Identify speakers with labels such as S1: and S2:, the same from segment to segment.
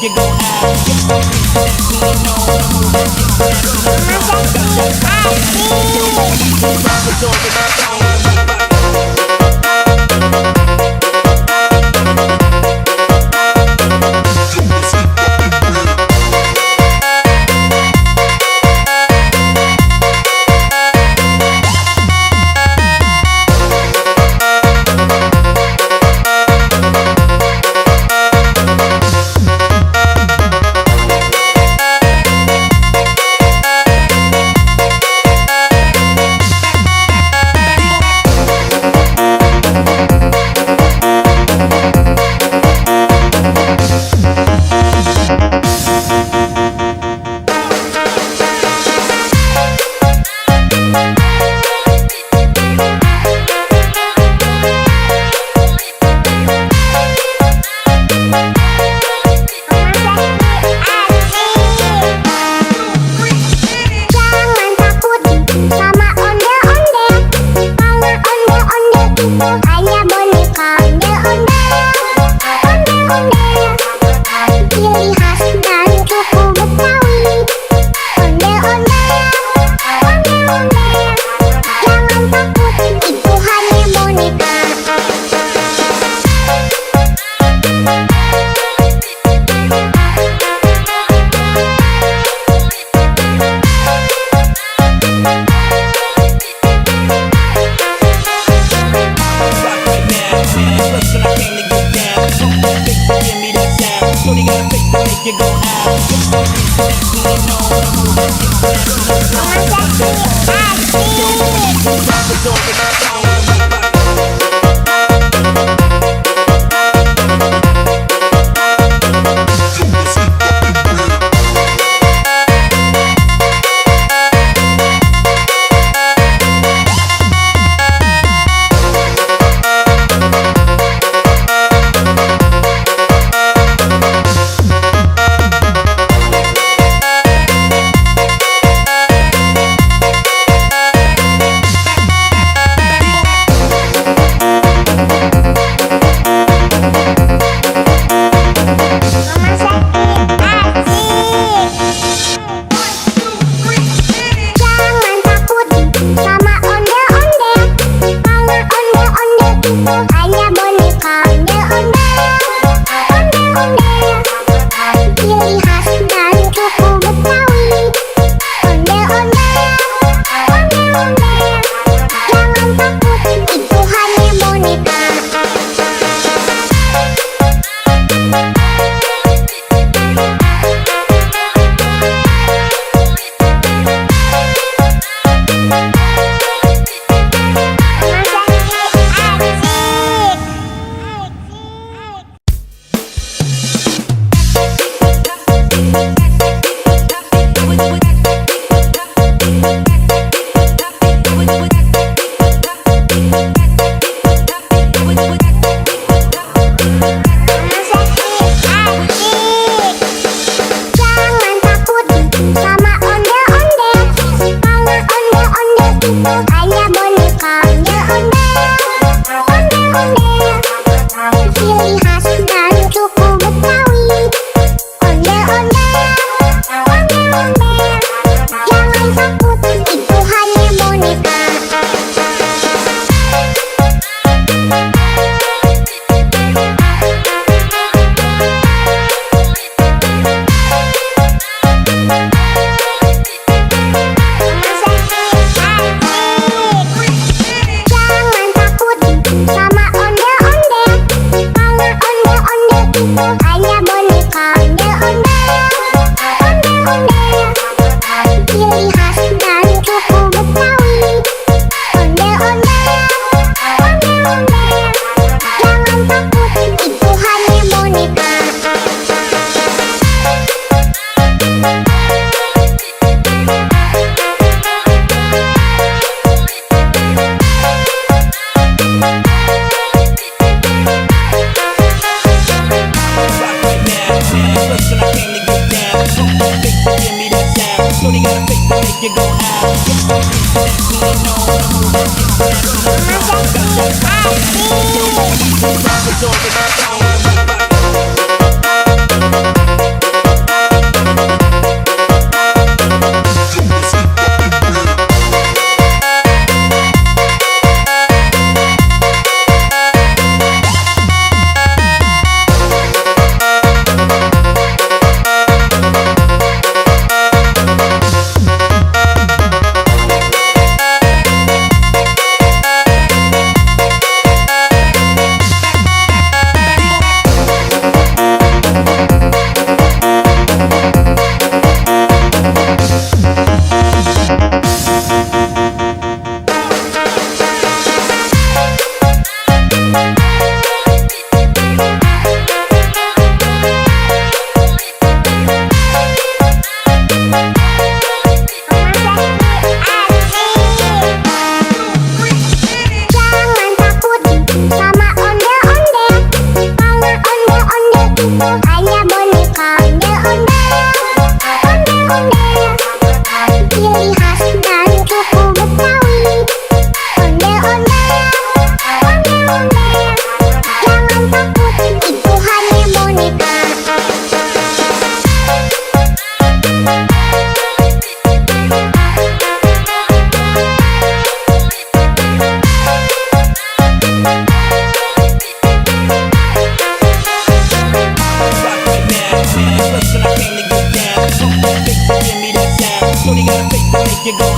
S1: you gon' have to get on that we know the movement is that we know got that fire that you
S2: you go out.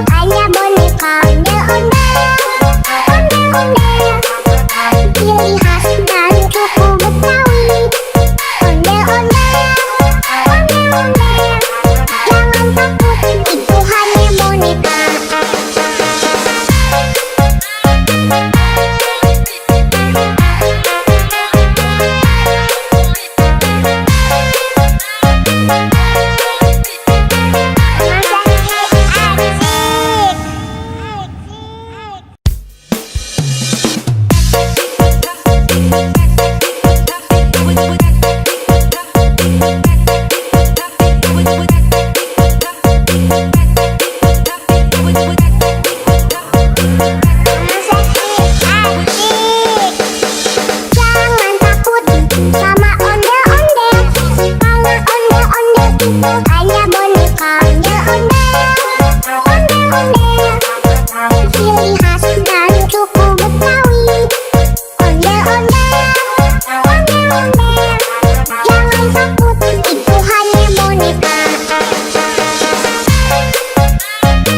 S1: Hanya boneka ondel-ondel, ciri khas dan suku Betawi. Ondel-ondel, jangan takut, itu hanya boneka. Hanya boneka ondel-ondel, ciri khas dan suku Betawi. Ondel-ondel, jangan takut, itu hanya boneka.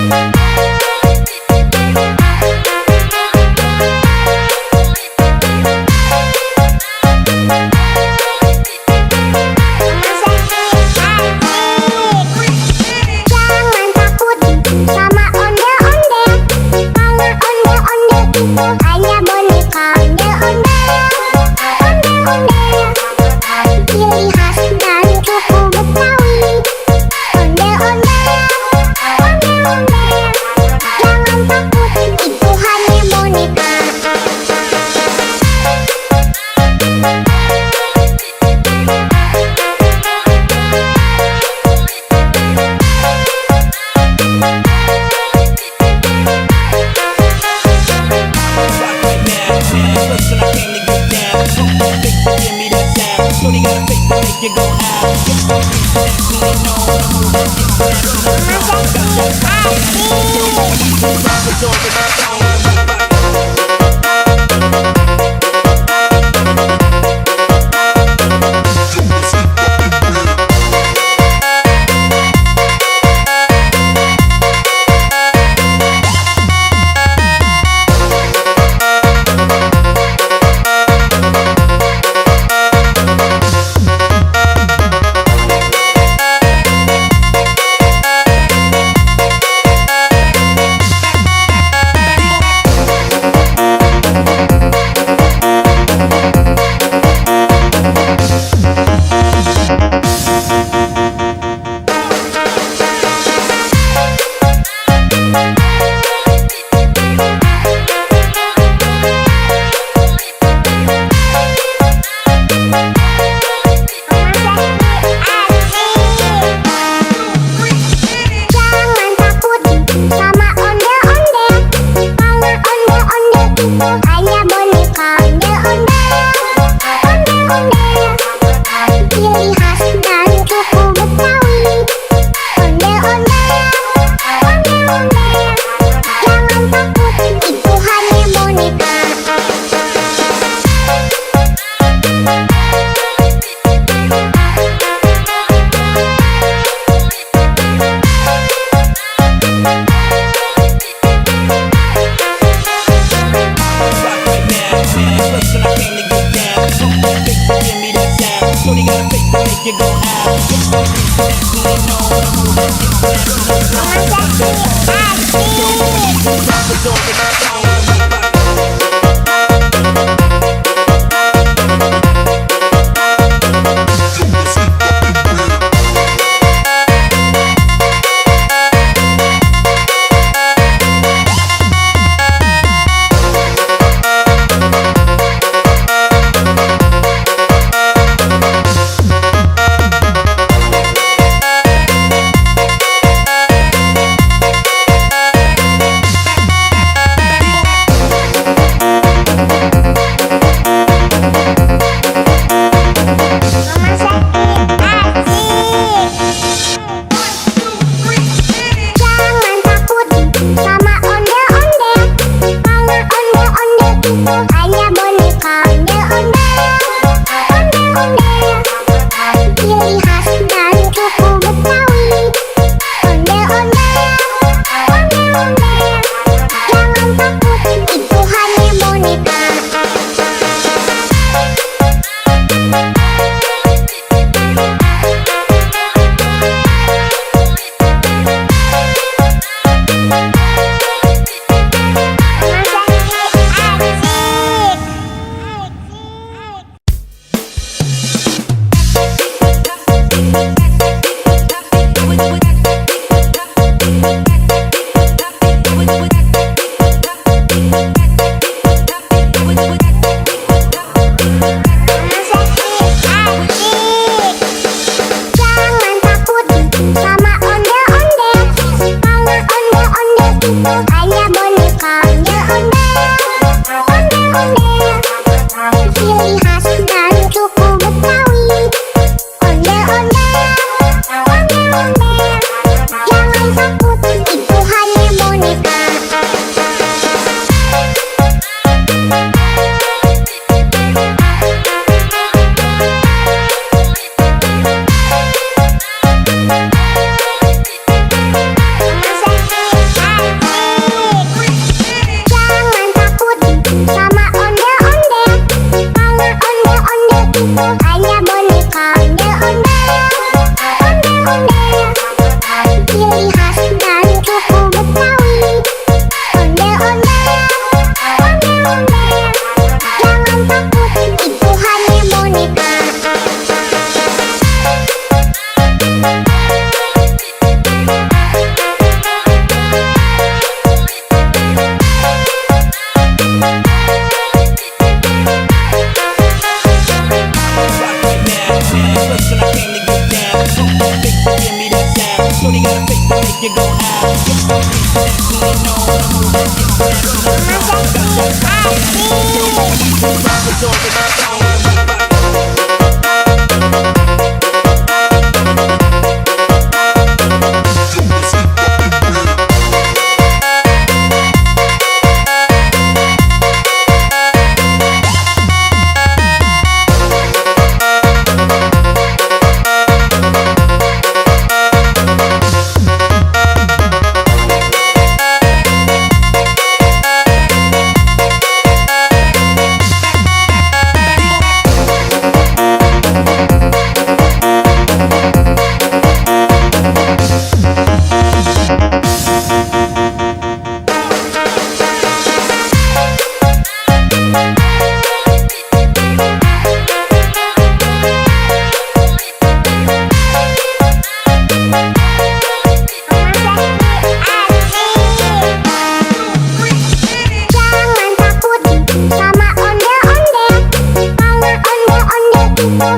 S1: Hanya boneka ondel-ondel, ciri khas dan suku Betawi. Ondel-ondel, jangan takut, itu hanya boneka.
S2: Shorty got a face to make you go out. Hanya boneka ondel-ondel, ciri khas dan suku Betawi. Ondel-ondel, jangan takut, itu hanya boneka. Shorty got a face to make you go out.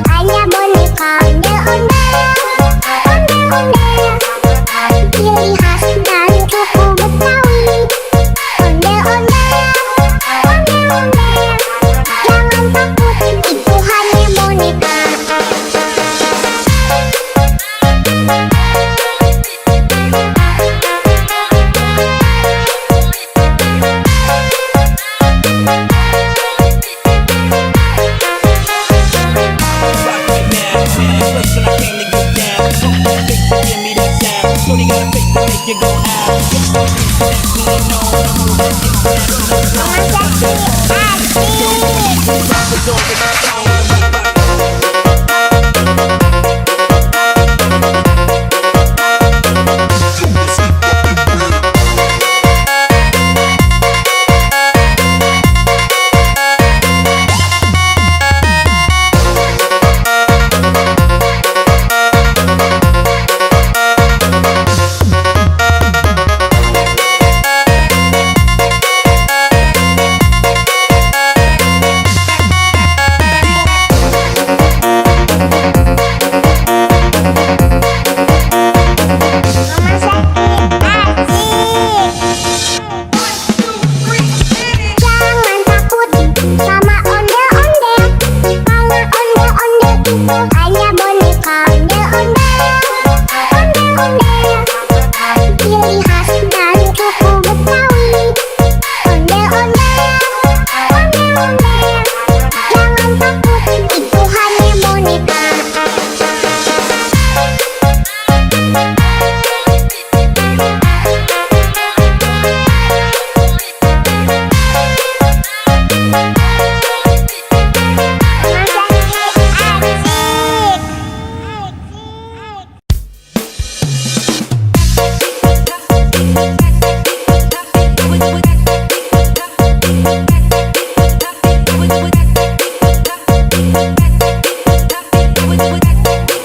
S2: Hanya boneka ondel-ondel, ondel-ondel. Ciri khas dan suku Betawi. Ondel-ondel, ondel-ondel. Jangan takut, itu hanya boneka.
S3: Shorty got a face to make you go out. Hanya boneka ondel-ondel, ondel-ondel. Ciri khas dan suku Betawi. Ondel-ondel, ondel-ondel. Jangan takut, itu hanya boneka. Hanya boneka ondel-ondel, ondel-ondel. Ciri khas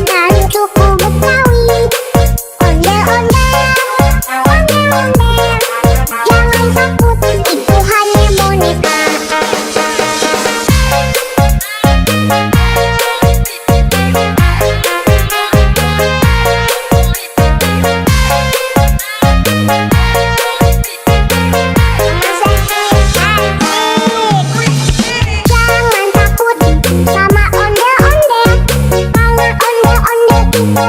S3: dan suku Betawi. Ondel-ondel, ondel-ondel. Jangan takut, itu hanya boneka.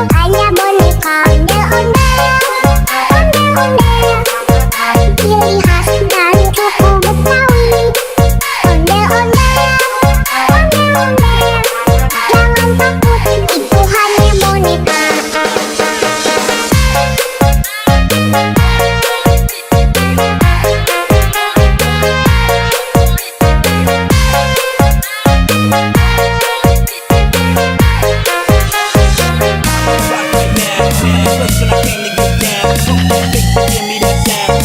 S3: Hanya boneka ondel-ondel, ondel-ondel. Ciri khas dan suku Betawi. Ondel-ondel, ondel-ondel. Jangan takut, itu hanya boneka.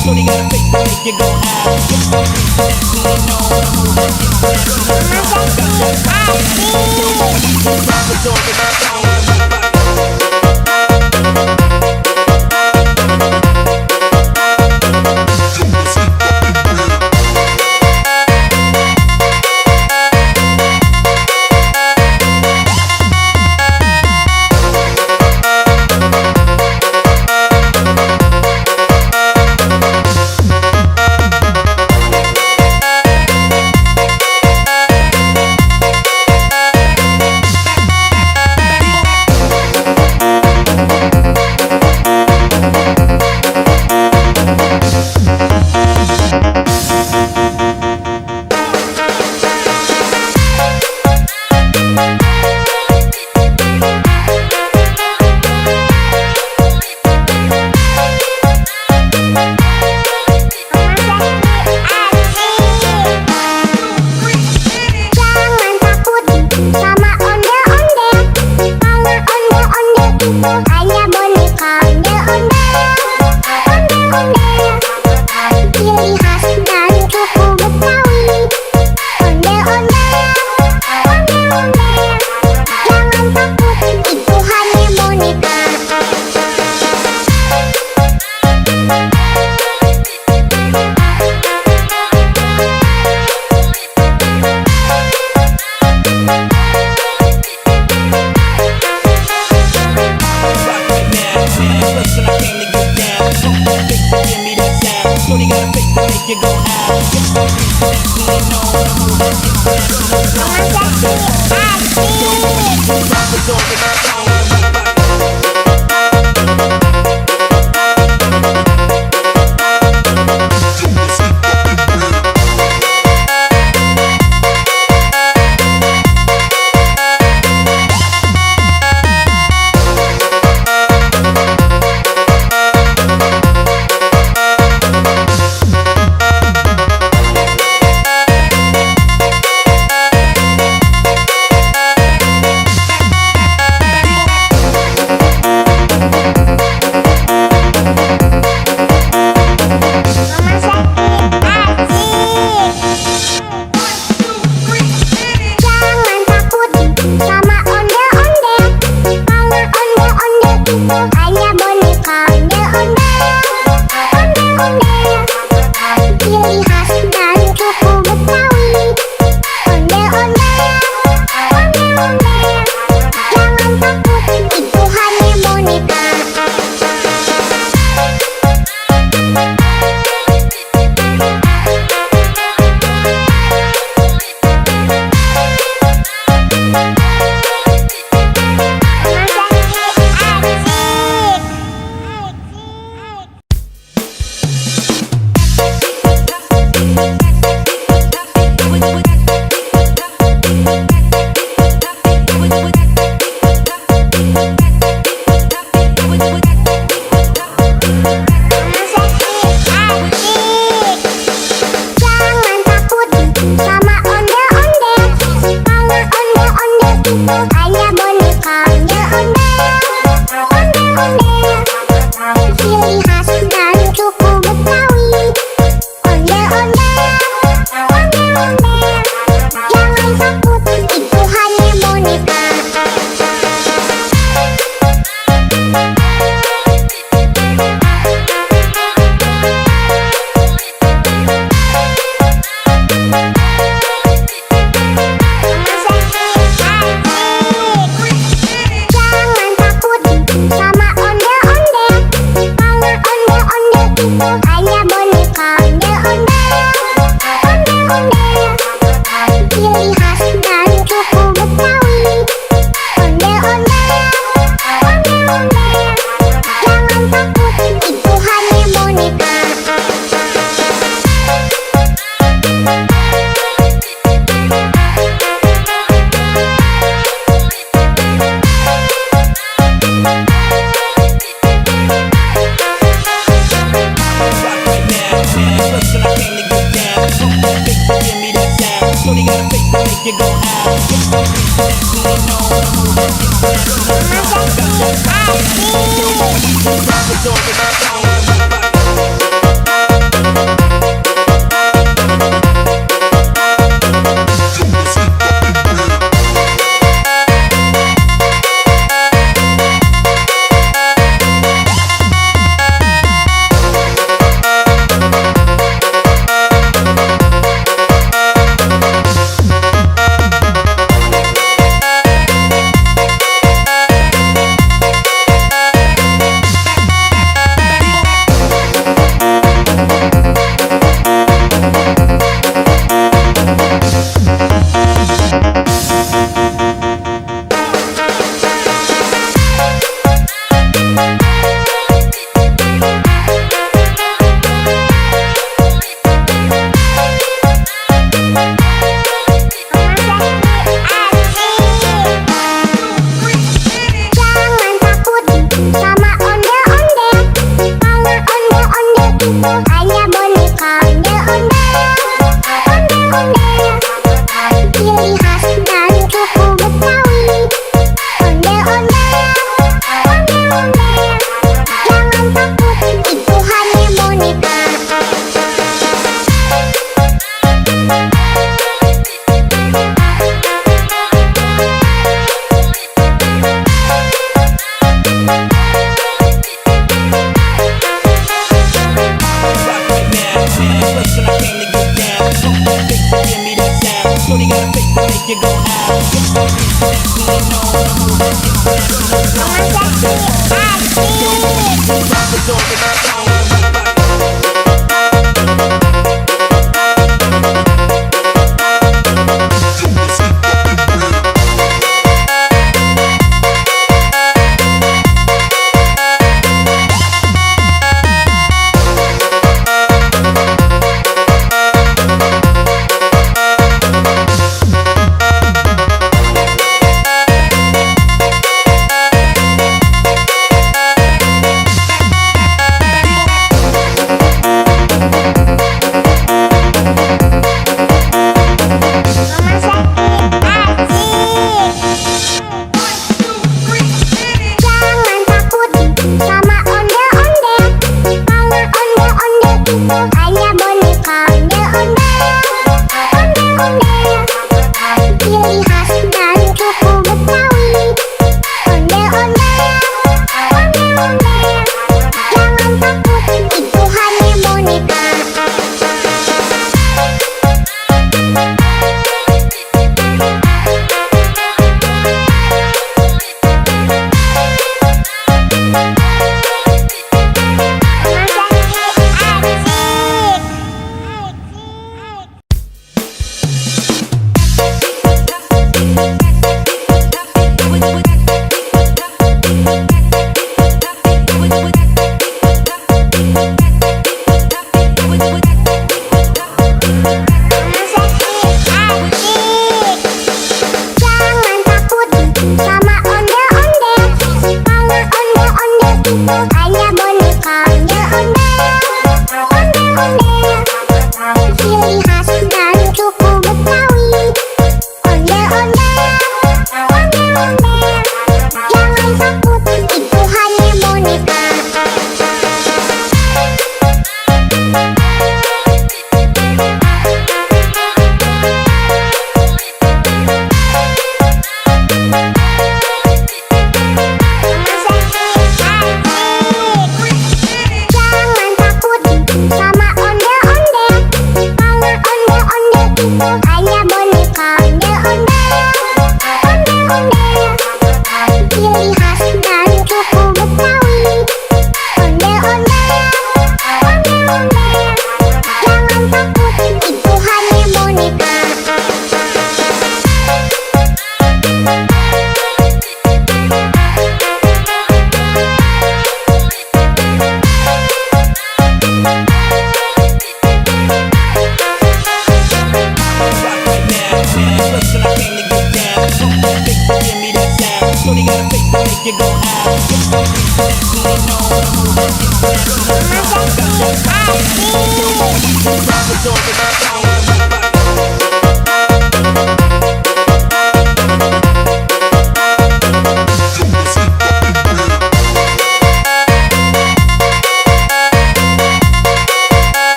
S3: Shorty got a face to make you go out. Shorty got a face to make you go ah.
S2: Hanya boneka ondel-ondel, ciri khas dan suku Betawi. Ondel-ondel, jangan takut, itu hanya boneka. Hanya boneka ondel-ondel, ciri khas dan suku Betawi. Ondel-ondel, jangan takut, itu hanya boneka. Hanya boneka ondel-ondel, ciri khas dan suku Betawi. Ondel-ondel, jangan takut, itu hanya boneka.
S3: Shorty got a face to make you go ah. Hanya boneka ondel-ondel, ciri khas dan suku Betawi. Ondel-ondel, jangan takut, itu hanya boneka. Shorty got a face to make you go ah.
S2: Ciri khas dari suku Betawi. Ondel-ondel, ondel-ondel, jangan takut, itu hanya boneka.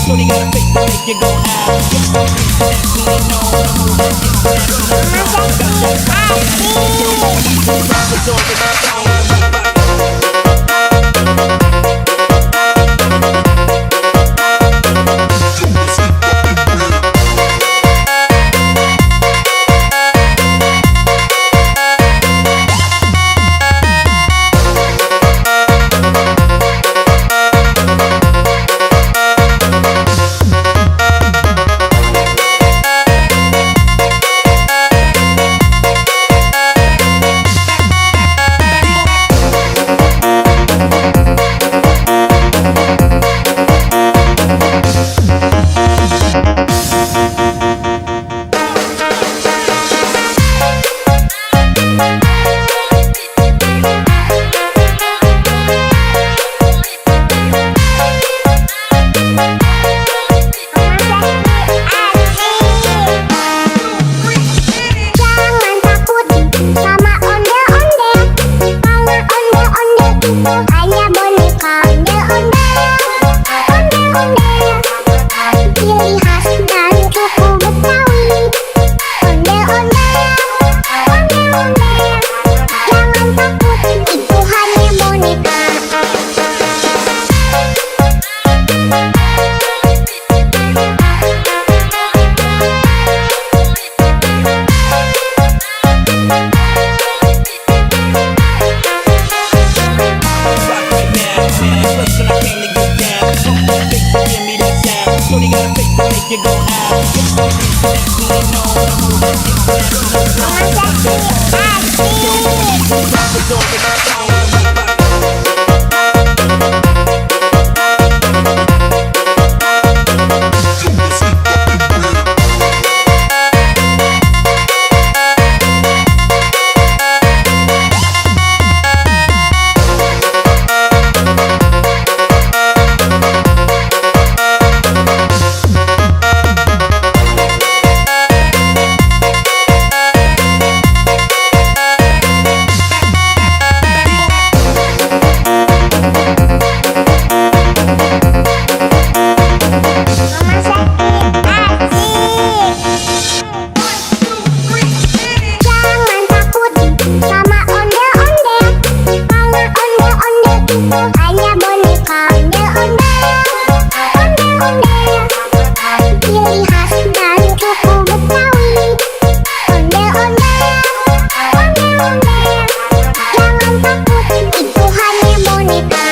S3: Shorty got a face to make you go out. Nationally known, I'm moving international. Got that fire, rappers over the phone.
S2: Hanya boneka ondel-ondel, ciri khas dan suku Betawi. Ondel-ondel, jangan takut, itu hanya boneka.
S3: Shorty got a face to make you go out. Nationally known, I'm moving international. Got that fire, rappers over the phone. Hanya boneka ondel-ondel, ciri khas dan suku Betawi. Ondel-ondel, jangan takut, itu hanya boneka.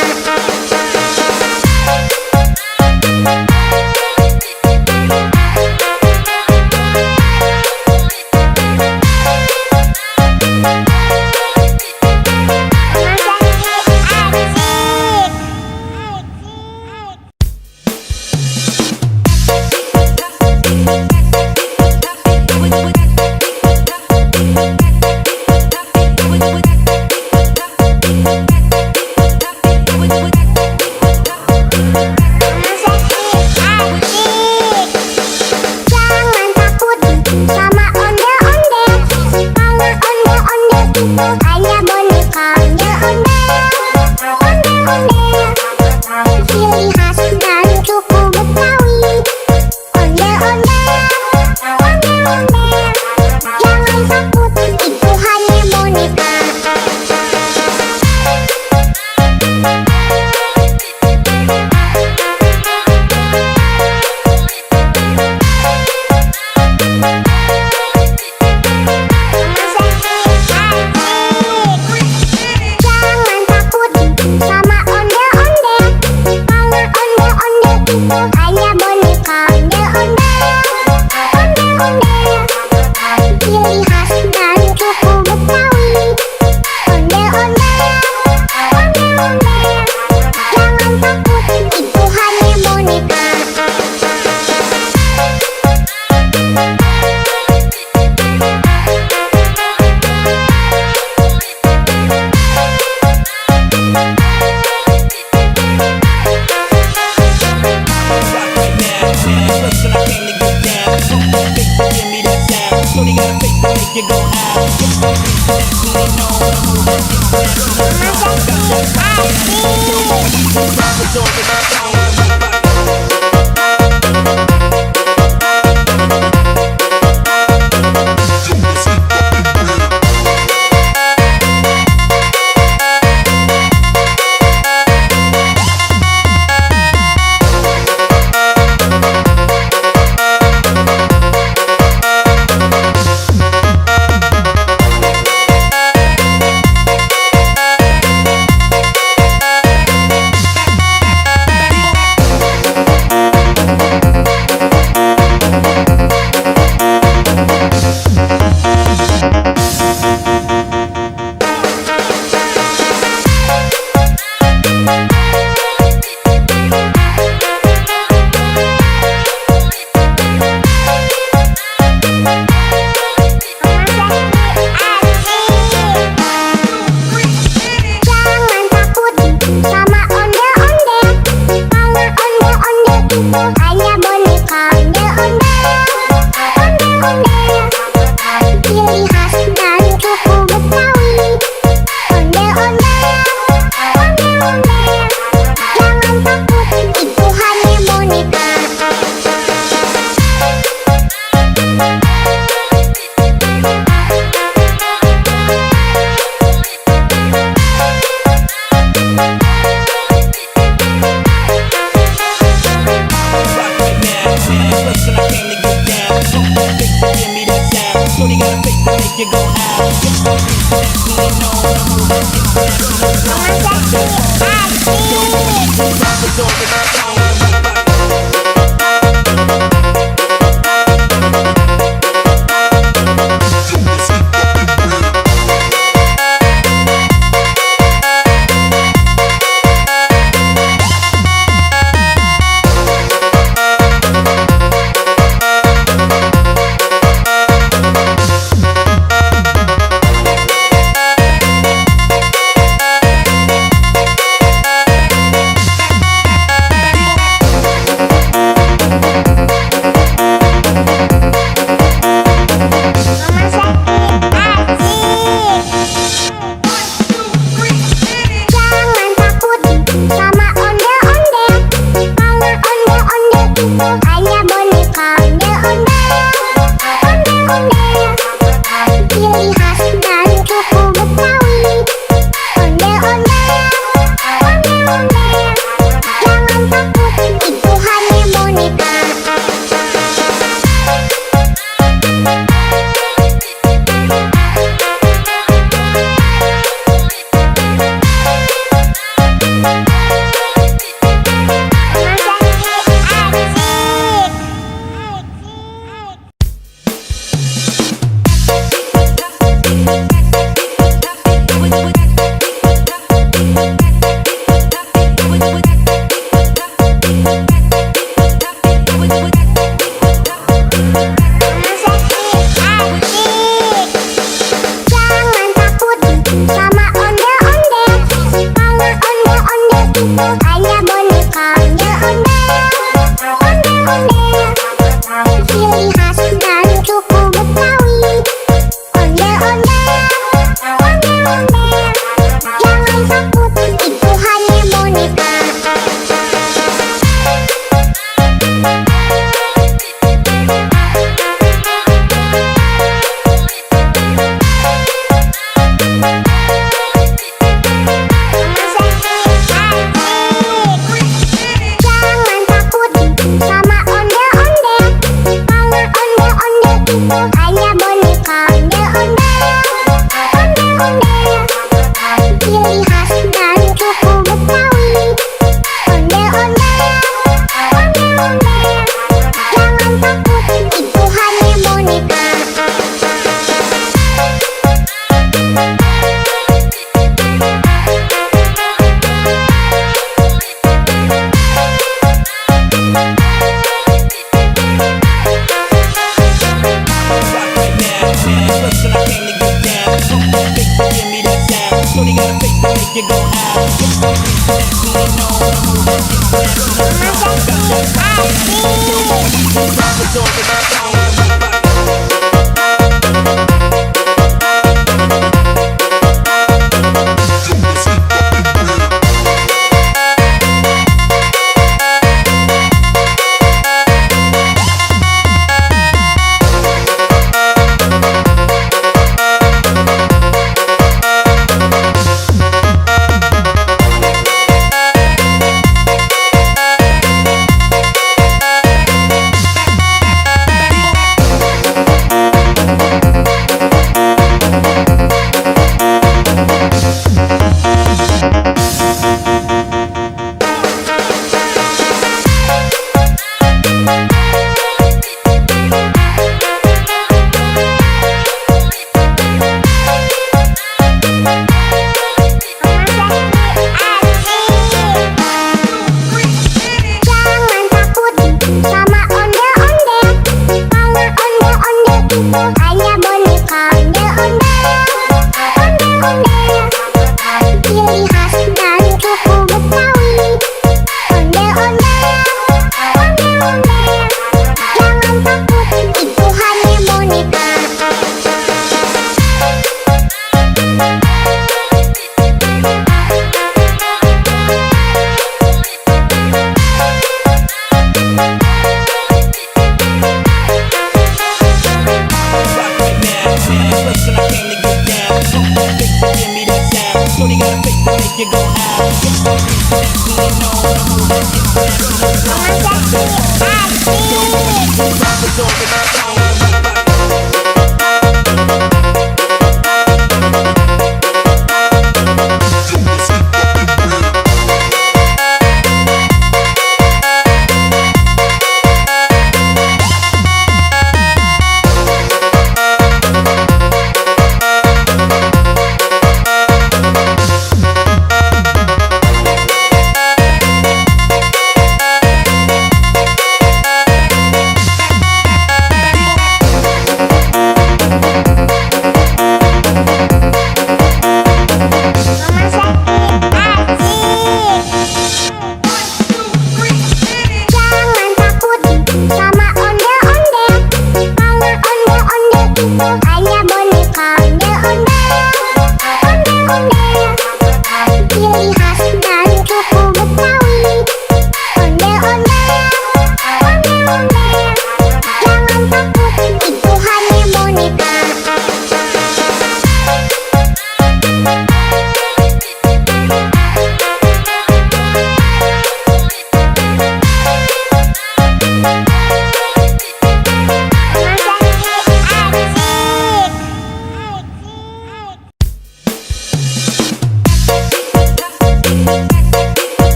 S3: Hanya boneka ondel-ondel, ciri khas dan suku Betawi. Ondel-ondel, jangan takut, itu hanya boneka. Hanya boneka ondel-ondel, ciri khas dan suku Betawi. Ondel-ondel, jangan takut, itu hanya boneka. Listen, I came to get down. Big give me
S2: itu hanya boneka ondel-ondel. Ciri khas dan suku Betawi. Ondel-ondel, ondel-ondel. Jangan takut, itu hanya boneka.
S3: Shorty got a face to make you go out. Hanya boneka ondel-ondel. Ciri khas dan suku Betawi. Ondel-ondel, ondel-ondel. Jangan takut, itu hanya boneka. Hanya boneka ondel-ondel. Ciri khas dan suku Betawi. Ondel-ondel, ondel-ondel. Jangan takut, itu hanya boneka. Hanya boneka ondel-ondel. Ciri khas dan suku Betawi. Ondel-ondel, ondel-ondel. Jangan takut, itu hanya boneka. Shorty got a face to make you go out.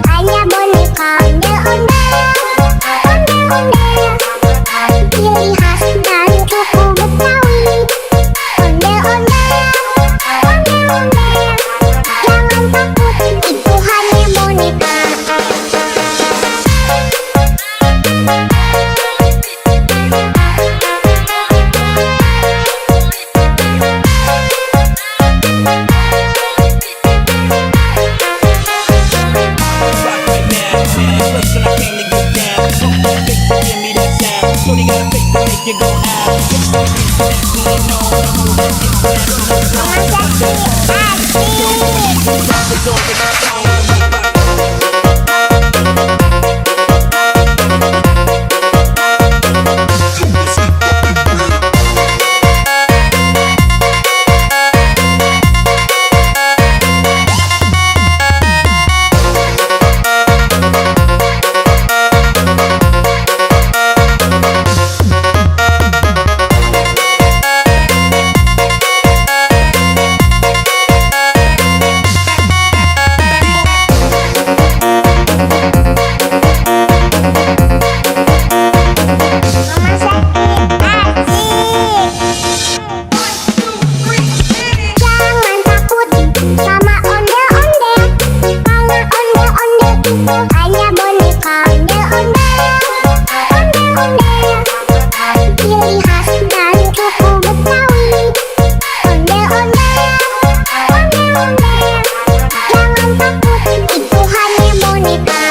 S2: Hanya boneka ondel-ondel, ciri khas dan suku Betawi. Ondel-ondel, jangan takut, itu hanya boneka.
S3: Shorty got a face to make you go out. Hanya boneka ondel-ondel, ciri khas dan suku Betawi. Ondel-ondel, jangan takut, itu hanya boneka. Hanya boneka ondel-ondel, ciri khas dan suku Betawi. Ondel-ondel, jangan takut, itu hanya boneka.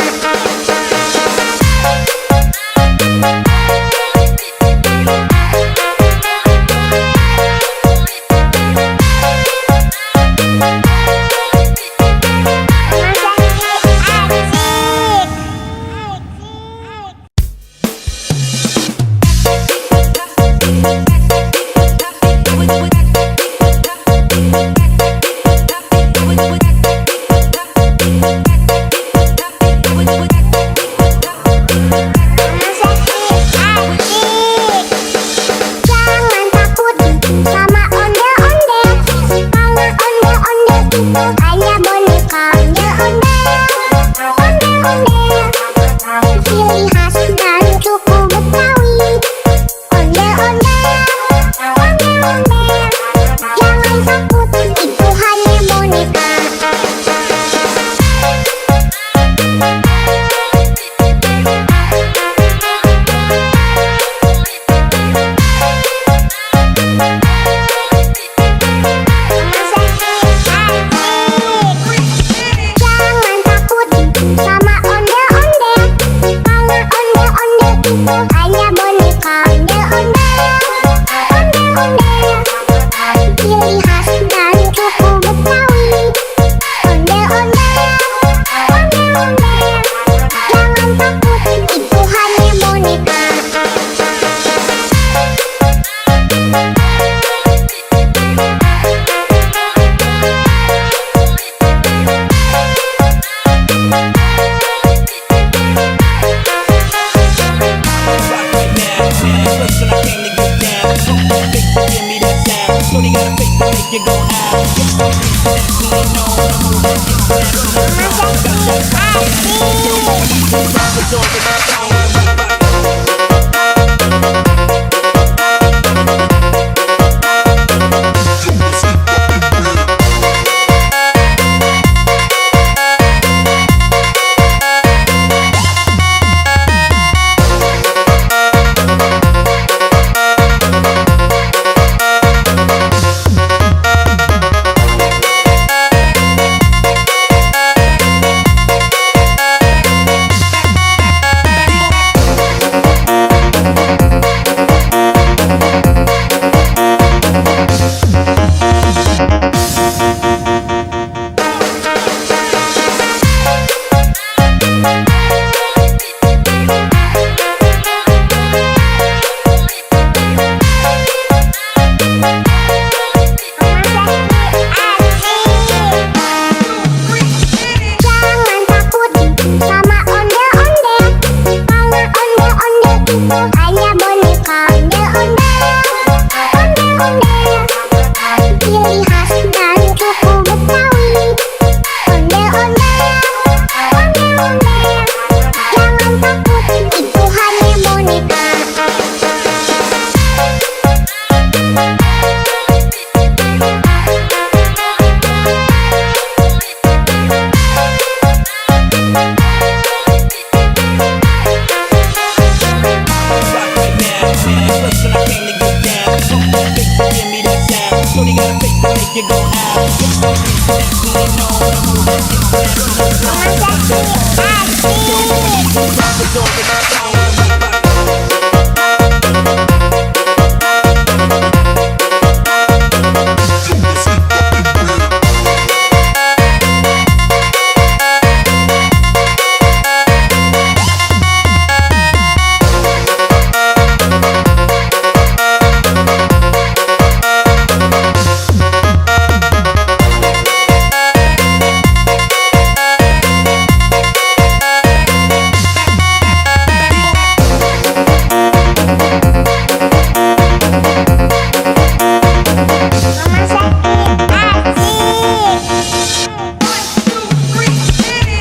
S3: Hanya boneka ondel-ondel, ciri khas dan suku Betawi. Ondel-ondel, jangan takut, itu hanya boneka. Shorty got a face to make you go out. Shorty got a face to make you go out.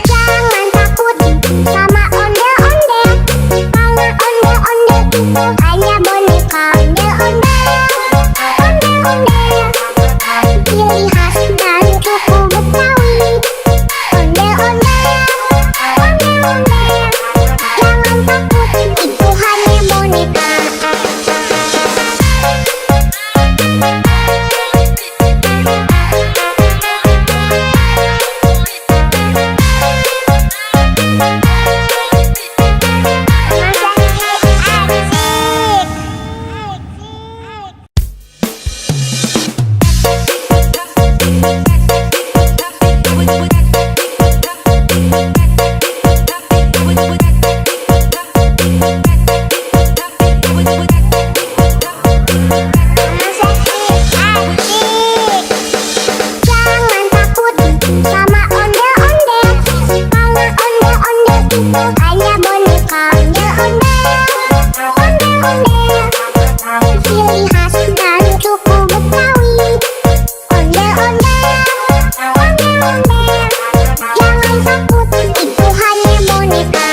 S2: Jangan takut sama ondel-ondel, karena ondel-ondel itu hanya boneka. Ondel-ondel, ciri khas dari suku Betawi. Ondel-ondel, jangan takut, itu hanya boneka. Jangan takut sama ondel-ondel, karena ondel-ondel itu hanya boneka. Ondel-ondel, ciri khas dari suku Betawi. Ondel-ondel, jangan takut, itu hanya boneka.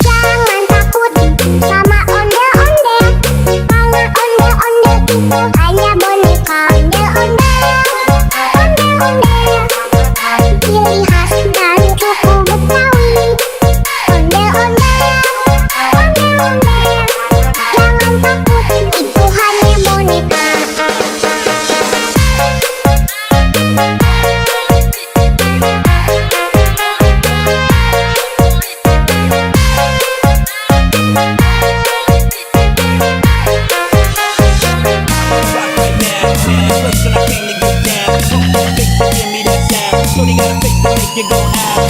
S2: Jangan takut sama ondel-ondel, karena ondel-ondel itu hanya boneka. Ondel-ondel, ciri khas dari suku Betawi. Ondel-ondel, jangan takut, itu hanya boneka.
S3: Shorty got a face to make you go out.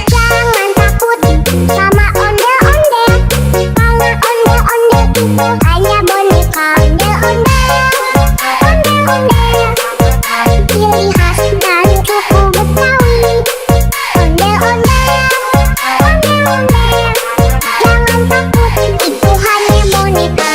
S3: Jangan takut sama ondel-ondel, karena ondel-ondel itu hanya boneka. Ondel-ondel, ciri khas dari suku Betawi. Ondel-ondel, jangan takut, itu hanya boneka.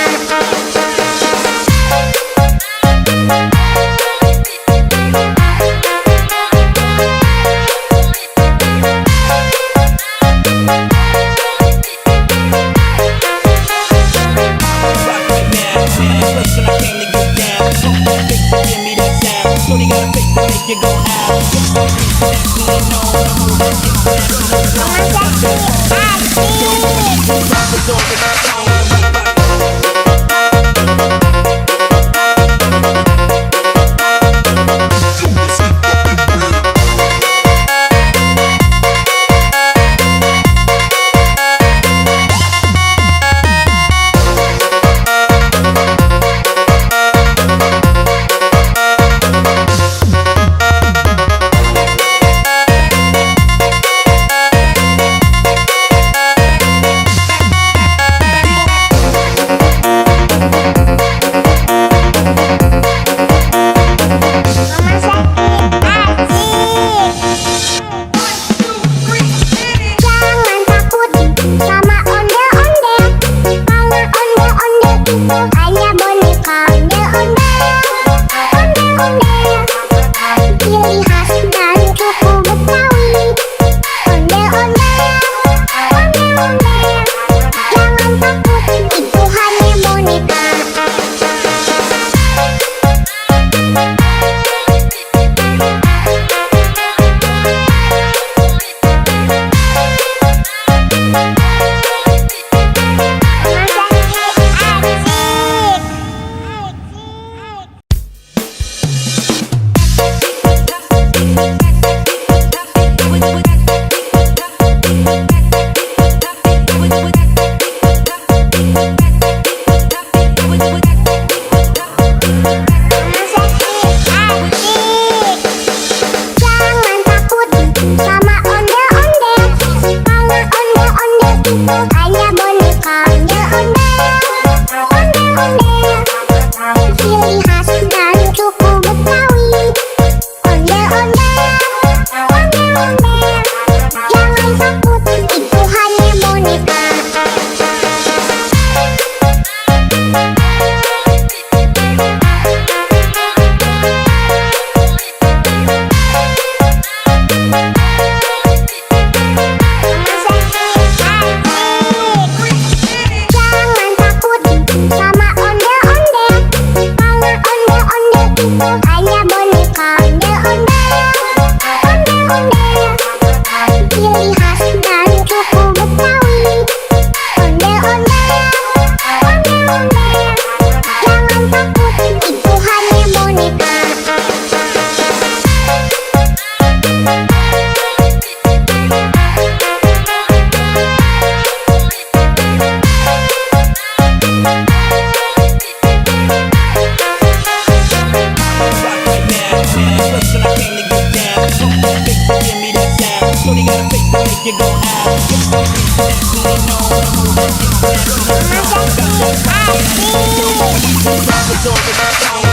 S2: itu hanya boneka ondel-ondel. Ondel-ondel, ciri khas dan suku Betawi. Ondel-ondel, ondel-ondel, jangan takut, itu hanya boneka. Jangan takut sama ondel-ondel, karena ondel-ondel itu hanya boneka ondel-ondel. Ondel-ondel, ciri khas dan suku Betawi. Ondel-ondel, ondel-ondel, jangan takut, itu hanya boneka. Jangan takut sama ondel-ondel, karena ondel-ondel itu hanya boneka ondel-ondel. Ondel-ondel, ciri khas dan suku Betawi. Ondel-ondel, ondel-ondel, jangan takut, itu hanya boneka.
S3: Rock right now, place when I came to get down. Big boy, give me that sound. Shorty got a face to make you go out. Nationally known, I'm moving international. Got that fire, rappers over the phone.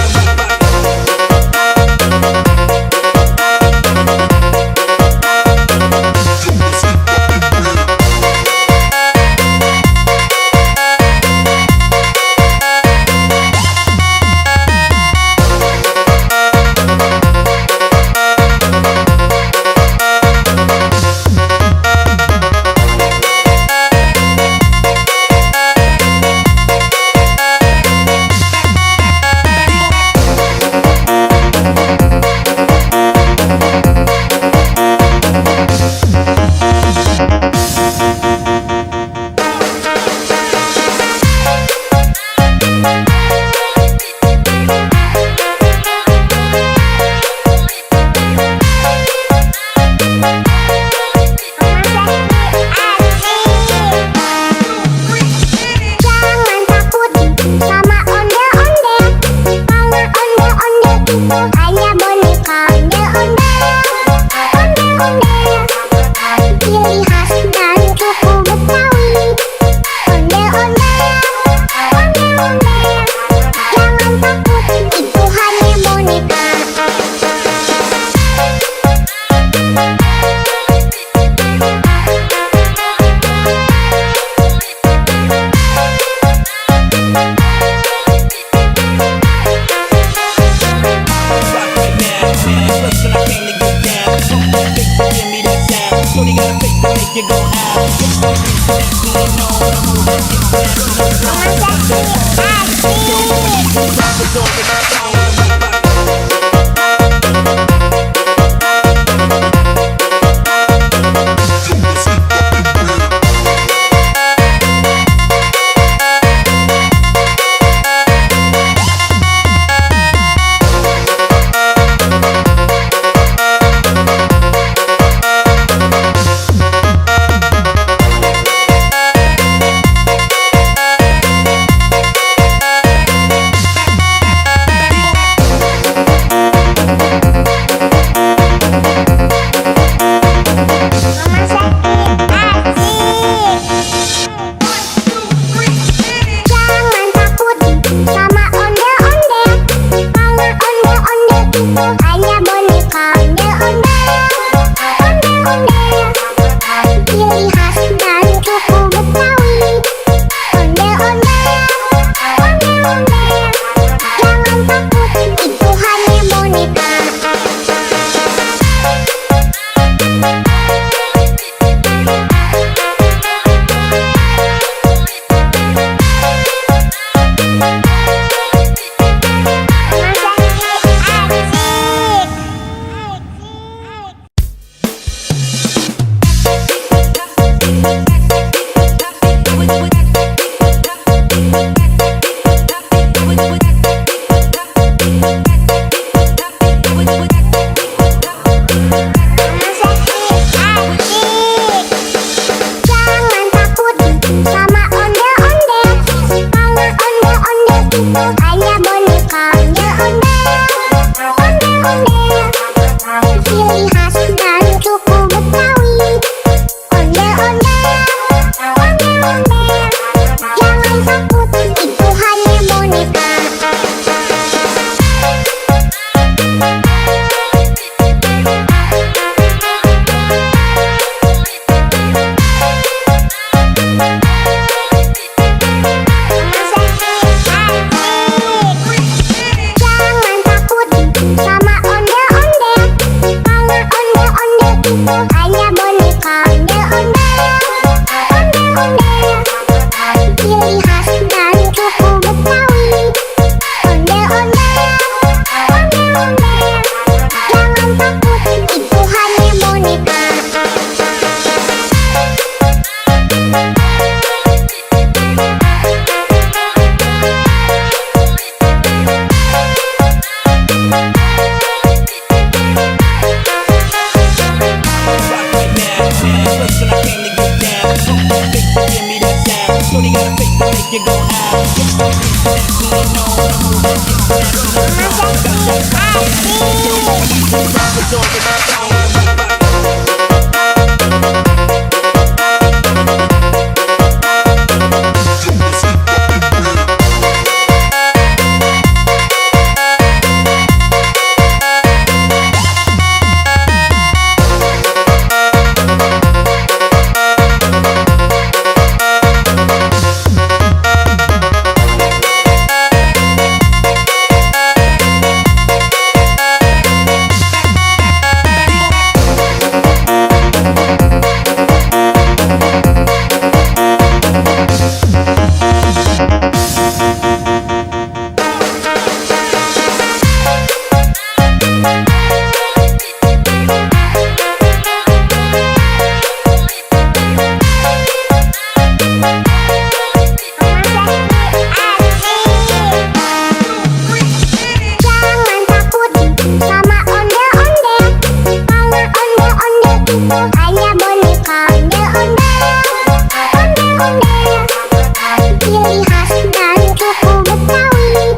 S3: make you go out. That we know the move that you
S2: hanya boneka ondel-ondel, ciri khas dan suku Betawi.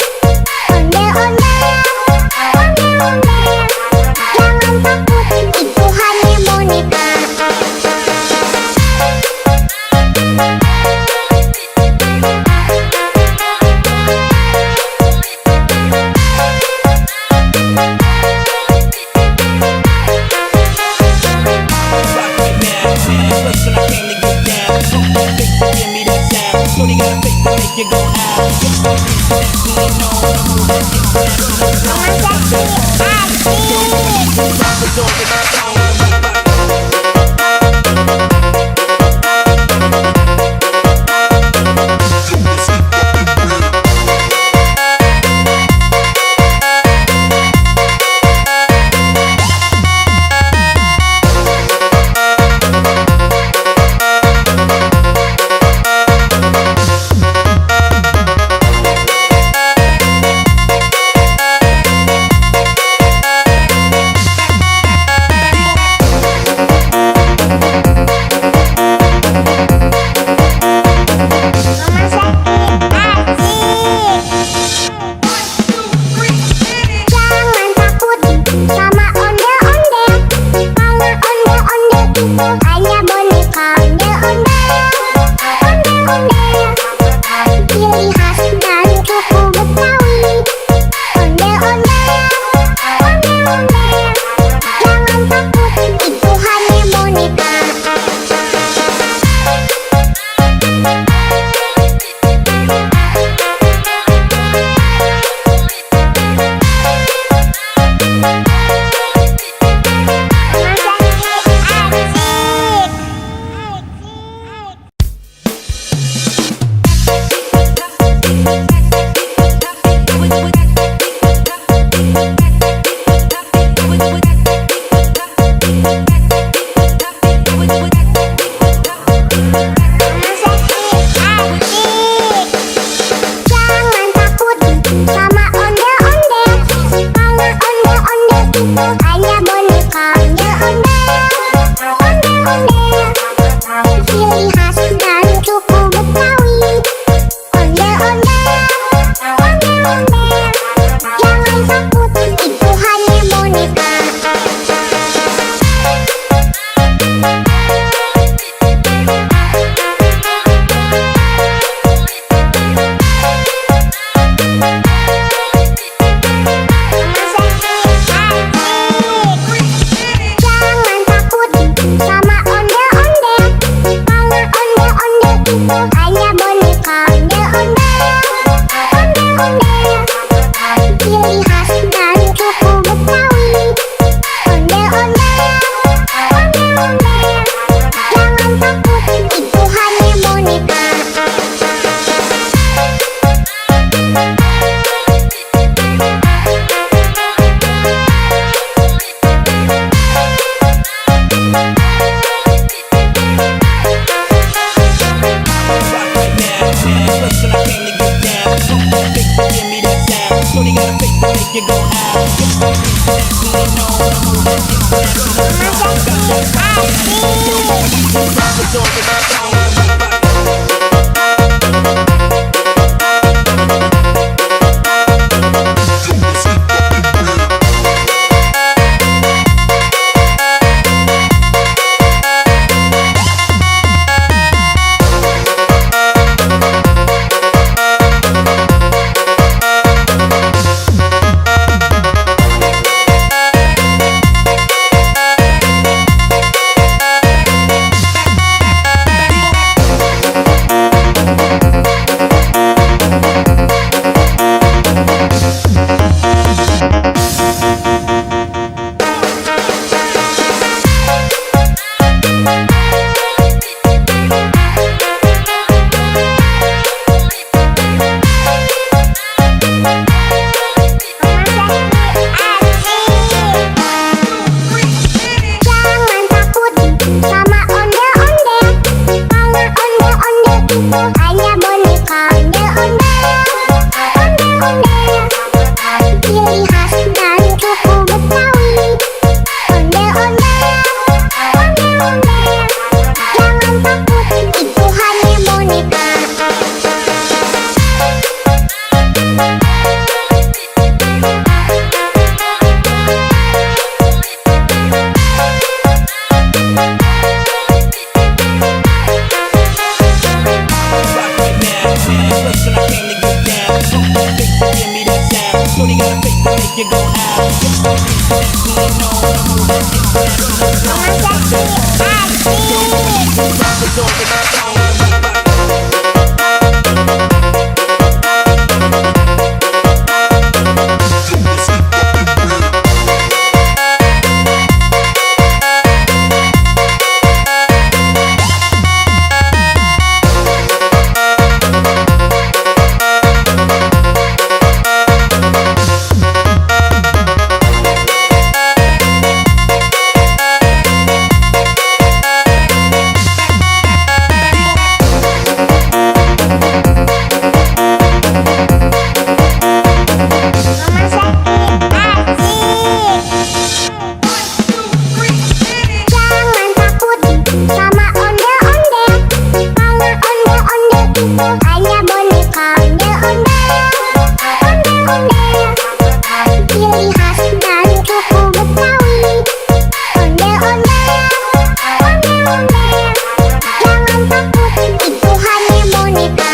S2: Ondel-ondel, jangan takut, itu hanya boneka.
S3: Shorty got a face to make you go out. That we know the move that you hanya boneka ondel-ondel, ciri khas dan suku Betawi. Ondel-ondel, jangan takut, itu hanya boneka. Hanya boneka ondel-ondel, ciri khas dan suku Betawi. Ondel-ondel, jangan takut, itu hanya boneka. Hanya boneka ondel-ondel, ciri khas dan suku Betawi. Ondel-ondel, jangan takut, itu hanya boneka. Shorty got a face to make you go out. That we know the move that you
S2: Ciri khas dari suku Betawi. Ondel-ondel, ondel-ondel, jangan takut, itu hanya boneka.
S3: Rock right now, place when I came to get down. Fake to give me that sound. Shorty got a face to make you go out. Internationally known, I'm moving
S2: Jangan takut sama ondel-ondel, karena ondel-ondel itu hanya boneka. Ondel-ondel, ondel-ondel, ciri khas dari suku Betawi. Ondel-ondel, ondel-ondel, jangan takut, itu hanya boneka.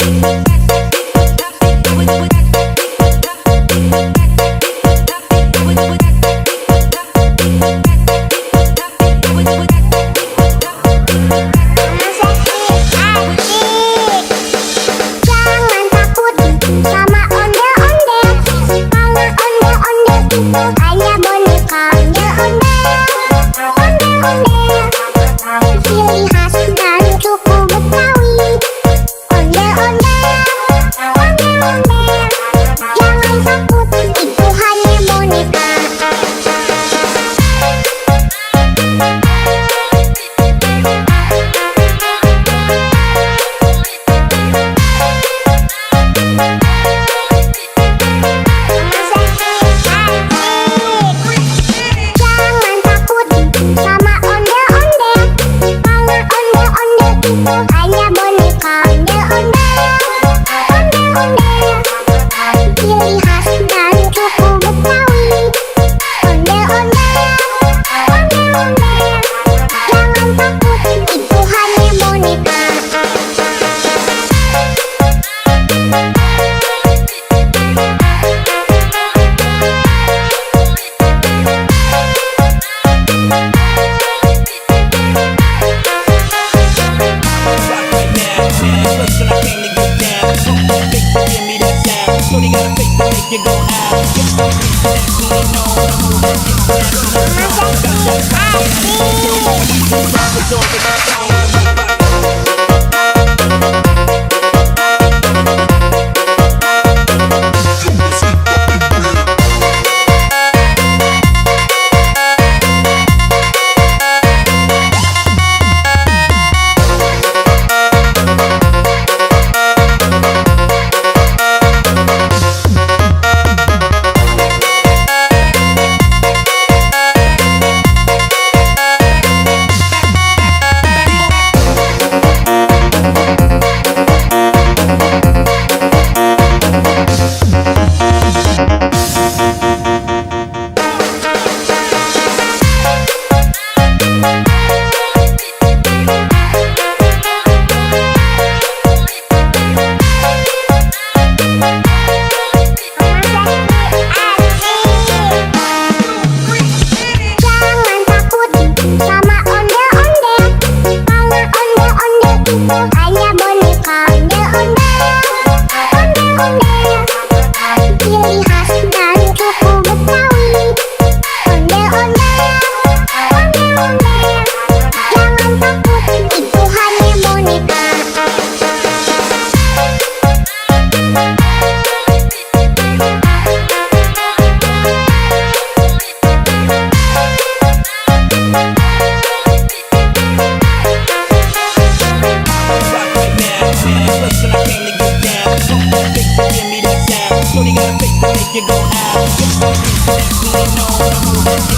S1: Asik.
S3: you go out. Nationally known, I'm moving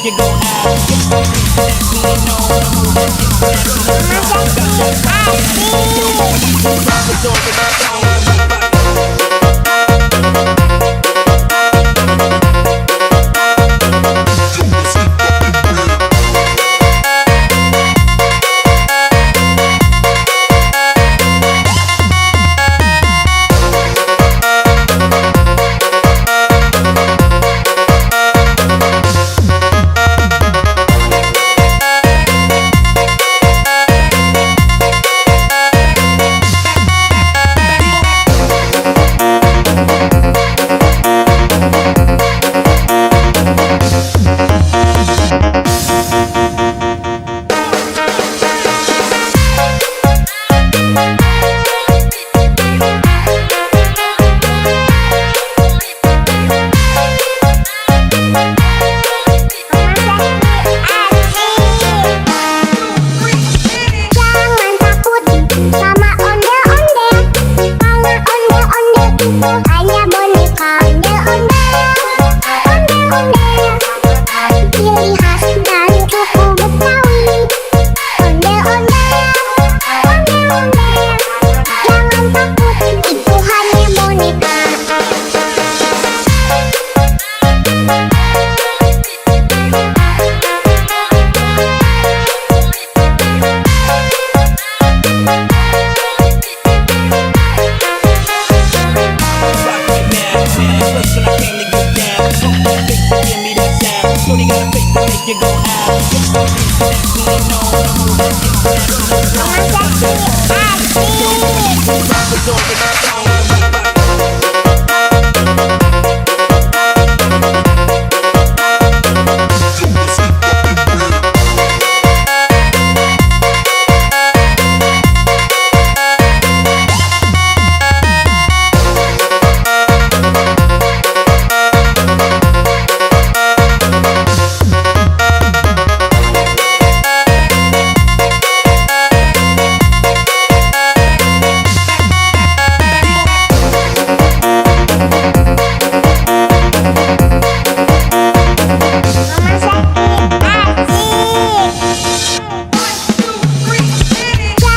S3: make you go out. That we know the move that you
S2: hanya boneka ondel-ondel, ciri khas dan suku Betawi. Ondel-ondel, jangan takut, itu hanya boneka.
S3: Shorty got a face to make you go out. That we know the move that you hanya boneka ondel-ondel, ciri khas dan suku Betawi. Ondel-ondel,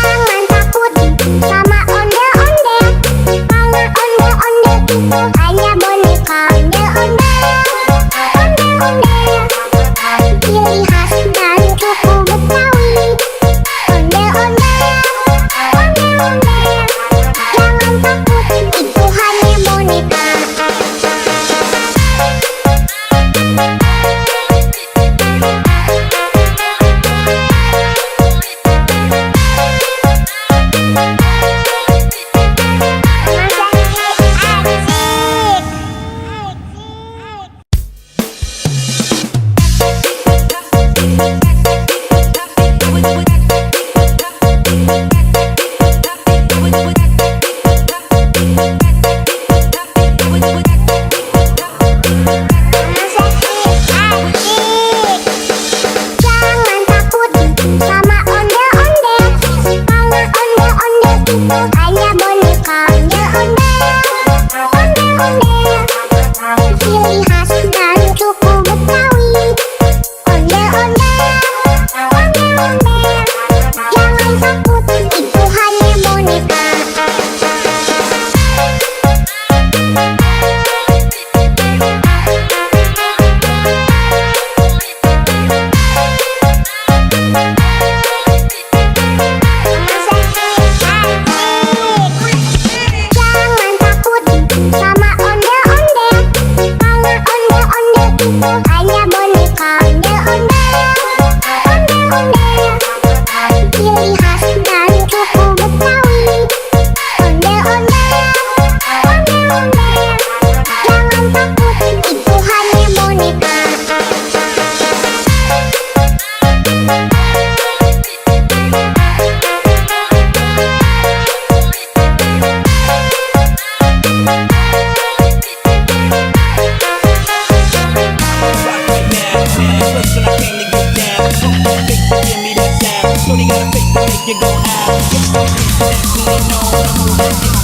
S3: jangan takut, itu hanya boneka. Hanya boneka ondel-ondel, ciri khas dan suku Betawi. Ondel-ondel, jangan takut, itu hanya boneka. Hanya boneka ondel-ondel, ciri khas dan suku Betawi. Ondel-ondel, jangan takut, itu hanya boneka. Shorty got a face to make you go out. That we know the move that you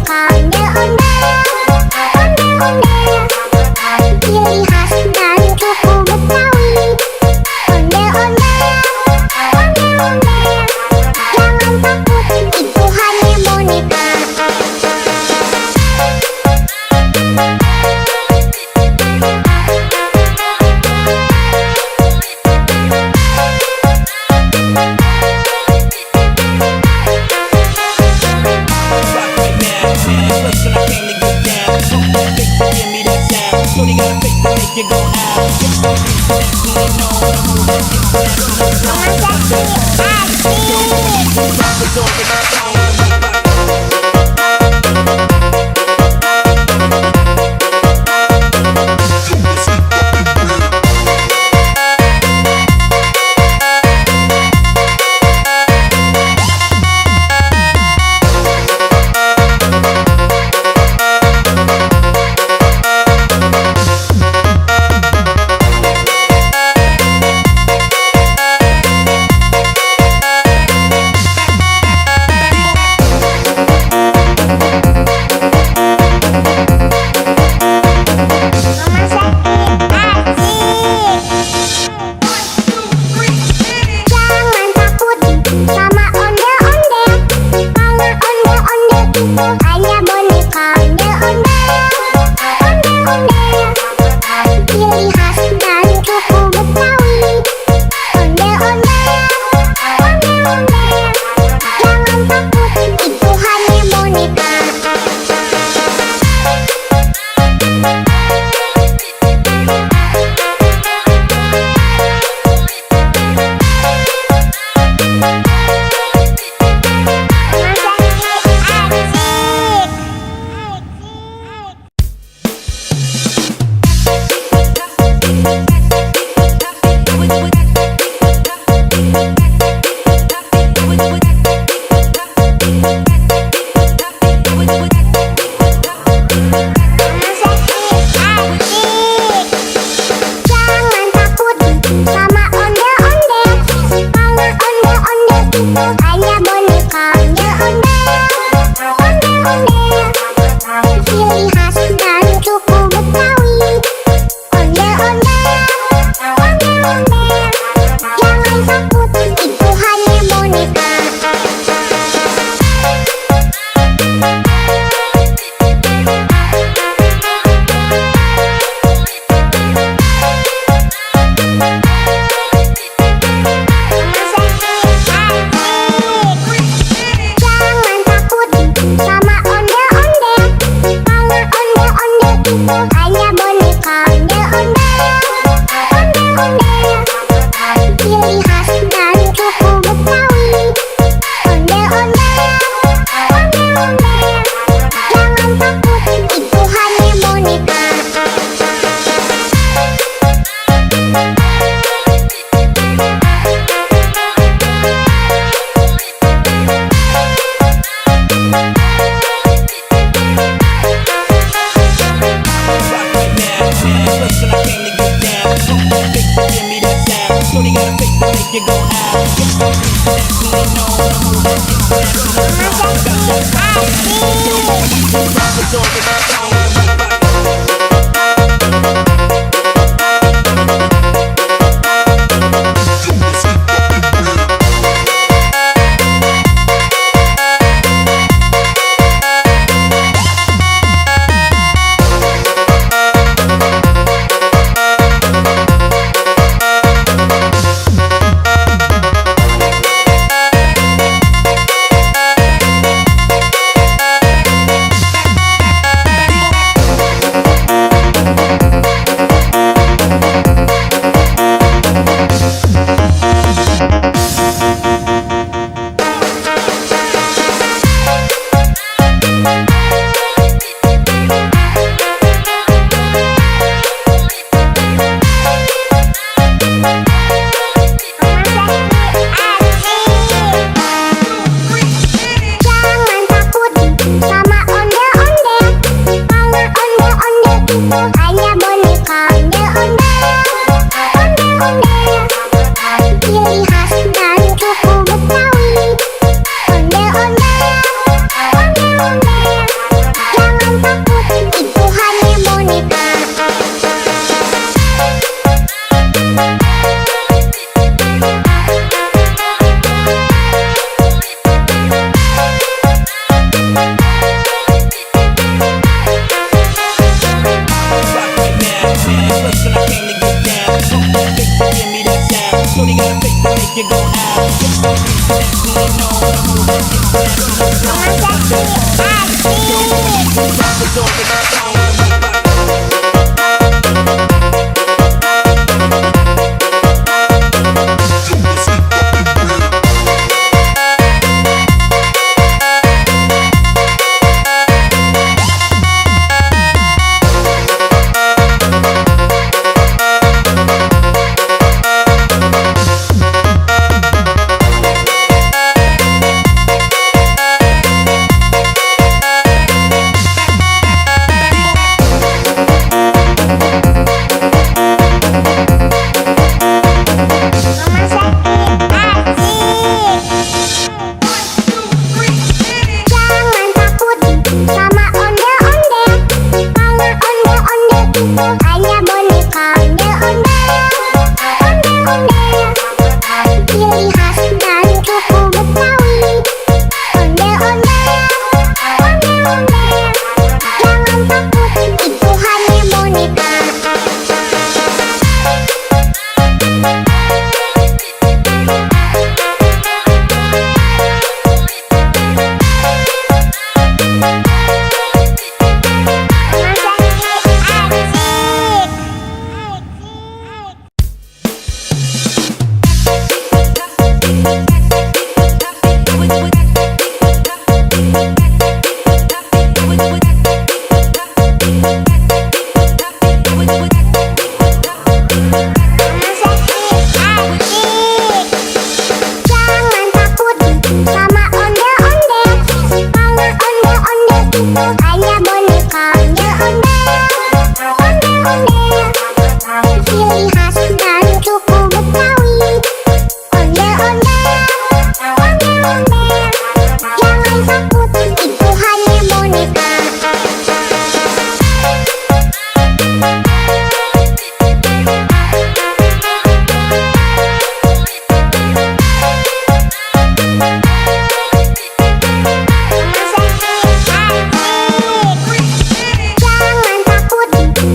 S2: boneka ondel-ondel, ciri khas dari suku Betawi. Ondel-ondel, jangan takut, itu hanya boneka.
S3: Shorty got a face to make you go out. Hanya boneka ondel-ondel, ciri khas dari suku Betawi. Ondel-ondel, jangan takut, itu hanya boneka. Jangan takut sama ondel-ondel, karena ondel-ondel itu hanya boneka ondel-ondel, ciri khas dari suku Betawi. Ondel-ondel, jangan takut, itu hanya boneka. Jangan takut sama ondel-ondel, karena ondel-ondel itu hanya boneka ondel-ondel, ciri khas dari suku Betawi. Ondel-ondel, jangan takut, itu hanya boneka. Shorty got a face to make you go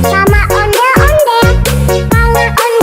S2: Sama ondel-ondel, kalau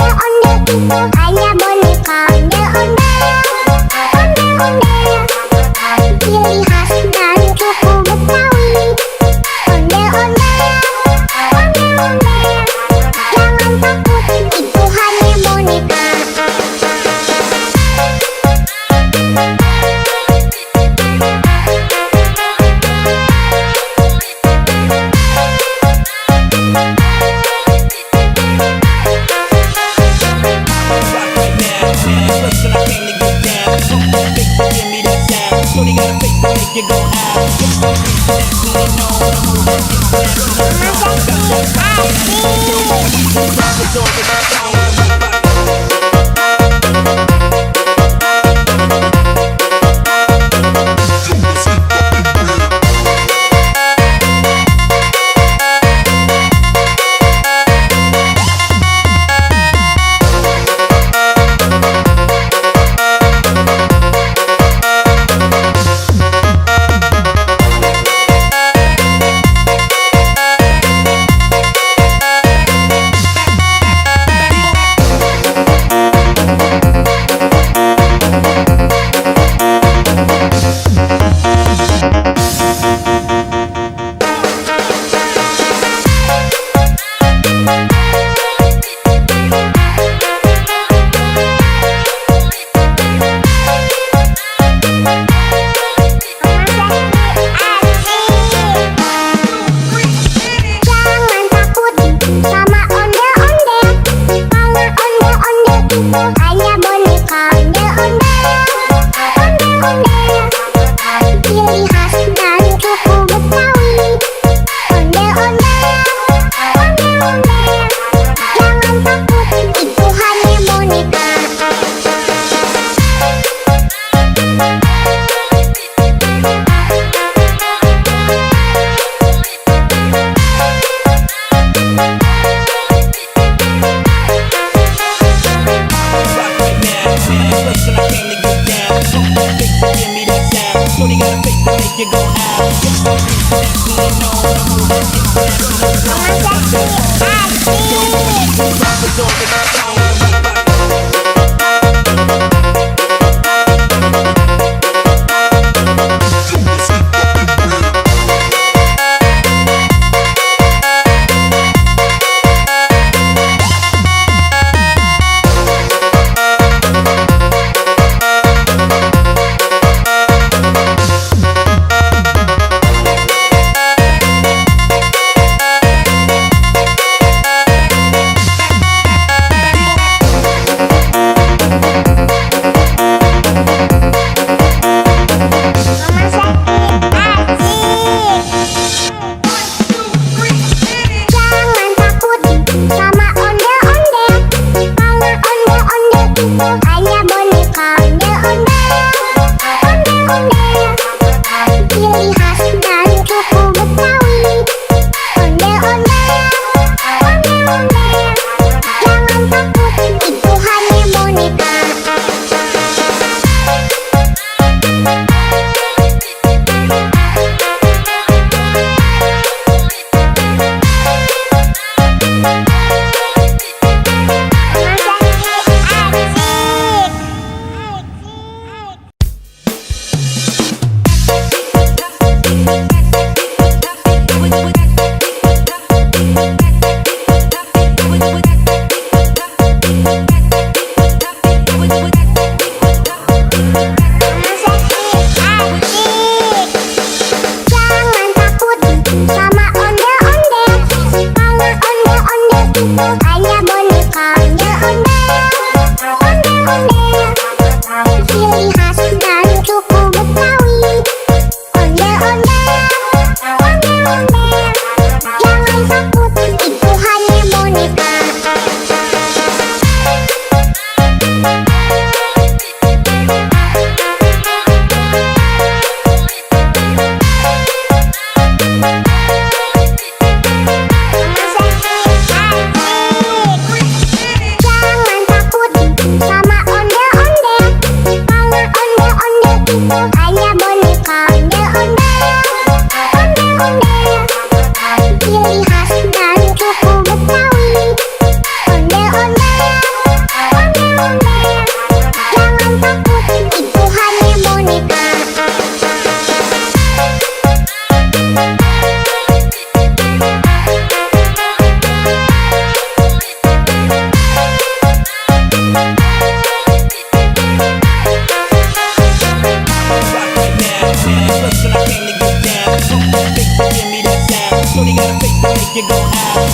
S3: make you go out.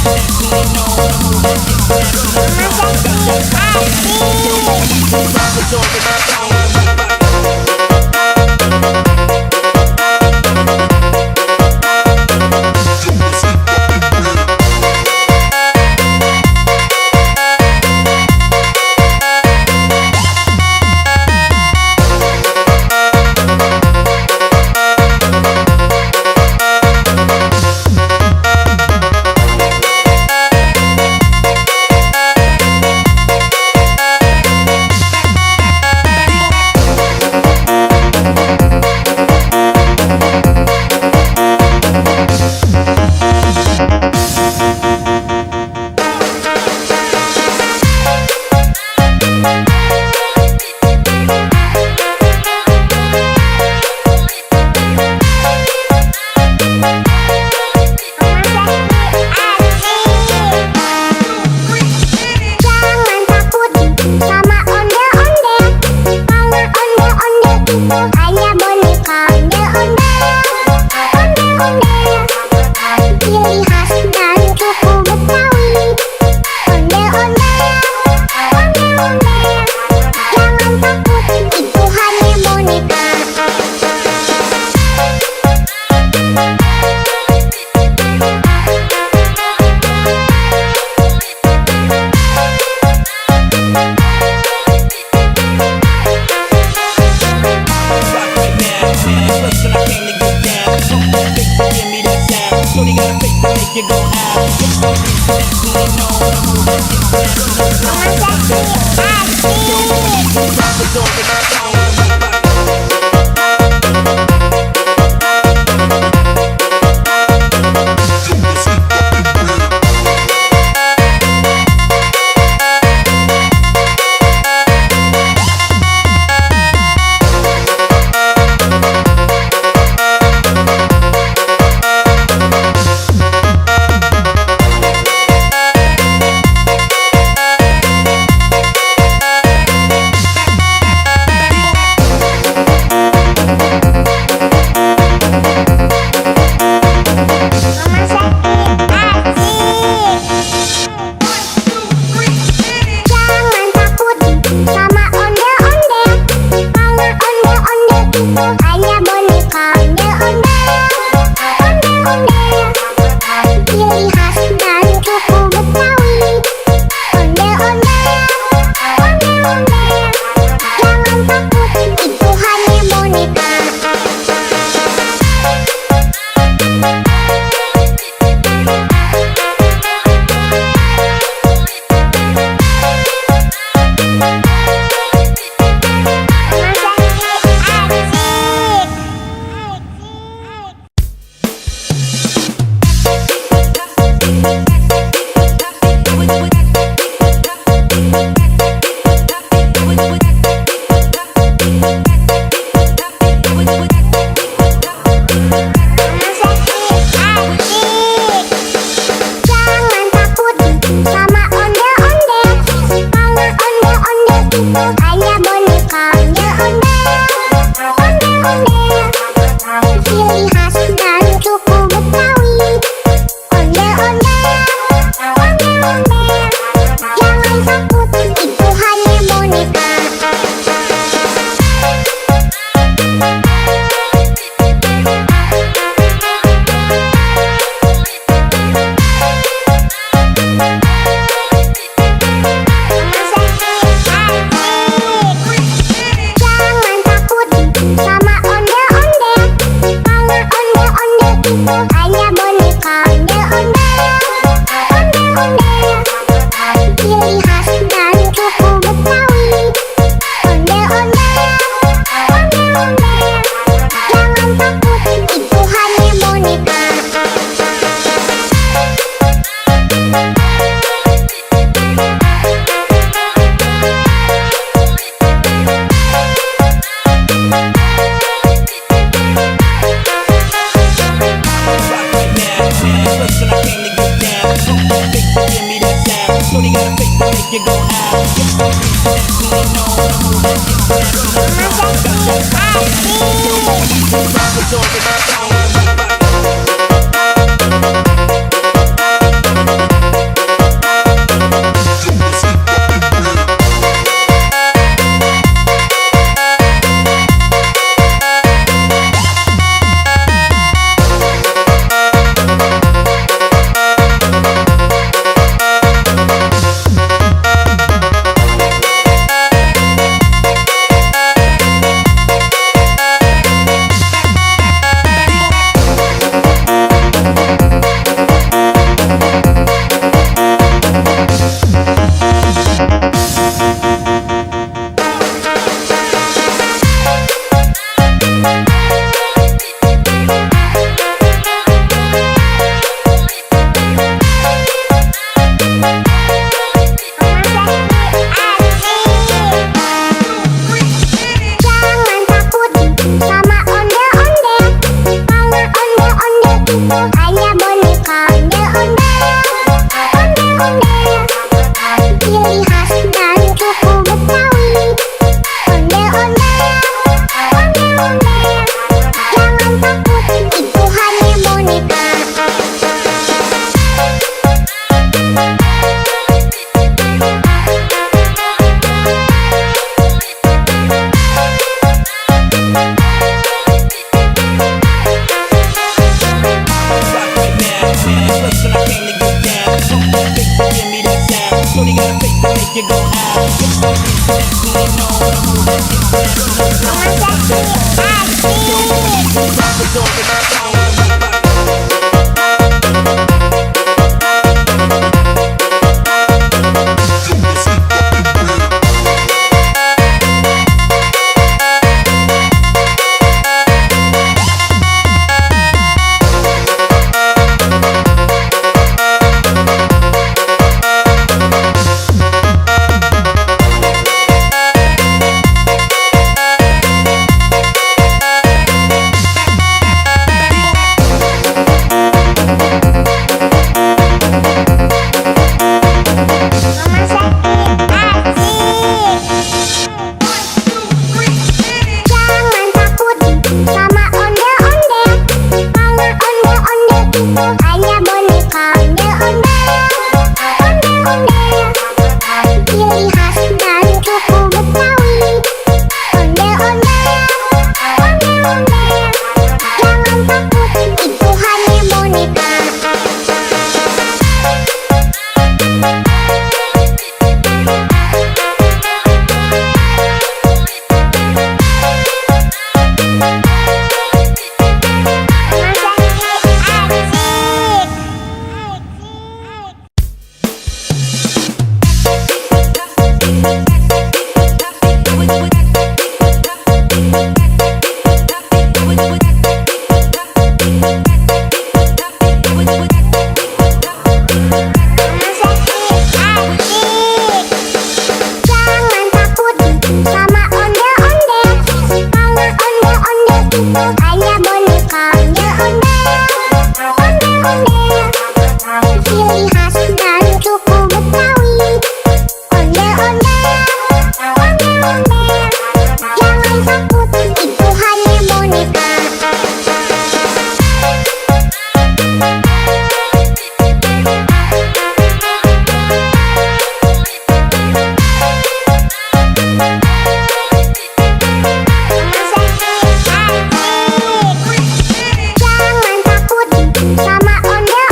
S3: That we know the move that gets that got that fire. Drop it over the phone.
S2: Hanya boneka ondel-ondel, ondel-ondel, ciri khas dan suku Betawi. Ondel-ondel, ondel-ondel, jangan takut, itu hanya boneka.
S3: Shorty got a face to make you go out. That we know the move that gets that drop it over the phone. Hanya boneka ondel-ondel, ondel-ondel, ciri khas dan suku Betawi. Ondel-ondel, ondel-ondel, jangan takut, itu hanya boneka. Hanya boneka ondel-ondel, ondel-ondel, ciri khas dan suku Betawi. Ondel-ondel, ondel-ondel, jangan takut, itu hanya boneka. Hanya boneka ondel-ondel, ondel-ondel, ciri khas dan suku Betawi. Ondel-ondel, ondel-ondel, jangan takut, itu hanya boneka. Shorty got a face to make you go out. That we know the move that gets that drop it over the phone.
S2: hanya boneka ondel-ondel. Ondel-ondel, ciri khas dan suku Betawi. Ondel-ondel, ondel-ondel, jangan takut, itu hanya boneka.
S3: Rock right now, place when I came to get down. Big to give me that sound. Shorty got a face to make you go out. Internationally known, I'm moving
S2: Jangan takut sama ondel-ondel, karena ondel-ondel itu hanya boneka ondel-ondel. Ondel-ondel, ciri khas dan suku Betawi. Ondel-ondel, ondel-ondel, jangan takut, itu hanya boneka. Jangan takut sama ondel-ondel, karena ondel-ondel itu hanya boneka ondel-ondel. Ondel-ondel, ciri khas dan suku Betawi. Ondel-ondel, ondel-ondel, jangan takut, itu hanya boneka. Jangan takut sama ondel-ondel,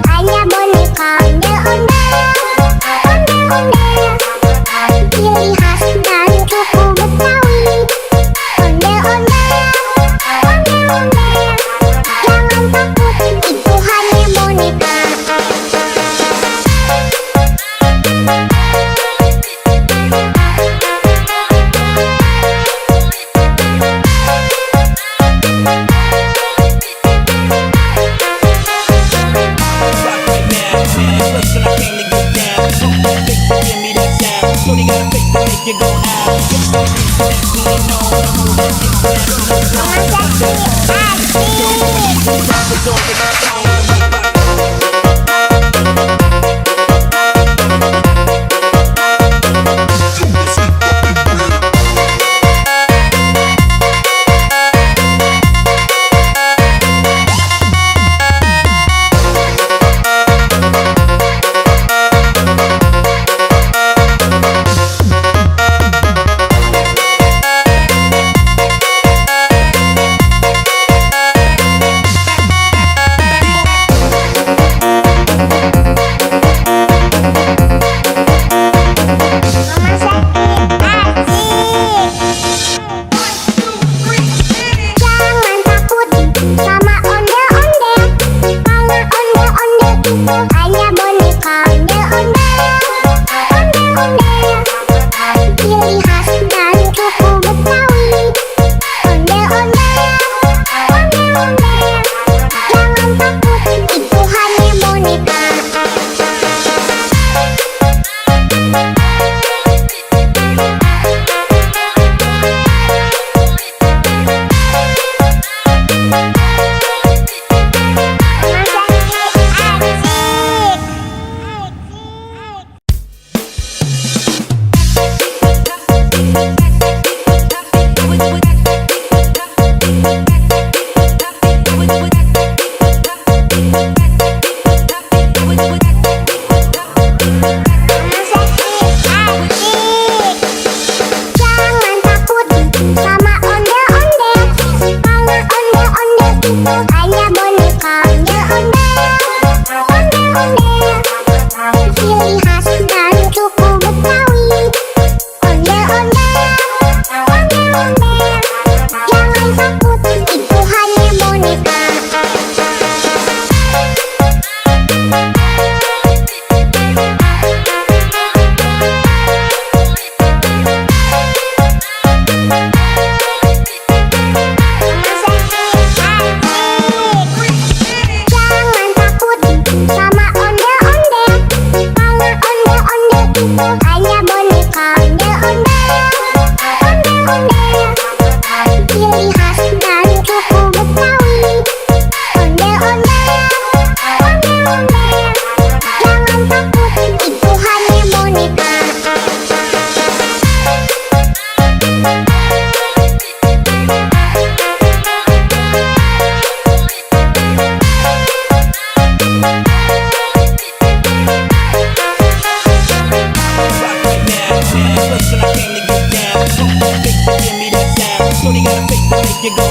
S2: Hanya boneka ondel-ondel, ondel-ondel. Ciri khas dan suku Betawi. Ondel-ondel, ondel-ondel. Jangan takut, itu hanya boneka.
S3: Shorty got a face to make you go out.
S2: Hanya boneka ondel-ondel, ondel-ondel. Ciri khas dan suku Betawi. Ondel-ondel, ondel-ondel. Jangan takut, itu hanya boneka. Jangan takut sama ondel-ondel, karena ondel-ondel itu hanya boneka ondel-ondel, ondel-ondel. Ciri khas dan suku Betawi. Ondel-ondel, ondel-ondel. Jangan takut, itu hanya boneka. Jangan takut sama ondel-ondel, karena ondel-ondel itu hanya boneka ondel-ondel, ondel-ondel. Ciri khas dan suku Betawi. Ondel-ondel, ondel-ondel. Jangan takut, itu hanya boneka.
S3: Shorty got a face to make you go out.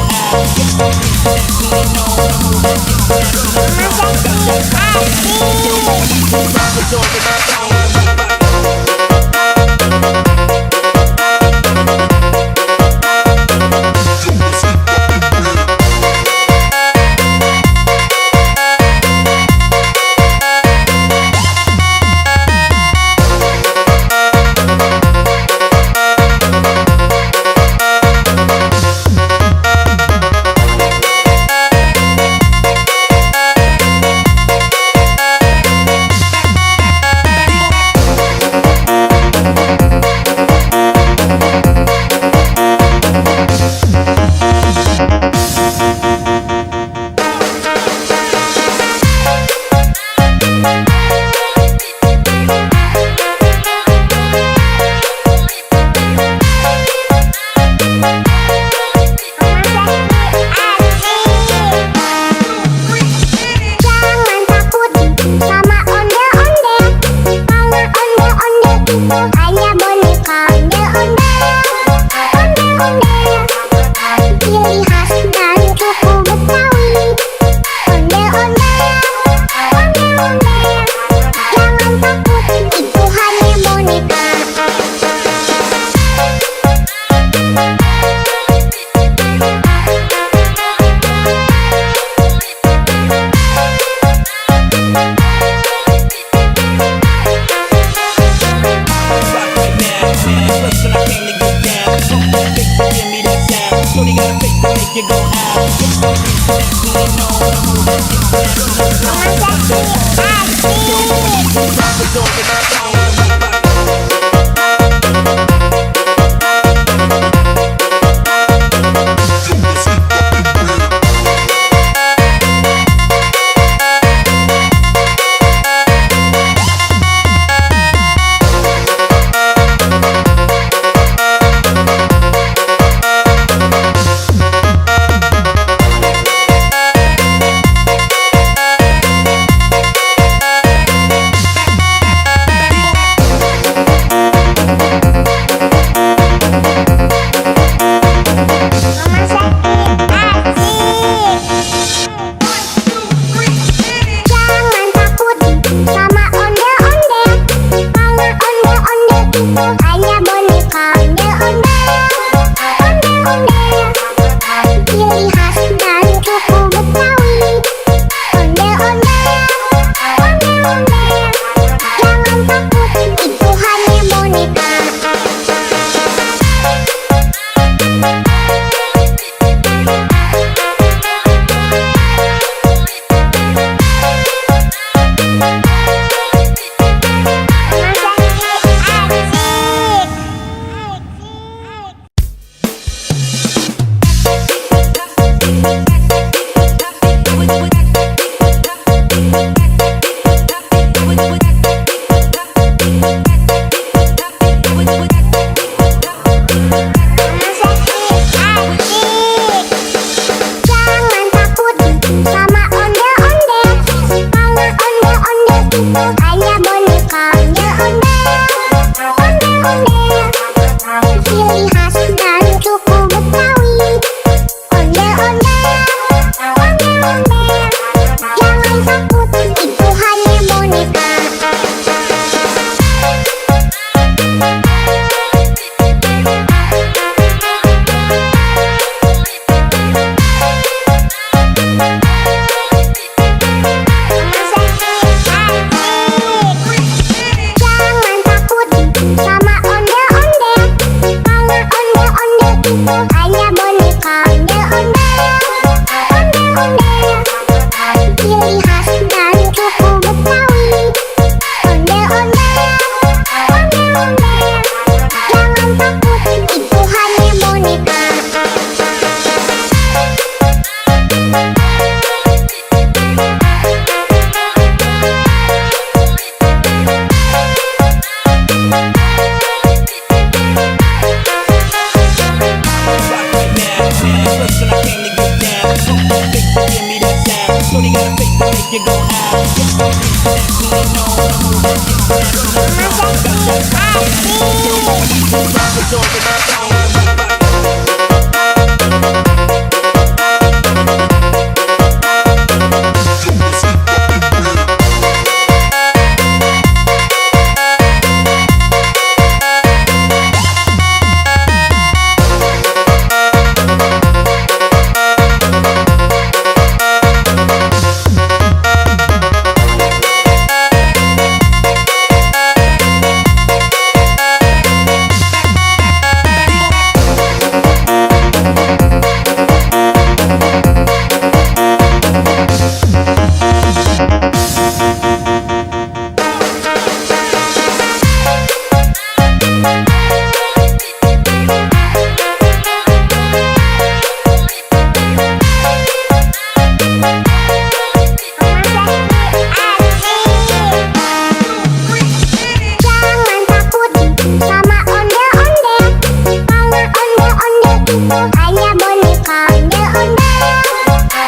S2: hanya boneka ondel-ondel.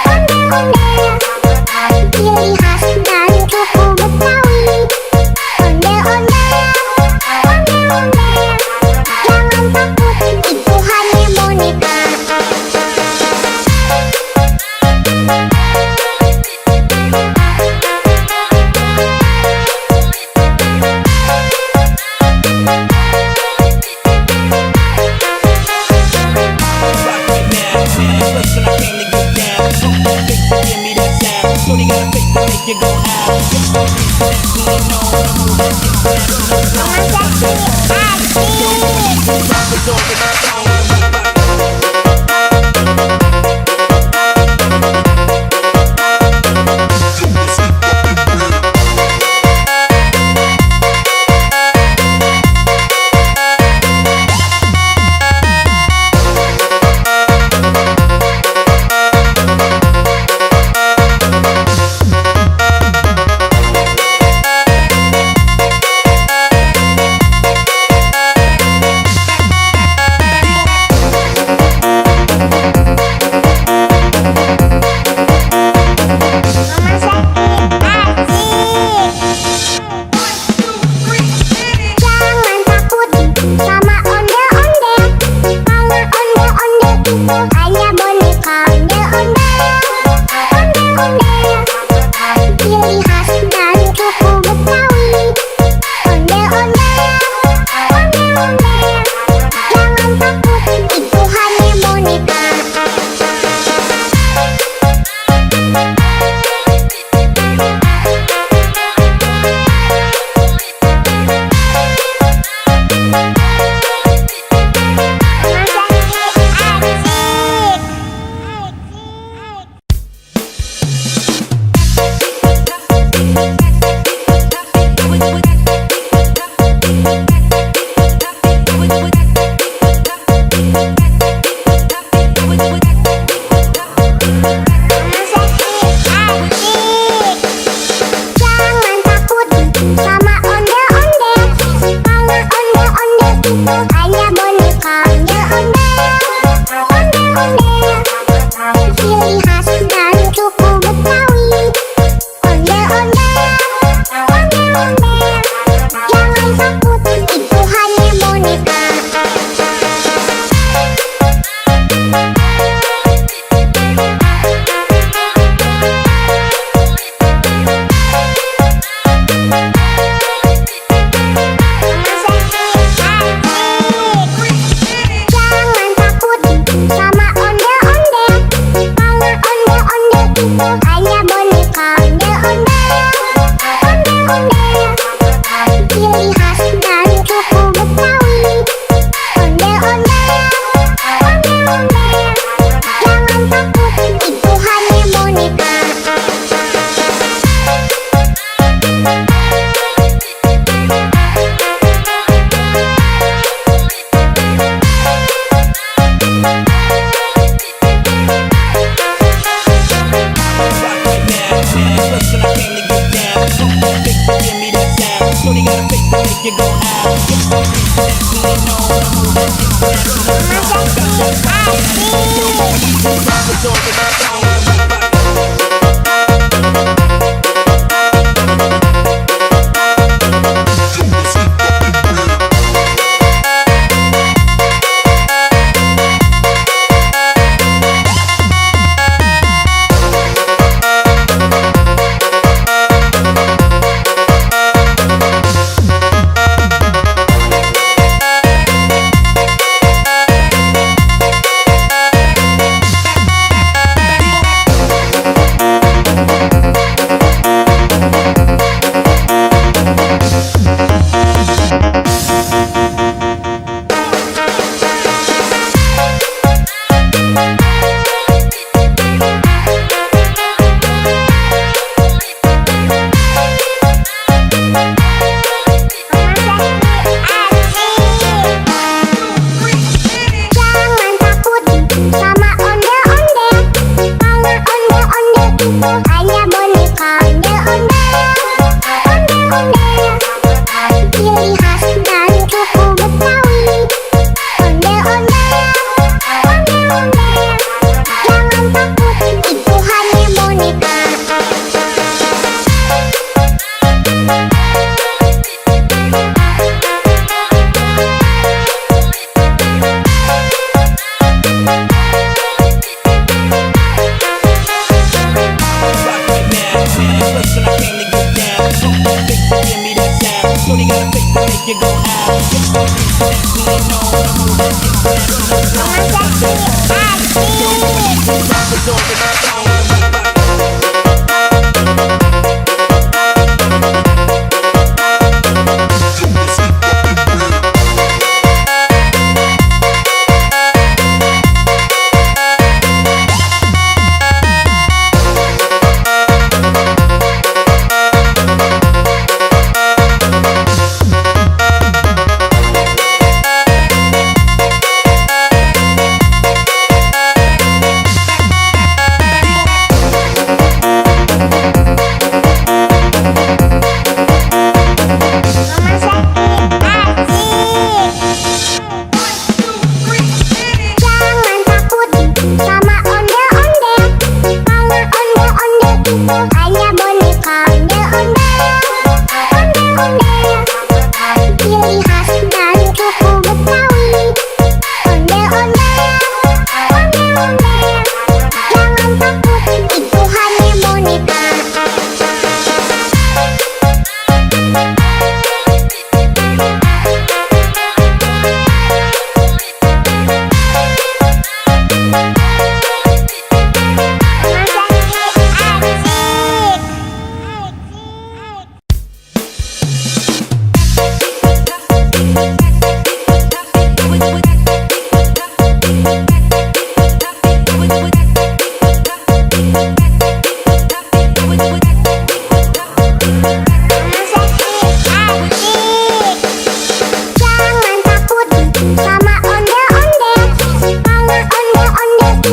S2: Ondel-ondel, ciri khas dan suku Betawi. Ondel-ondel, ondel-ondel, jangan takut, itu hanya boneka.
S3: Shorty got a face to make you go out.
S2: Jangan takut sama ondel-ondel, karena ondel-ondel itu hanya boneka ondel-ondel. Ondel-ondel, ciri khas dan suku Betawi. Ondel-ondel, ondel-ondel, jangan takut, itu hanya boneka. Jangan takut sama ondel-ondel, karena ondel-ondel itu hanya boneka ondel-ondel. Ondel-ondel, ciri khas dan suku Betawi. Ondel-ondel, ondel-ondel, jangan takut, itu hanya boneka. Jangan takut sama ondel-ondel, karena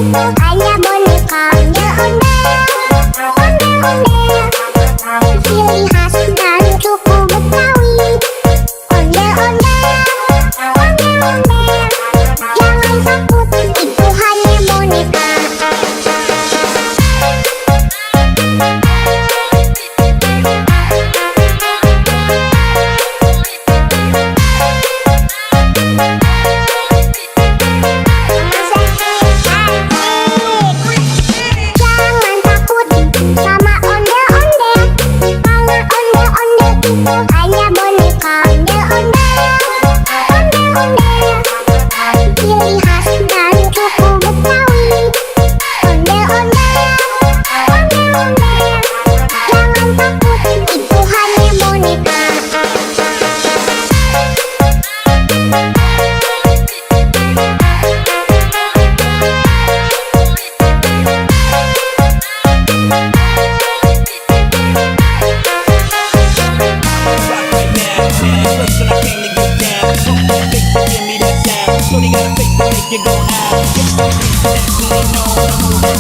S2: itu hanya boneka ondel-ondel, ondel-ondel. Ciri khas dan suku Betawi, ondel-ondel, ondel-ondel. Jangan takut, itu hanya boneka. Jangan takut sama ondel-ondel, karena ondel-ondel itu hanya boneka ondel-ondel, ondel-ondel. Ciri khas dan suku Betawi, ondel-ondel, ondel-ondel. Jangan takut, itu hanya boneka.
S3: Rock right now, place when I came to get down. Big to give me that sound. Shorty got a face to make you go out. Nationally known, I'm over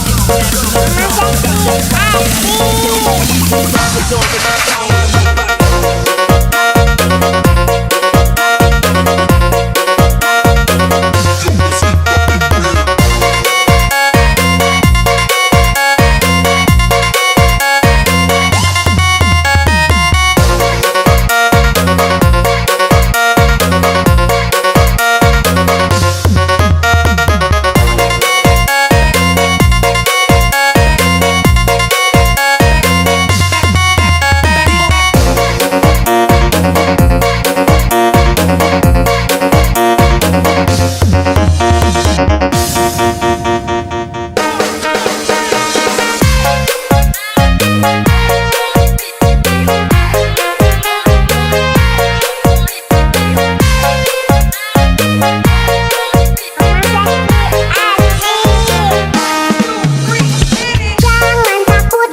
S2: Jangan takut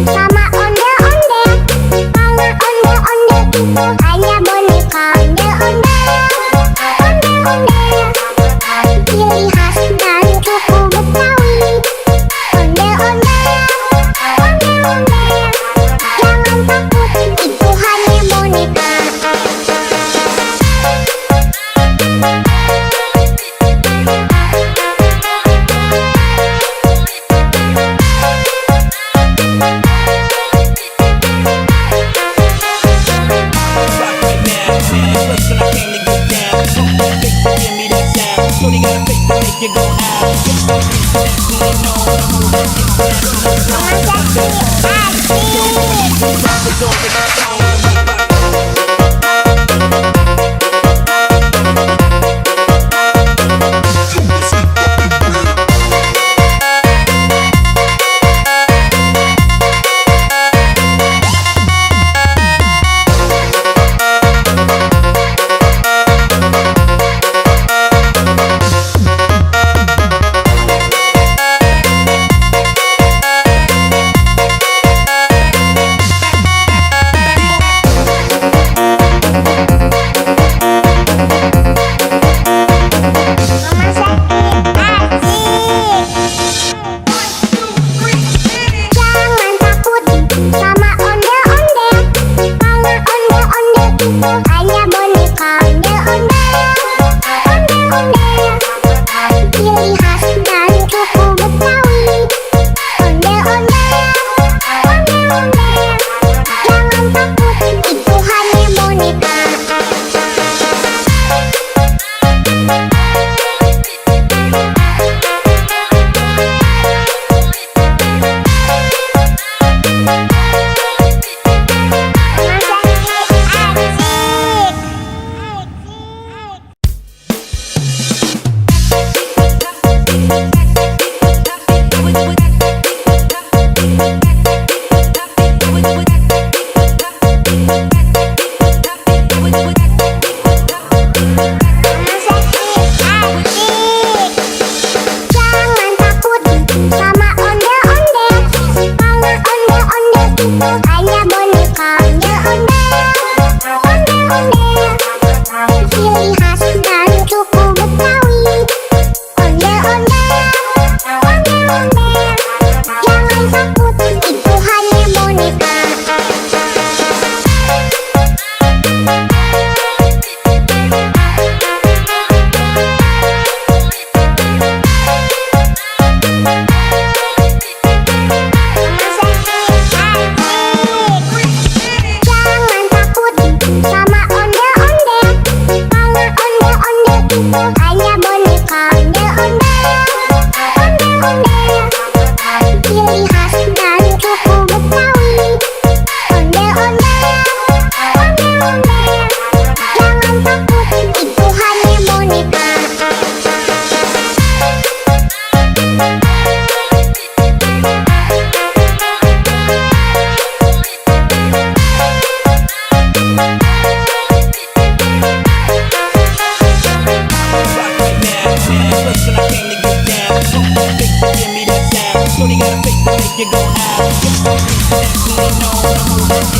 S2: sama ondel-ondel, karena ondel-ondel itu hanya boneka ondel-ondel, ondel-ondel. Ciri khas dan suku Betawi, ondel-ondel, ondel-ondel. Jangan takut, itu hanya boneka.
S3: rock right now, place when I came to get down. Big to give me that sound. Shorty got a face to make you go out. Nationally known, I'm over when I came to get down. Big to give me that sound. Shorty got a face to make you go out. Nationally known, I'm over it.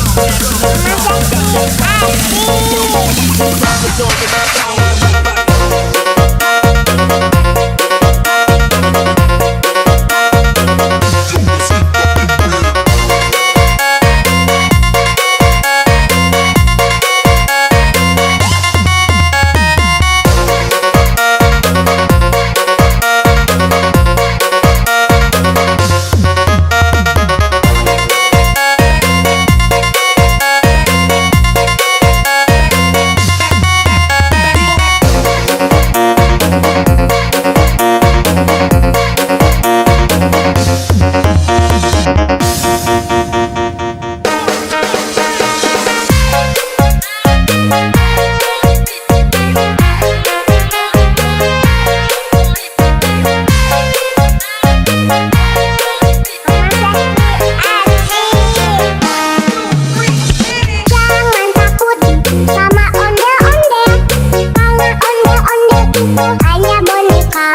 S2: Hanya boneka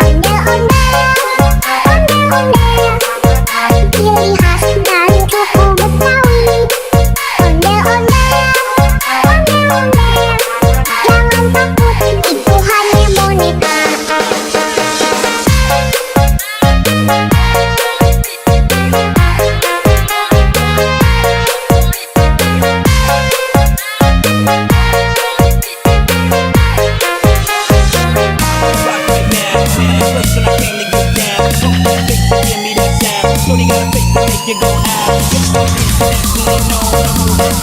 S2: ondel-ondel, ciri khas dan suku Betawi. Ondel-ondel, jangan takut, itu hanya boneka.
S3: Shorty got a face to make you go out. Nationally known, I'm over it.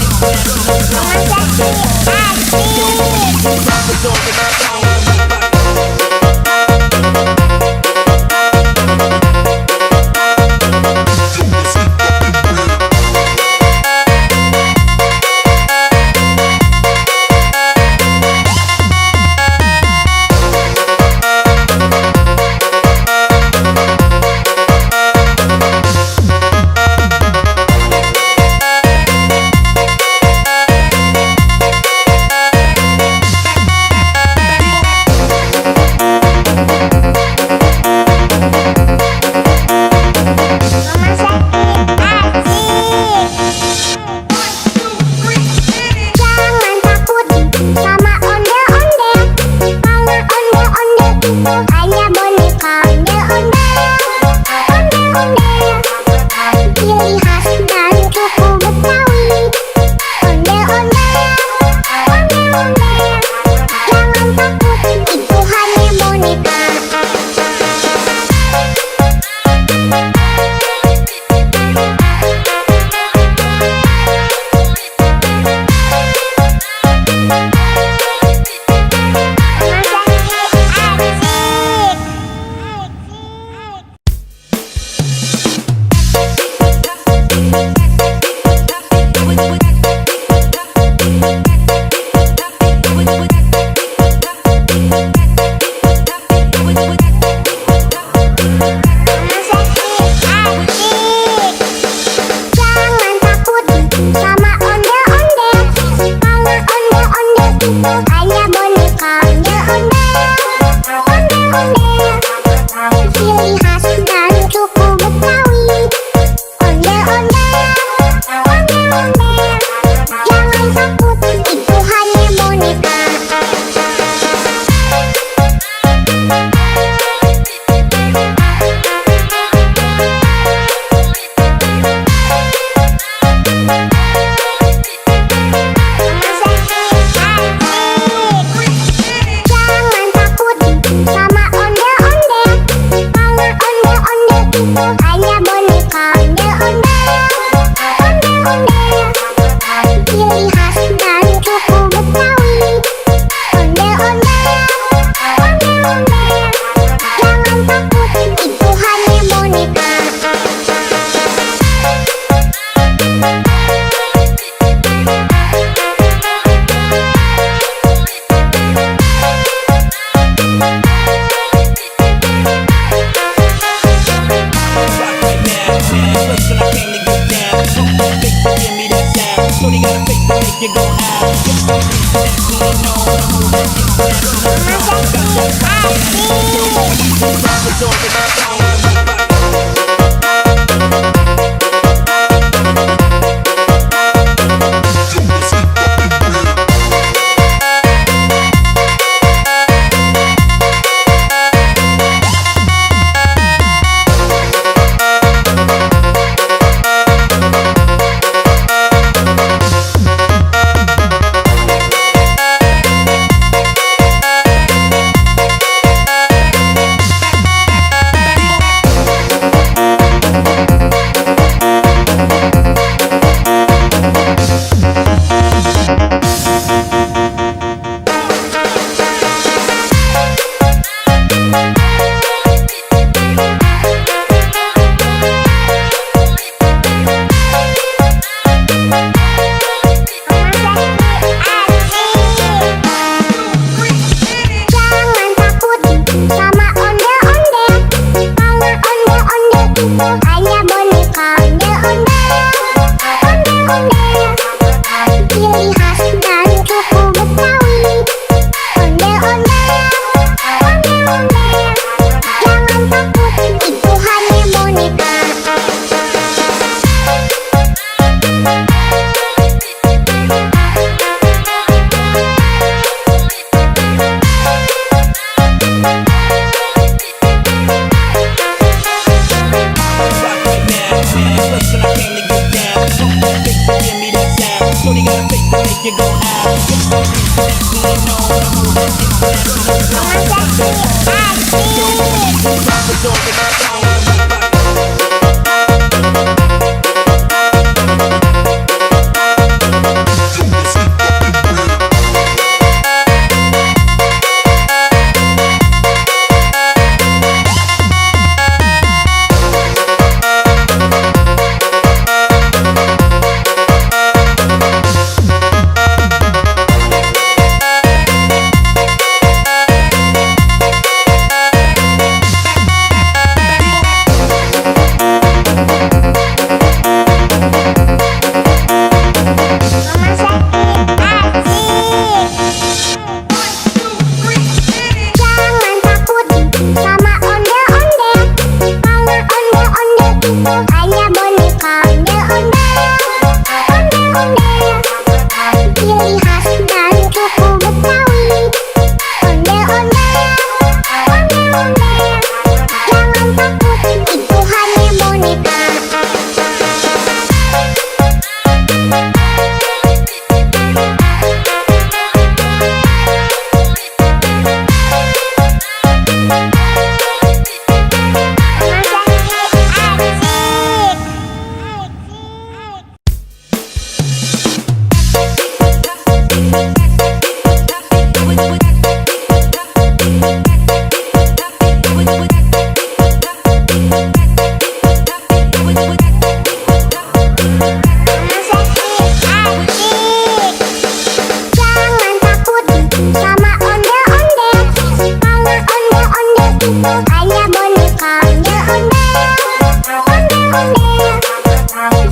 S3: Hanya boneka ondel-ondel, ciri khas dan suku Betawi. Ondel-ondel, jangan takut, itu hanya boneka.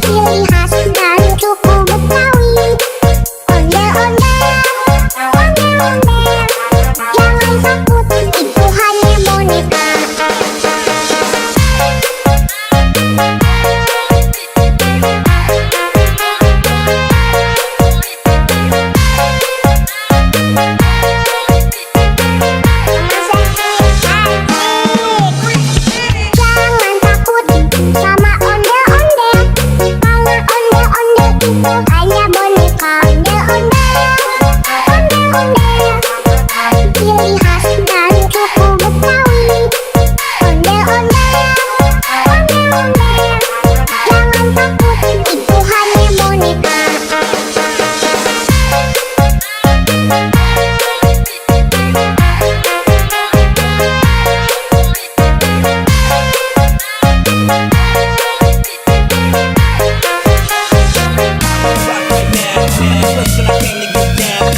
S2: Ciri khas dari suku Betawi. Ondel-ondel, ondel-ondel, jangan takut, itu hanya boneka. Jangan takut sama ondel-ondel, karena ondel-ondel itu hanya boneka. Ondel-ondel, ondel-ondel, ciri khas dari suku Betawi. Ondel-ondel, ondel-ondel, jangan takut, itu hanya boneka.
S3: Rock right now, first when I came to get down.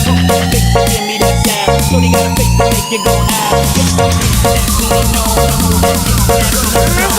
S3: Big boy, give me that sound. Shorty got a face to make you go out. Definitely know the move. Got that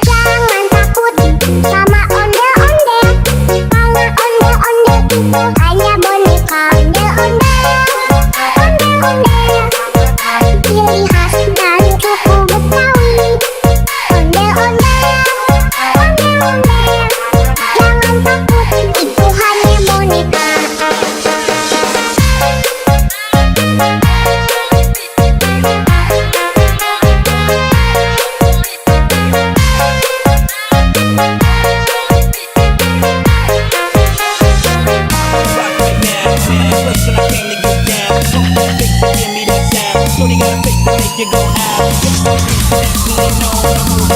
S2: Jangan takut sama ondel-ondel, karena ondel-ondel itu hanya boneka. Ondel-ondel, ondel-ondel, ciri khas dari suku Betawi. Ondel-ondel, ondel-ondel, jangan takut, itu hanya boneka.
S3: rock right now, first when I came to get down. Big boy, give me that sound. Shorty got a face to make you go out. Definitely know the move.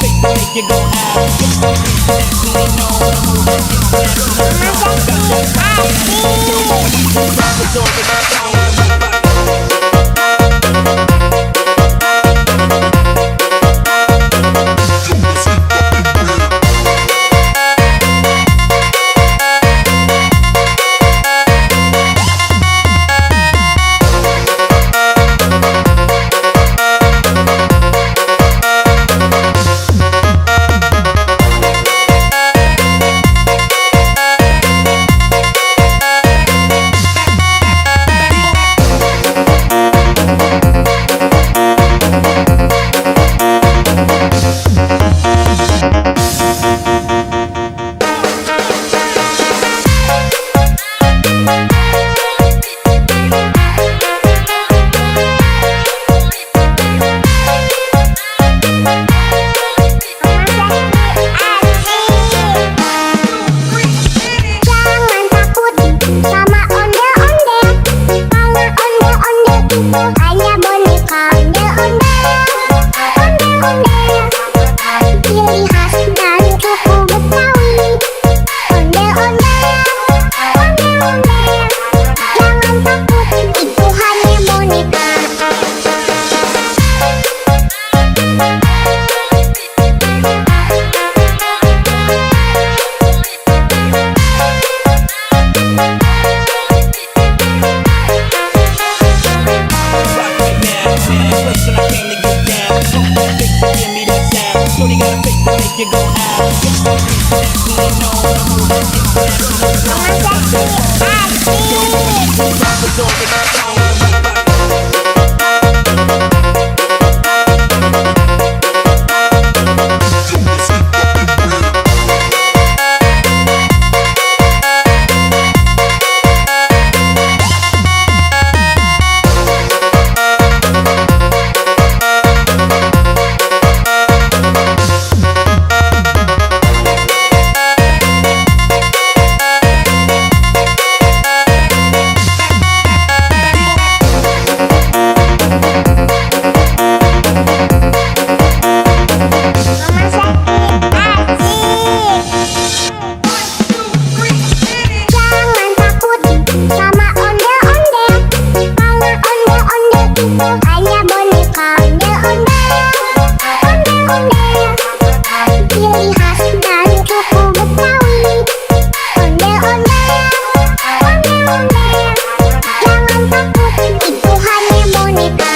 S3: fake to make you go out. Naturally known, the move is
S2: hanya boneka ondel-ondel, ciri khas dan suku Betawi. Ondel-ondel, jangan takut, itu hanya boneka.
S3: Shorty got a face to make you go out. Naturally known, the move is hanya boneka ondel-ondel, ciri khas dan suku Betawi. Ondel-ondel, jangan takut, itu hanya boneka. Hanya boneka ondel-ondel, ciri khas dan suku Betawi. Ondel-ondel, jangan takut, itu hanya boneka.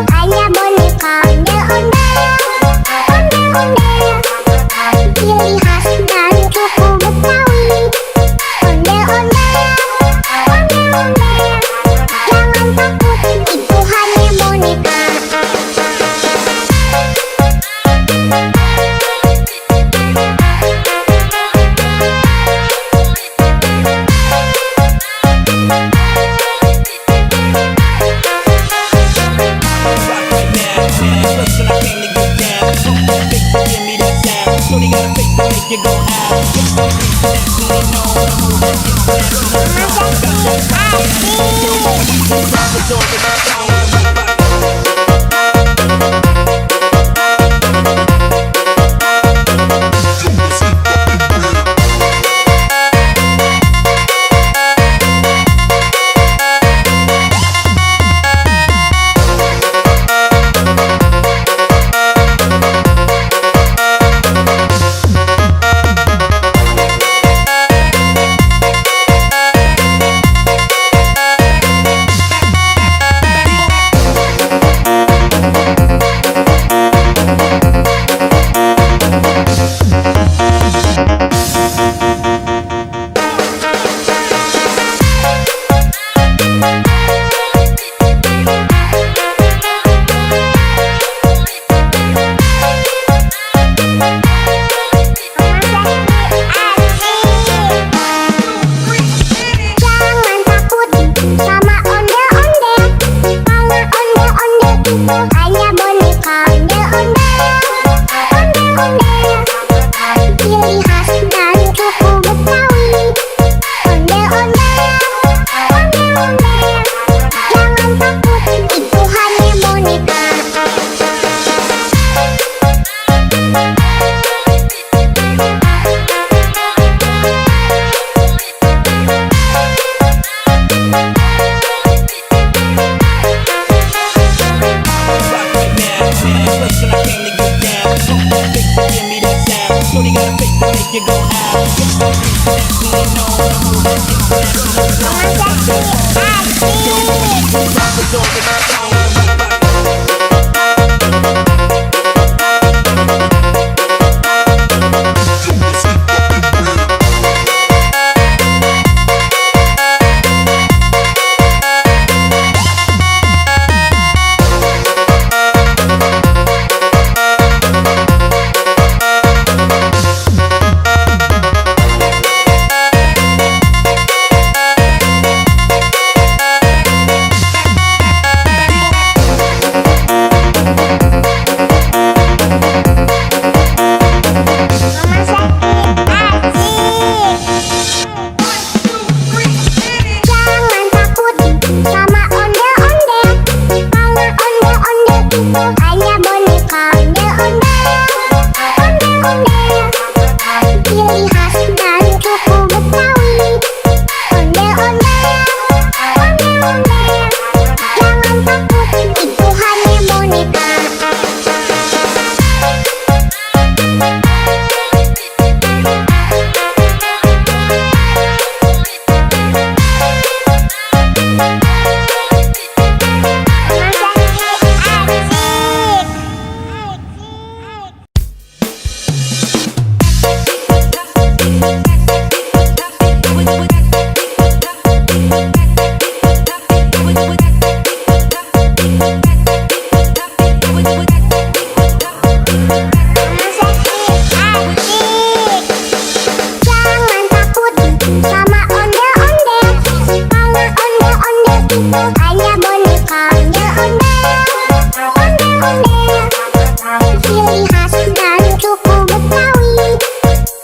S3: Hanya boneka ondel-ondel, ciri khas dan suku Betawi. Ondel-ondel, jangan takut, itu hanya boneka. Shorty got a face to make you go out. Naturally known, the move is and I came to get down. Fake to give me that sound. Shorty got a face to make you go out. Internationally known, I'm moving
S2: Jangan takut sama ondel-ondel, karena ondel-ondel itu hanya boneka ondel-ondel. Ondel-ondel, ciri khas dari suku Betawi. Ondel-ondel, ondel-ondel, jangan takut, itu hanya boneka. Jangan takut sama ondel-ondel, karena ondel-ondel itu hanya boneka ondel-ondel. Ondel-ondel, ciri khas dari suku Betawi.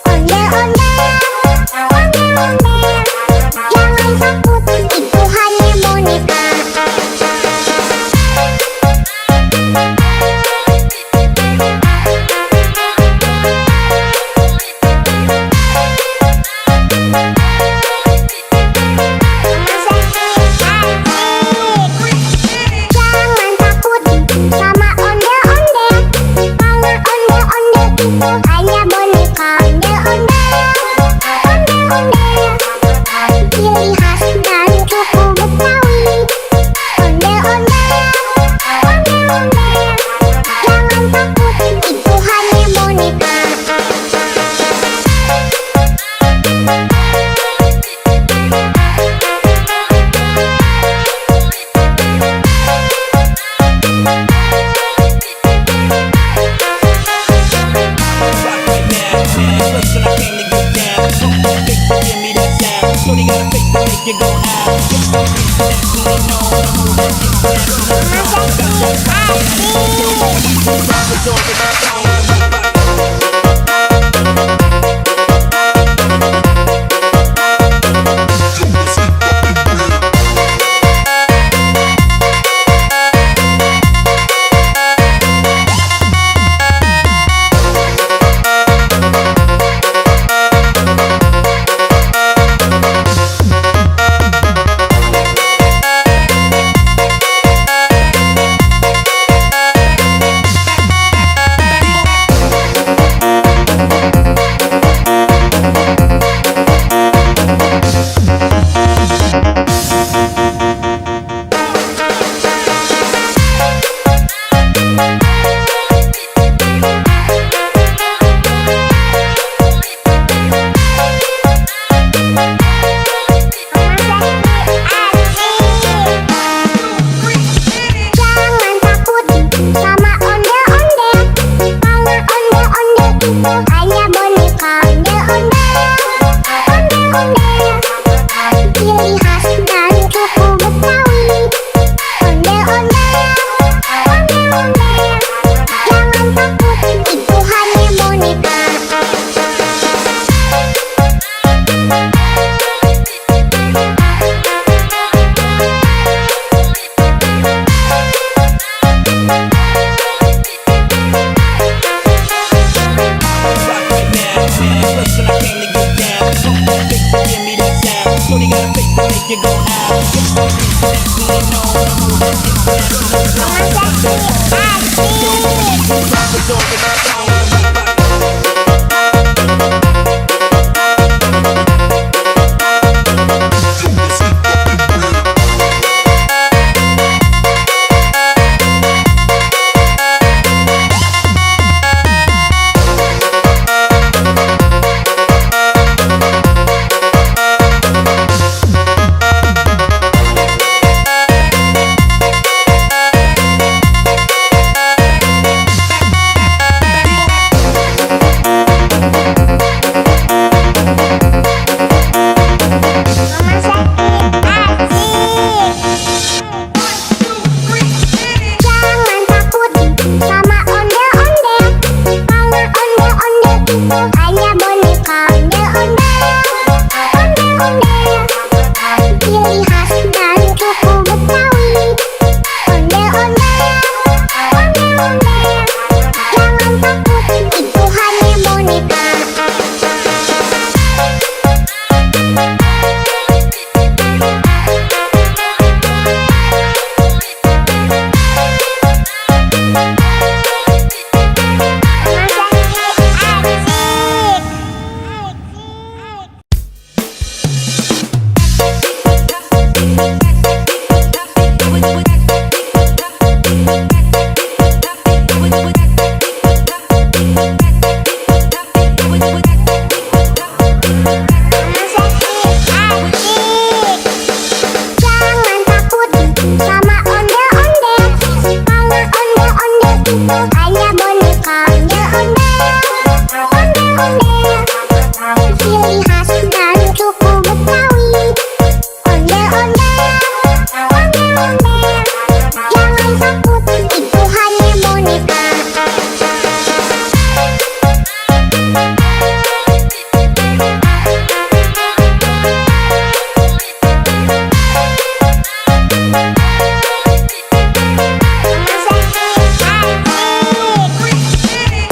S2: Ondel-ondel, ondel-ondel, jangan takut, itu hanya boneka. Jangan takut sama ondel-ondel, hanya boneka ondel-ondel. Ciri khas dan suku Betawi. Ondel-ondel. Jangan takut, itu hanya boneka.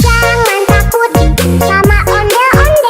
S2: Jangan takut sama ondel-ondel.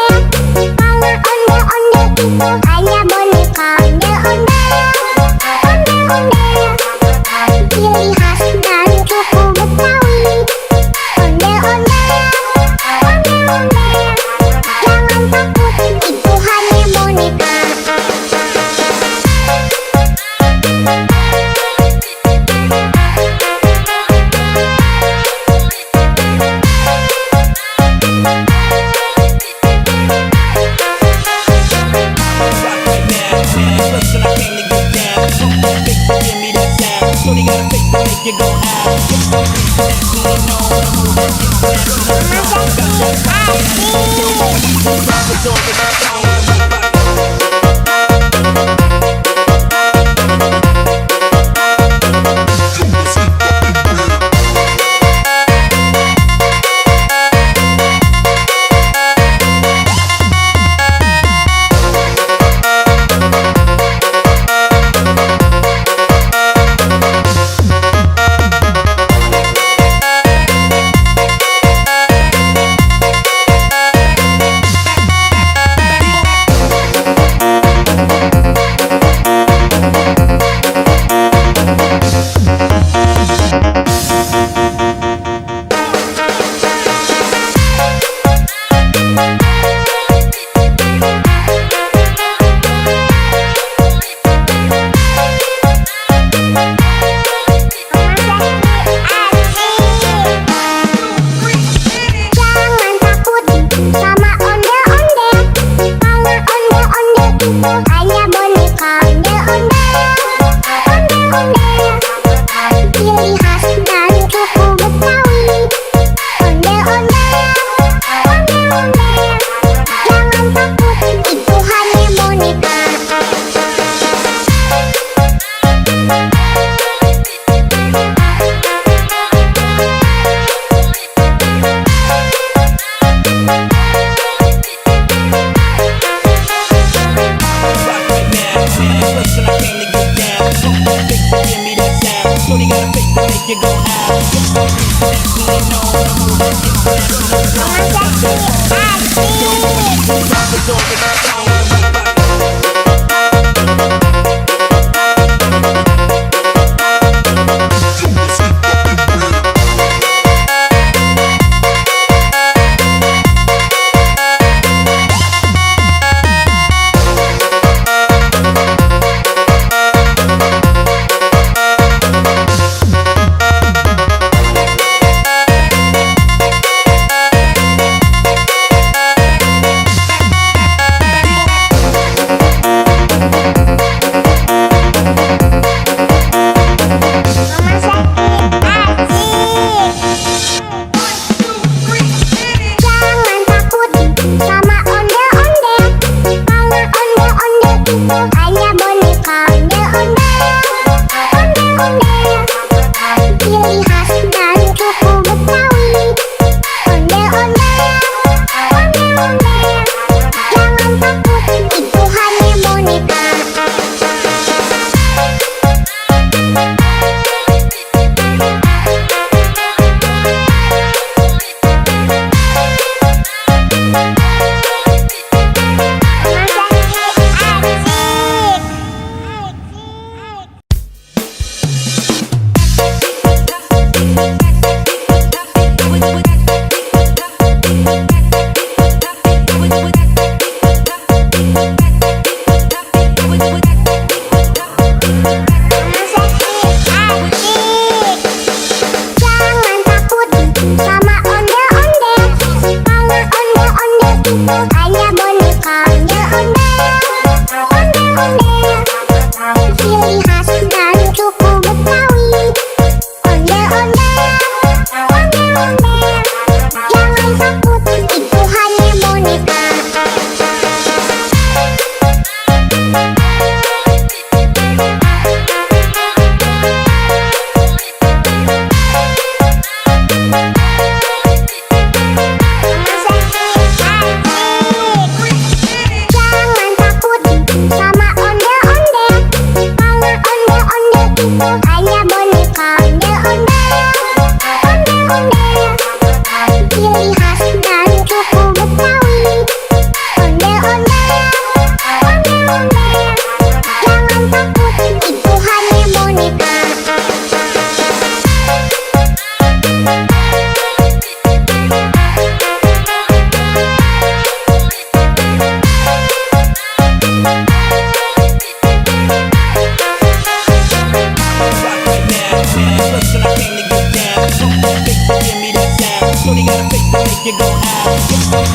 S3: Shorty got a face to make you go out. That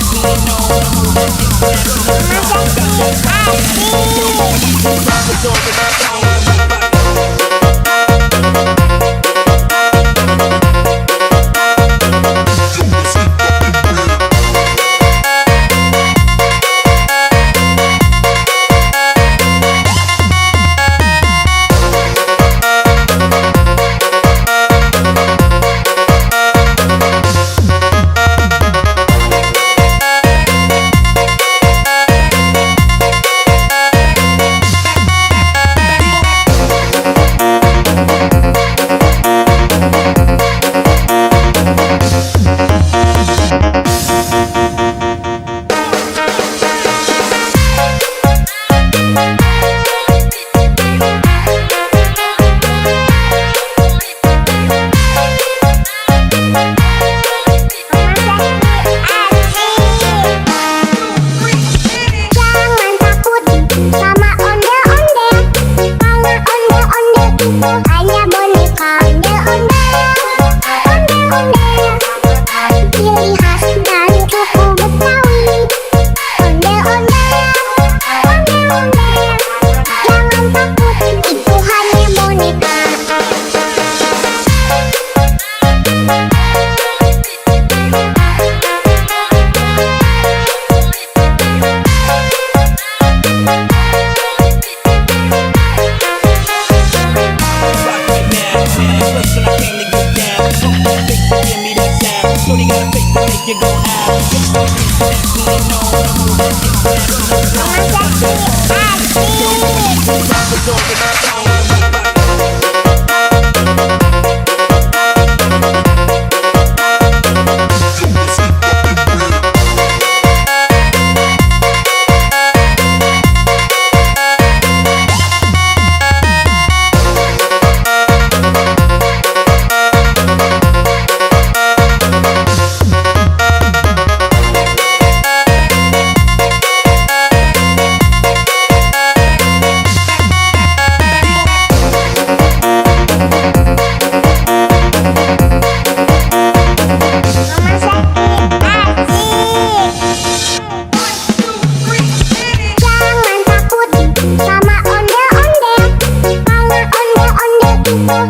S3: we know the move and get that. Got that fire. Drop the door with that song.
S2: Hanya boneka ondel-ondel, ciri khas dan suku Betawi. Ondel-ondel, jangan takut, itu hanya boneka.
S3: Shorty got a face to make you go out. That we know the move and get that. Drop the door with that song.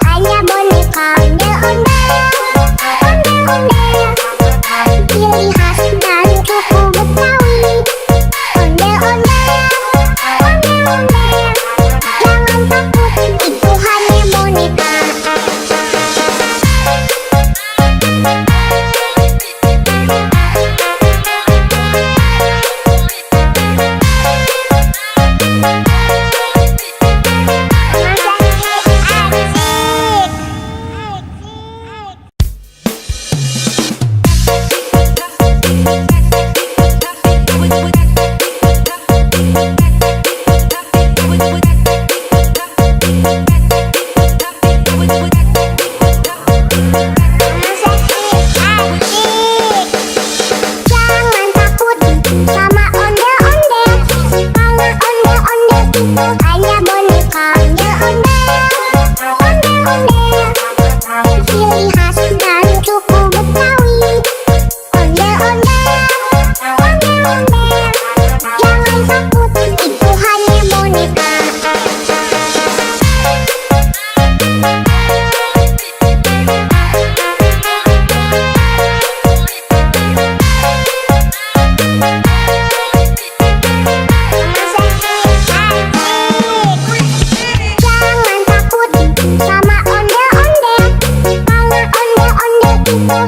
S3: Hanya boneka ondel-ondel, ciri khas dan suku Betawi. Ondel-ondel, jangan takut, itu hanya boneka. Hanya boneka ondel-ondel, ciri khas dan suku Betawi. Ondel-ondel, jangan takut, itu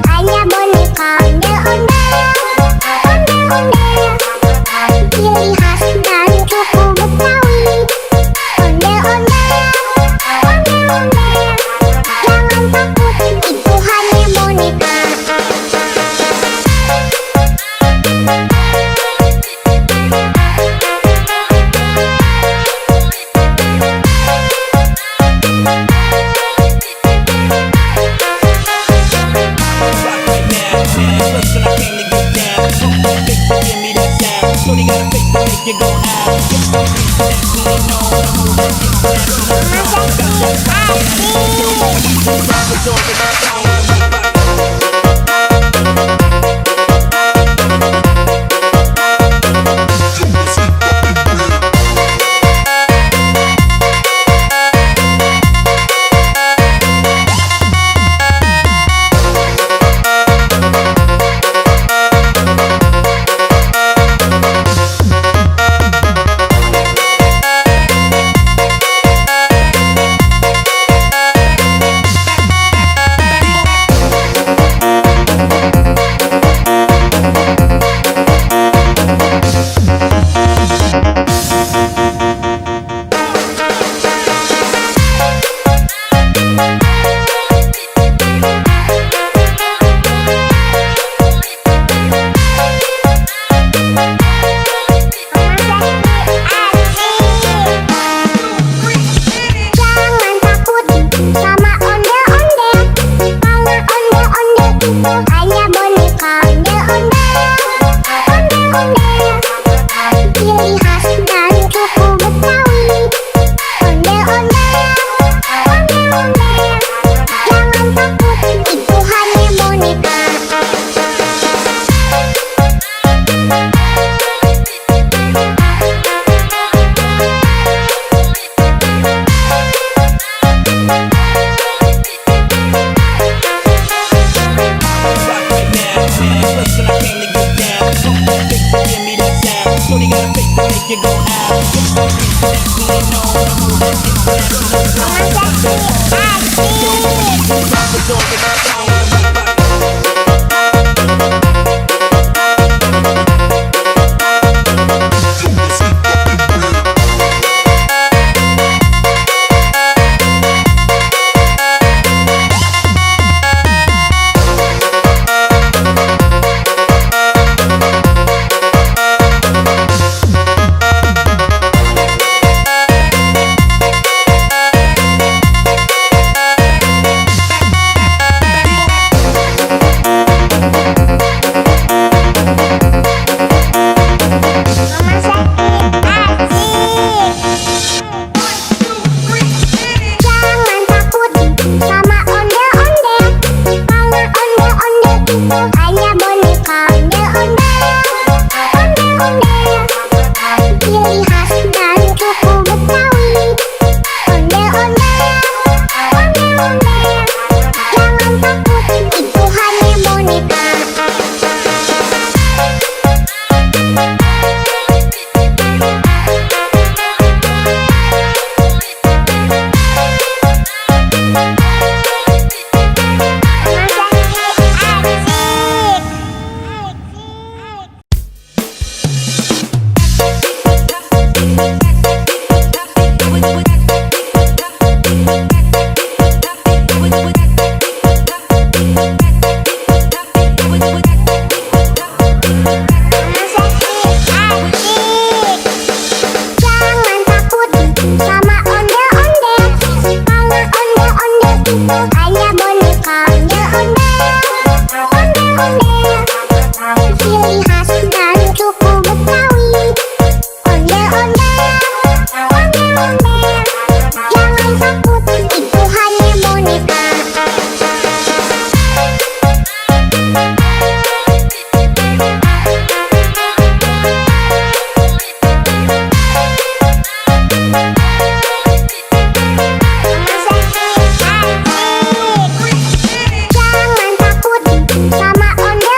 S3: hanya boneka. Hanya boneka ondel-ondel, ciri khas dan suku Betawi. Ondel-ondel, jangan takut, itu hanya boneka. Shorty got a face to make you go out. That we know the move and get that. Got that fire. Drop the door with that song.
S2: hanya boneka ondel-ondel. Ondel-ondel, ciri khas dan suku Betawi. Ondel-ondel, ondel-ondel, jangan takut, itu hanya boneka.
S3: Rock right now, listen, I came to get down. Fake to give me that sound. Shorty got a face to make you go out. Internationally known, I'm moving
S2: Jangan takut sama ondel-ondel, karena ondel-ondel itu hanya boneka ondel-ondel. Ondel-ondel, ciri khas dan suku Betawi. Ondel-ondel, ondel-ondel, jangan takut, itu hanya boneka. Jangan takut sama ondel-ondel, karena ondel-ondel itu hanya boneka ondel-ondel. Ondel-ondel, ciri khas dan suku Betawi. Ondel-ondel, ondel-ondel, jangan takut, itu hanya boneka. Jangan takut sama ondel-ondel,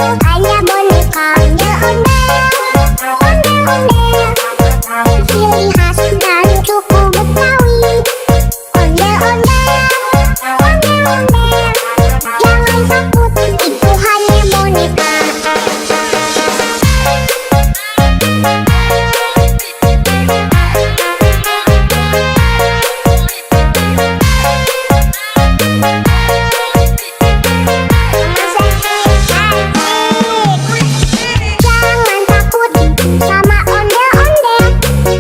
S2: hanya boneka ondel-ondel. Ciri khas dan suku Betawi. Ondel-ondel, ondel-ondel. Jangan takut, itu hanya boneka. Jangan takut sama ondel-ondel.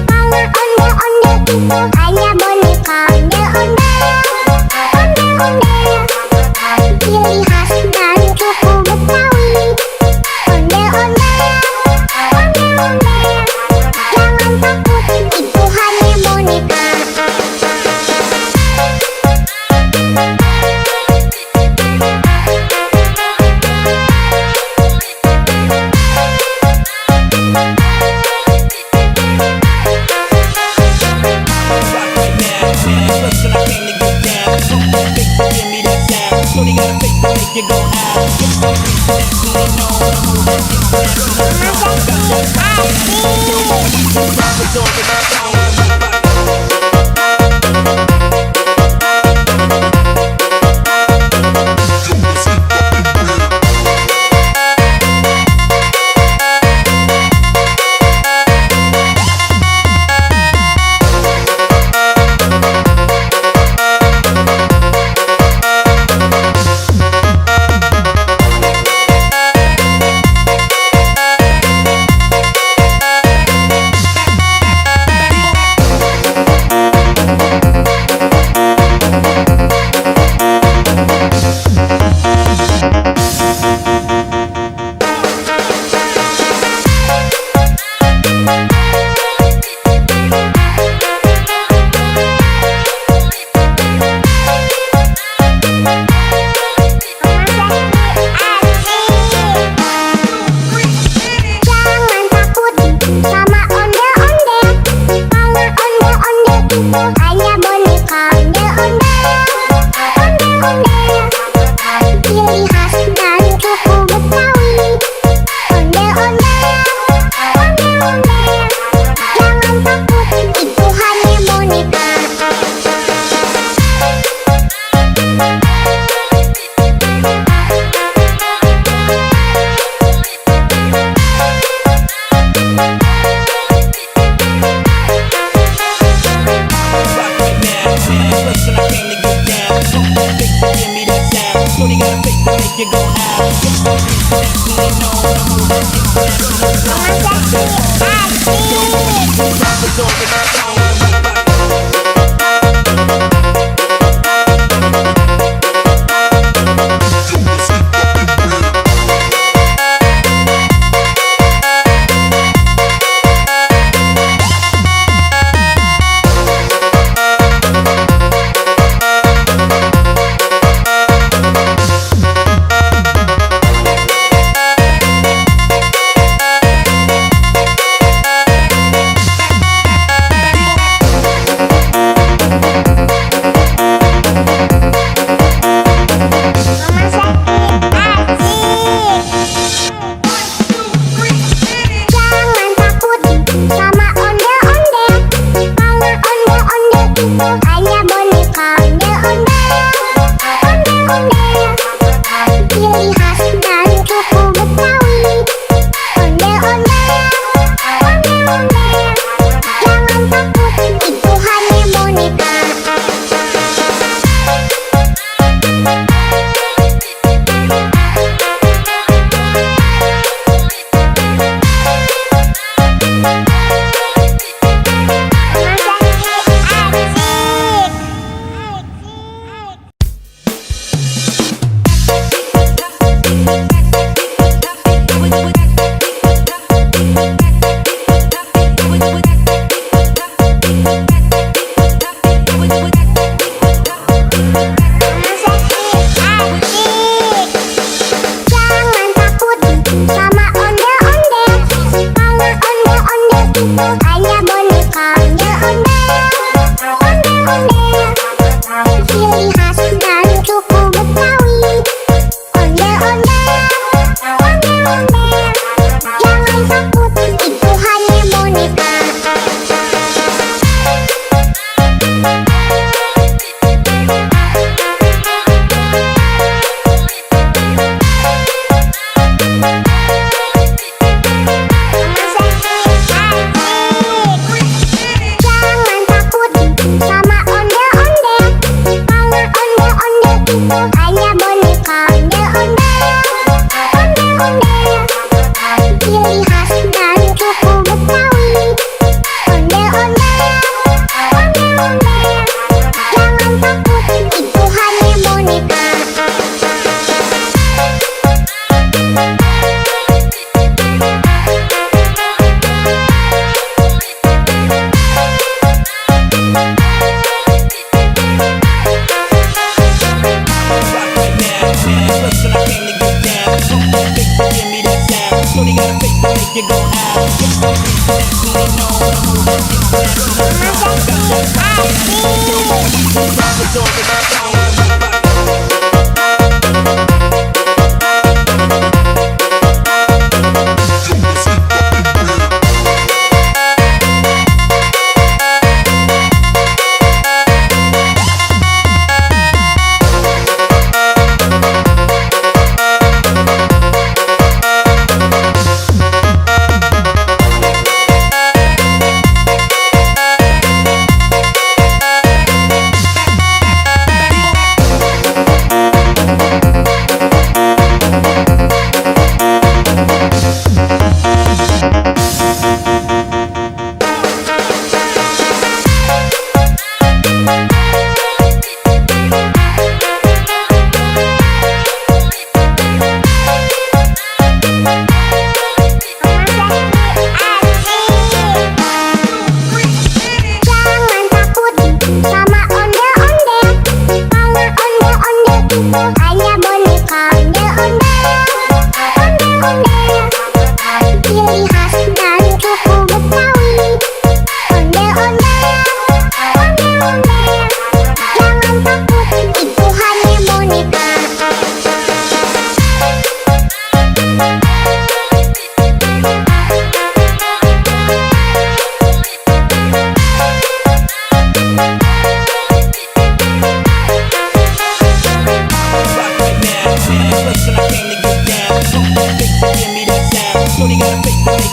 S2: Karena ondel-ondel itu hanya boneka ondel-ondel. Ondel-ondel, ciri khas dan suku Betawi. Ondel-ondel, ondel-ondel. Jangan takut, itu hanya boneka.
S3: Rock right now, first when I came to get down. Big to give me that sound. Shorty got a face to make you go out. Definitely know the move. Rappers over the phone.
S2: Jangan takut sama ondel-ondel. Karena ondel-ondel itu hanya boneka ondel-ondel. Ondel-ondel, ciri khas dan suku Betawi. Ondel-ondel, ondel-ondel. Jangan takut, itu hanya boneka.
S3: Rock right now, first when I came to get down. Big to give me that sound. Shorty got a face to make you go out. Definitely know the move. Rappers over the phone.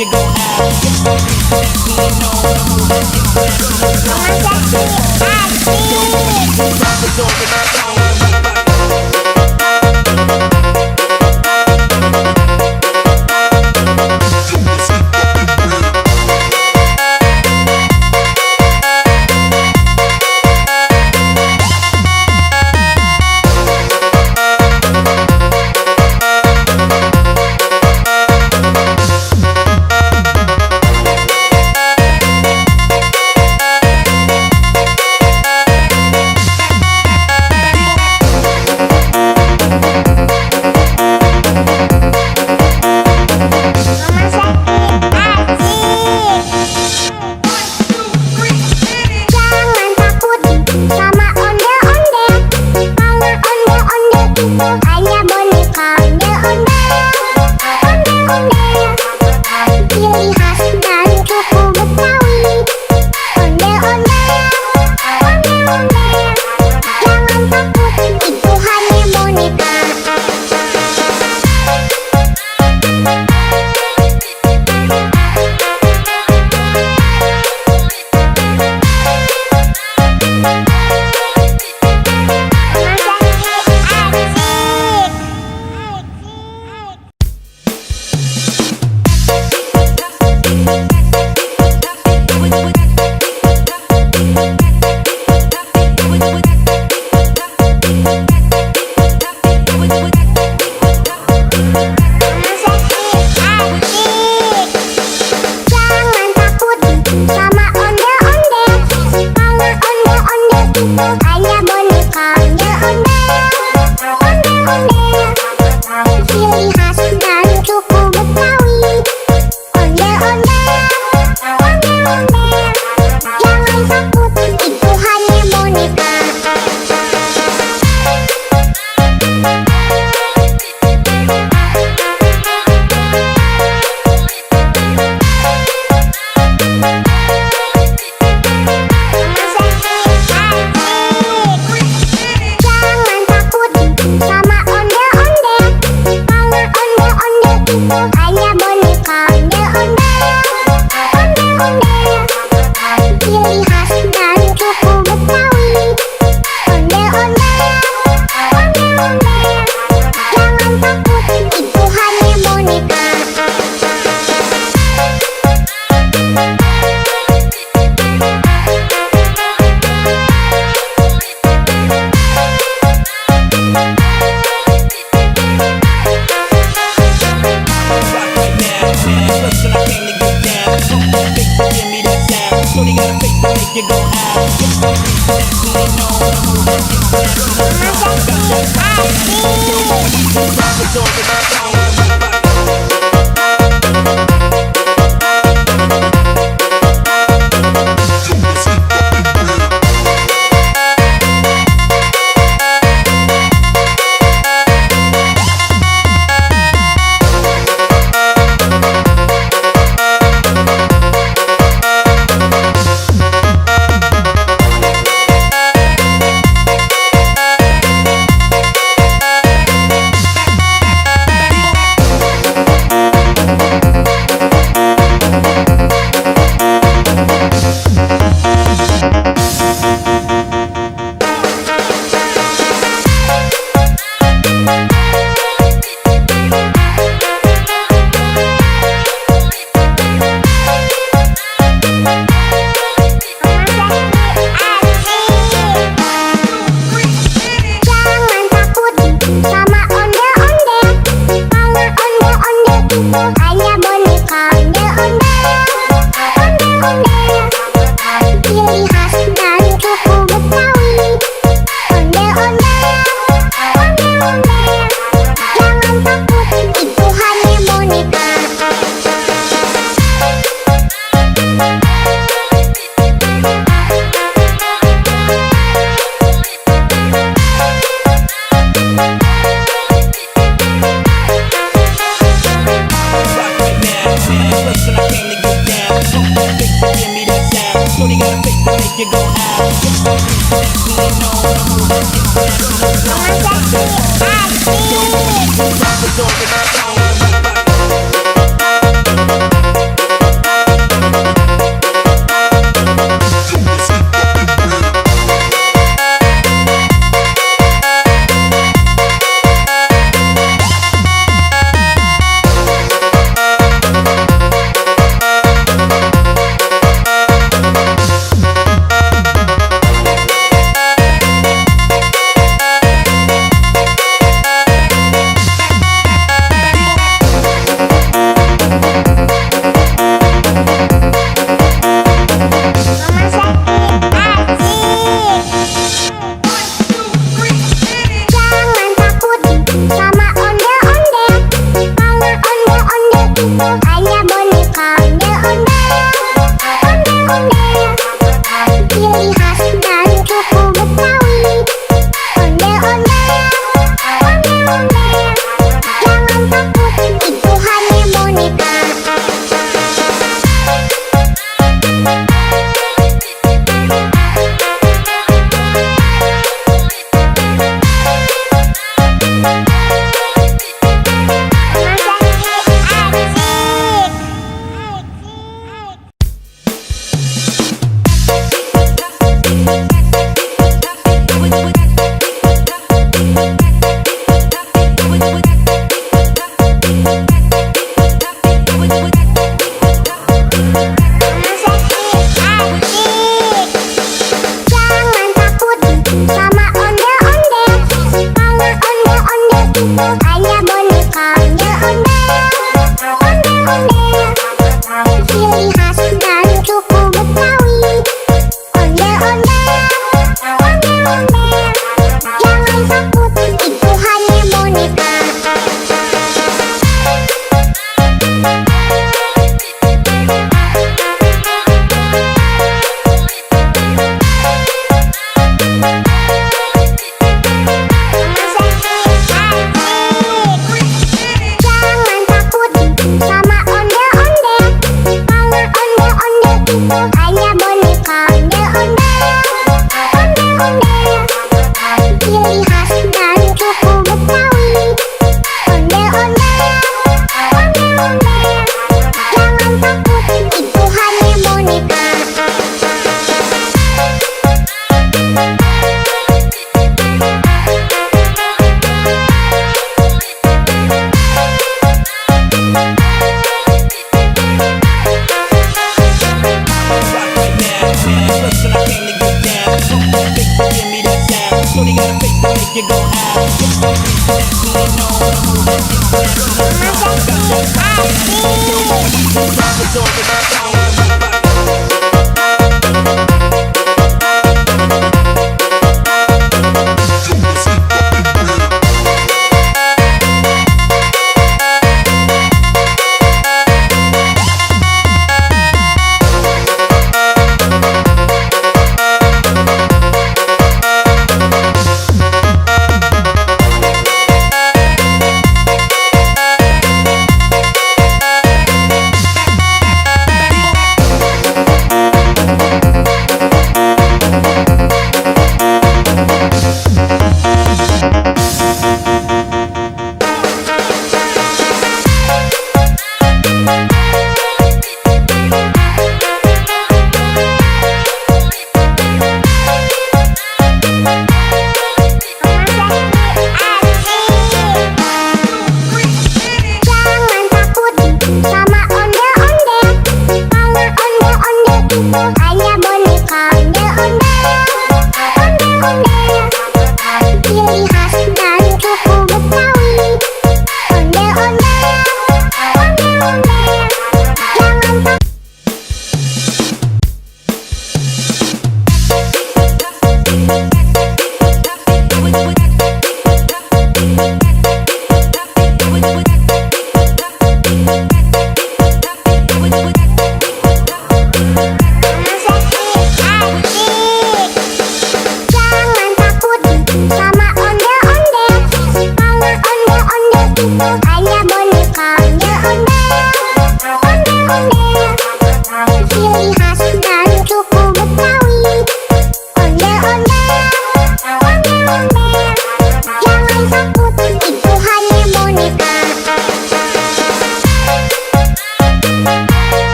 S3: you go out. Nasty, you know the move. Drop it over the phone.
S2: Hanya boneka ondel-ondel, ciri khas dari suku Betawi. Ondel-ondel, jangan takut, itu hanya boneka. Hanya boneka ondel-ondel, ciri khas dari suku Betawi. Ondel-ondel, jangan takut, itu hanya boneka. Hanya boneka ondel-ondel, ciri khas dari suku Betawi. Ondel-ondel, jangan takut, itu hanya boneka.
S3: Shorty got a face to make you go out. Nasty, you know the move. Drop it over the phone. Hanya boneka ondel-ondel, ciri khas dari suku Betawi. Ondel-ondel, jangan takut, itu hanya boneka. Shorty got a face to make you go out. Nasty, you know the move. Drop it over the phone.
S2: Jangan takut sama ondel-ondel, karena ondel-ondel itu hanya boneka. Ondel-ondel, ciri khas dan suku Betawi. Ondel-ondel, jangan takut, itu hanya boneka.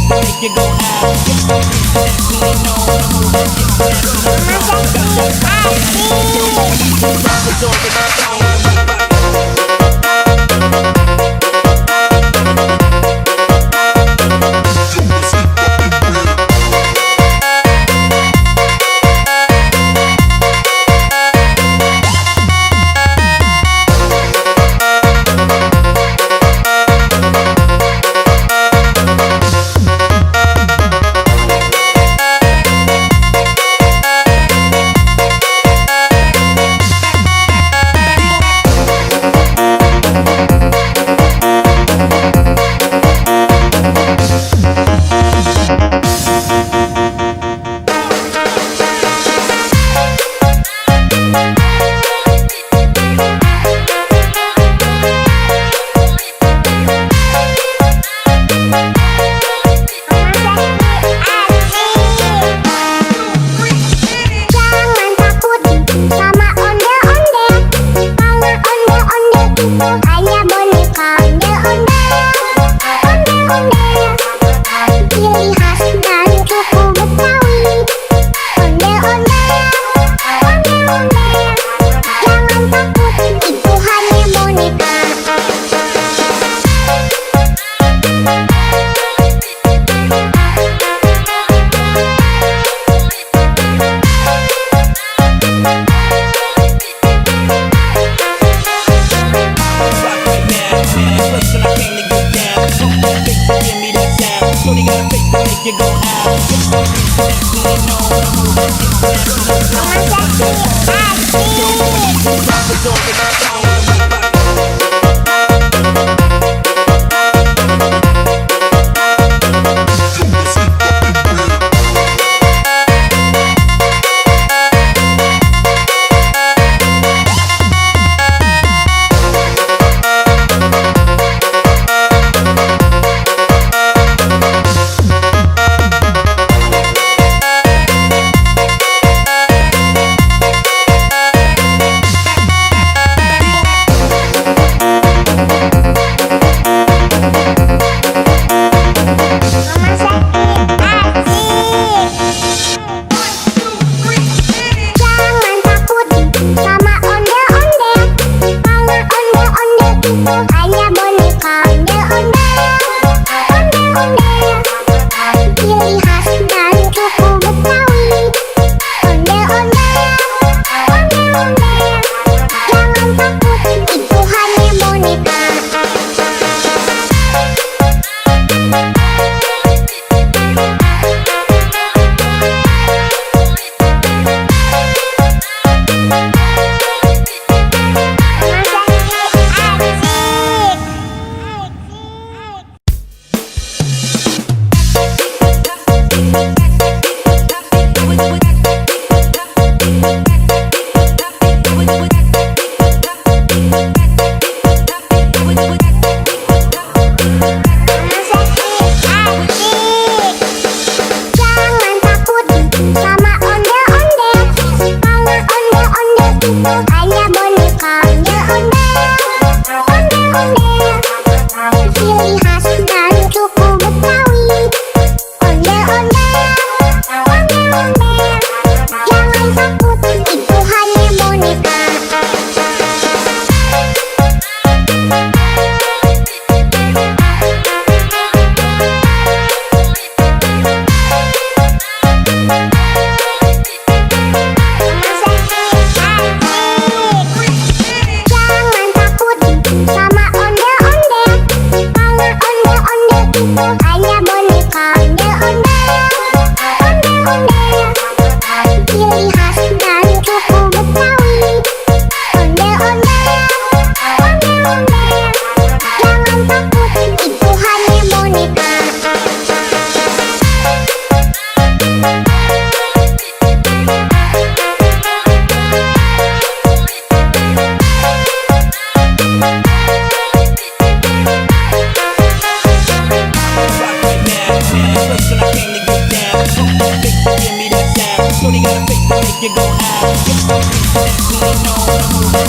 S3: to make you go out. Naturally known, I'm moving
S2: hanya boneka ondel-ondel, ciri khas dan suku Betawi. Ondel-ondel, jangan takut, itu hanya boneka.
S3: Shorty got a face to make you go out. Naturally known, I'm moving hanya boneka ondel-ondel, ciri khas dan suku Betawi. Ondel-ondel, jangan takut, itu hanya boneka. Hanya boneka ondel-ondel, ciri khas dan suku Betawi. Ondel-ondel, jangan takut, itu hanya boneka. Hanya boneka ondel-ondel, ciri khas dan suku Betawi. Ondel-ondel, jangan takut, itu hanya boneka. Shorty got a face to make you go out. Naturally known, I'm moving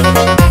S1: Asik.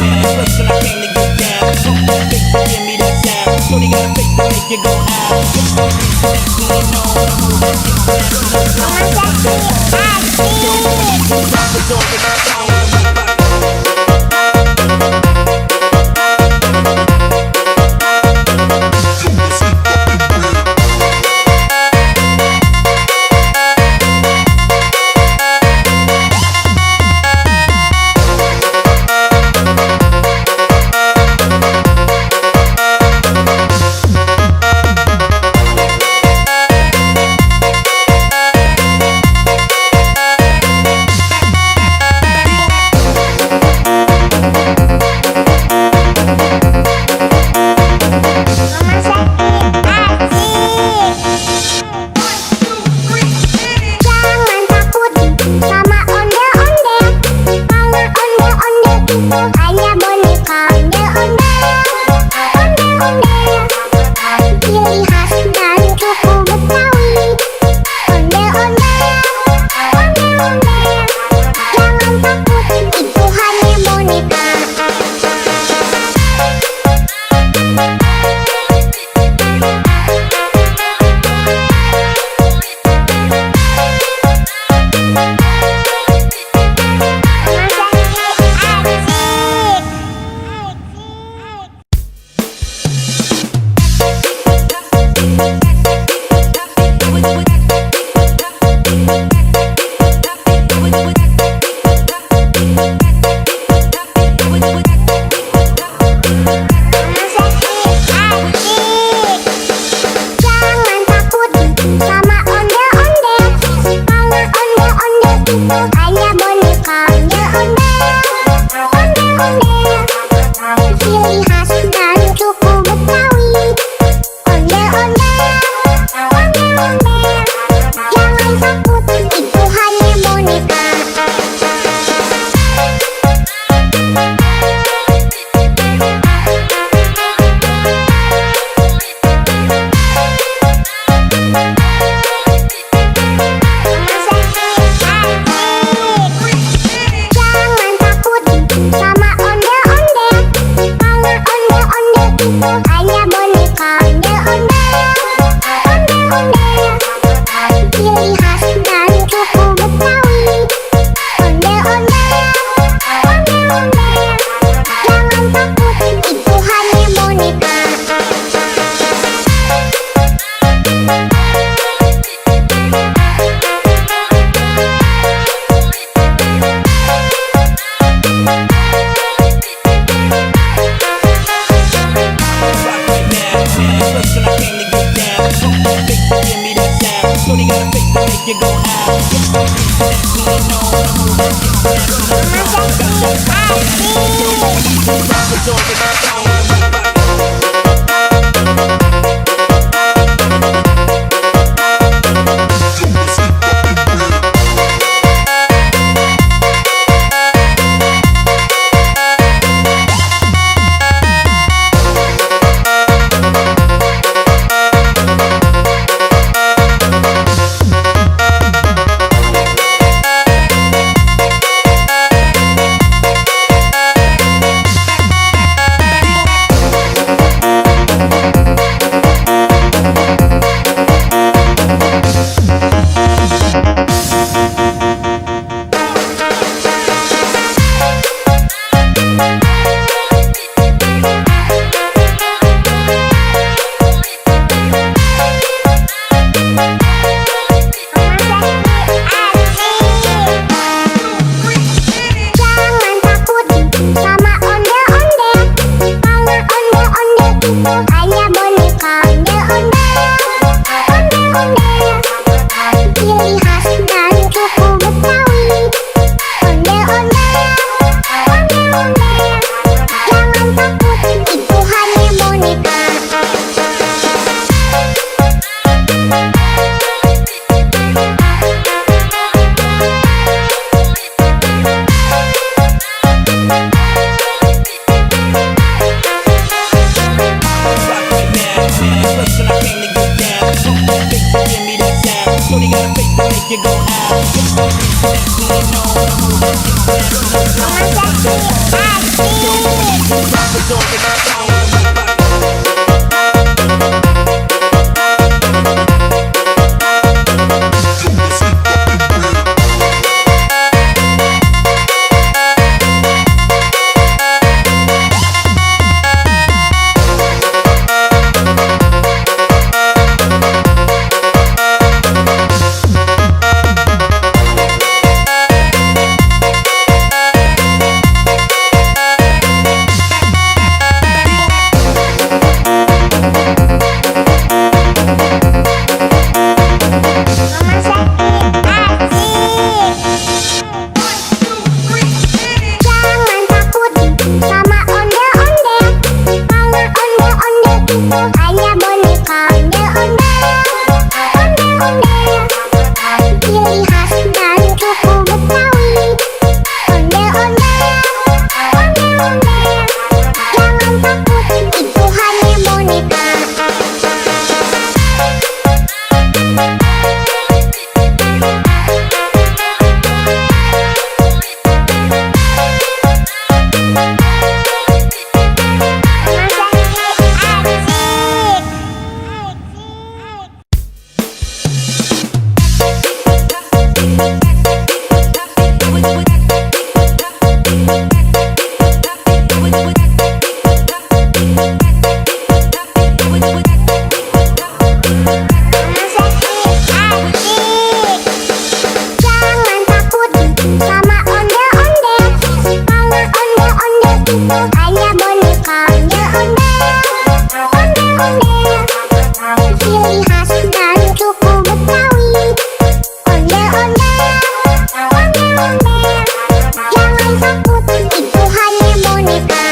S3: First when I came to get down, fake to give me that sound. Shorty got a fake to make you go out.
S2: Jangan takut sama ondel-ondel. Kalau ondel-ondel itu hanya boneka ondel-ondel. Ondel-ondel ciri khas dari suku Betawi. Ondel-ondel, ondel-ondel. Jangan takut, itu hanya boneka. Jangan takut sama ondel-ondel. Kalau ondel-ondel itu hanya boneka ondel-ondel. Ondel-ondel ciri khas dari suku Betawi. Ondel-ondel, ondel-ondel. Jangan takut, itu hanya boneka. Jangan takut sama ondel-ondel. Kalau ondel-ondel itu hanya boneka ondel-ondel. Ondel-ondel ciri khas dari suku Betawi. Ondel-ondel, ondel-ondel. Jangan takut, itu hanya boneka.
S3: First when I came to get down, fake to give me that sound. Shorty got a fake to make you go out.
S2: Hanya boneka ondel-ondel, ciri khas dan suku Betawi. Ondel-ondel, jangan takut, itu hanya boneka. Jangan takut sama ondel-ondel, karena ondel-ondel itu hanya boneka. Ondel-ondel, ciri khas dan suku Betawi. Ondel-ondel, jangan takut, itu hanya boneka.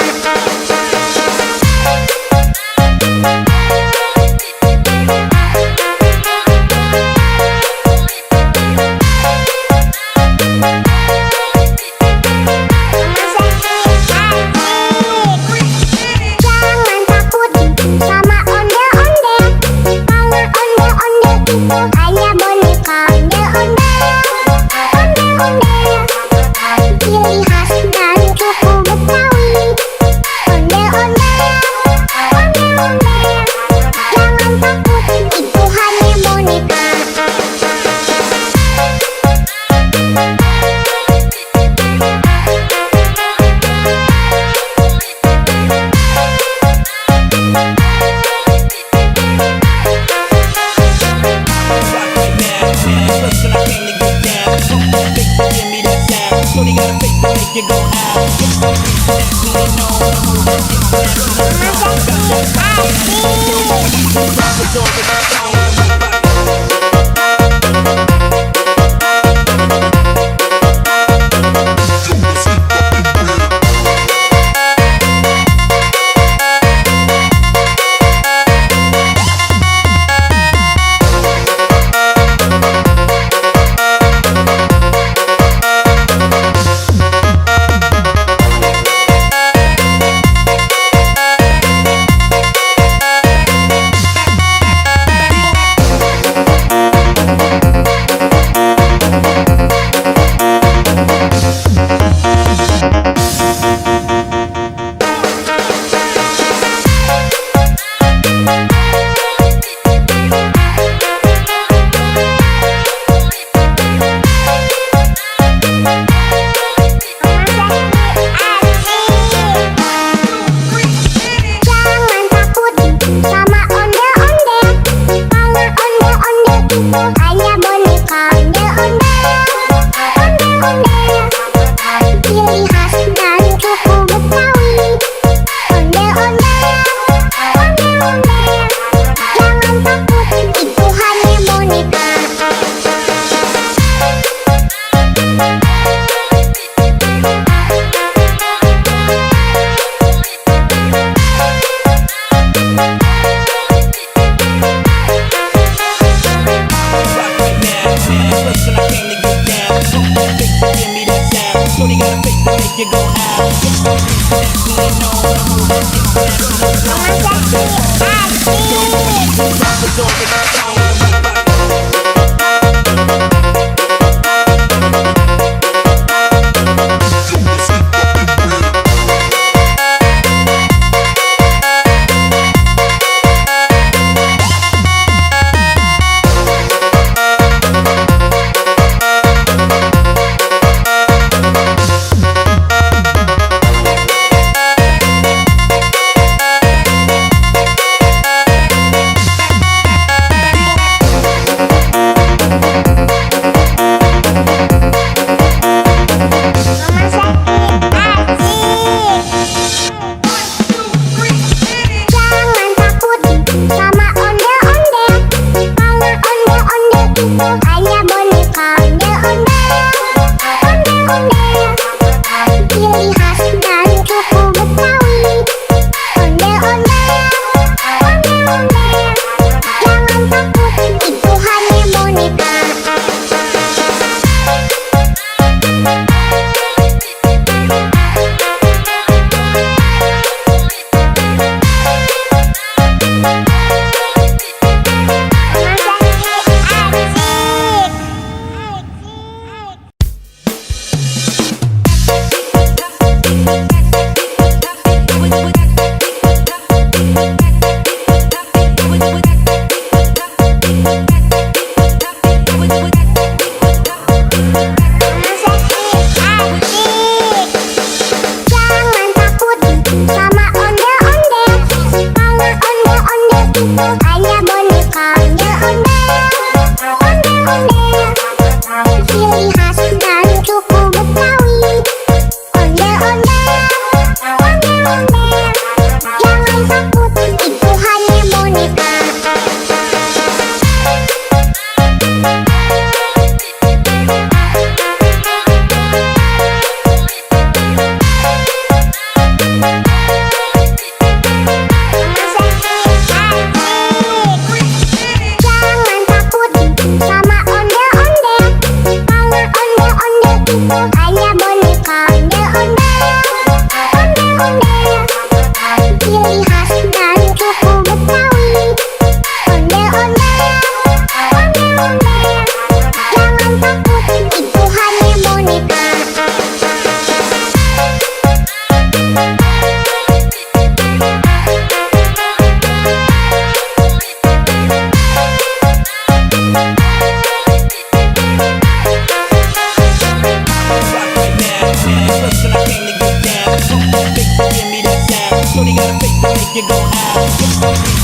S3: Shorty got a face to make you go ah.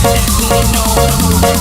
S3: Next thing you know, I'm moving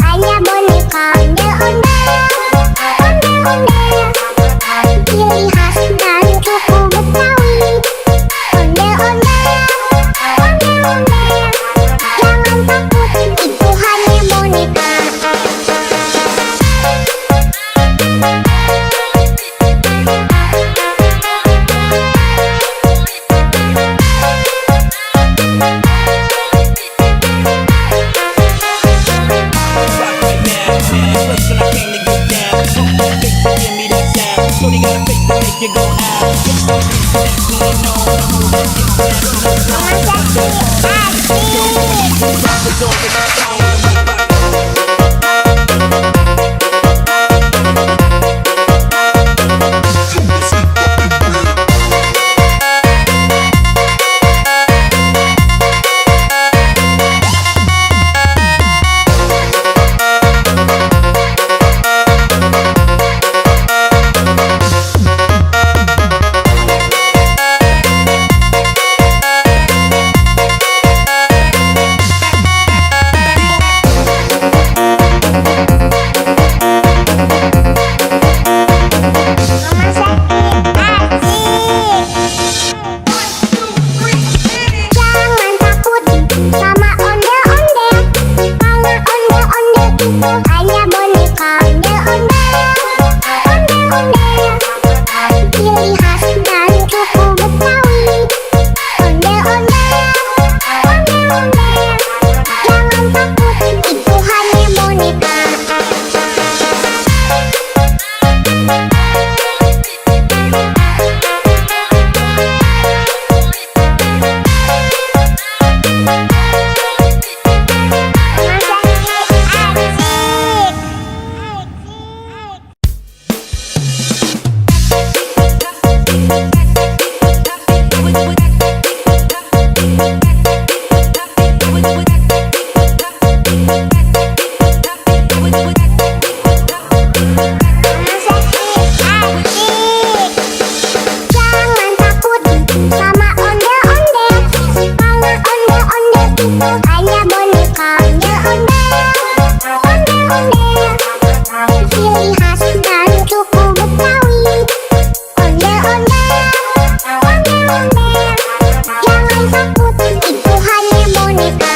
S2: hanya boneka ondel-ondel, ciri khas dan suku Betawi. Ondel-ondel, jangan takut, itu hanya boneka.
S3: Shorty got a face to make you go ah. Next thing you know, I'm moving hanya boneka ondel-ondel, ciri khas dan suku Betawi. Ondel-ondel, jangan takut, itu hanya boneka. Jangan takut sama ondel-ondel, karena ondel-ondel hanya boneka ondel-ondel, ciri khas dan suku Betawi. Ondel-ondel, jangan takut, itu hanya boneka.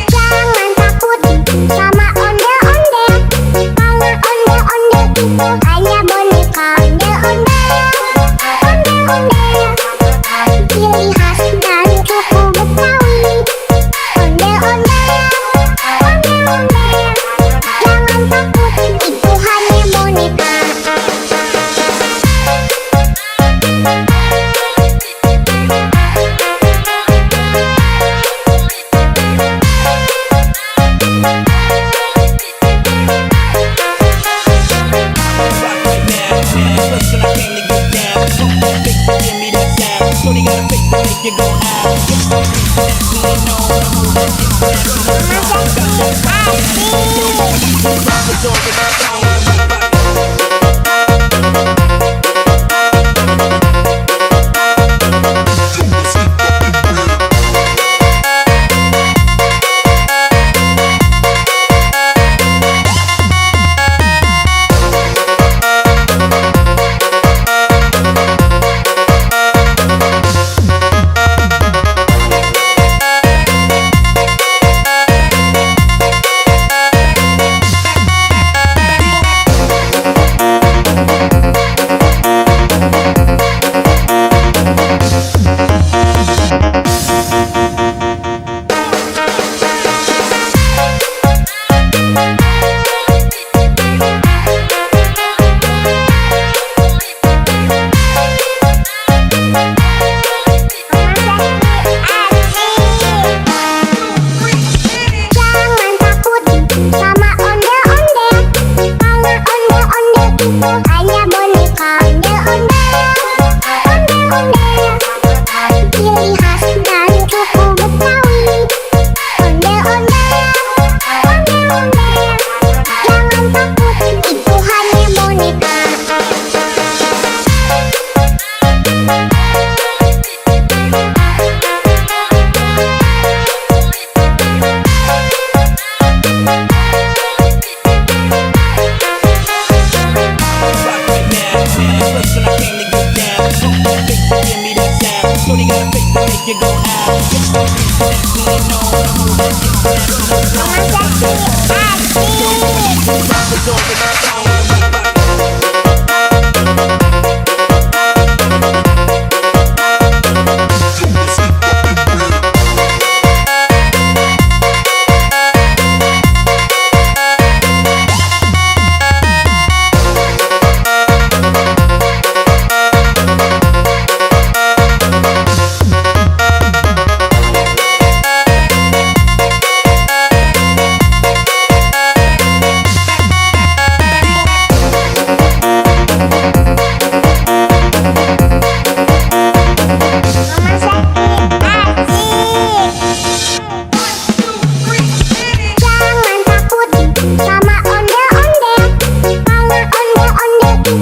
S3: Jangan takut sama ondel-ondel, karena ondel-ondel hanya boneka ondel-ondel, ciri khas dan suku Betawi. Ondel-ondel, jangan takut, itu hanya boneka. Shorty got a face to make you go ah. Next thing you know, I'm moving
S1: Masih asik.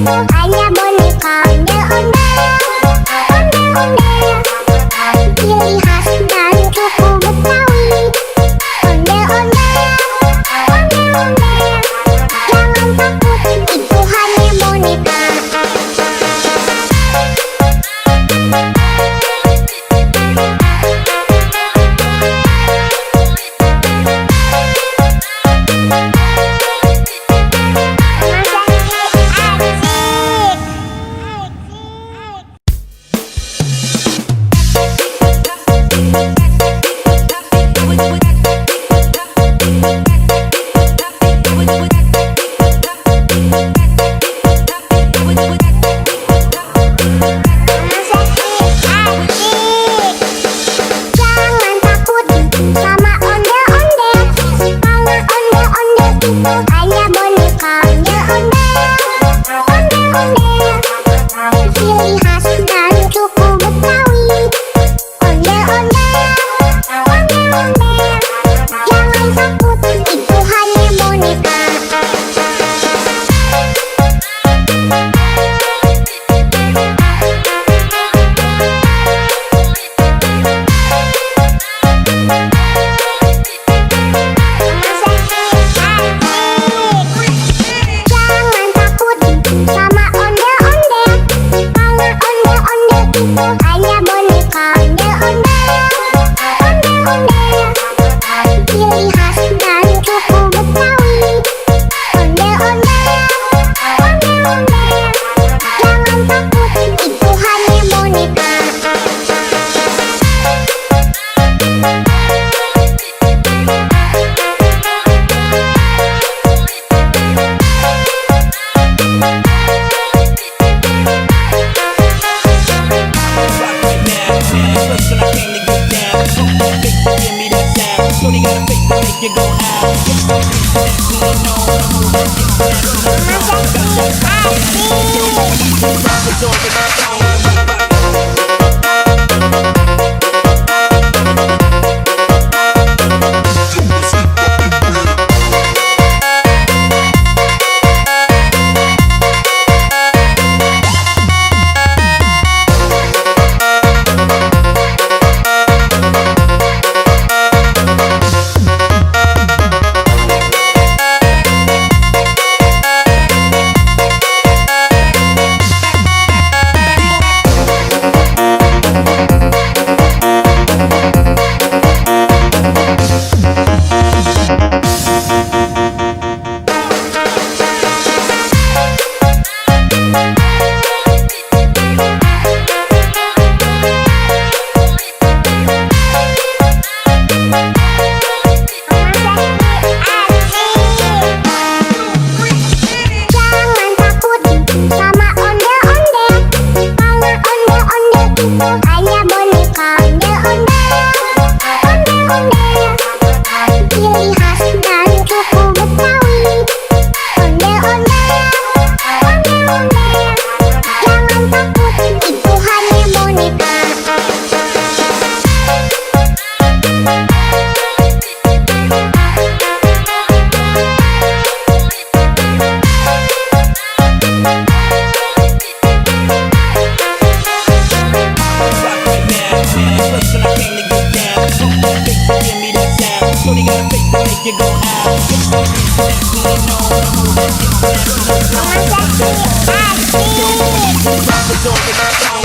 S2: hanya boneka ondel-ondel. Ondel-ondel, ciri khas dan suku Betawi. Ondel-ondel, ondel-ondel, jangan takut, itu hanya boneka. Jangan takut sama ondel-ondel, karena ondel-ondel itu hanya boneka ondel-ondel. Ondel-ondel, ciri khas dan suku Betawi. Ondel-ondel, ondel-ondel, jangan takut, itu hanya boneka. Jangan takut sama ondel-ondel, karena ondel-ondel itu hanya boneka ondel-ondel. Ondel-ondel, ciri khas dan suku Betawi. Ondel-ondel, ondel-ondel, jangan takut, itu hanya boneka.
S3: Rock right now, person I came to get down. Fake to give me that sound. Shorty got a face to make you go out. Naturally known, I'm moving it's all in my tone.
S2: Jangan takut sama ondel-ondel, karena ondel-ondel itu hanya boneka ondel-ondel. Ondel-ondel, ciri khas dan suku Betawi. Ondel-ondel, ondel-ondel, jangan takut, itu hanya boneka.
S3: Rock right now, person I came to get down. Fake to give me that sound. Shorty got a face to make you go out. Naturally known, I'm moving it's all in my tone.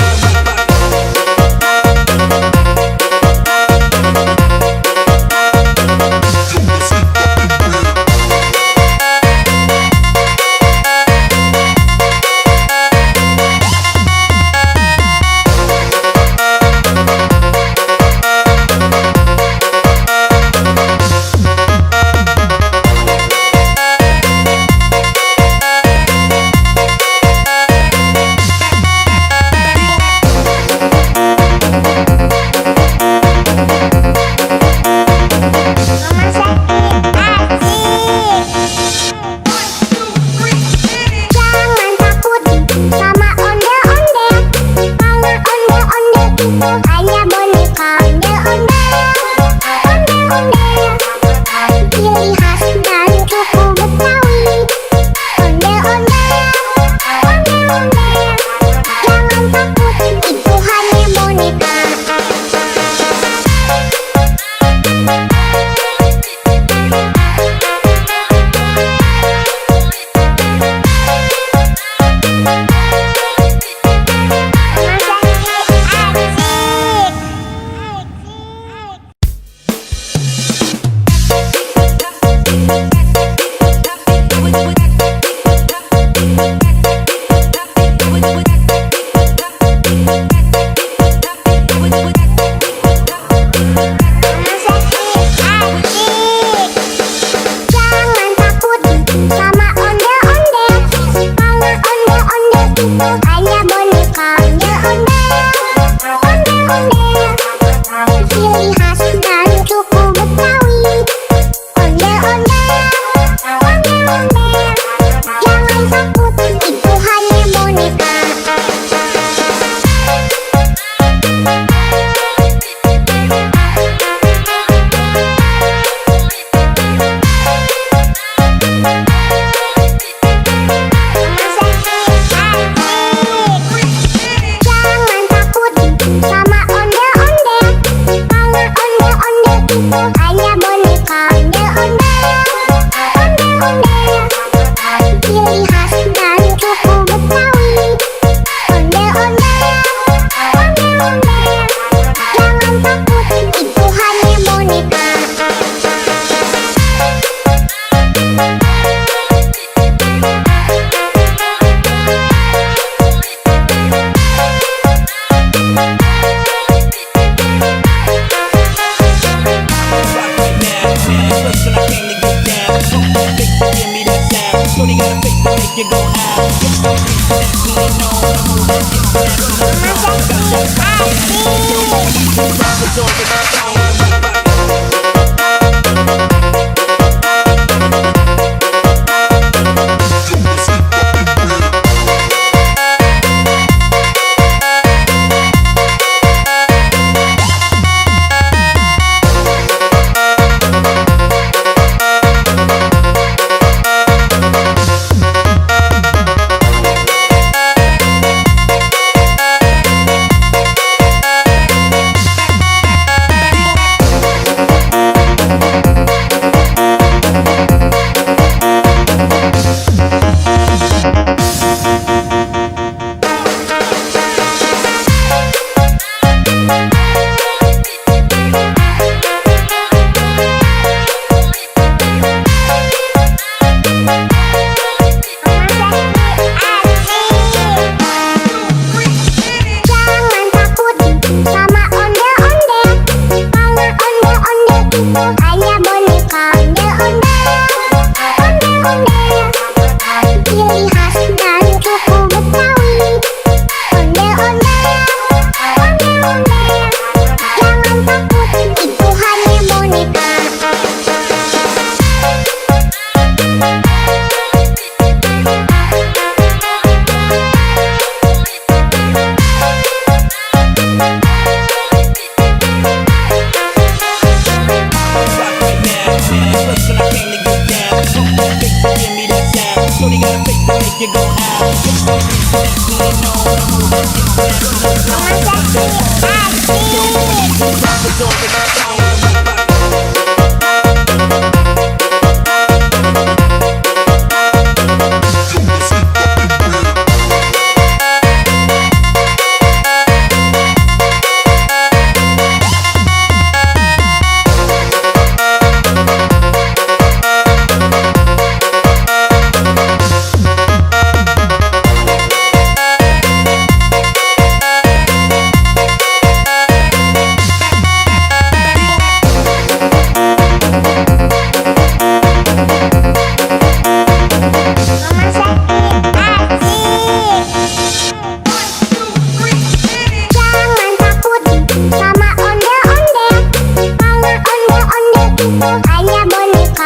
S2: Hanya boneka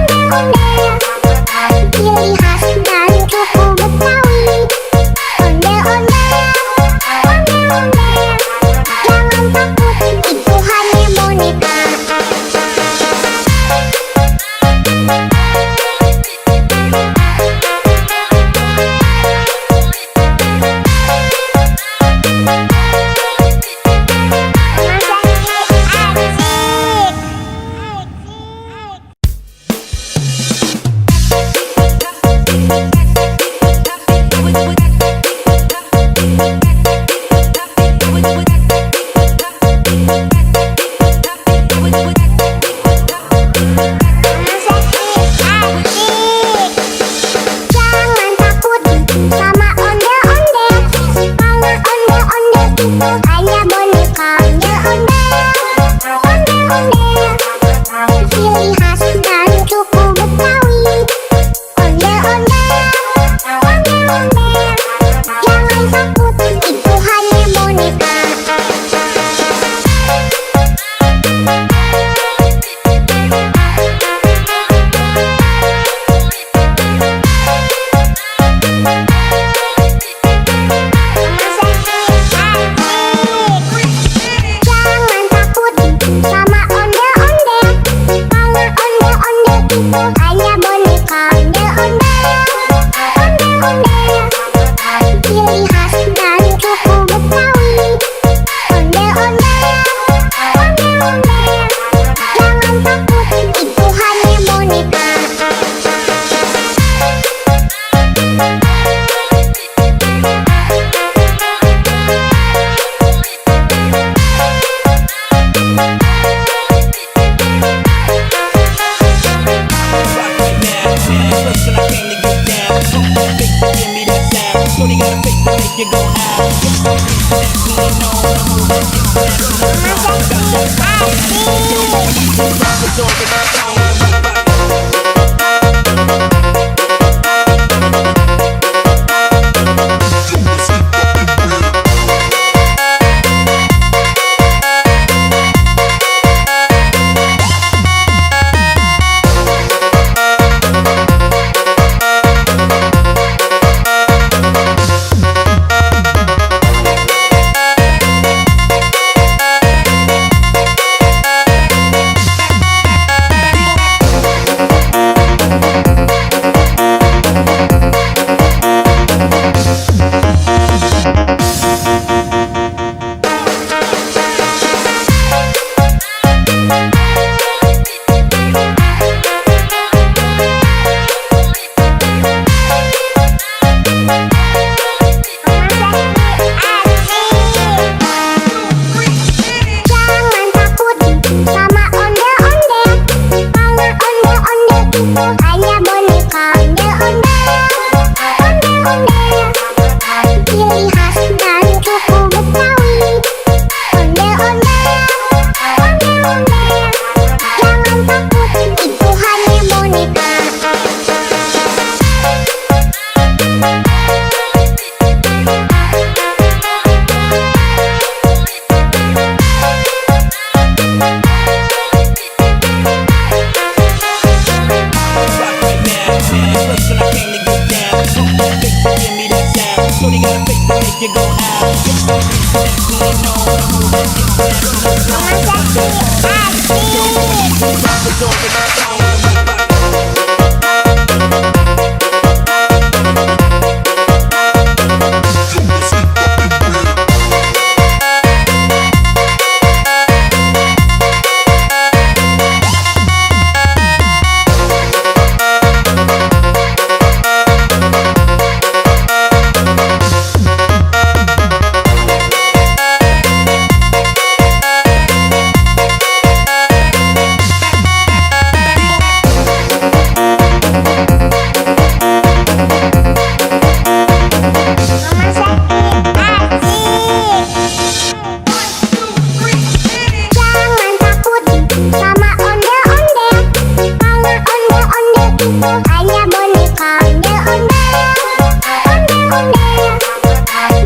S2: ondel-ondel, ciri khas dari suku Betawi. Ondel-ondel, jangan takut, itu hanya boneka. Jangan takut sama ondel-ondel, karena ondel-ondel itu hanya boneka ondel-ondel, ciri khas dari suku Betawi. Ondel-ondel, jangan takut, itu hanya boneka. Jangan takut sama ondel-ondel, karena ondel-ondel itu hanya boneka ondel-ondel, ciri khas dari suku Betawi. Ondel-ondel, jangan takut, itu hanya boneka.
S3: You go out.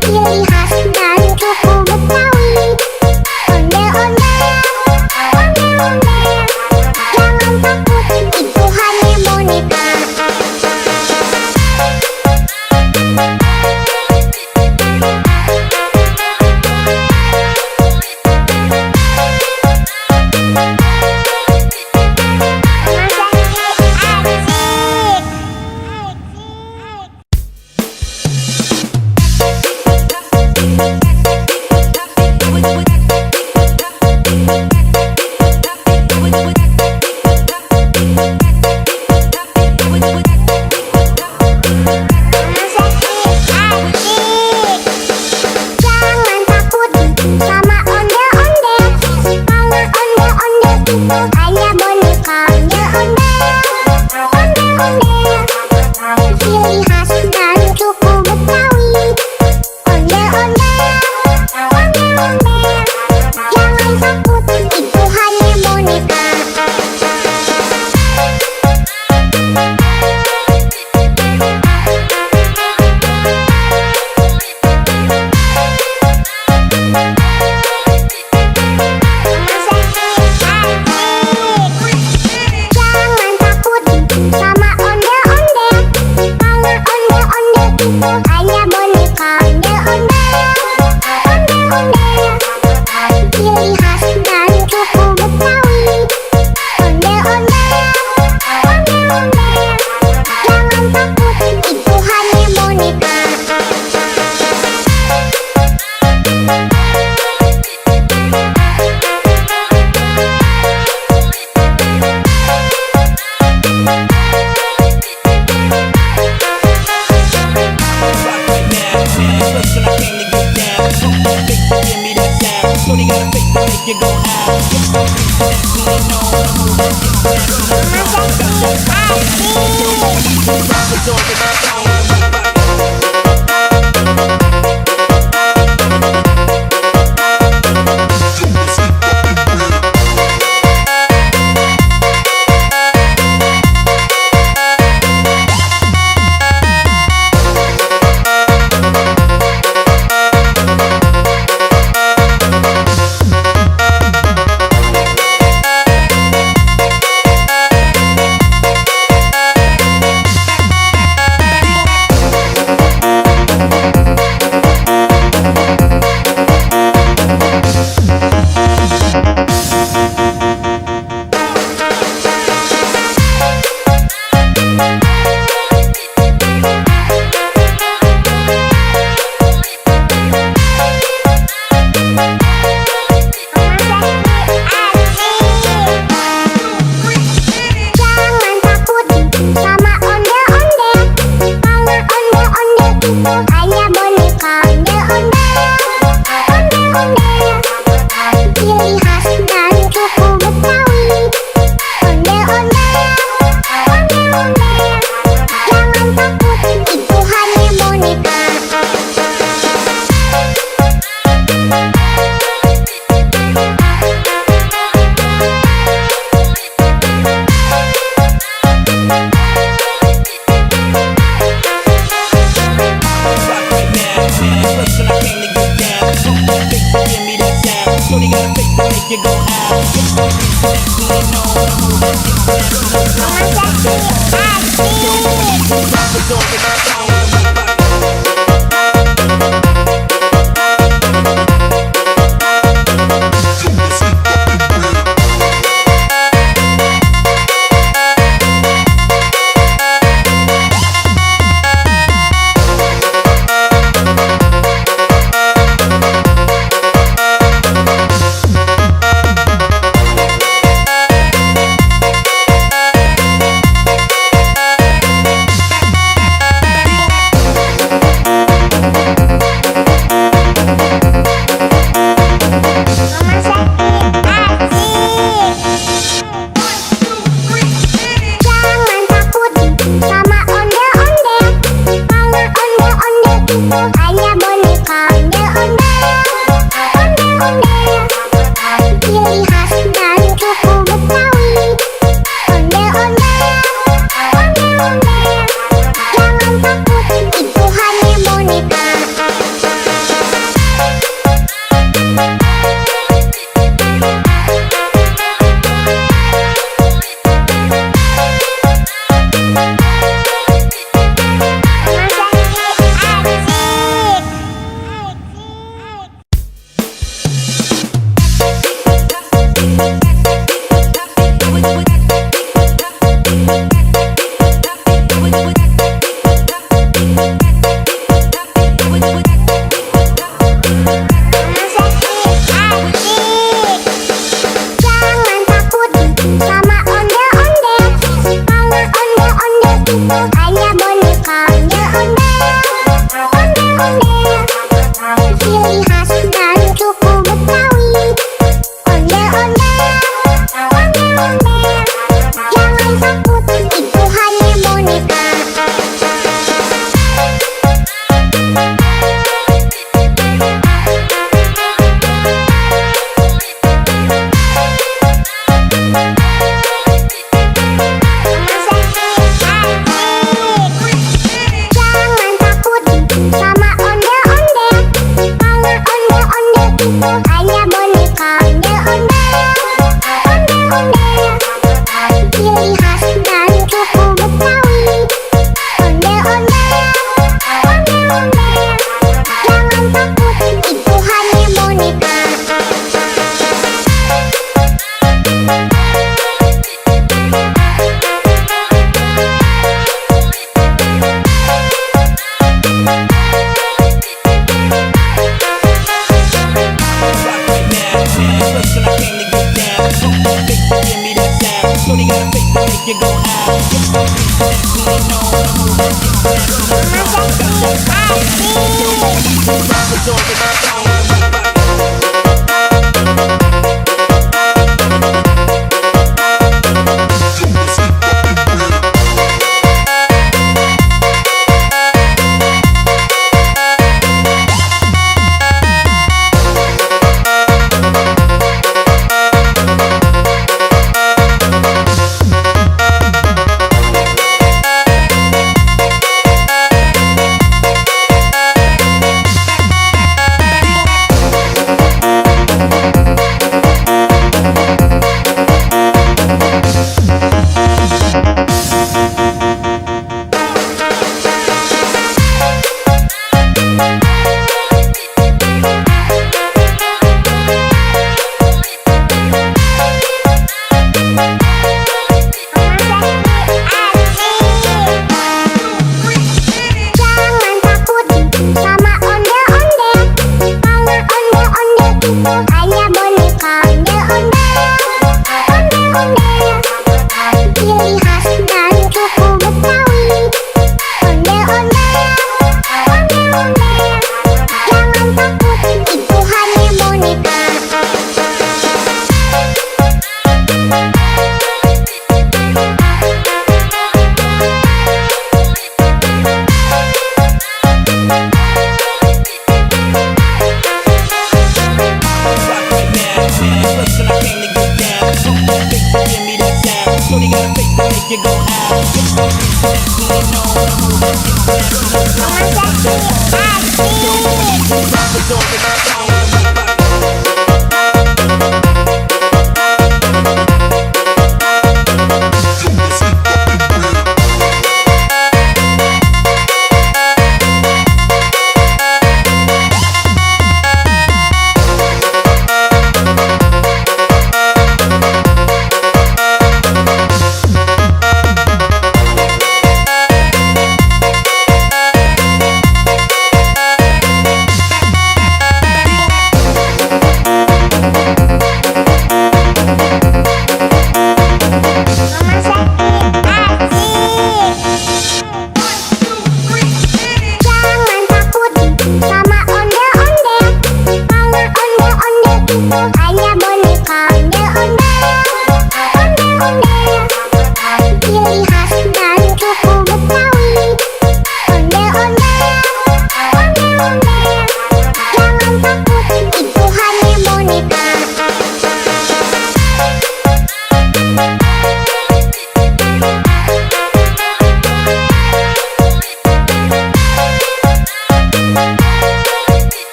S2: ciri khas dari suku Betawi. Ondel-ondel, ondel-ondel, jangan takut, itu hanya boneka. Jangan takut sama ondel-ondel, karena ondel-ondel itu hanya boneka. Ondel-ondel, ondel-ondel, ciri khas dari suku Betawi. Ondel-ondel, ondel-ondel, jangan takut, itu hanya boneka. Jangan takut sama ondel-ondel, karena ondel-ondel itu hanya boneka. Ondel-ondel, ondel-ondel, ciri khas dari suku Betawi. Ondel-ondel, ondel-ondel, jangan takut, itu hanya boneka.
S3: Rock right now, first when I came to get down. Fake to give me that sound. Shorty got a face to make you go out. Naturally known, I'm moving Rappers on the phone.
S2: Jangan takut sama ondel-ondel, karena ondel-ondel itu hanya boneka. Ondel-ondel, ondel-ondel, ciri khas dari suku Betawi. Ondel-ondel, ondel-ondel, jangan takut, itu hanya boneka.
S3: Rock right now, first when I came to get down. Fake to give me that sound. Shorty got a face to make you go out. Naturally known, I'm moving Rappers on the phone. Jangan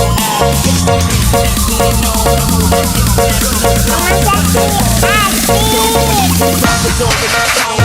S3: go out. Get that feeling on the move, get that rappers on the song.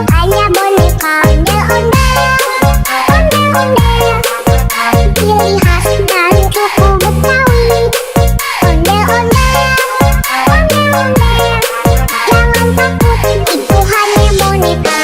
S2: Hanya boneka ondel-ondel, ciri khas dari suku Betawi. Ondel-ondel, jangan takut, itu hanya boneka.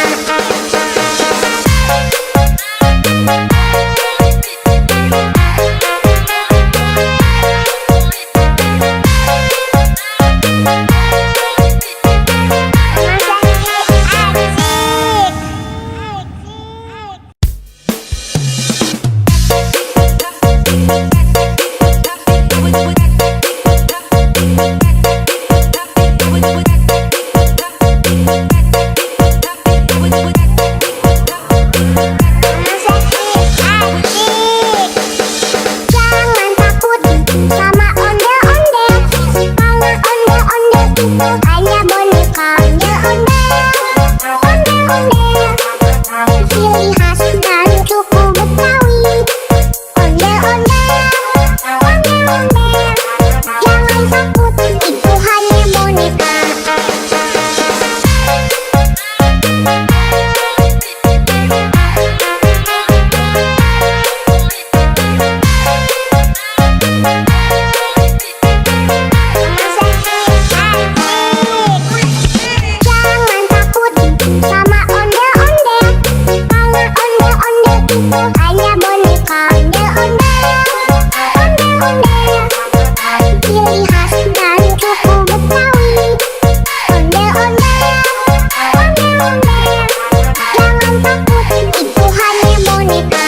S2: Jangan takut sama ondel-ondel, karena ondel-ondel itu hanya boneka. Ondel-ondel, ciri khas dari suku Betawi. Ondel-ondel, jangan takut, itu hanya boneka. Jangan takut sama ondel-ondel, karena ondel-ondel itu hanya boneka. Ondel-ondel, ciri khas dari suku Betawi. Ondel-ondel, jangan takut, itu hanya boneka.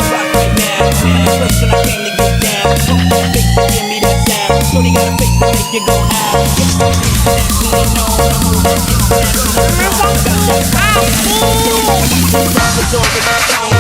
S3: Rock right now, person I came to get down. Fake to give me that sound. Shorty got a face to make you go out. Get that feeling on the move, get that rappers on the song.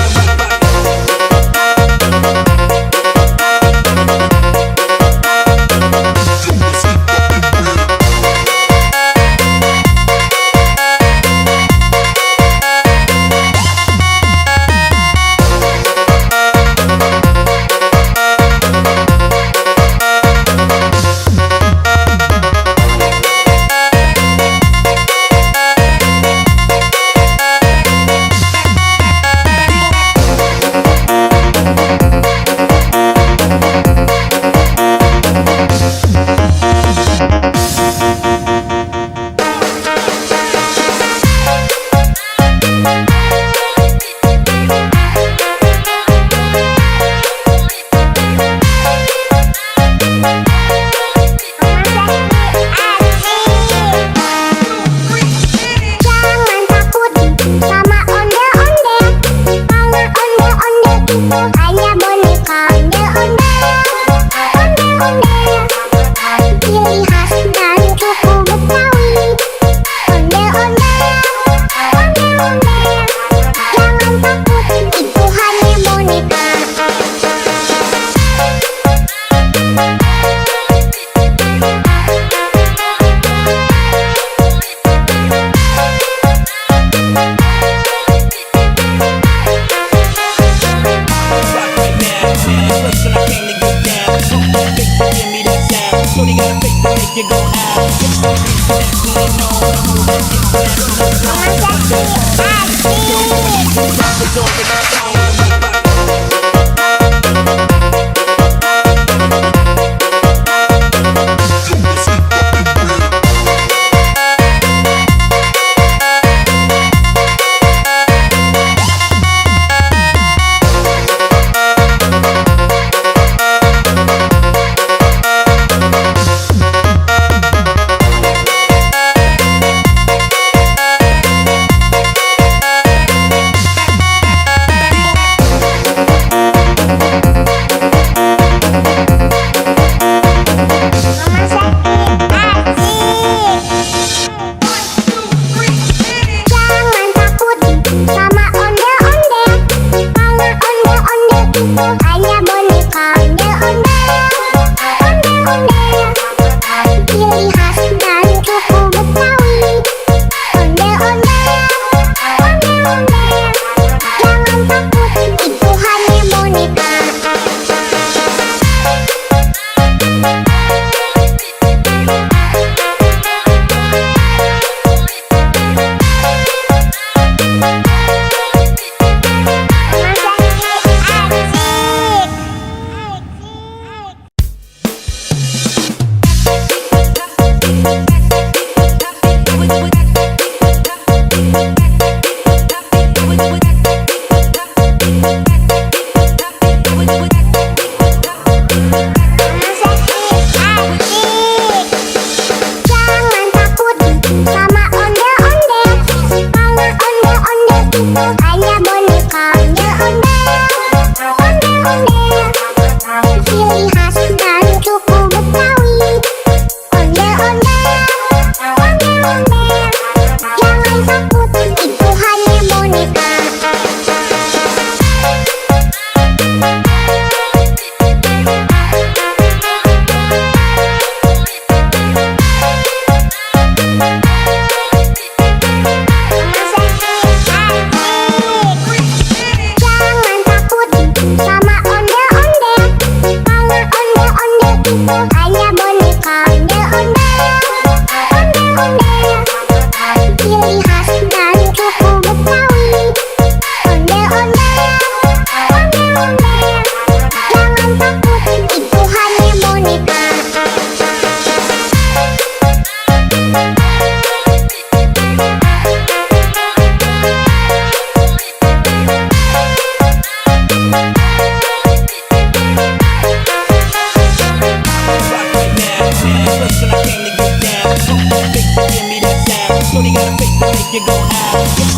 S1: Asik.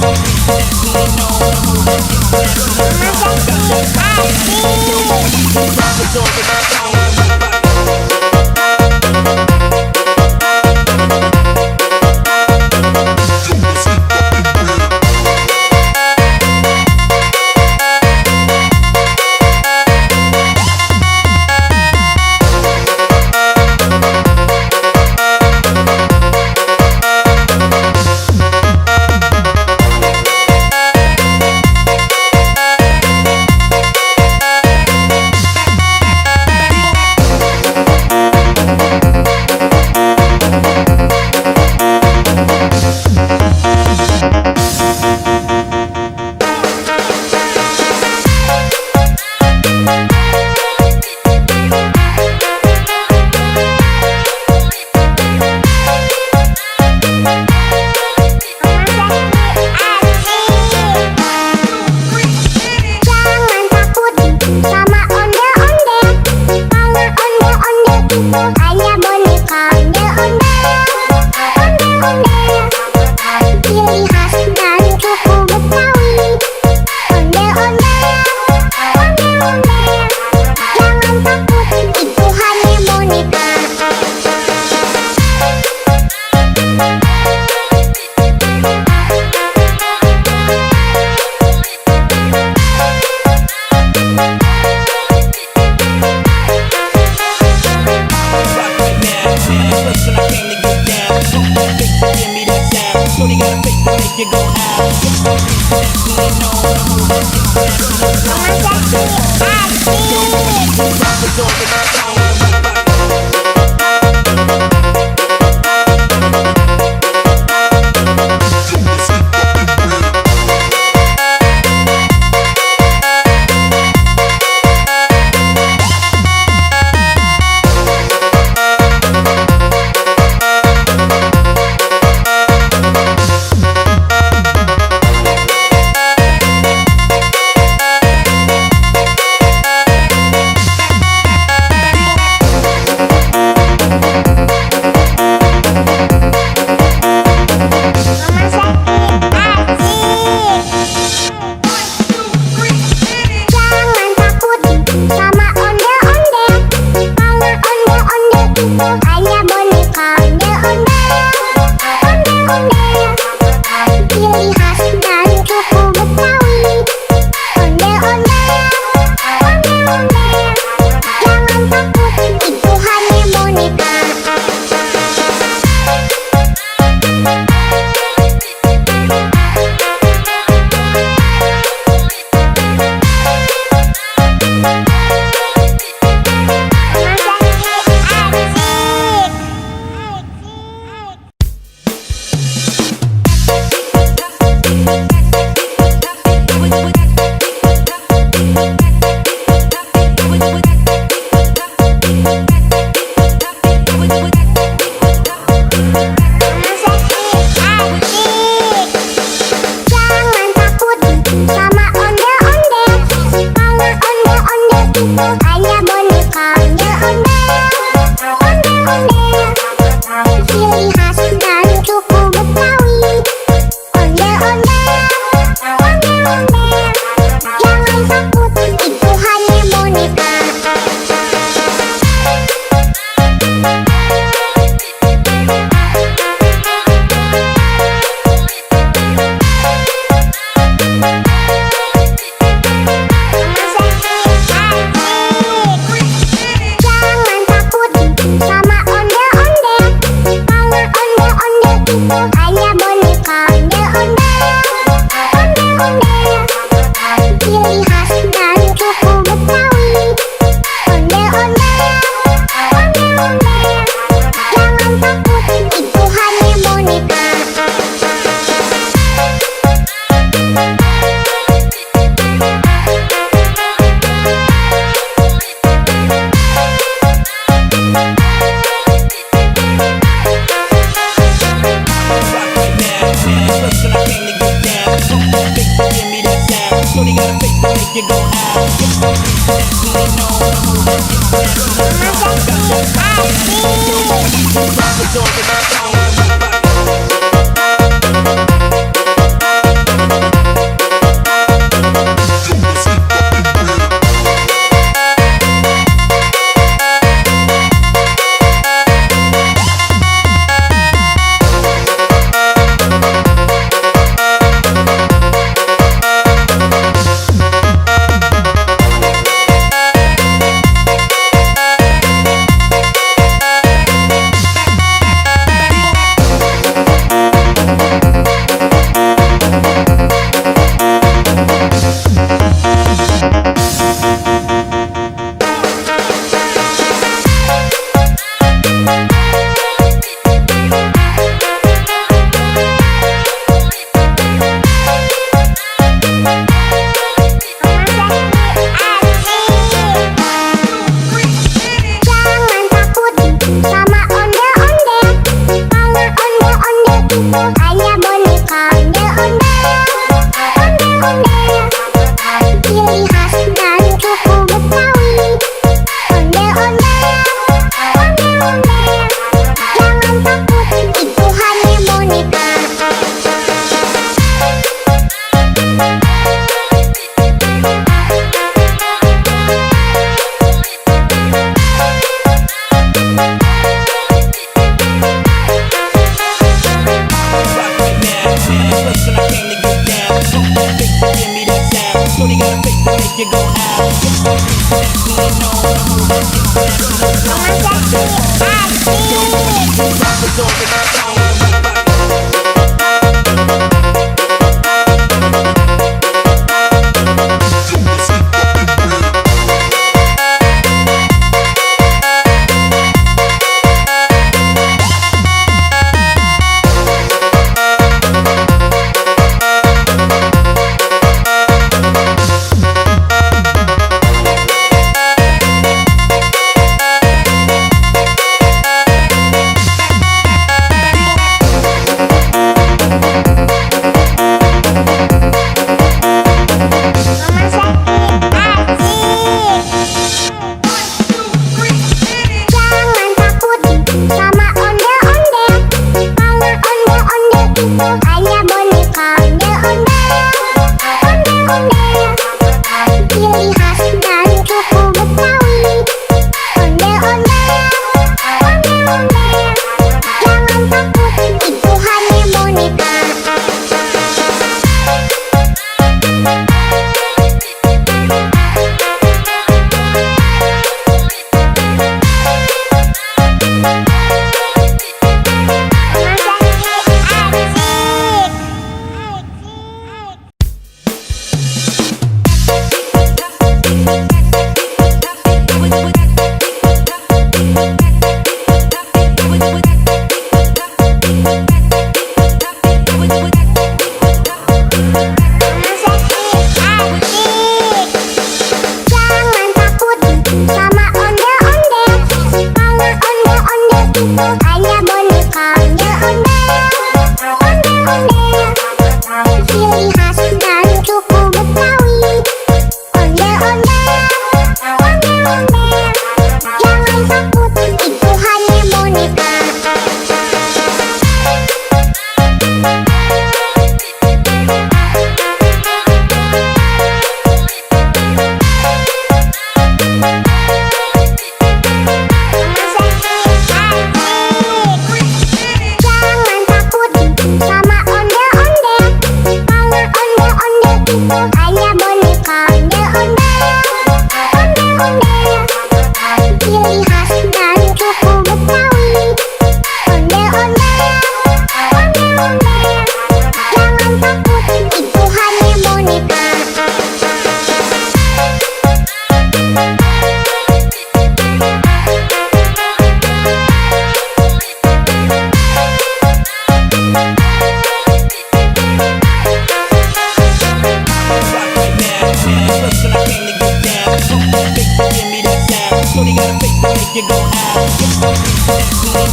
S3: you go out. You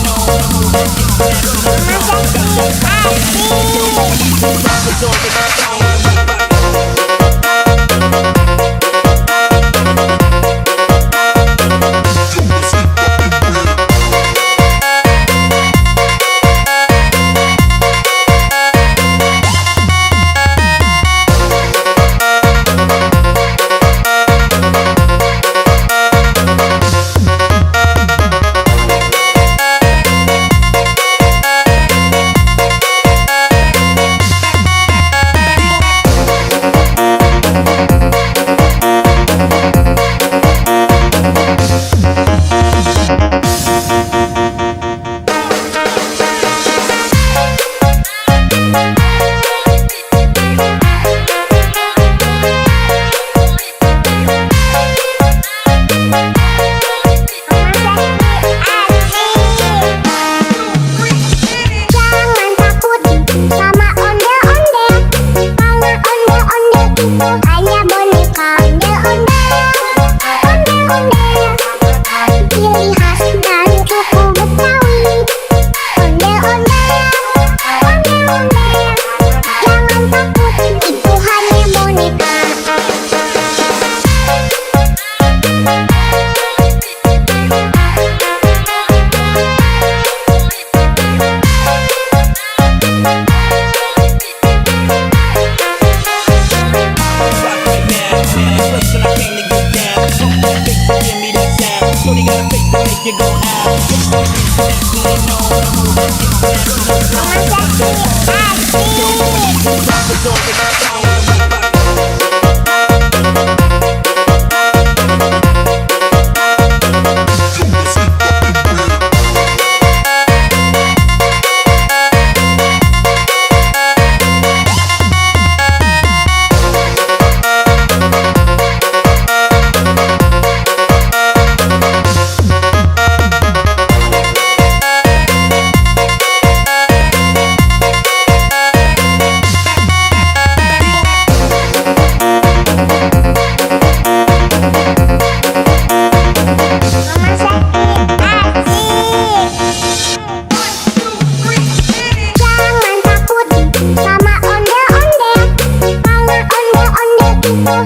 S3: know the move. It's all about
S2: hanya boneka ondel-ondel, ciri khas dan suku Betawi. Ondel-ondel, jangan takut, itu hanya boneka.
S3: Shorty got a face to make you go out. You know the move. It's all about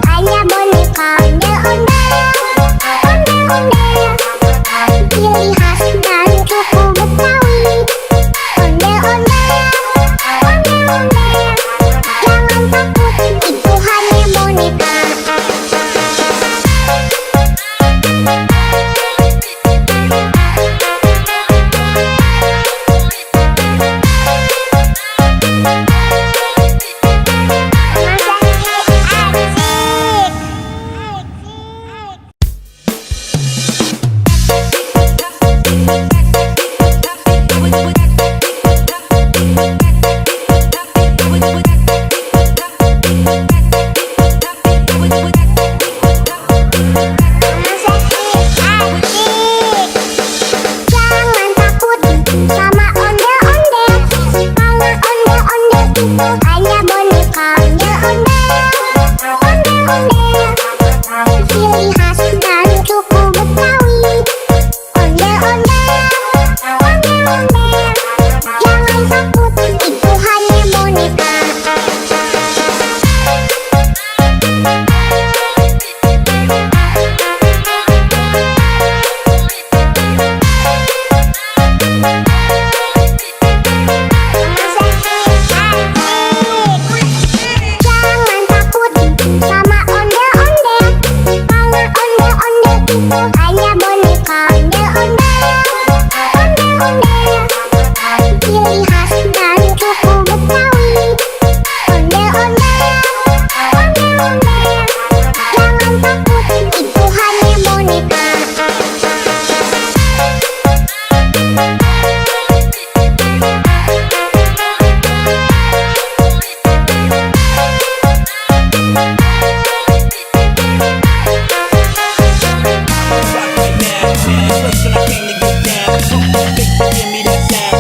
S3: hanya boneka ondel-ondel, ciri khas dan suku Betawi. Ondel-ondel, jangan takut, itu hanya boneka. Jangan takut sama ondel-ondel, karena ondel-ondel hanya boneka ondel-ondel, ciri khas dan suku Betawi. Ondel-ondel, jangan takut, itu hanya boneka. Jangan takut sama ondel-ondel, karena ondel-ondel hanya boneka ondel-ondel, ciri khas dan suku Betawi. Ondel-ondel, jangan takut, itu hanya boneka.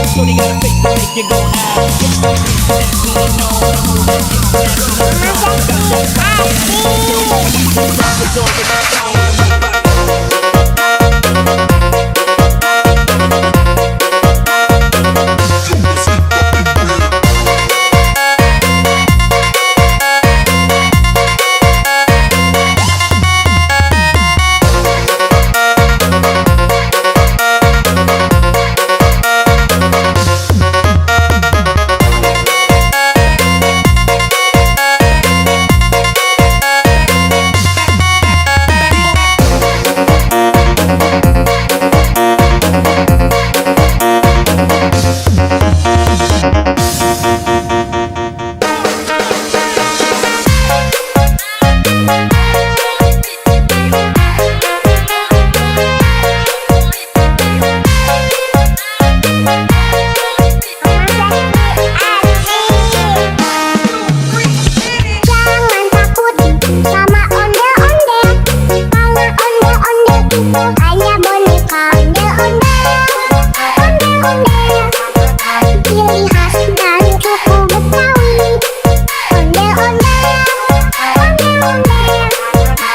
S3: Shorty got a face to make you go out. You know the move. It's all about
S2: boneka ondel-ondel, ciri khas dan suku Betawi. Ondel-ondel,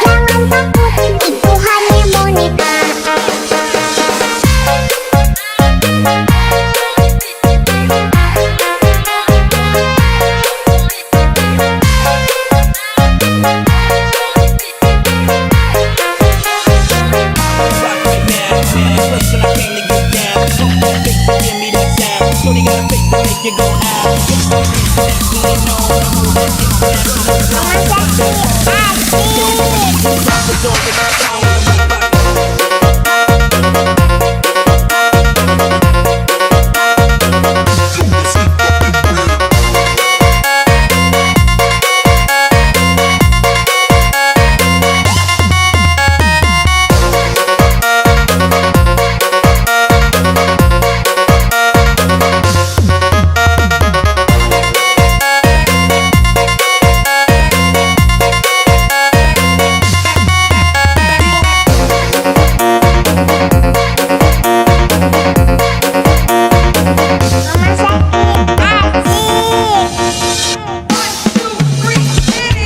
S2: jangan takut, itu hanya boneka.
S3: Shorty got a face to make you go out.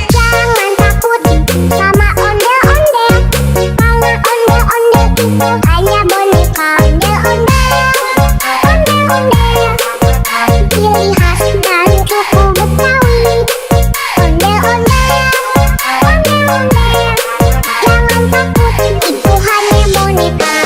S2: Jangan takut sama ondel-ondel, karena ondel-ondel itu hanya boneka. Ondel-ondel, ciri khas dan suku Betawi. Ondel-ondel, jangan takut, itu hanya boneka.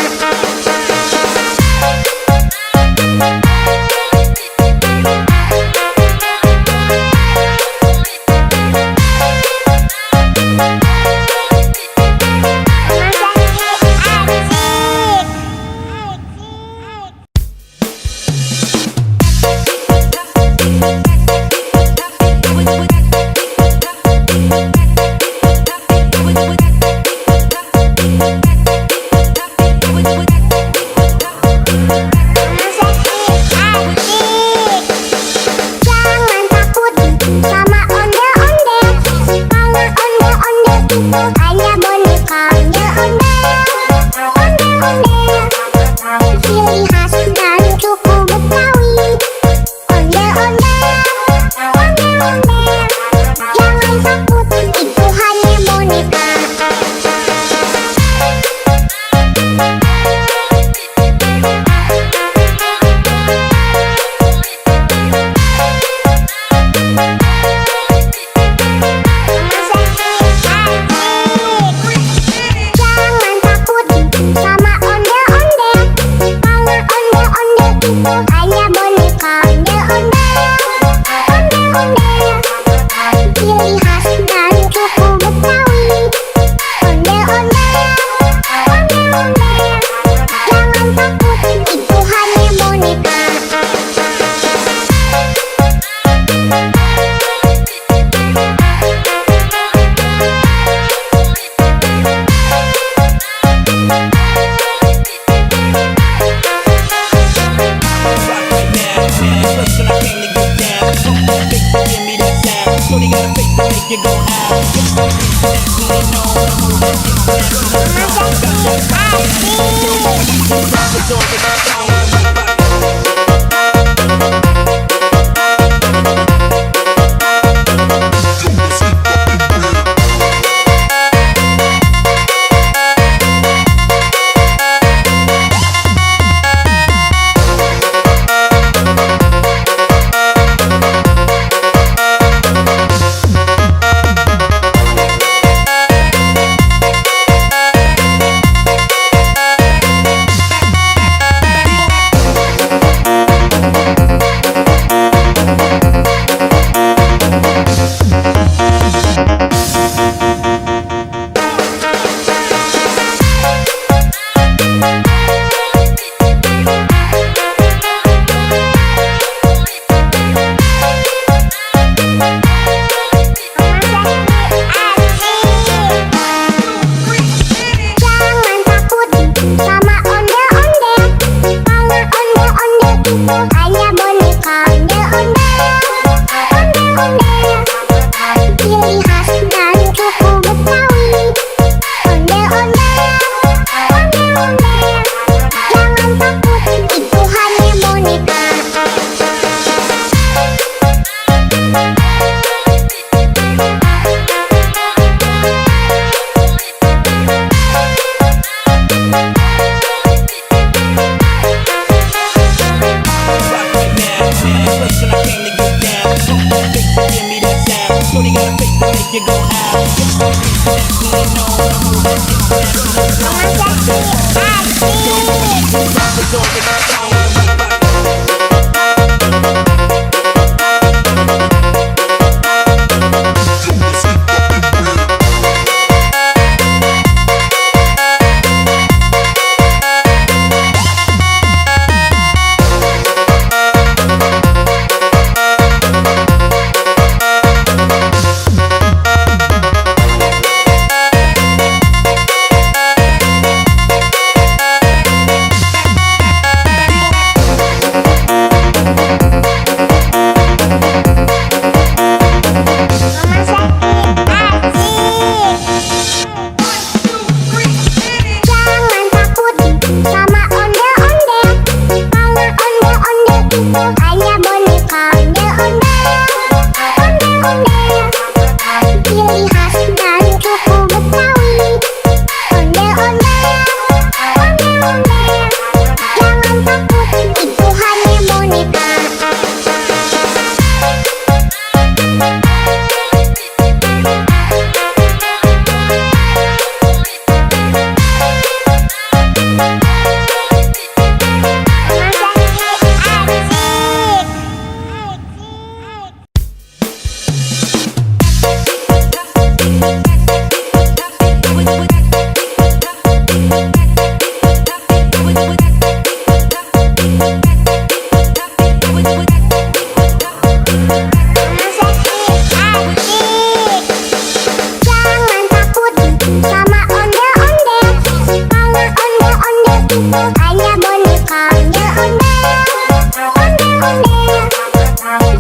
S2: hanya boneka ondel-ondel.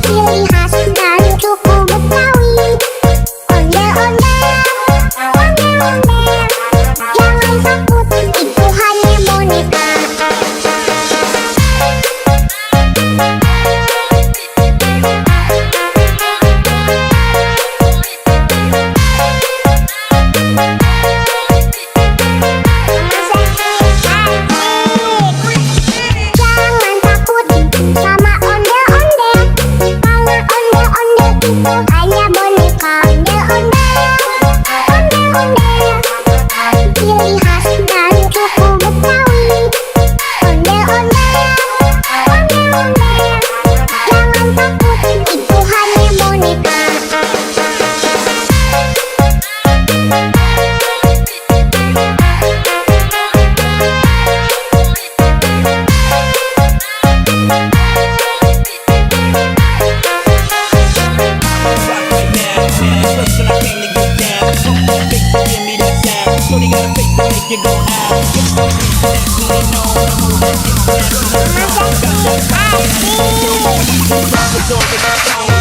S2: Ciri khas dan suku Betawi. Ondel-ondel. Jangan takut, itu hanya boneka. Jangan takut sama ondel-ondel, karena ondel-ondel itu hanya boneka ondel-ondel. Ciri khas dan suku Betawi. Ondel-ondel. Jangan takut, itu hanya boneka.
S3: Rock right now, person I came to get down. Fake to give me that sound. Shorty got a face to make you go out. Internationally known, I'm moving international. Got that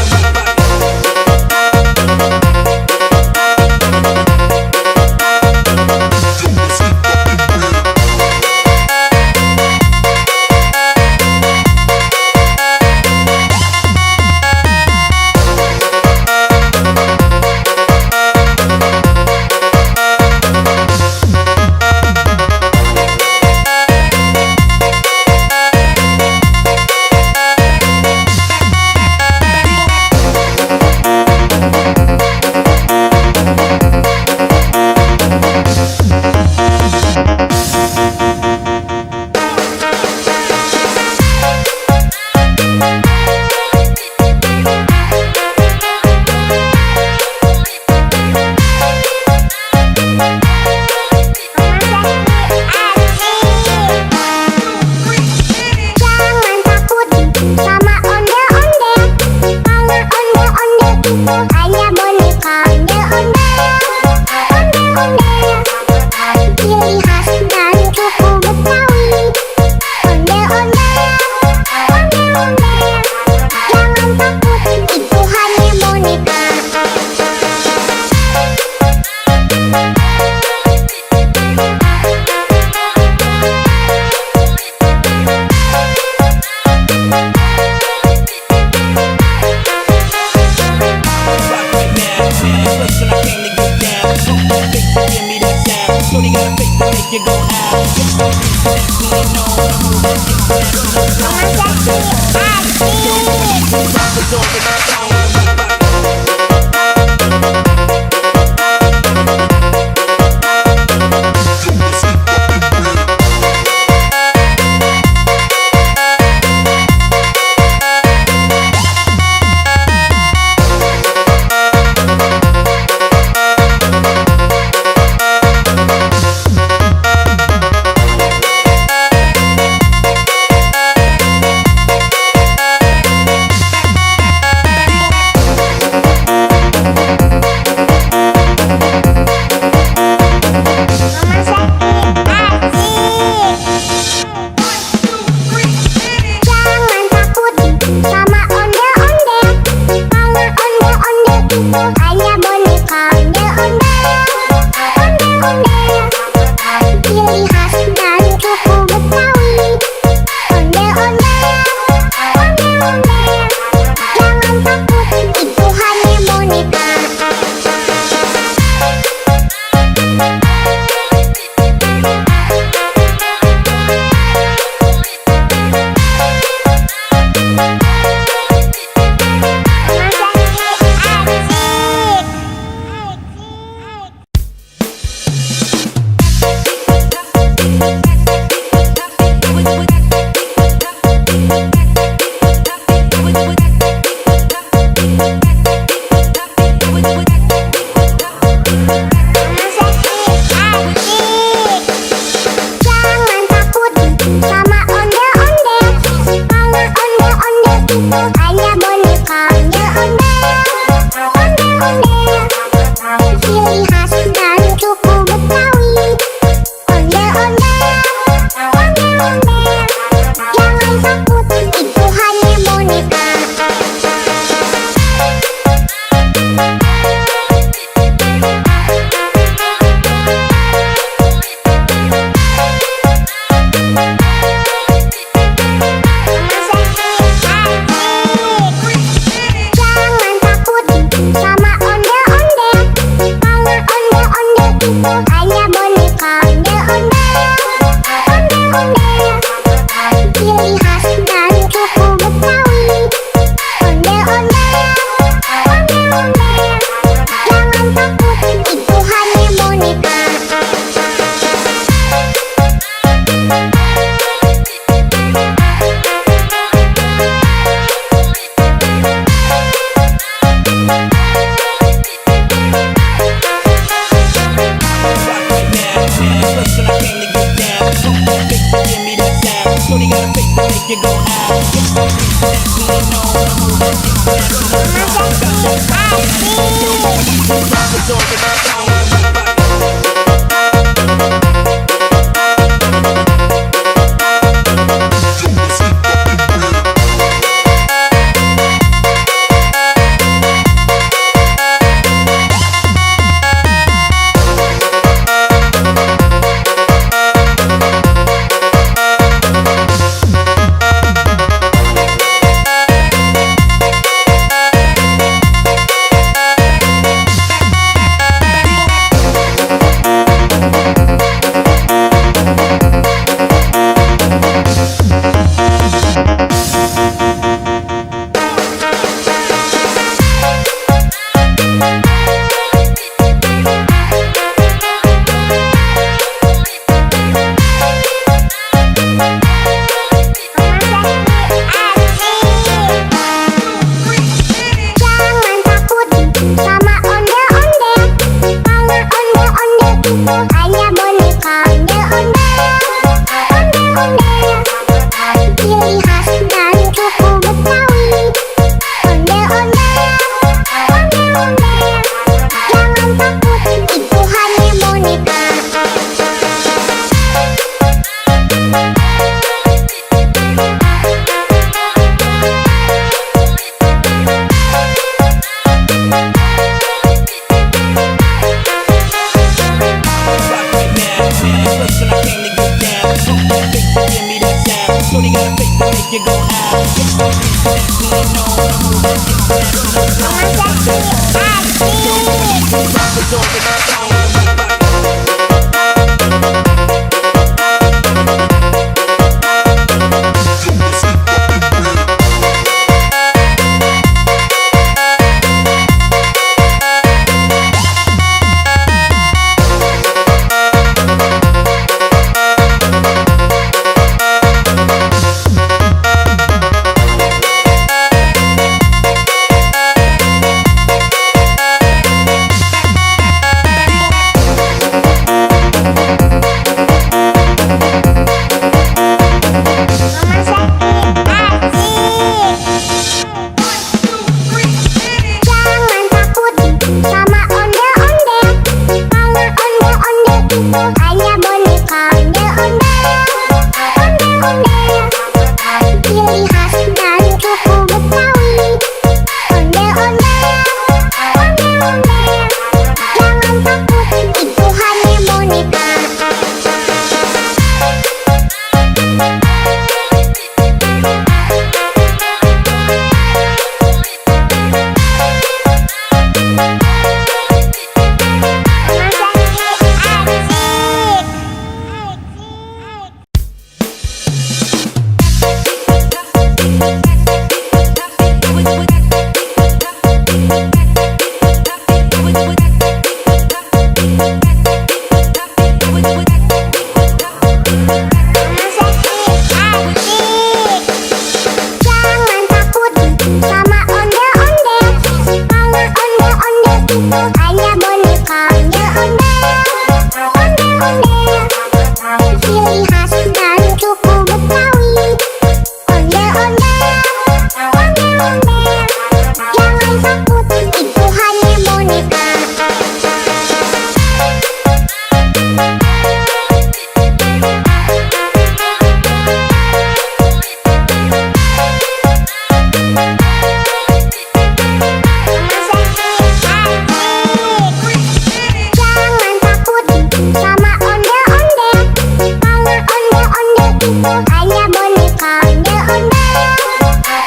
S2: hanya boneka ondel-ondel,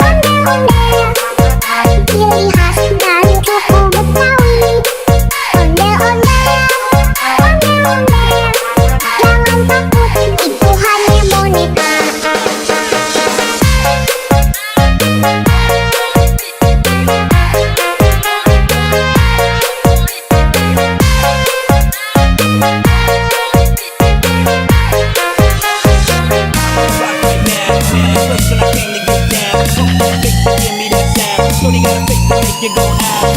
S2: ondel-ondel. Ciri khas dan suku Betawi, ondel-ondel, ondel-ondel. Jangan takut, itu hanya boneka.
S3: Shorty got a face to make you go out.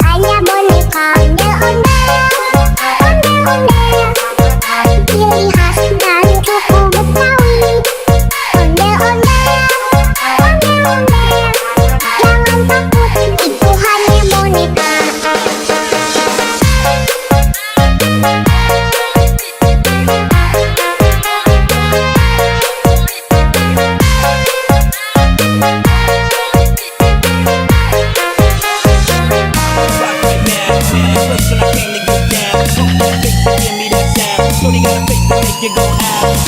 S3: Hanya boneka ondel-ondel, ondel-ondel. Ciri khas dan suku Betawi, ondel-ondel, ondel-ondel. Jangan takut, itu hanya boneka. Shorty got a face to make you go out.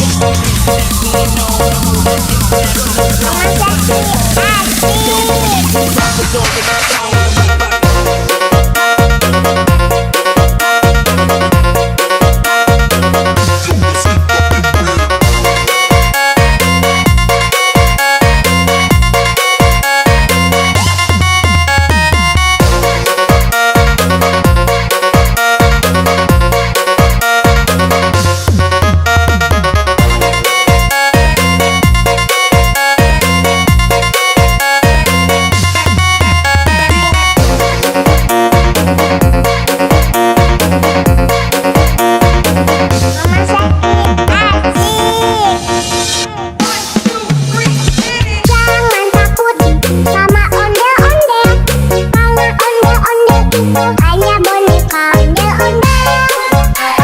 S3: Hanya boneka ondel-ondel,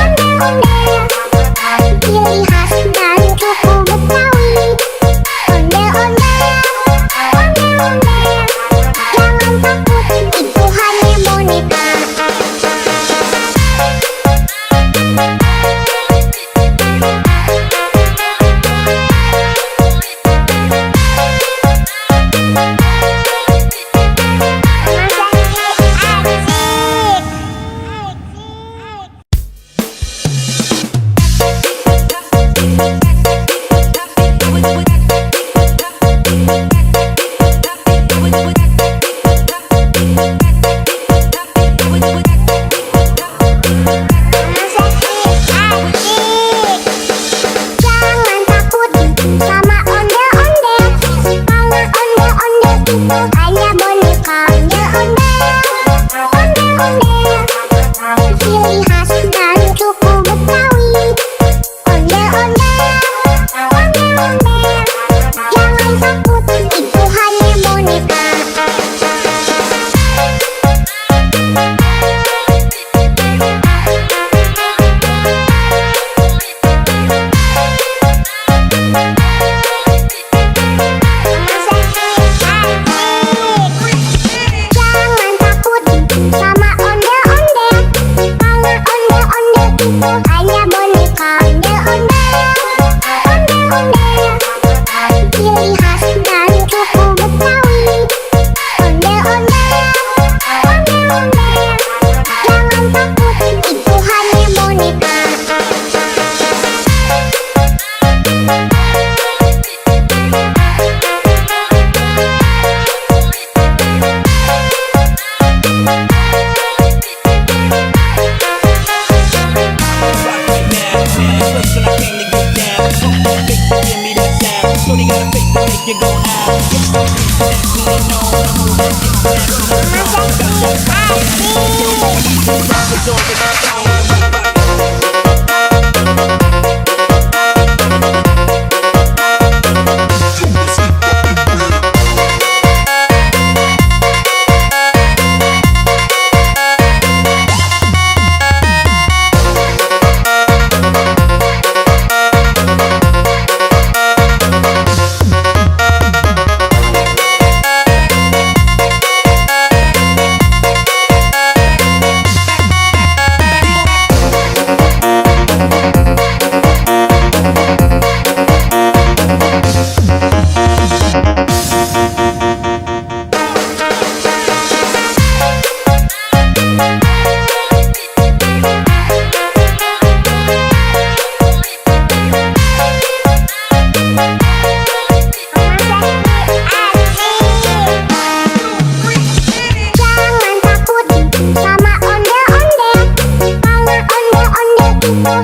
S3: ondel-ondel. Ciri khas dan suku Betawi, ondel-ondel, ondel-ondel. Jangan takut, itu hanya boneka.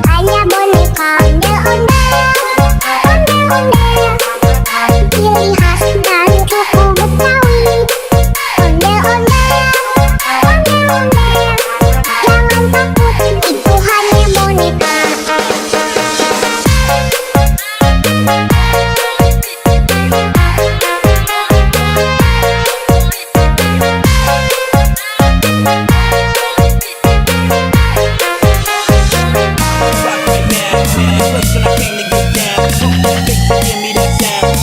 S2: Hanya boneka ondel-ondel, ciri khas dan suku Betawi. Ondel-ondel, jangan takut, itu hanya boneka.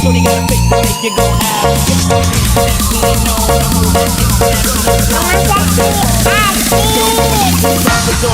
S3: Shorty got a face to make you go out. Hanya boneka ondel-ondel, ciri khas dan suku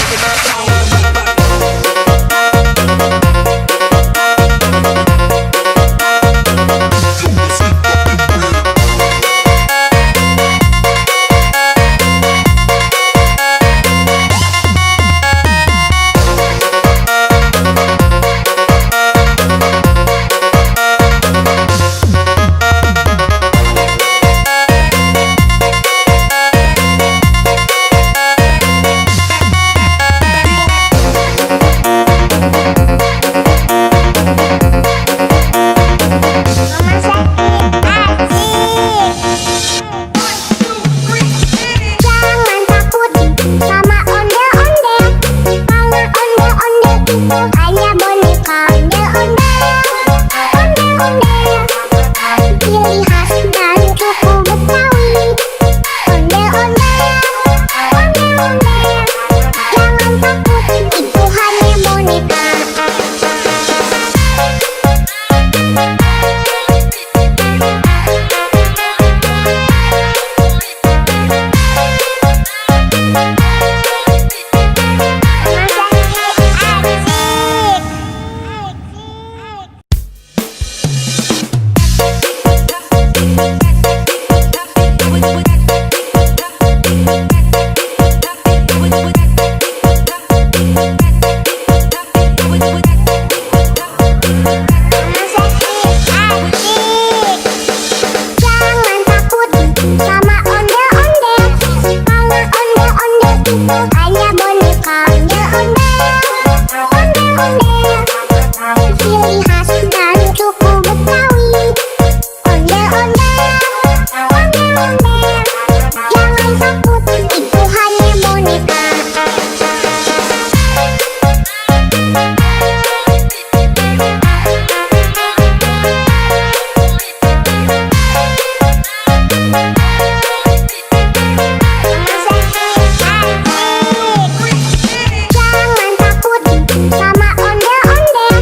S3: Betawi. Ondel-ondel, jangan takut, itu hanya boneka. Hanya boneka ondel-ondel, ciri khas dan suku Betawi. Ondel-ondel, jangan takut, itu hanya boneka. Sama ondel-ondel,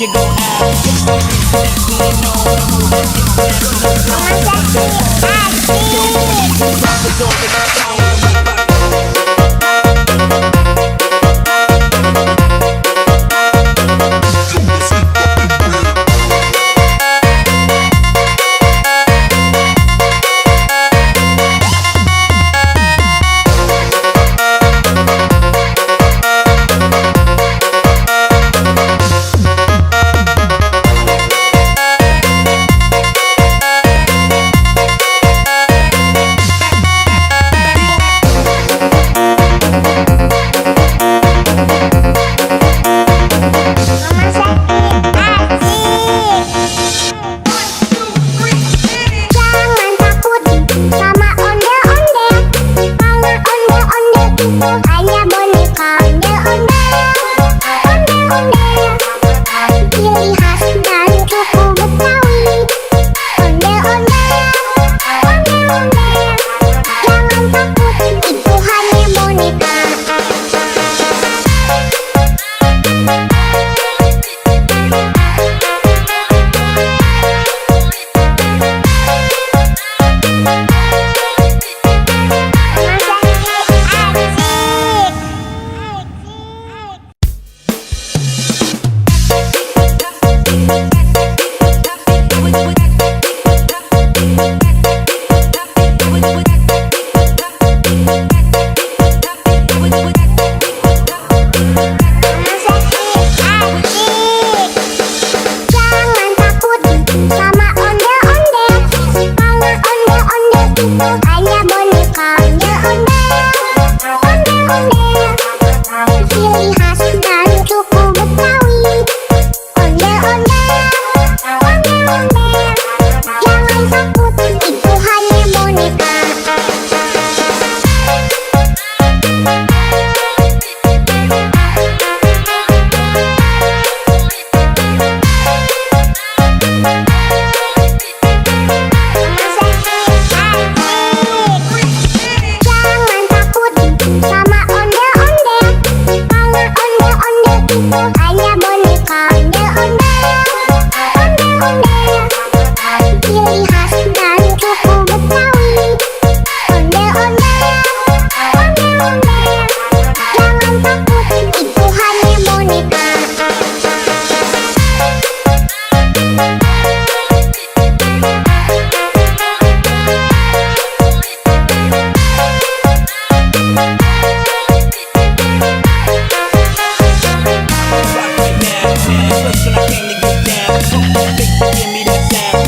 S3: make you go out. It's the beat that we know, the move that gets that rappers on the song.
S2: Hanya boneka ondel-ondel, ciri khas dan suku Betawi. Ondel-ondel, jangan takut, itu hanya boneka. Hanya boneka ondel-ondel, ciri khas dan suku Betawi. Ondel-ondel, jangan takut, itu hanya boneka. Hanya boneka ondel-ondel, ciri khas dan suku Betawi. Ondel-ondel, jangan takut, itu hanya boneka.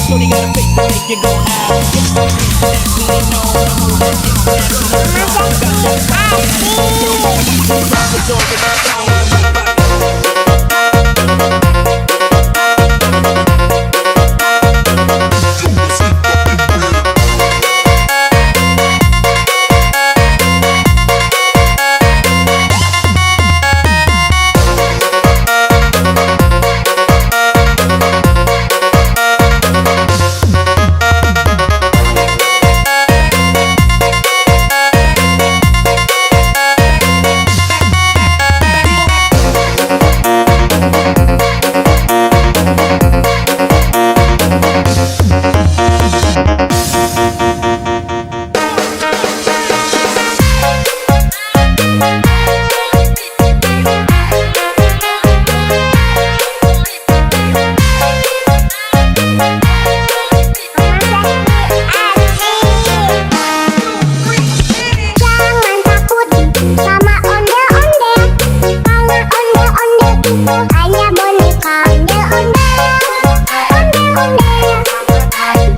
S3: Shorty got a face to make you go out. It's the beat that we know, the move that gets that rappers on the song. Hanya boneka ondel-ondel,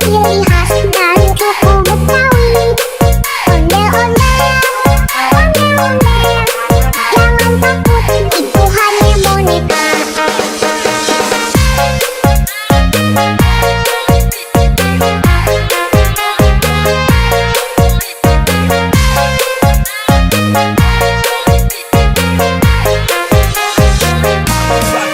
S3: ciri khas dan suku Betawi. Ondel-ondel, jangan takut, itu hanya boneka. Right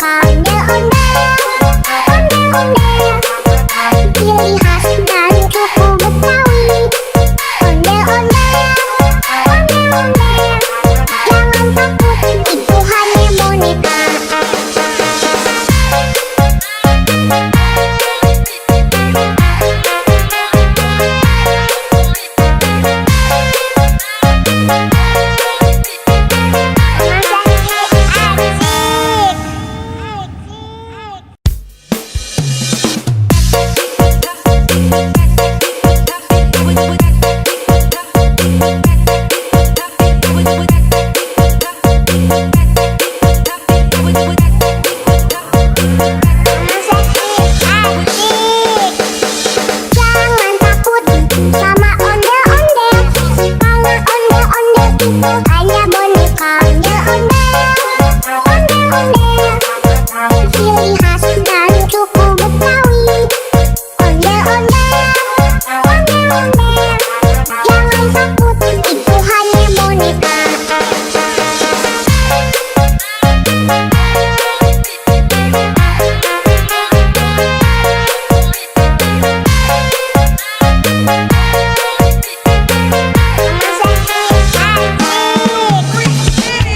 S2: boneka ondel-ondel, ciri khas dan suku Betawi. Ondel-ondel, ondel-ondel, jangan takut, itu hanya boneka. Jangan takut sama ondel-ondel, karena ondel-ondel itu hanya boneka. Ondel-ondel, ondel-ondel, ciri khas dan suku Betawi. Ondel-ondel, ondel-ondel, jangan takut, itu hanya boneka.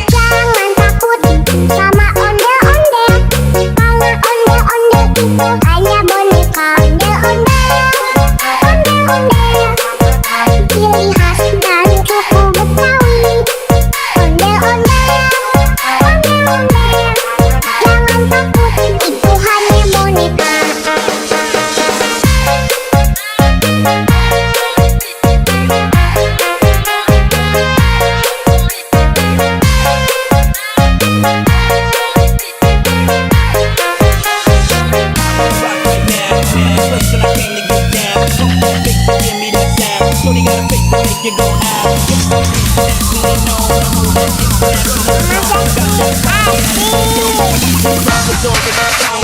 S2: Jangan takut sama ondel-ondel, karena ondel-ondel itu hanya boneka. Ondel-ondel, ondel-ondel, ciri khas dan suku Betawi. Ondel-ondel, ondel-ondel, jangan takut, itu hanya boneka.
S3: Rock right now, person I came to get down. Fake to give me that sound. Shorty got a face to make you go out. Nationally known, I'm moving international. Got that fire, rock is on the town.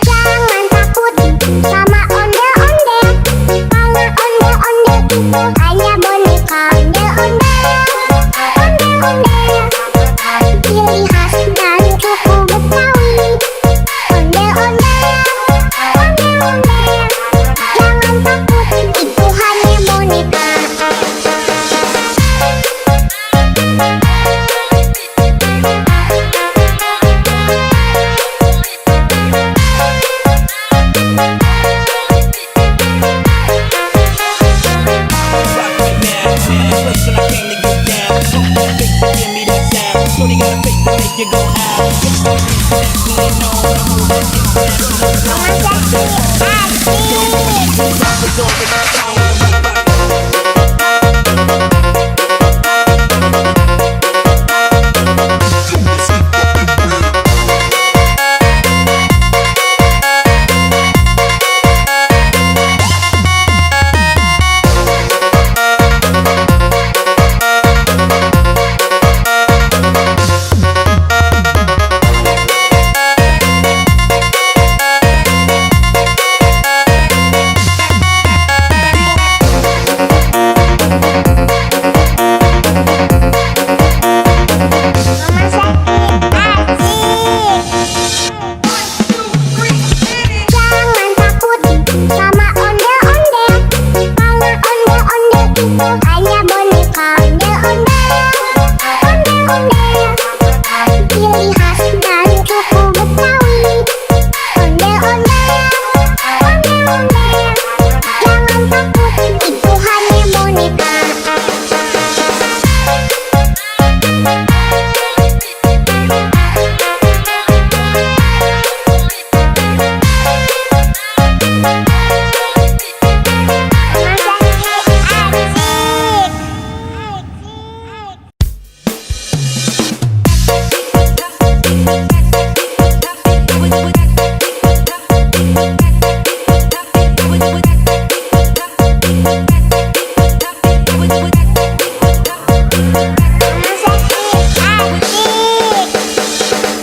S3: Jangan takut sama ondel-ondel, karena ondel-ondel itu hanya boneka. Ondel-ondel, ondel-ondel, ciri khas dan suku Betawi. Ondel-ondel, ondel-ondel, jangan takut, itu hanya boneka. Rock right now, person I came to get down. Fake to give me that sound. Shorty got a face to make you go out. Nationally known, I'm moving international. Rock is on the town.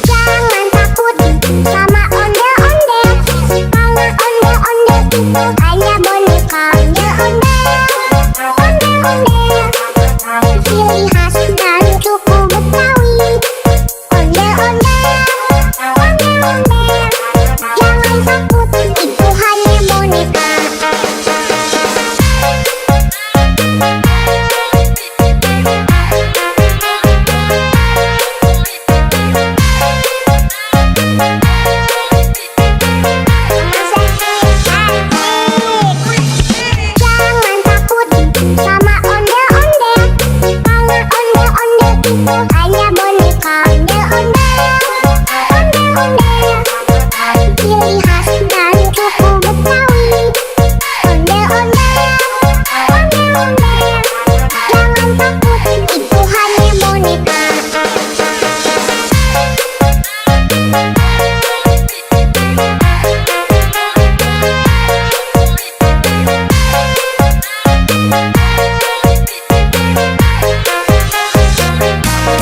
S2: Jangan takut sama ondel-ondel. Kalau ondel-ondel itu hanya boneka ondel-ondel. Ondel-ondel ciri khas dan suku Betawi. Ondel-ondel, ondel-ondel. Jangan takut, itu hanya boneka. Jangan takut sama ondel-ondel. Kalau ondel-ondel itu hanya boneka ondel-ondel. Ondel-ondel ciri khas dan suku Betawi. Ondel-ondel, ondel-ondel. Jangan takut, itu hanya boneka.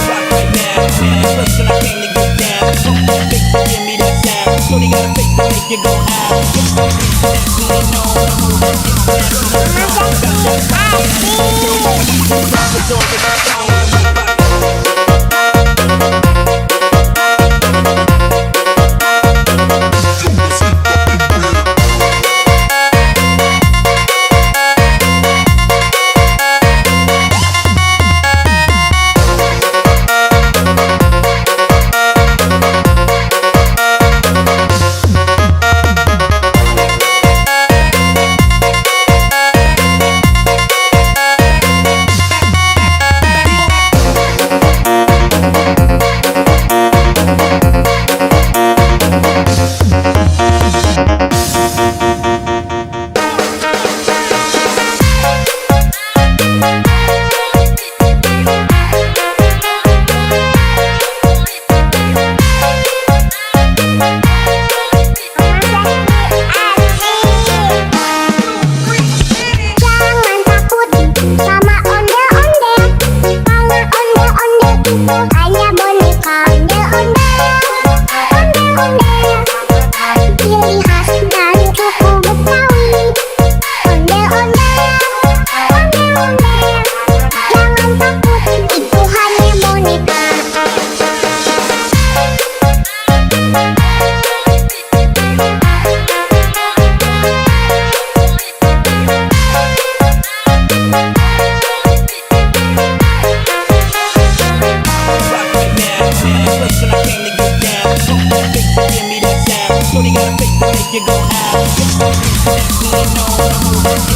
S3: Rock right now, person I came to get down. Fake to give me that sound. Shorty got a face to make you go out. Nationally known, I'm moving Jangan takut sama ondel-ondel. Kalau ondel-ondel itu hanya boneka ondel-ondel. Ondel-ondel ciri khas dan suku Betawi. Ondel-ondel, ondel-ondel. Jangan takut, itu hanya boneka. rock right now, person I came to get down. Fake to give me that sound. Shorty got a face to make you go out. Nationally known, I'm moving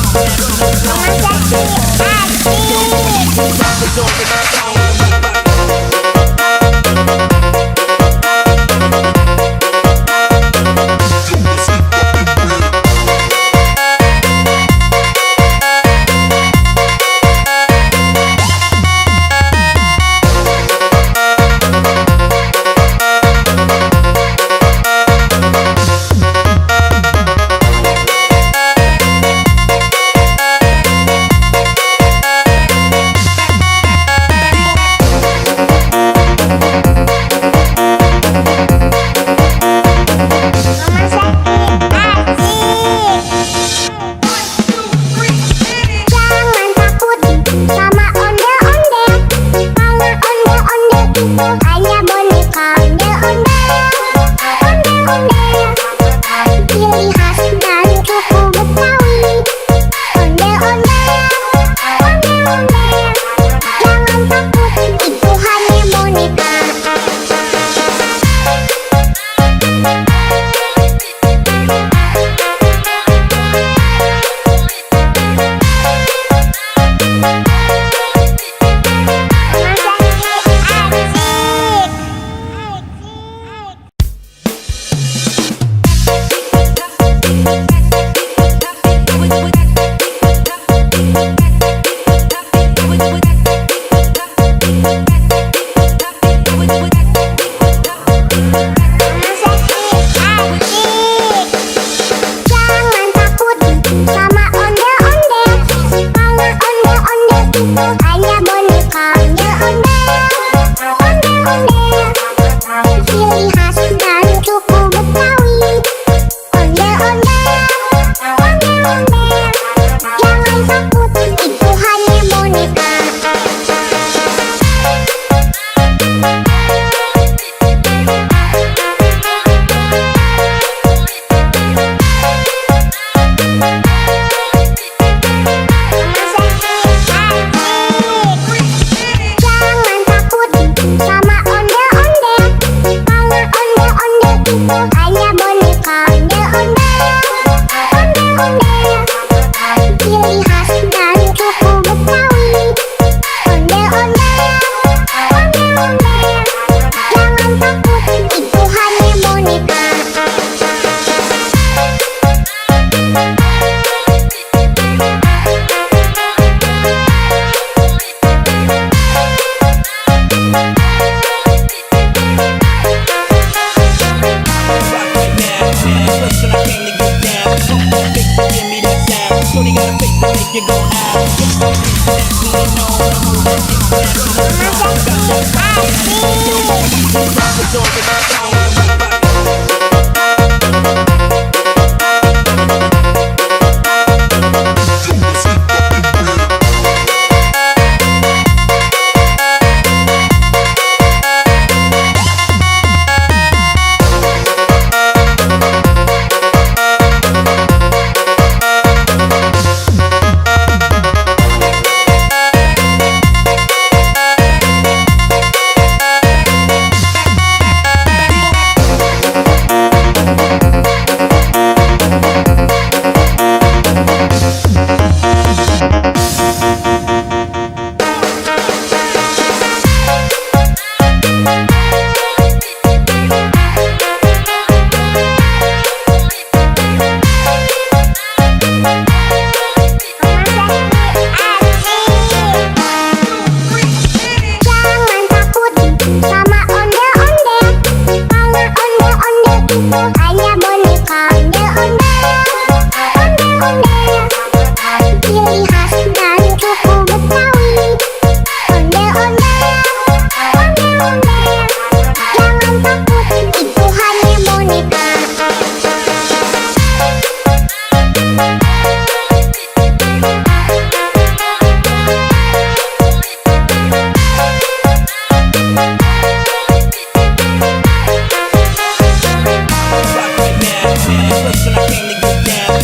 S3: came to get down.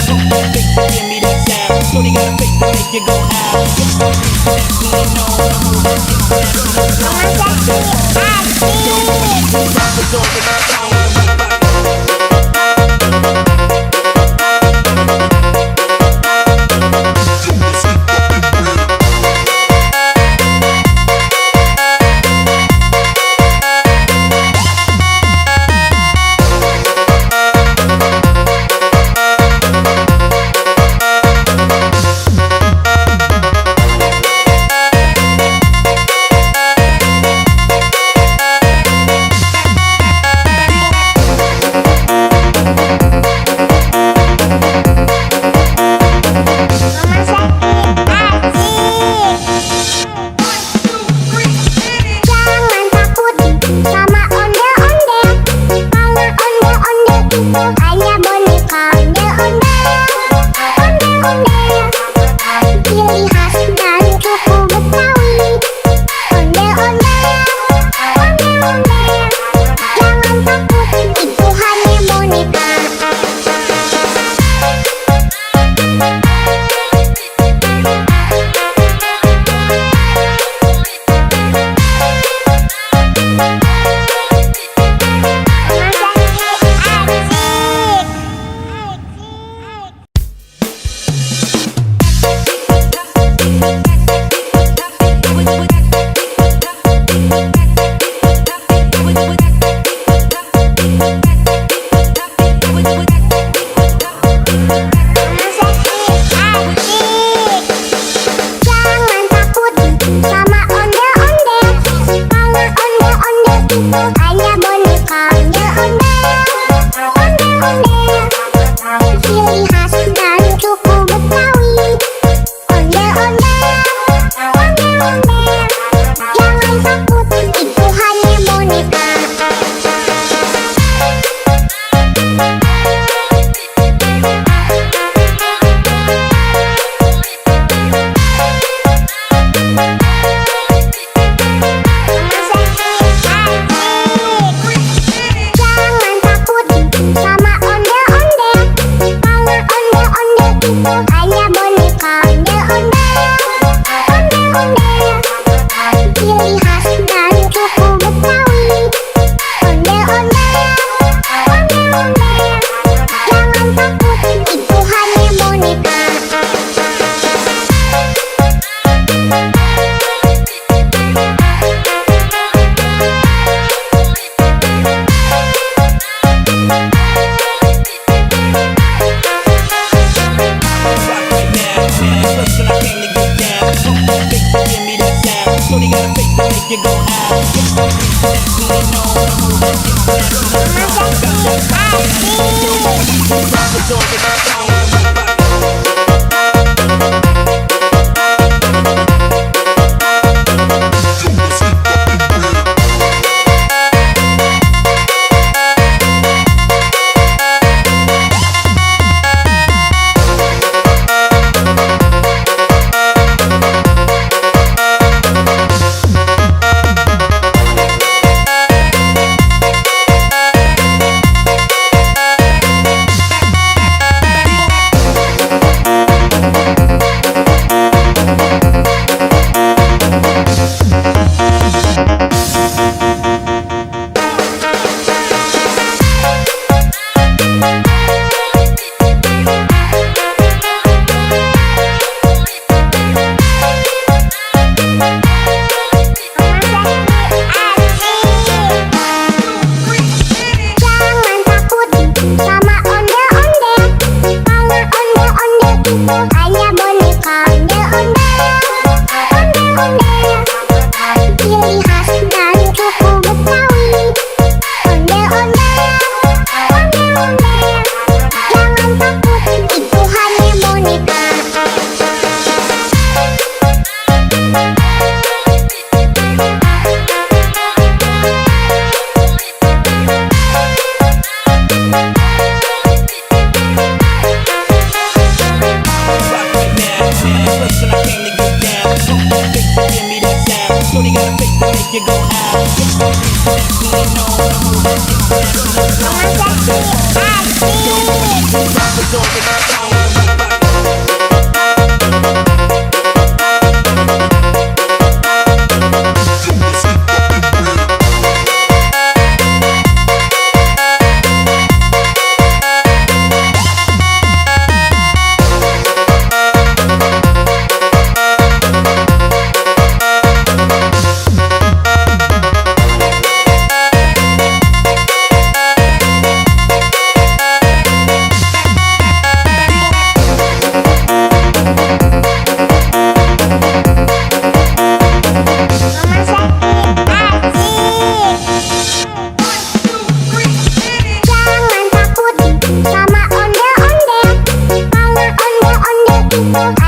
S3: Fake to give me that sound. Shorty got a face to make you go out. That we know the move. Rappers on the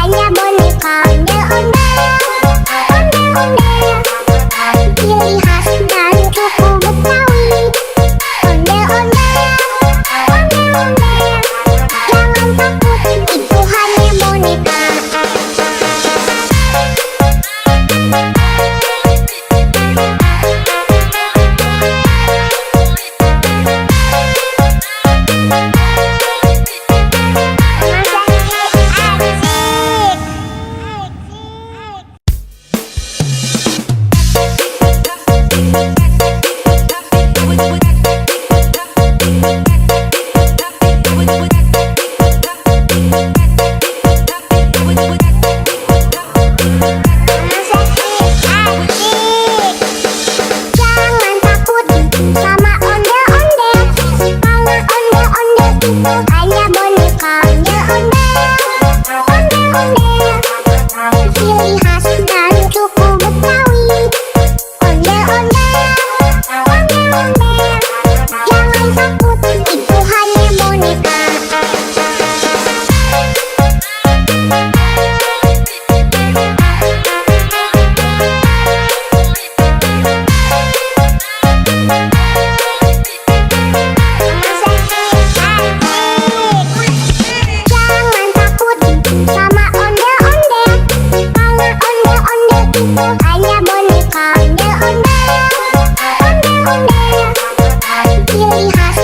S2: Hanya boneka ondel-ondel, ciri khas dari suku Betawi. Ondel-ondel, jangan takut, itu hanya boneka. Hanya boneka ondel-ondel, ciri khas dari suku Betawi. Ondel-ondel, jangan takut, itu hanya boneka. Hanya boneka ondel-ondel, ciri khas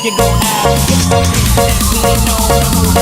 S3: you go out. Definitely know the move.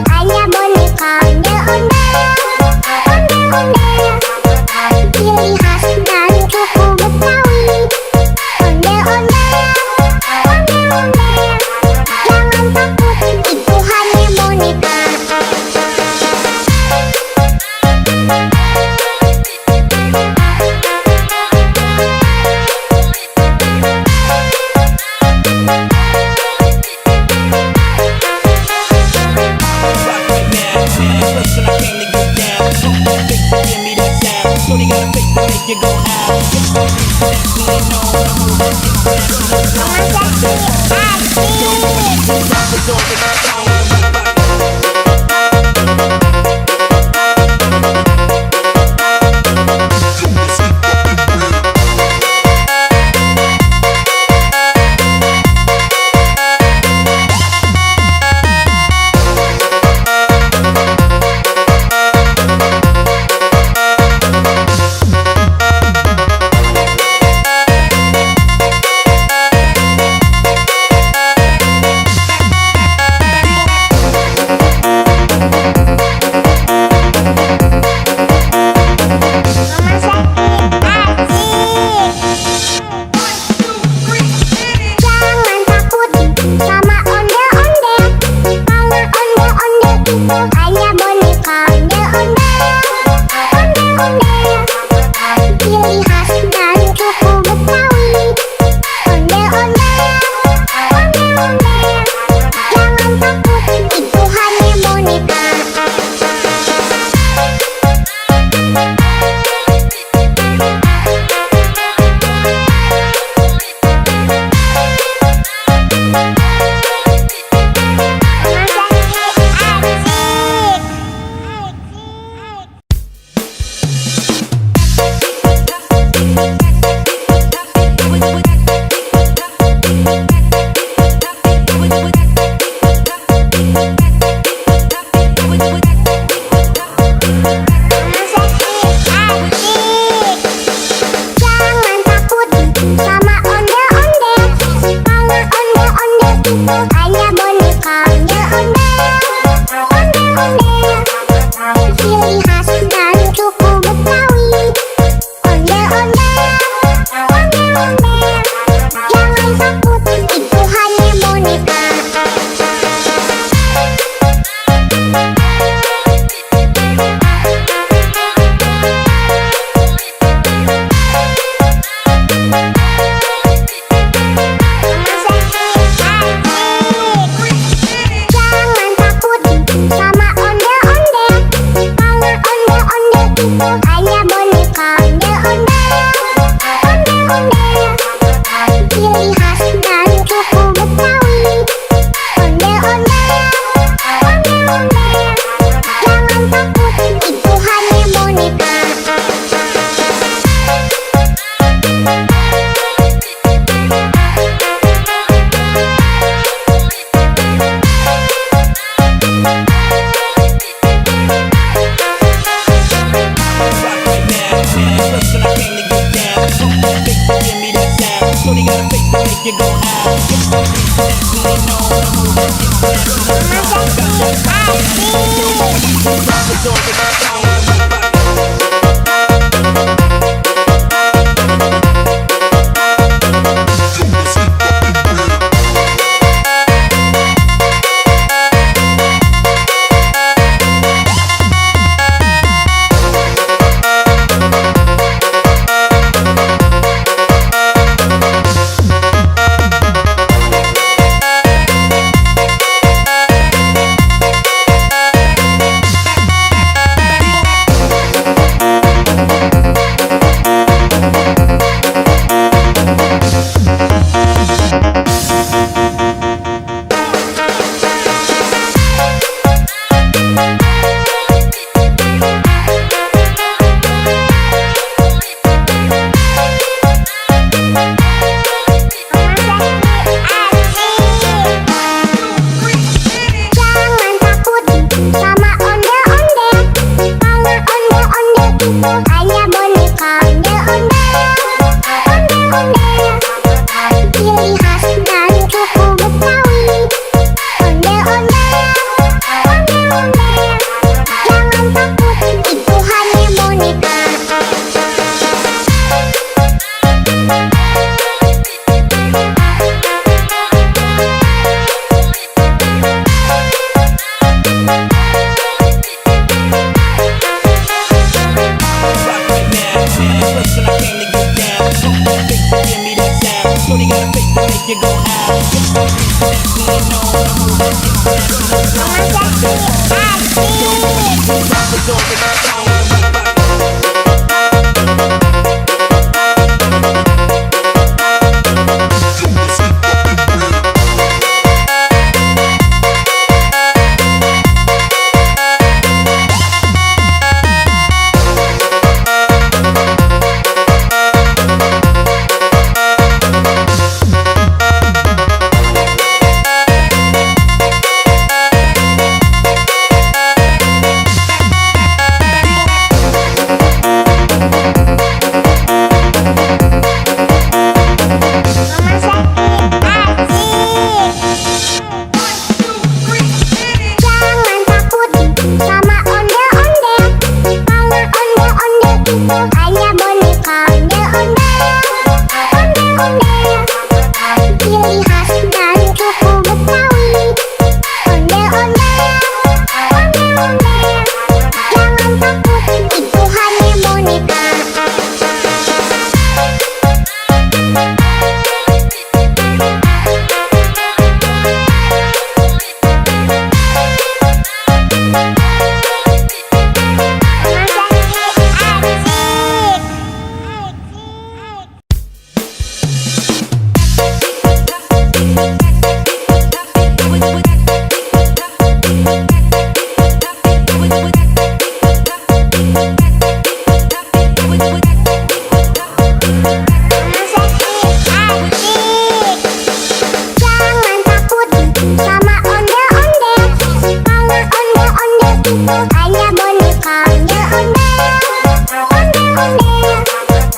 S2: Hanya boneka ondel-ondel, ciri khas dan suku Betawi. Ondel-ondel, jangan takut, itu hanya boneka.
S3: Shorty got a face to make you go out. Definitely know the move. Hanya boneka ondel-ondel, ciri khas dan suku Betawi. Ondel-ondel, jangan takut, itu hanya boneka. Hanya boneka ondel-ondel, ciri khas dan suku Betawi. Ondel-ondel, jangan takut, itu hanya boneka. Hanya boneka ondel-ondel, ciri khas dan suku Betawi. Ondel-ondel, jangan takut, itu hanya boneka. Shorty got a face to make you go out. Definitely know the move.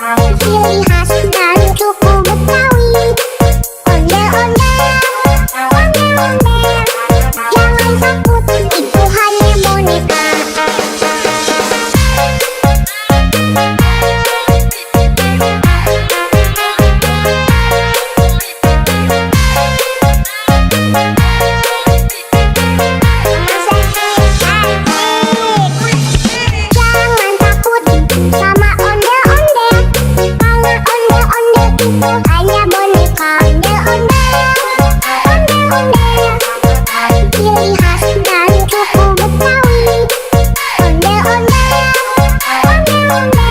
S2: ciri khas dan suku Betawi. Onde-onde, onde-onde, jangan takut, itu hanya boneka. Jangan takut sama onde-onde, karena onde-onde itu hanya boneka. Onde-onde, onde-onde, ciri khas dan suku Betawi. Onde-onde, onde-onde,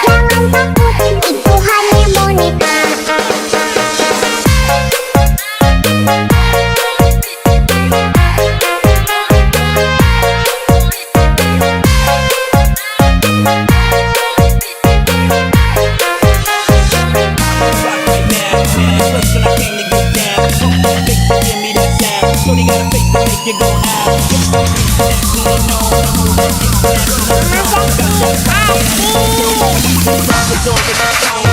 S2: jangan takut, itu hanya boneka.
S3: Rock right now, listen, I came to get down. Fake to give me that sound. Shorty got a face to make you go out. Nationally known, I'm moving Rappers on the phone.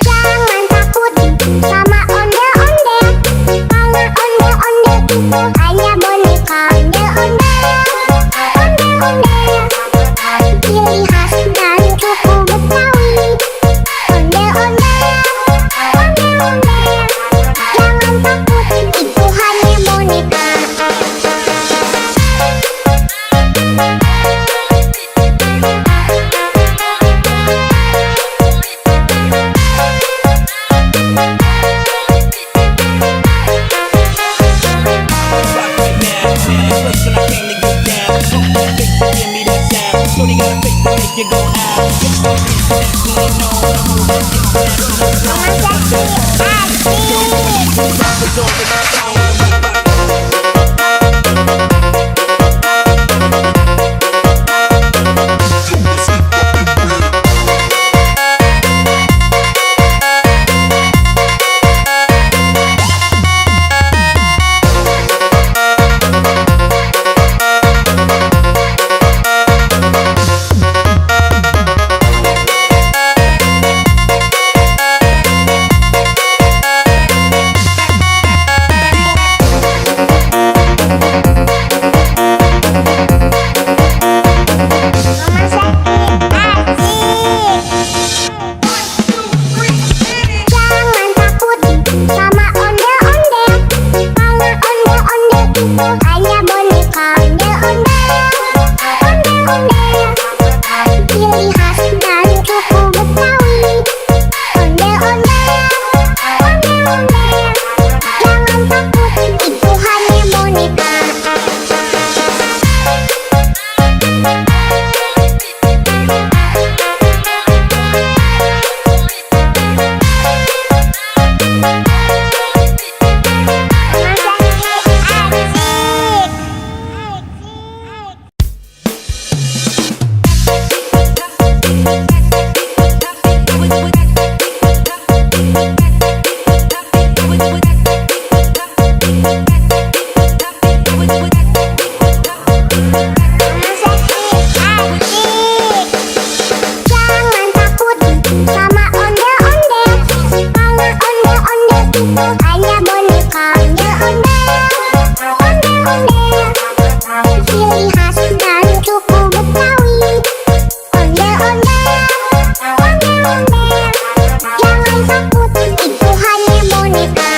S2: Jangan takut sama onde-onde, karena onde-onde itu hanya boneka. Onde-onde, onde-onde, ciri khas dan suku Betawi. Onde-onde, onde-onde, jangan takut, itu hanya boneka.
S3: Rock right now, listen, I came to get down. Fake to give me that sound. Shorty got a face to make you go out. Nationally known, I'm moving Rappers on the phone.
S2: Jangan takut sama onde-onde, karena onde-onde itu hanya boneka. Onde-onde, onde-onde, ciri khas dan suku Betawi. Onde-onde, onde-onde, jangan takut, itu hanya boneka. Jangan takut sama onde-onde, karena onde-onde itu hanya boneka. Onde-onde, onde-onde, ciri khas dan suku Betawi. Onde-onde, onde-onde, jangan takut, itu hanya boneka.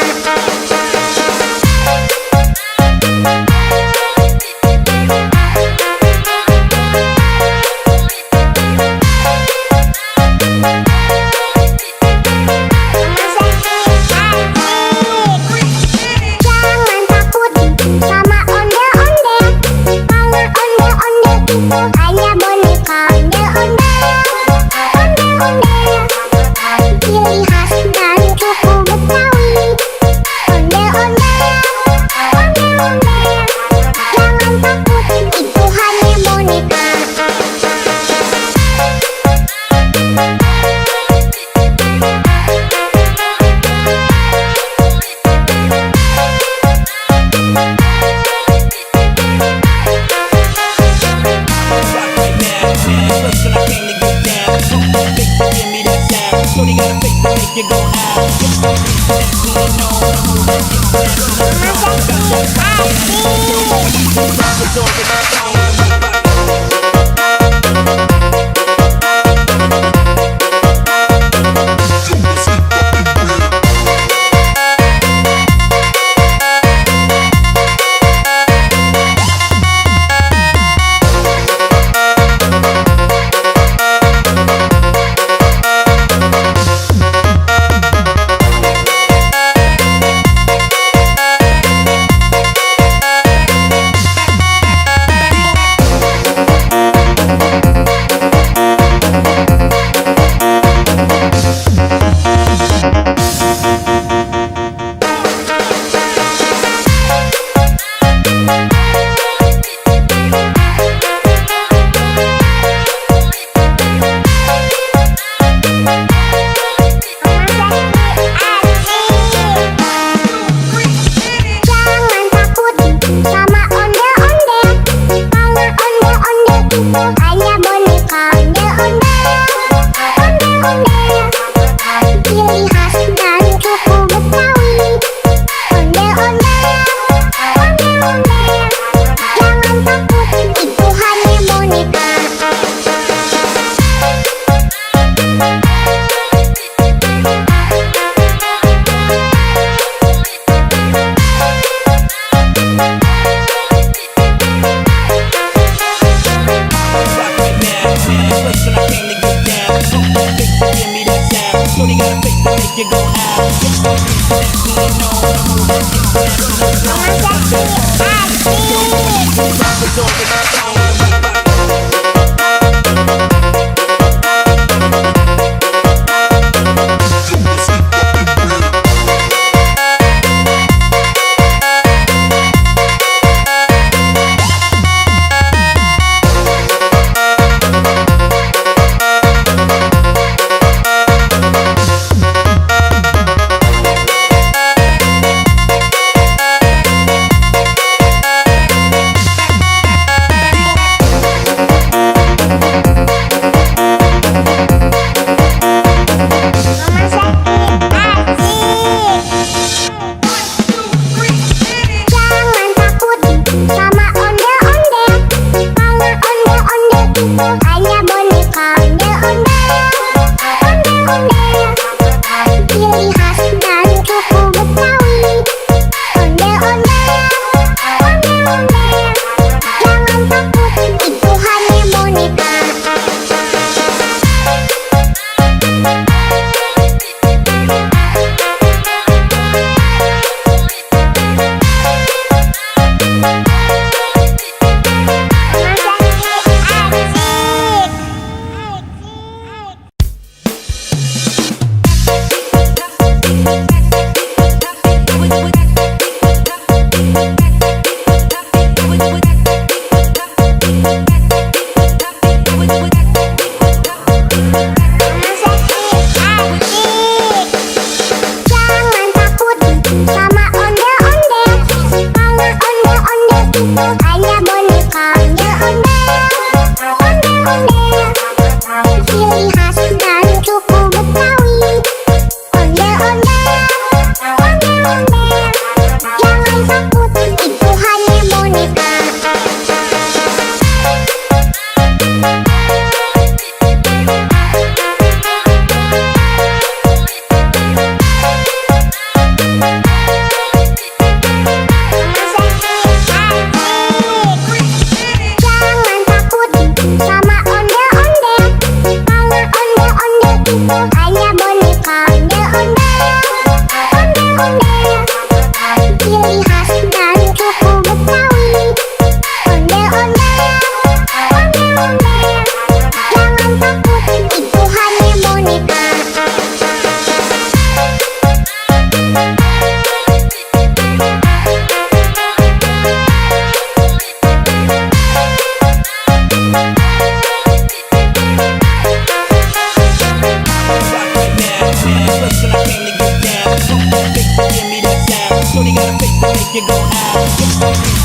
S3: make you go out.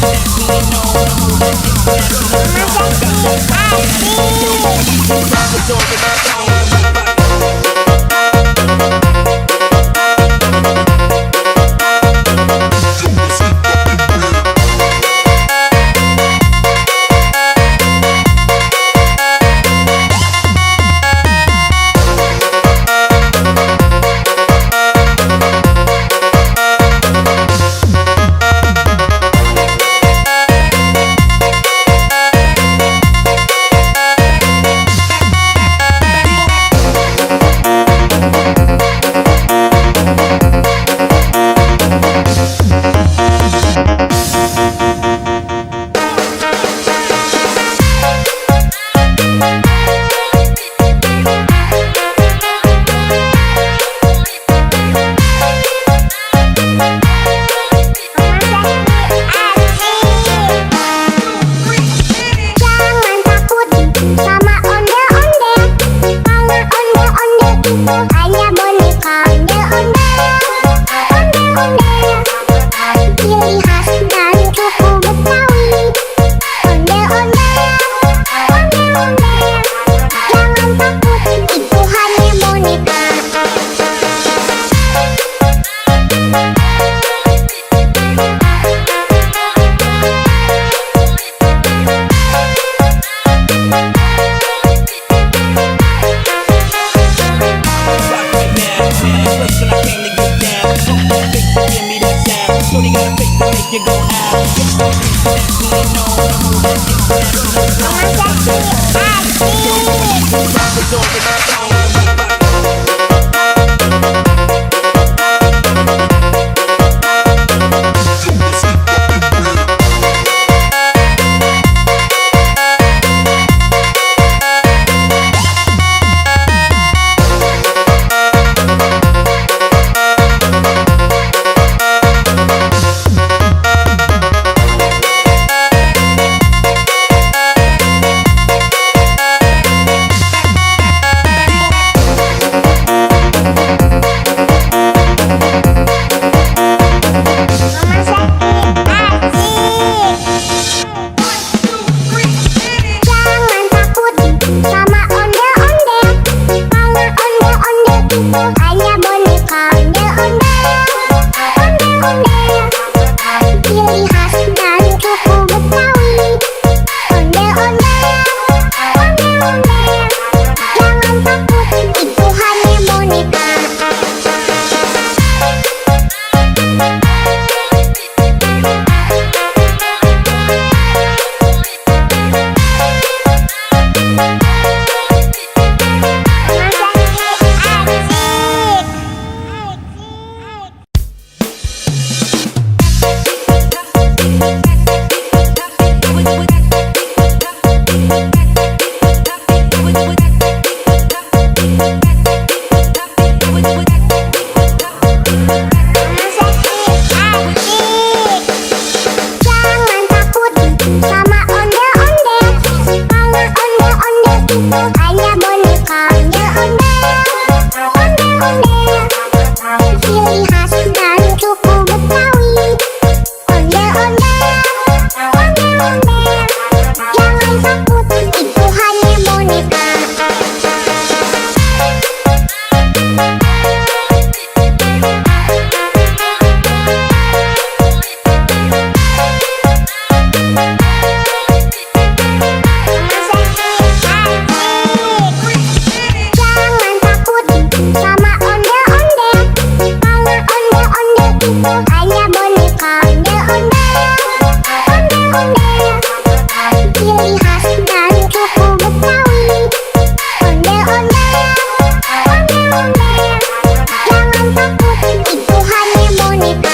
S3: That we know the move that you got.
S2: Hanya boneka ondel-ondel, ciri khas dan suku Betawi. Ondel-ondel, jangan takut, itu hanya boneka.
S3: Shorty got a face to make you go out. That we know the move that you got. Hanya boneka ondel-ondel, ciri khas dan suku Betawi. Ondel-ondel, jangan takut, itu hanya boneka. Hanya boneka ondel-ondel, ciri khas dan suku Betawi. Ondel-ondel, jangan takut, itu hanya boneka. Hanya boneka ondel-ondel, ciri khas dan suku Betawi. Ondel-ondel, jangan takut, itu hanya boneka.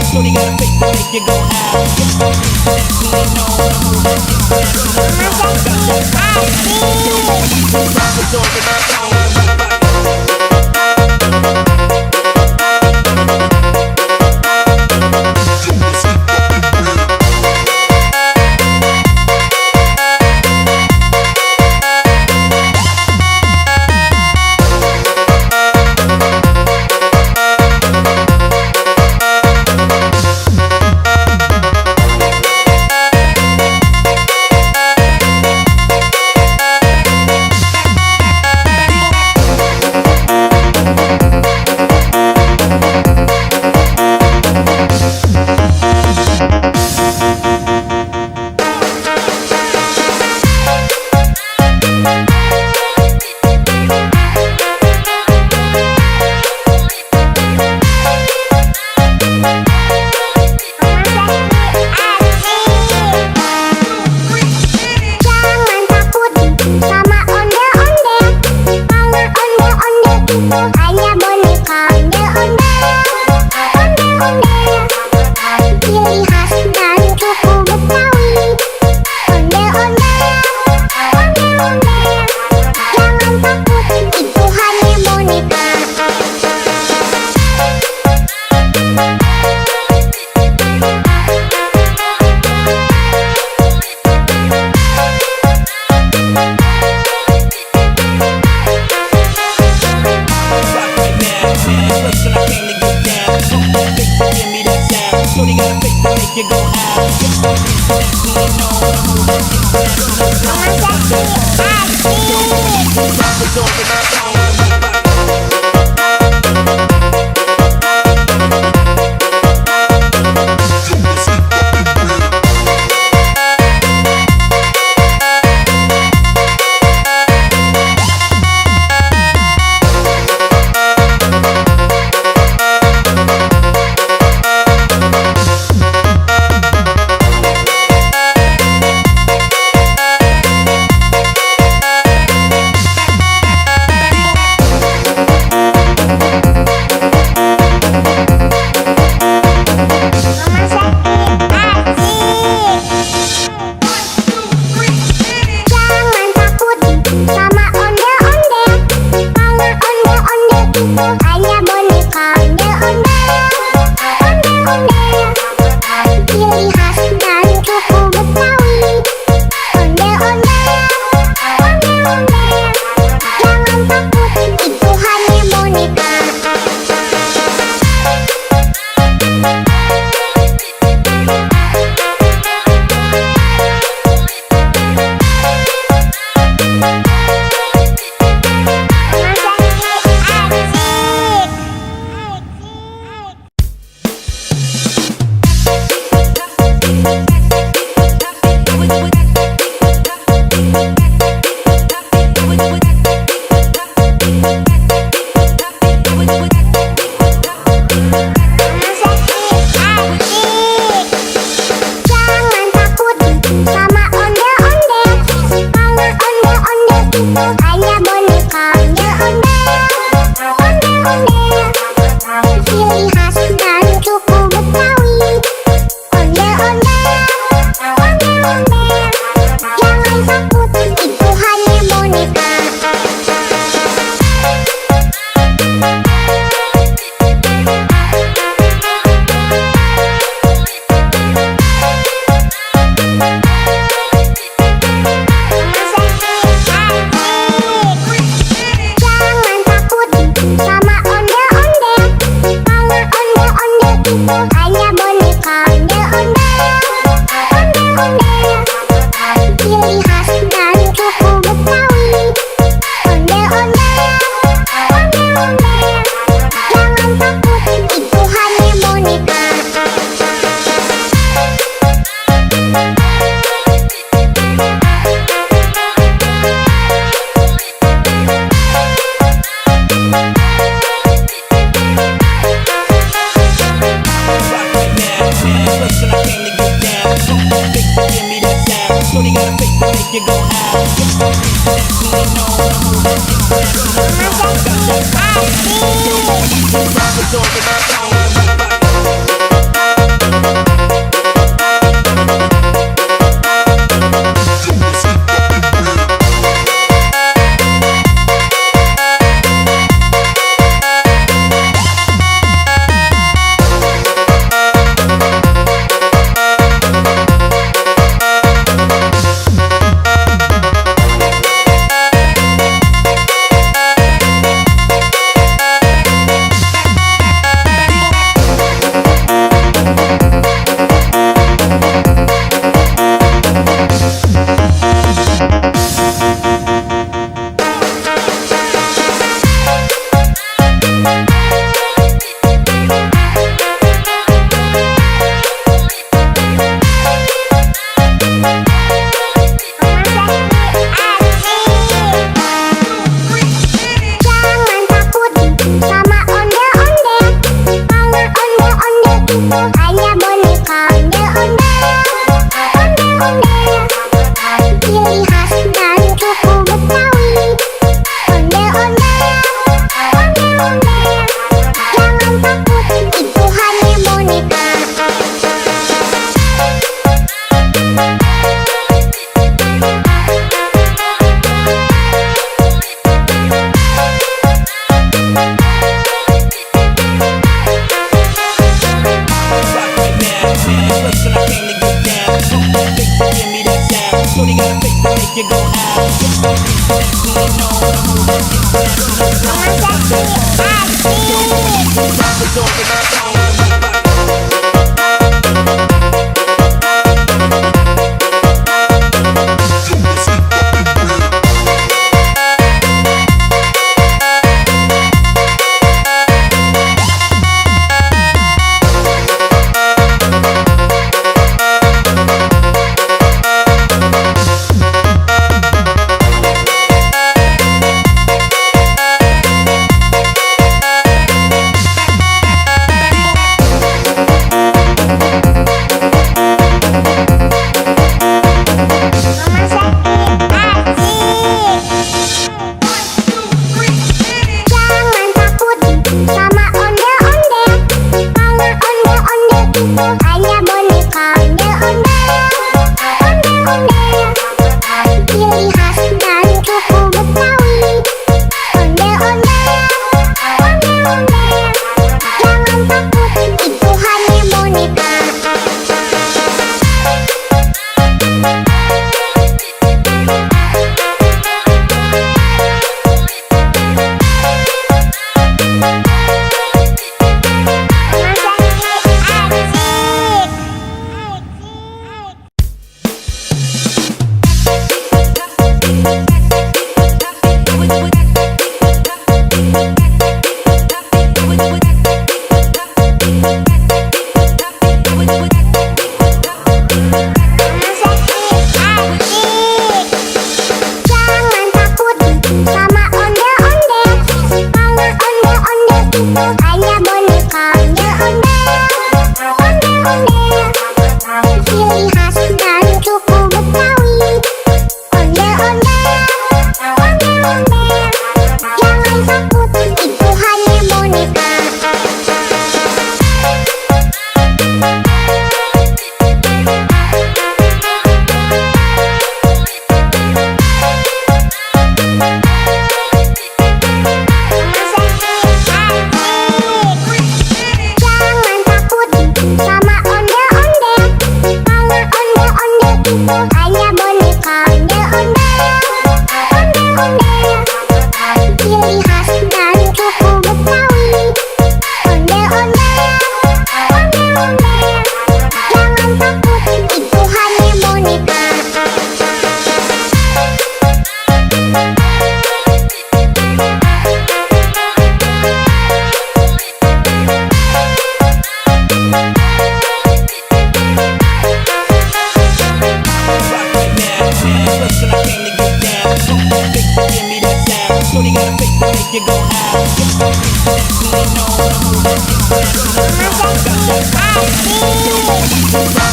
S3: Shorty got a face to make you go out. That we know the move that you got.
S2: hanya boneka ondel-ondel. Ciri khas dan suku Betawi. Ondel-ondel, ondel-ondel. Jangan takut, itu hanya boneka.
S3: Shorty got a face to make you go out.
S2: Jangan takut sama ondel-ondel. Kalau ondel-ondel itu hanya boneka ondel-ondel. Ondel-ondel, ciri khas dan suku Betawi. Ondel-ondel, ondel-ondel. Jangan takut, itu hanya boneka. Jangan takut sama ondel-ondel. Kalau ondel-ondel itu hanya boneka ondel-ondel. Ondel-ondel, ciri khas dan suku Betawi. Ondel-ondel, ondel-ondel. Jangan takut, itu hanya boneka. Jangan takut sama ondel-ondel. Kalau ondel-ondel itu hanya boneka ondel-ondel. Ondel-ondel, ciri khas dan suku Betawi. Ondel-ondel, ondel-ondel. Jangan takut, itu hanya boneka.
S3: Shorty got a face to make you go out.
S2: itu hanya boneka ondel-ondel. Ciri khas dan suku Betawi. Ondel-ondel, ondel-ondel. Jangan takut, itu hanya boneka. Jangan takut sama ondel-ondel. Karena ondel-ondel itu hanya boneka ondel-ondel. Ondel-ondel, ciri khas dan suku Betawi. Ondel-ondel, ondel-ondel. Jangan takut, itu hanya boneka.
S3: Rock right now, first when I came to get down. Big to give me that sound. Shorty got a face to make you go out. Definitely know the move.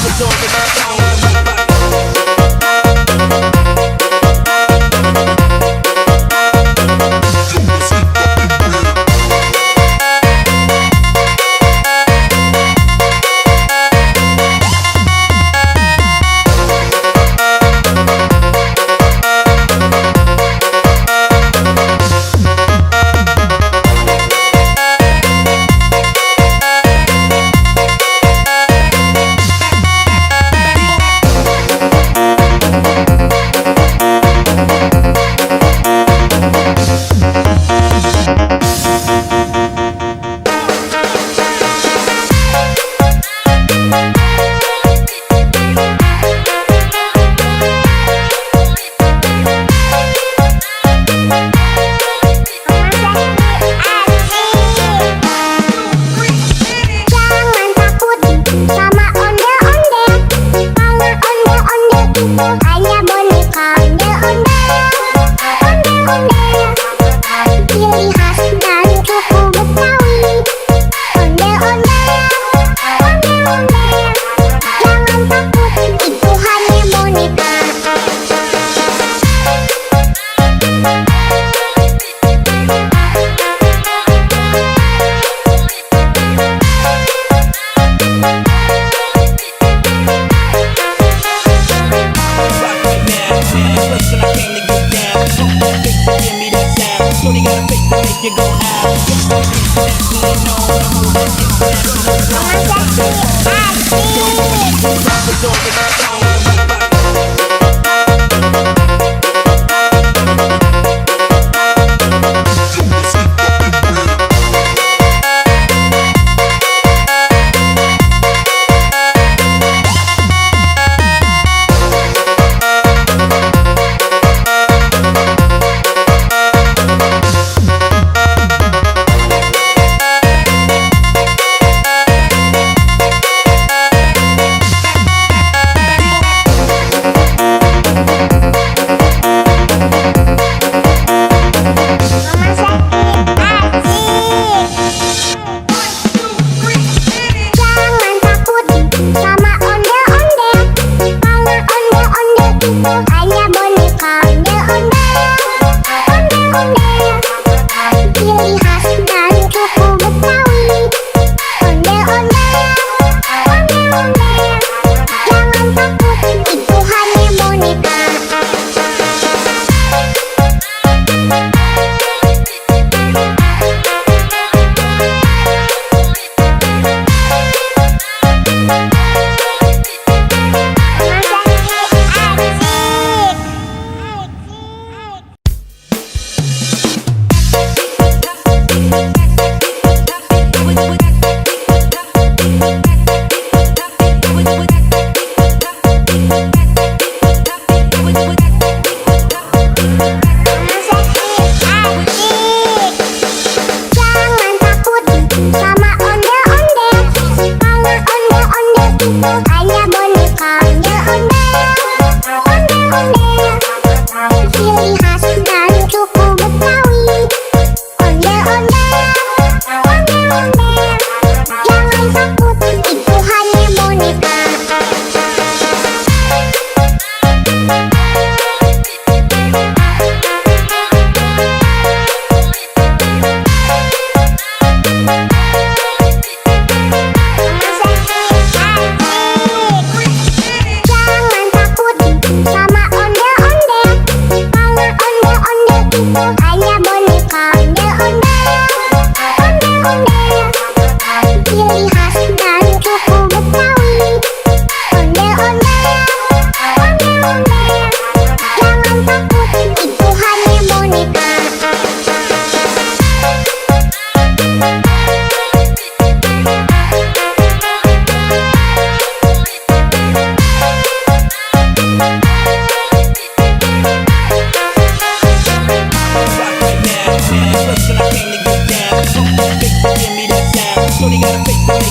S3: It's all the
S2: Jangan takut sama ondel-ondel. Karena ondel-ondel itu hanya boneka ondel-ondel. Ondel-ondel, ciri khas dan suku Betawi. Ondel-ondel, ondel-ondel. Jangan takut, itu hanya boneka.
S3: rock right now, first when I came to get down. Big to give me that sound. Shorty got a face to make you go out. Definitely know the move. It's all the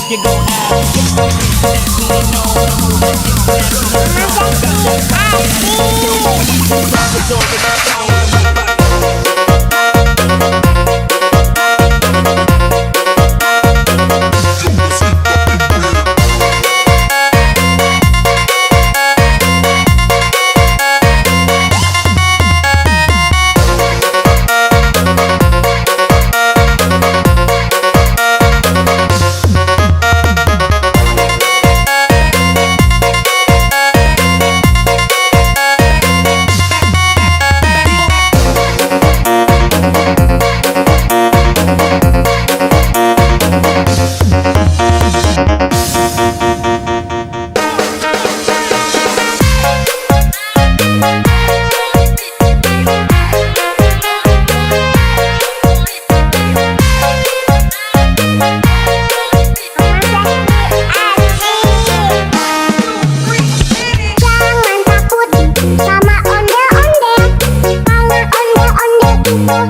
S3: make you go out. That we know the move that you got. Got that fire, rock it over the phone.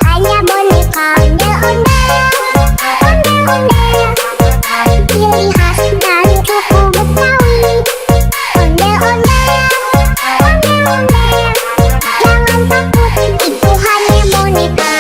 S2: Hanya boneka ondel-ondel, ciri khas dan suku Betawi. Ondel-ondel, jangan takut, itu hanya boneka.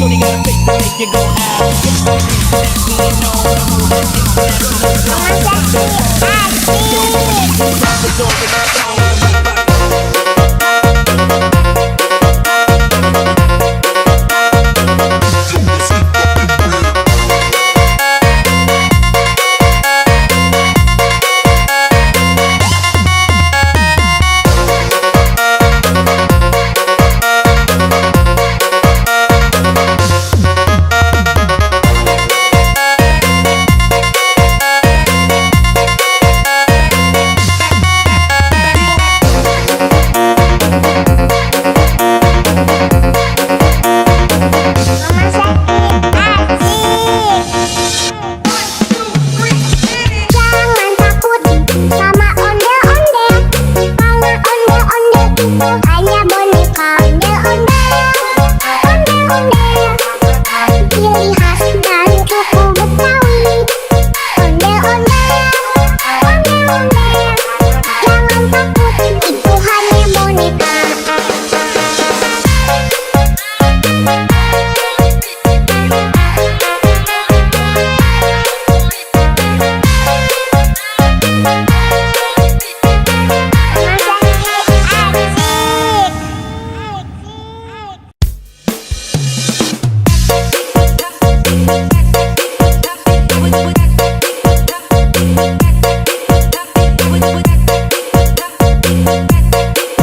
S3: Shorty got a face to make you go out. That we know the move that you got. Got that fire, rock it over the phone. Hanya boneka ondel-ondel, ciri khas dan suku Betawi. Ondel-ondel, jangan takut, itu hanya boneka. Hanya boneka ondel-ondel,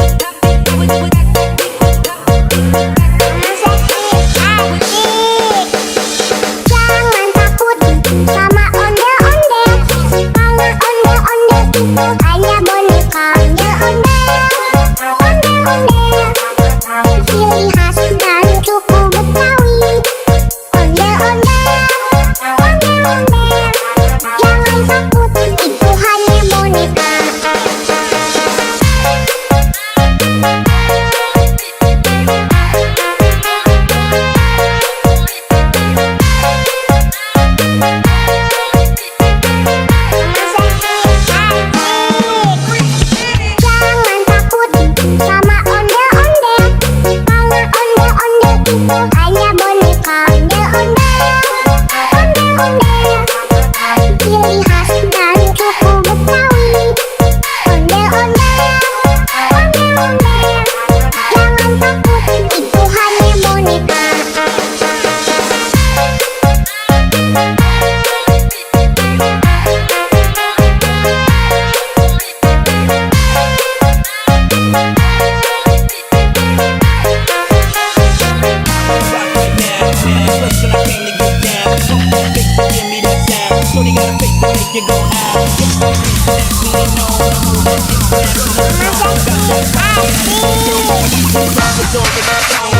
S3: ciri khas dan suku Betawi. Ondel-ondel, jangan takut, itu hanya boneka. Hanya boneka ondel-ondel, ciri khas dan suku Betawi. Ondel-ondel, jangan takut, itu hanya boneka. Shorty got a face to make you go out. That we know the move that you got. Got that fire, rock it over the phone.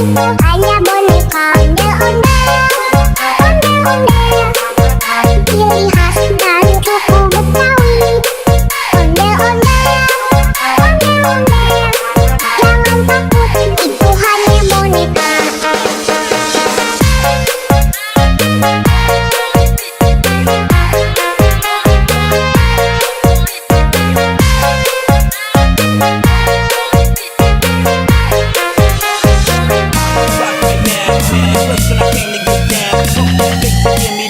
S2: itu hanya boneka ondel-ondel. Ciri khas dari suku Betawi. Ondel-ondel. Jangan takut, itu hanya boneka.
S3: Rock right now, man. Listen, I came to get down. Big, give me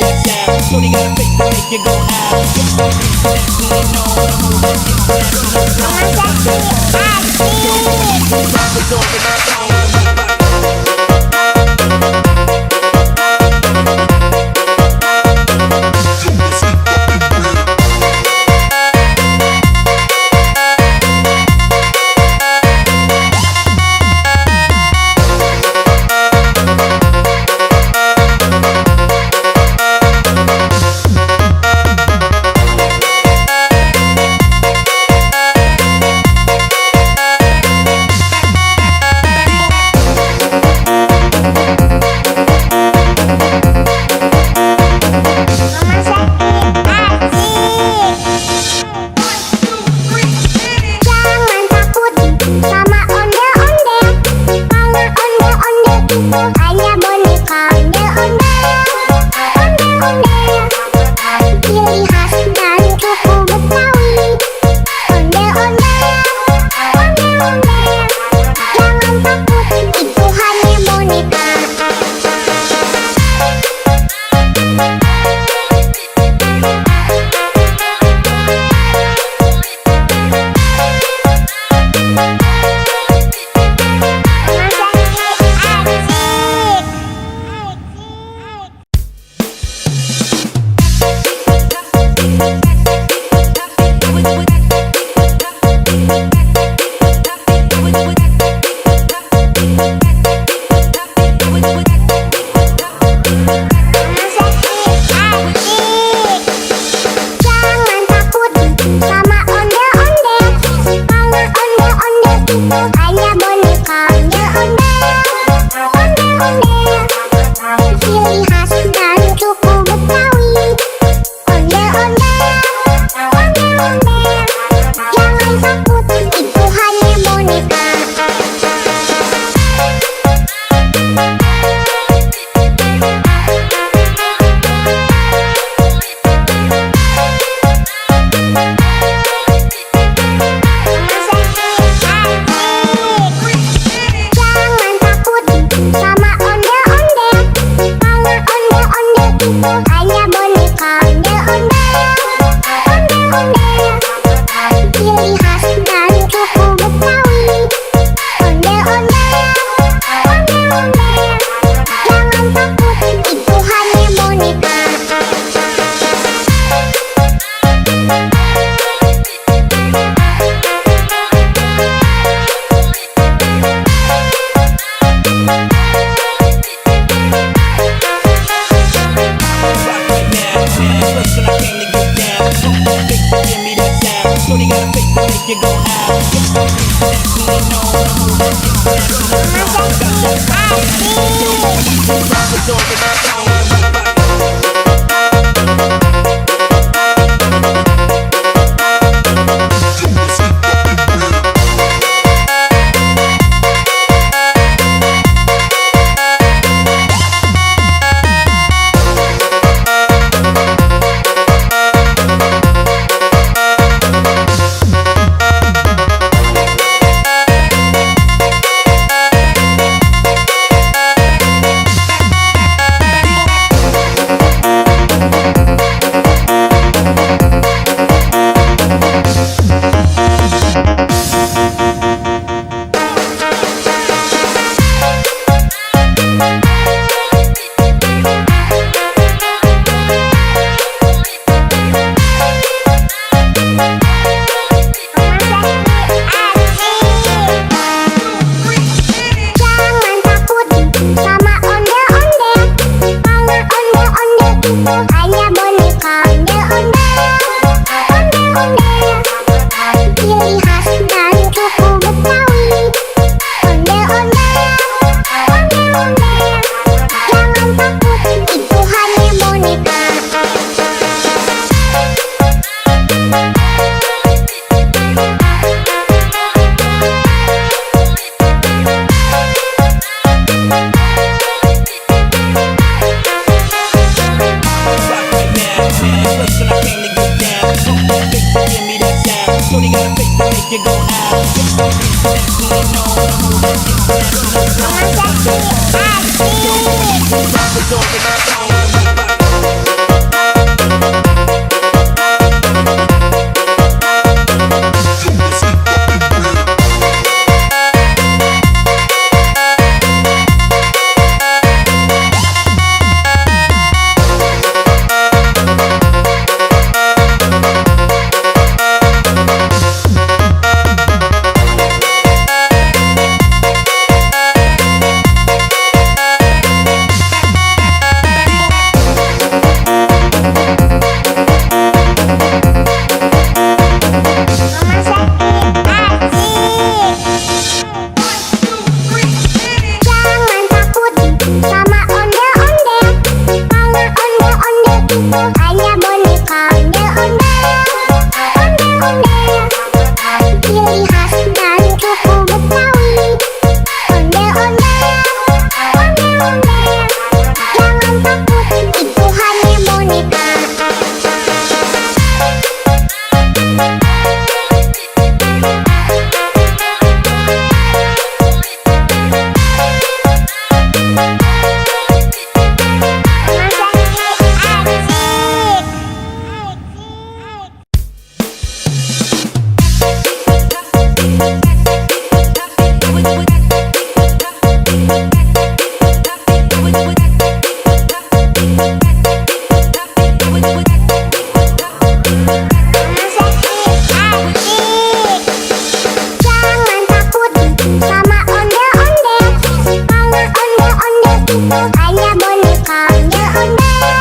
S2: itu hanya boneka ondel-ondel.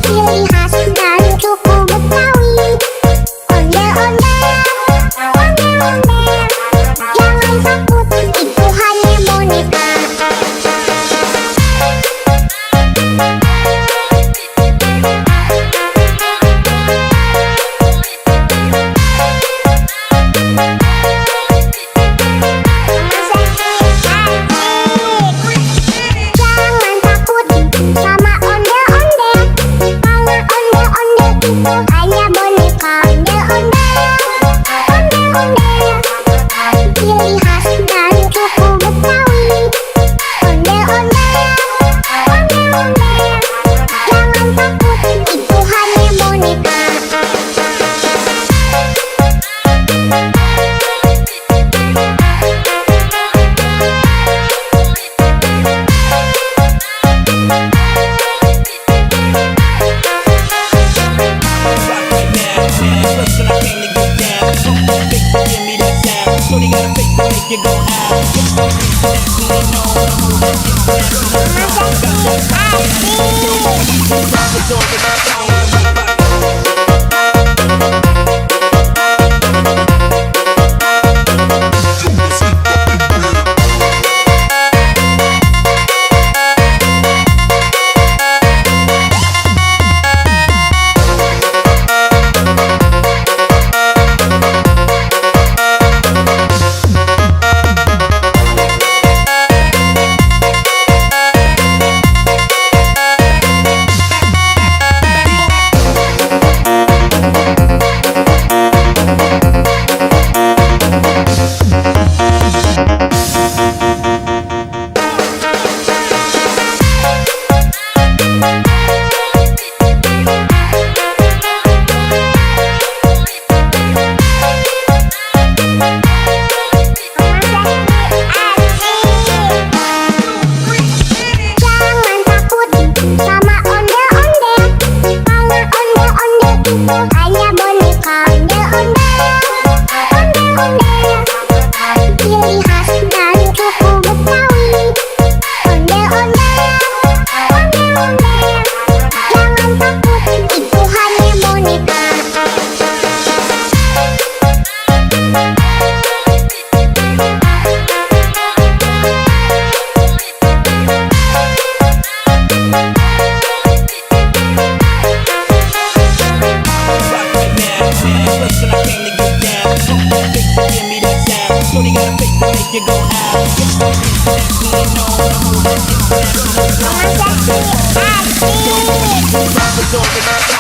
S2: Ciri khas dan suku Betawi. Ondel-ondel, ondel-ondel. Jangan takut, itu hanya boneka. Jangan takut sama ondel-ondel. Karena ondel-ondel itu hanya boneka ondel-ondel. Ondel-ondel, ciri khas dan suku Betawi. Ondel-ondel, ondel-ondel. Jangan takut, itu hanya boneka.
S3: Shorty got a face to make you go out. That we know the move. It's all about Jangan takut sama ondel-ondel. Karena ondel-ondel itu hanya boneka ondel-ondel. Ondel-ondel, ciri khas dan suku Betawi. Ondel-ondel, ondel-ondel. Jangan takut, itu hanya boneka. Shorty got a face to make you go out. That we know the move. It's all about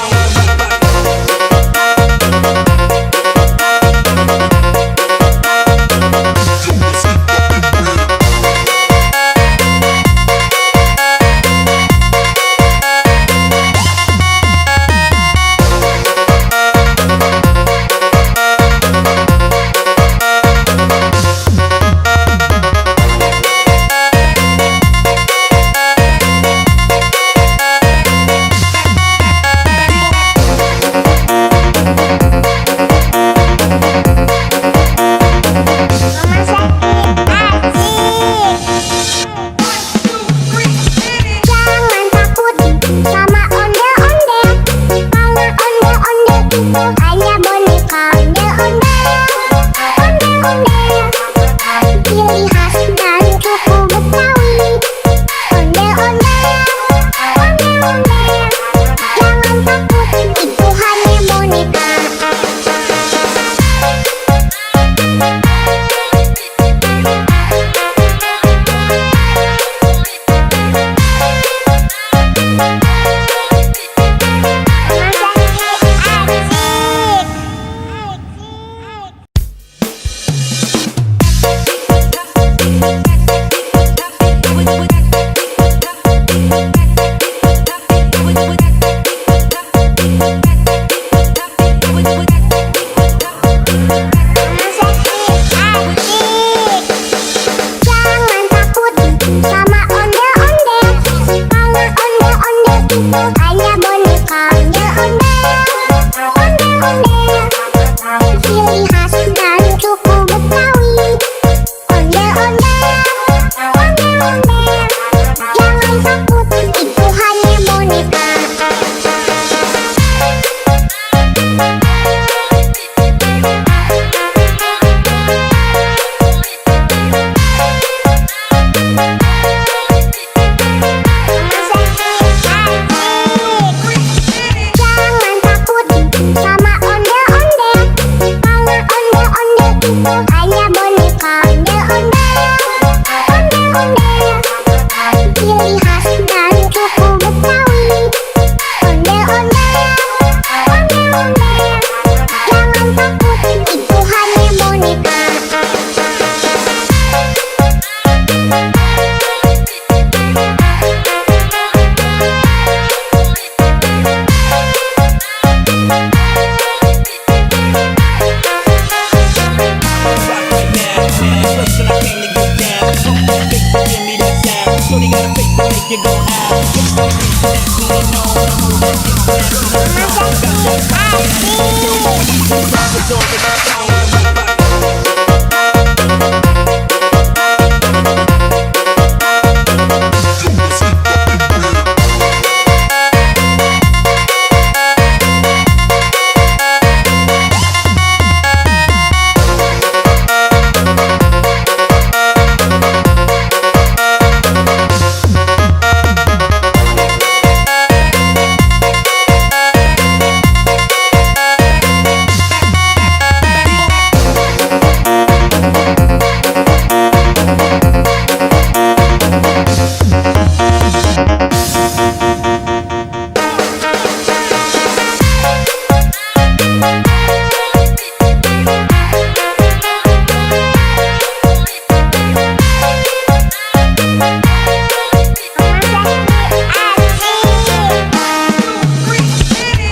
S3: when I came to get down. Fake to give me that sound. So they gotta fake to make you go out. Naturally known, I'm over it. It's over the phone.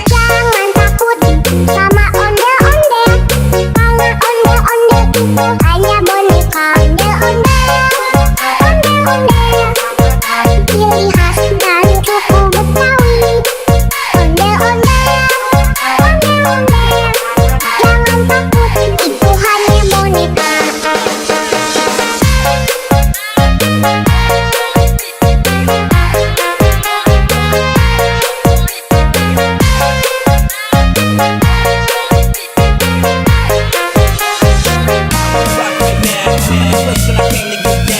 S2: Jangan takut sama ondel-ondel, karena ondel-ondel itu hanya boneka. Ondel-ondel, ondel-ondel, ciri khas dari suku Betawi. Ondel-ondel, ondel-ondel, jangan takut, itu hanya boneka.
S3: Rock right now, man. Place when I came to get down.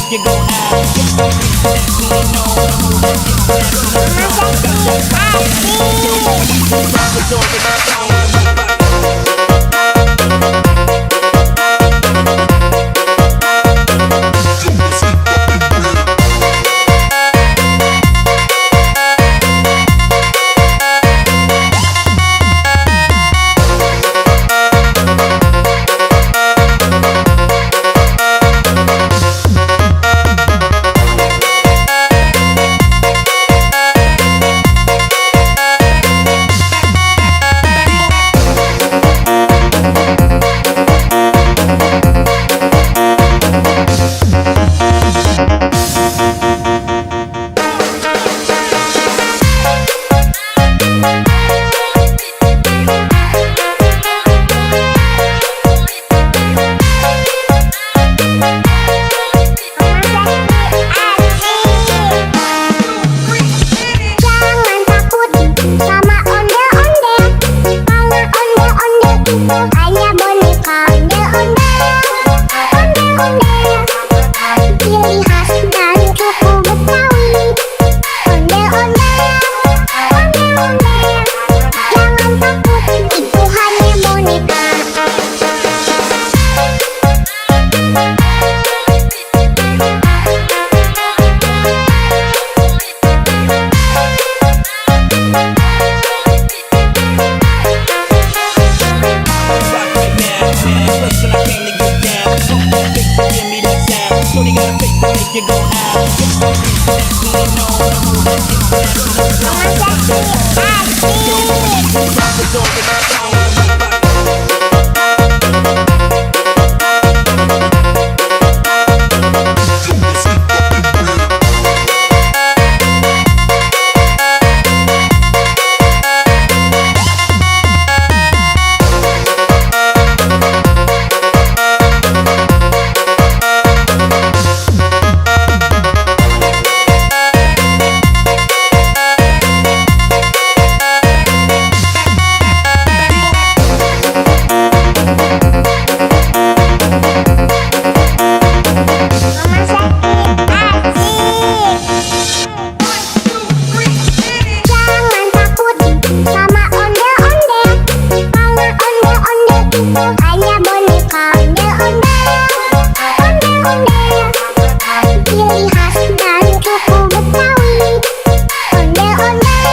S3: make you go out. That we know the move that gets that rock the door with my song.
S2: Hanya boneka ondel-ondel, ciri khas dan suku Betawi. Ondel-ondel, jangan takut, itu hanya boneka.
S3: Shorty got a face to make you go out. That we know the move that gets that rock the door with my song. Hanya boneka ondel-ondel, ciri khas dan suku Betawi. Ondel-ondel,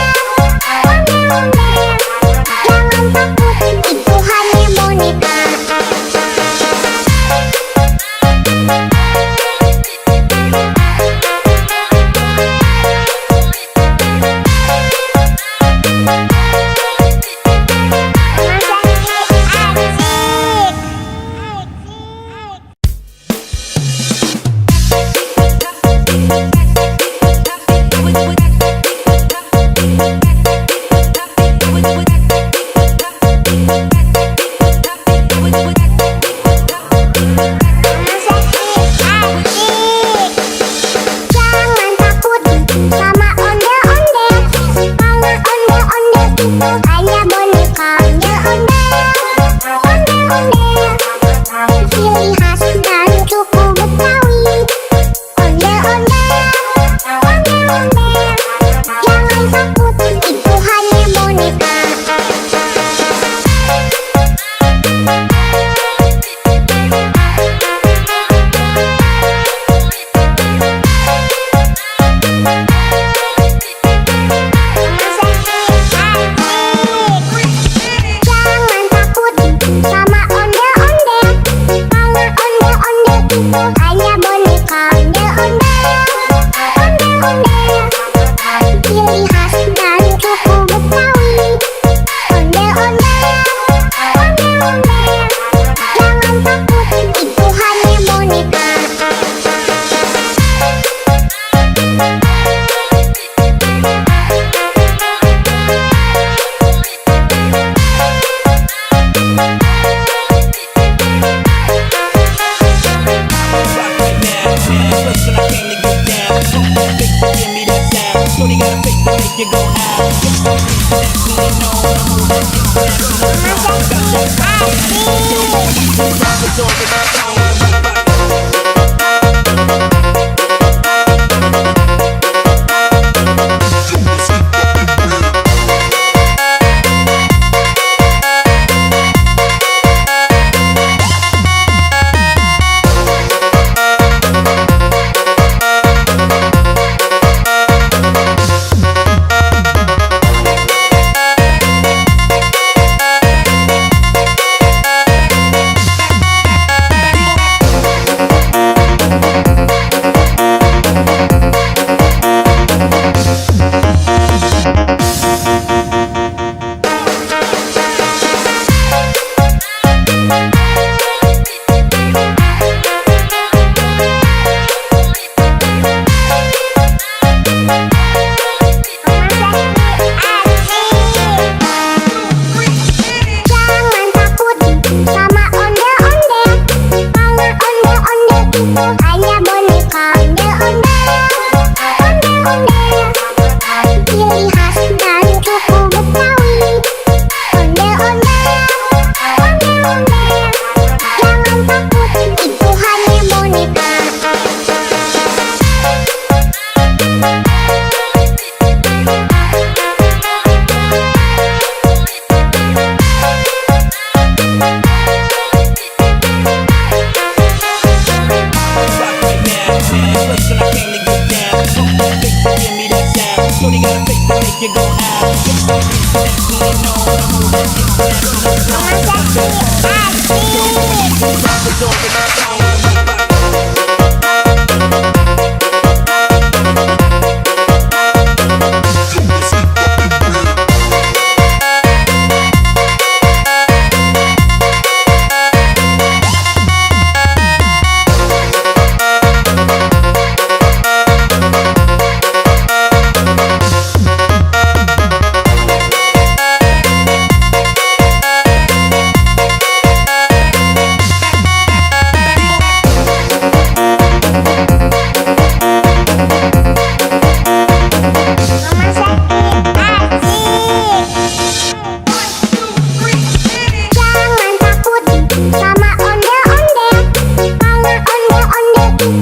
S3: jangan takut, itu hanya boneka. Hanya boneka ondel-ondel, ciri khas dan suku Betawi. Ondel-ondel, jangan takut, itu hanya boneka. Hanya boneka ondel-ondel, ciri khas dan suku Betawi. Ondel-ondel, jangan takut, itu hanya boneka. Shorty got a face to make you go out. That we know the move that gets that rock the door with my song.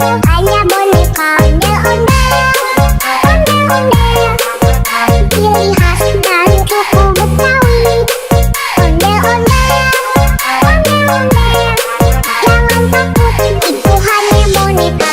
S2: hanya boneka ondel-ondel, ondel-ondel. Ciri khas dari suku Betawi, ondel-ondel, ondel-ondel. Jangan takut, itu hanya boneka.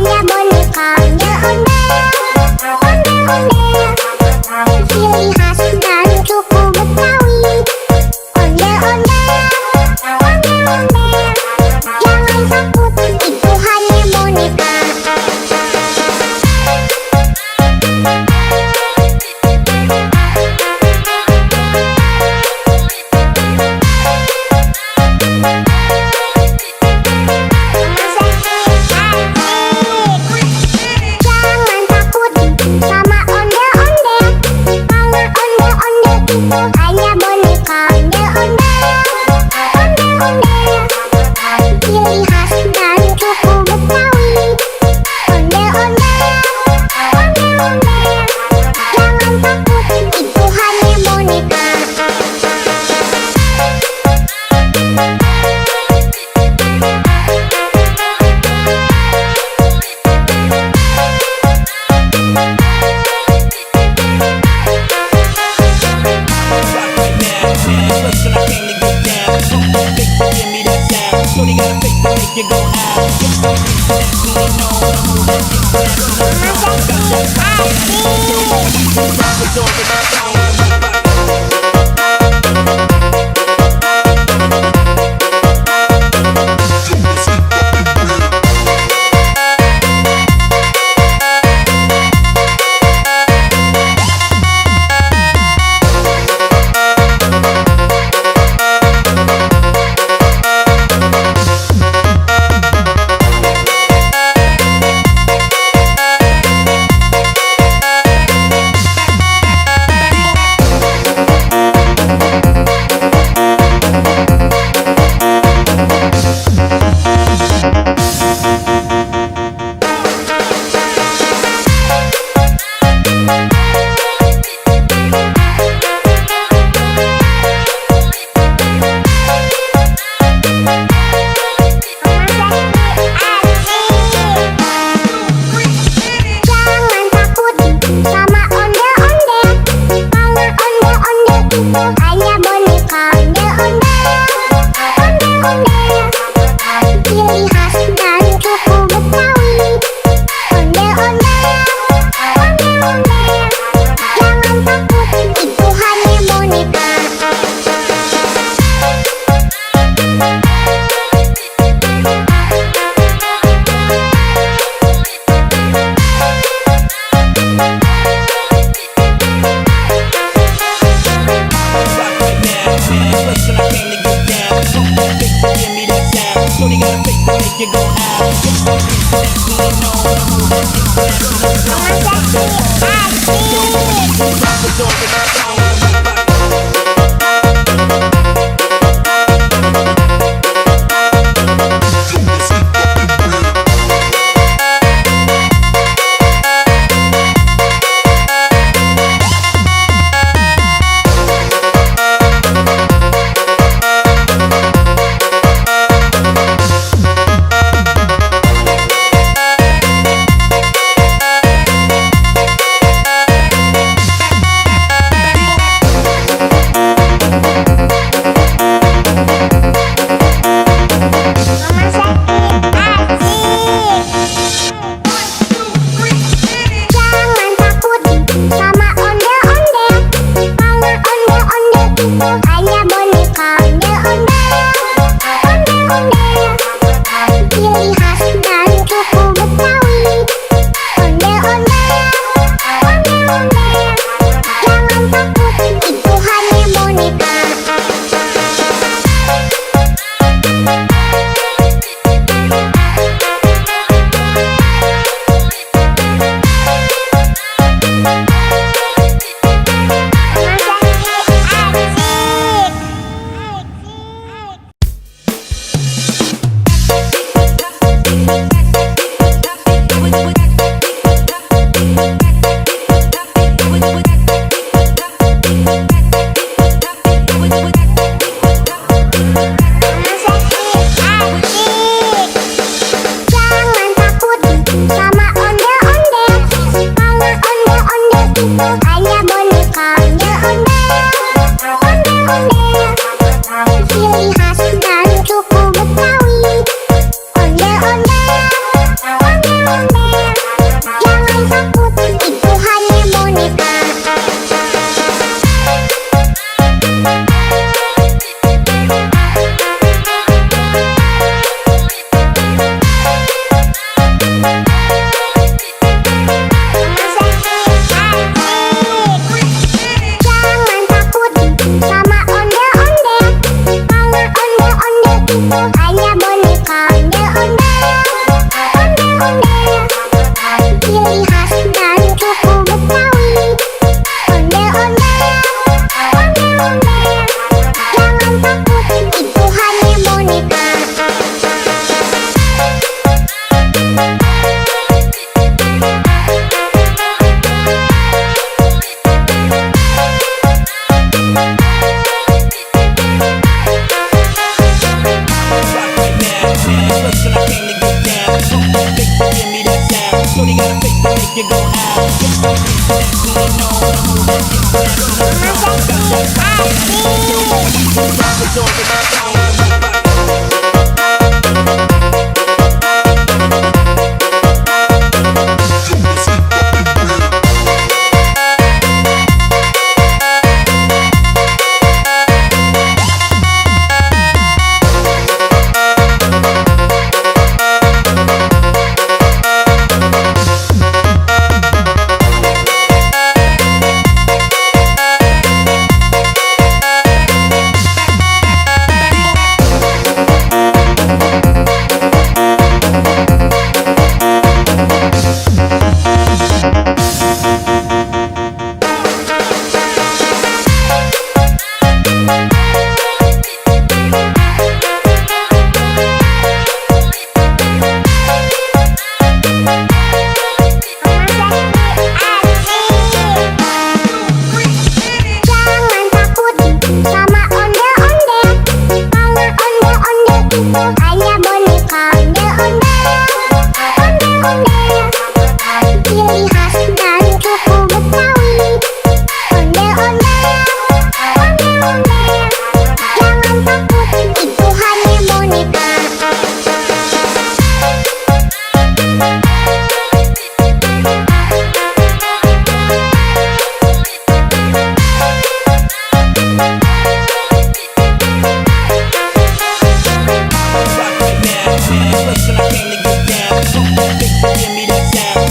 S2: hanya boneka. Ondel-ondel, ciri khas dan suku Betawi. Ondel-ondel, jangan takut, itu hanya boneka. Jangan takut sama ondel-ondel, karena
S3: make you go out. That we know the move that gets that rock is over my phone.
S2: Hanya boneka ondel-ondel, ciri khas dari suku Betawi. Ondel-ondel, jangan takut, itu hanya boneka.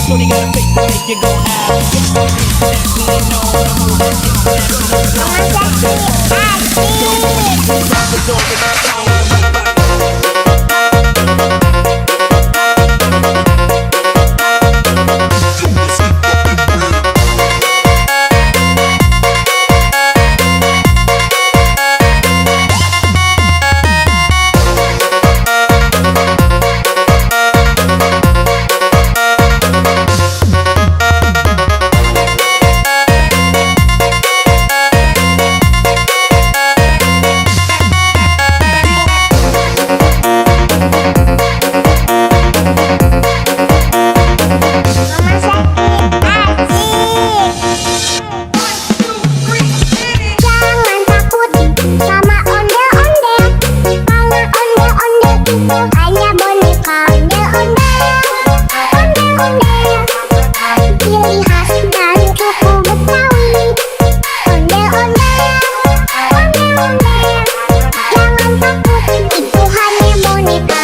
S3: Shorty got a face to make you go out. That we know the move that gets that rock is over my phone. Hanya boneka ondel-ondel, ciri khas dari suku Betawi. Ondel-ondel, jangan takut, itu hanya boneka. Hanya boneka ondel-ondel, ciri khas dari suku Betawi. Ondel-ondel, jangan takut, itu hanya boneka.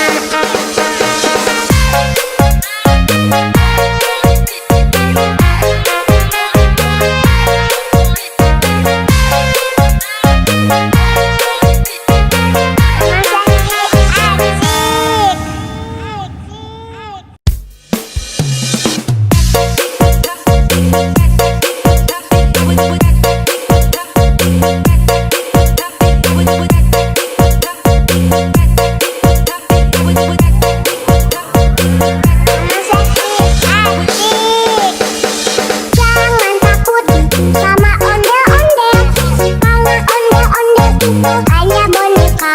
S3: Hanya boneka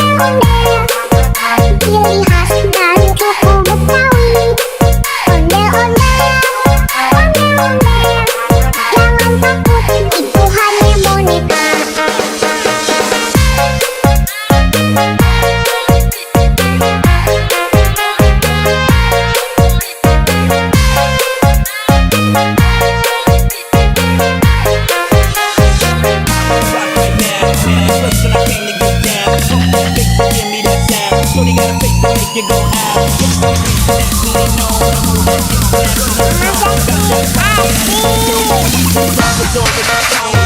S3: ondel-ondel, ciri khas dari suku Betawi. Ondel-ondel, jangan takut, itu hanya boneka. Shorty got a face to make you go out. That we know the move that gets that rock is over my phone.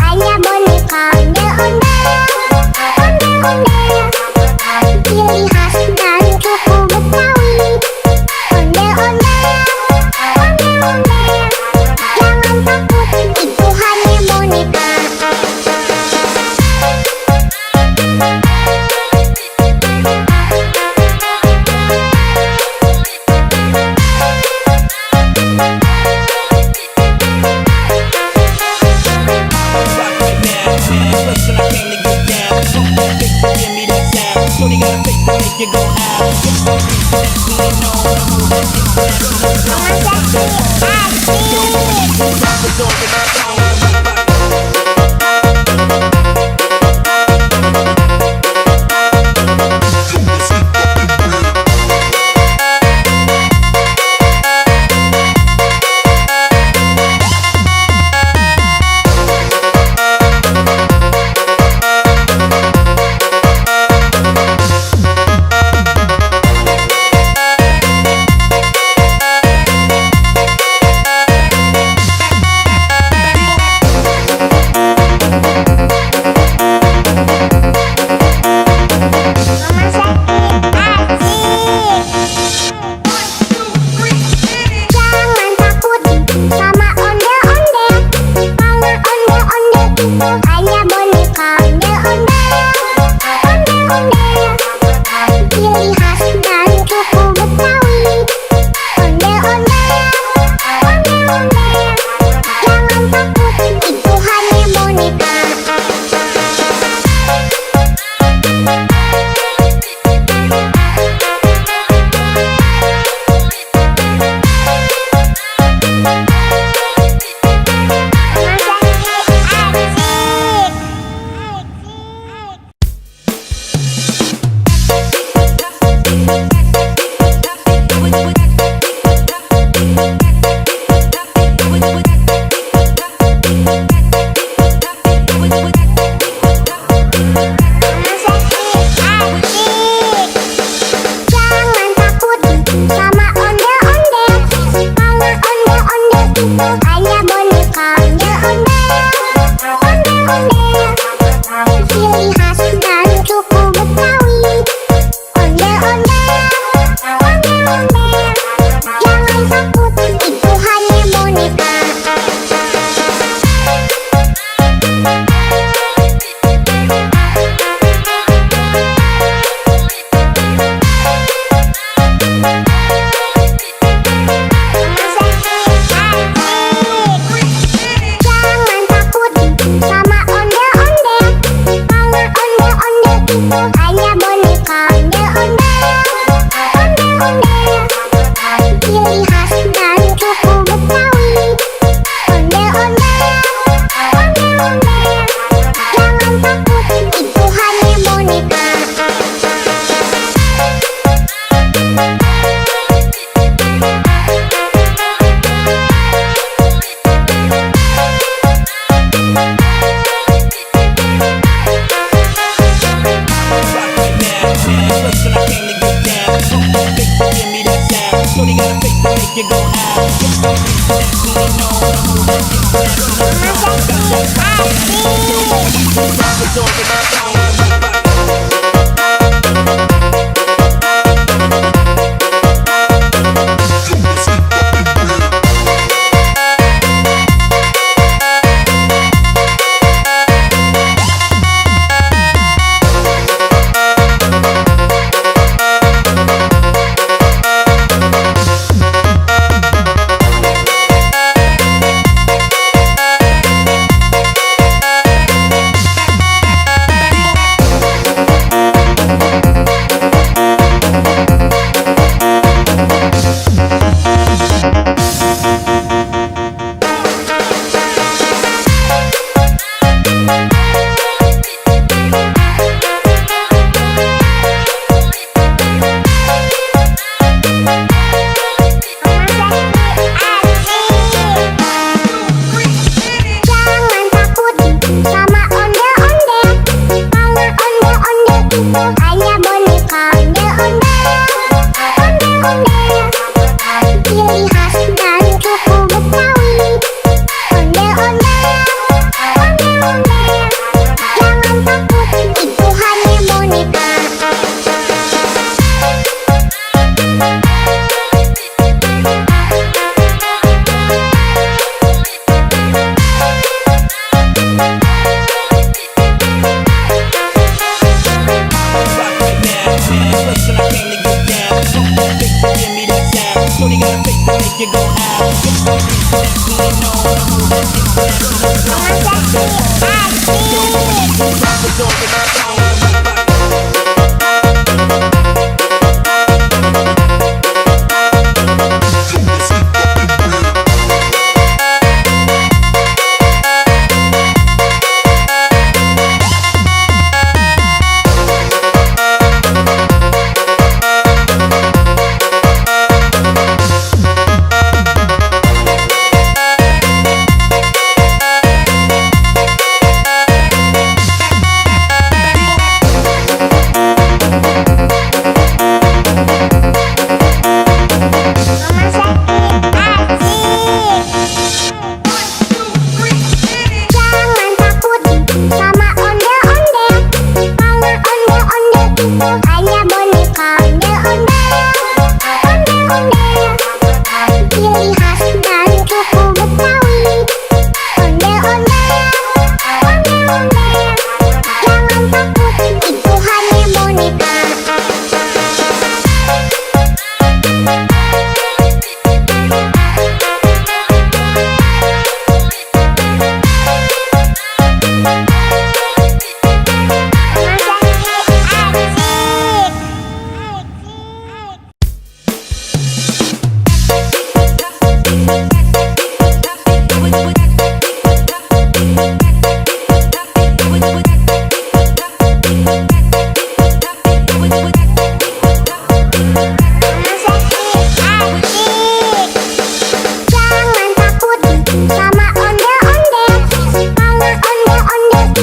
S2: hanya boneka ondel-ondel. Ondel-ondel, ciri khas dan suku Betawi. Ondel-ondel, ondel-ondel, jangan takut, itu hanya boneka.
S3: Shorty got a face to make you go out. Hanya boneka ondel-ondel. Ondel-ondel, ciri khas dan suku Betawi. Ondel-ondel, ondel-ondel, jangan takut, itu hanya boneka. Jangan takut sama ondel-ondel, karena ondel-ondel itu hanya boneka ondel-ondel. Ondel-ondel, ciri khas dan suku Betawi. Ondel-ondel, ondel-ondel, jangan takut, itu hanya boneka. Jangan takut sama ondel-ondel, karena ondel-ondel itu hanya boneka ondel-ondel. Ondel-ondel, ciri khas dan suku Betawi. Ondel-ondel, ondel-ondel, jangan takut, itu hanya boneka. Shorty got a face to make you go out.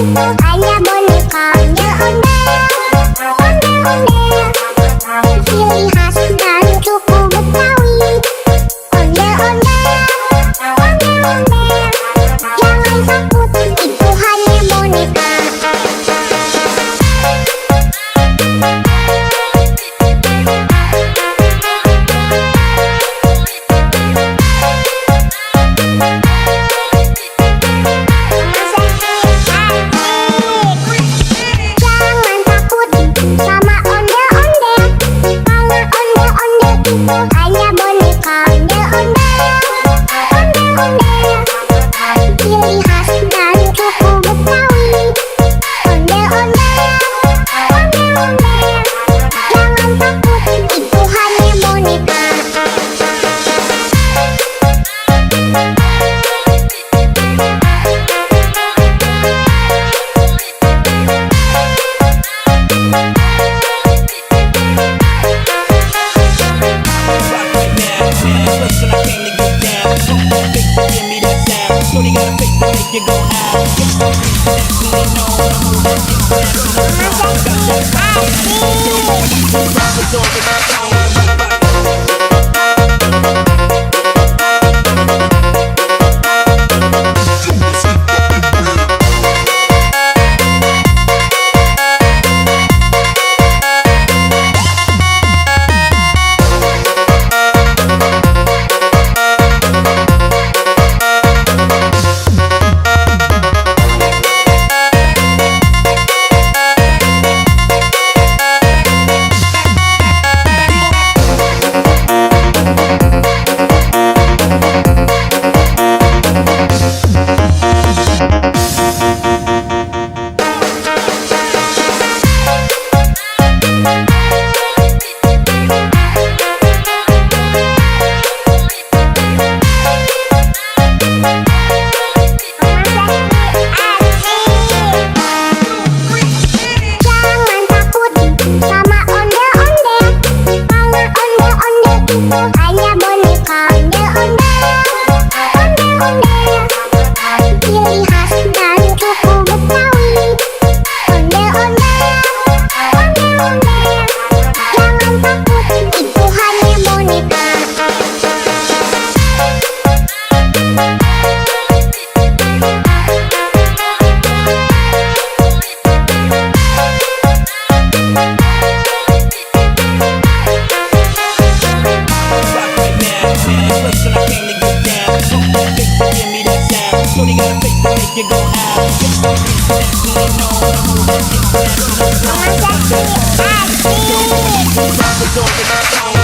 S2: itu hanya boneka ondel-ondel. Ciri khas dan suku Betawi. Ondel-ondel, ondel-ondel. Jangan takut, itu hanya boneka. Jangan takut sama ondel-ondel. Karena ondel-ondel itu hanya boneka ondel-ondel. Ondel-ondel, ciri khas dan suku Betawi. Ondel-ondel, ondel-ondel. Jangan takut, itu hanya boneka.
S3: Rock right now, listen, I came to get down. Fake to give me that sound. So they gotta fake to make you go out. Definitely know the move. Rappers over the phone.
S2: Jangan takut sama ondel-ondel. Karena ondel-ondel itu hanya boneka ondel-ondel. Ondel-ondel, ciri khas dan suku Betawi. Ondel-ondel, ondel-ondel. Jangan takut, itu hanya boneka.
S3: Rock right now, listen, I came to get down. Fake to give me that sound. So they gotta fake to make you go out. Definitely know the move. Rappers over the phone.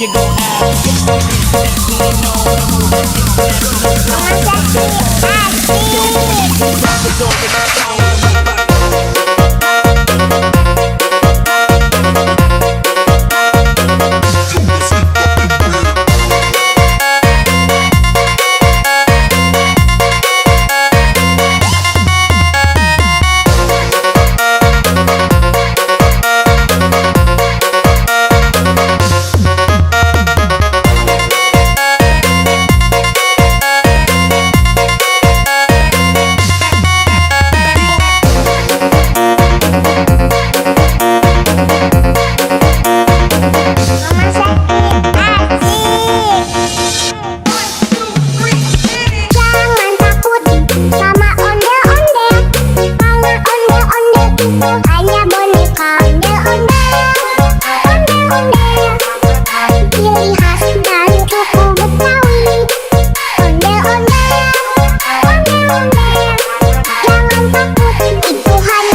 S3: you go out. Get that we know the move. Rappers over the phone.
S2: Hanya boneka ondel-ondel, ciri khas dan suku Betawi. Ondel-ondel, jangan takut, itu hanya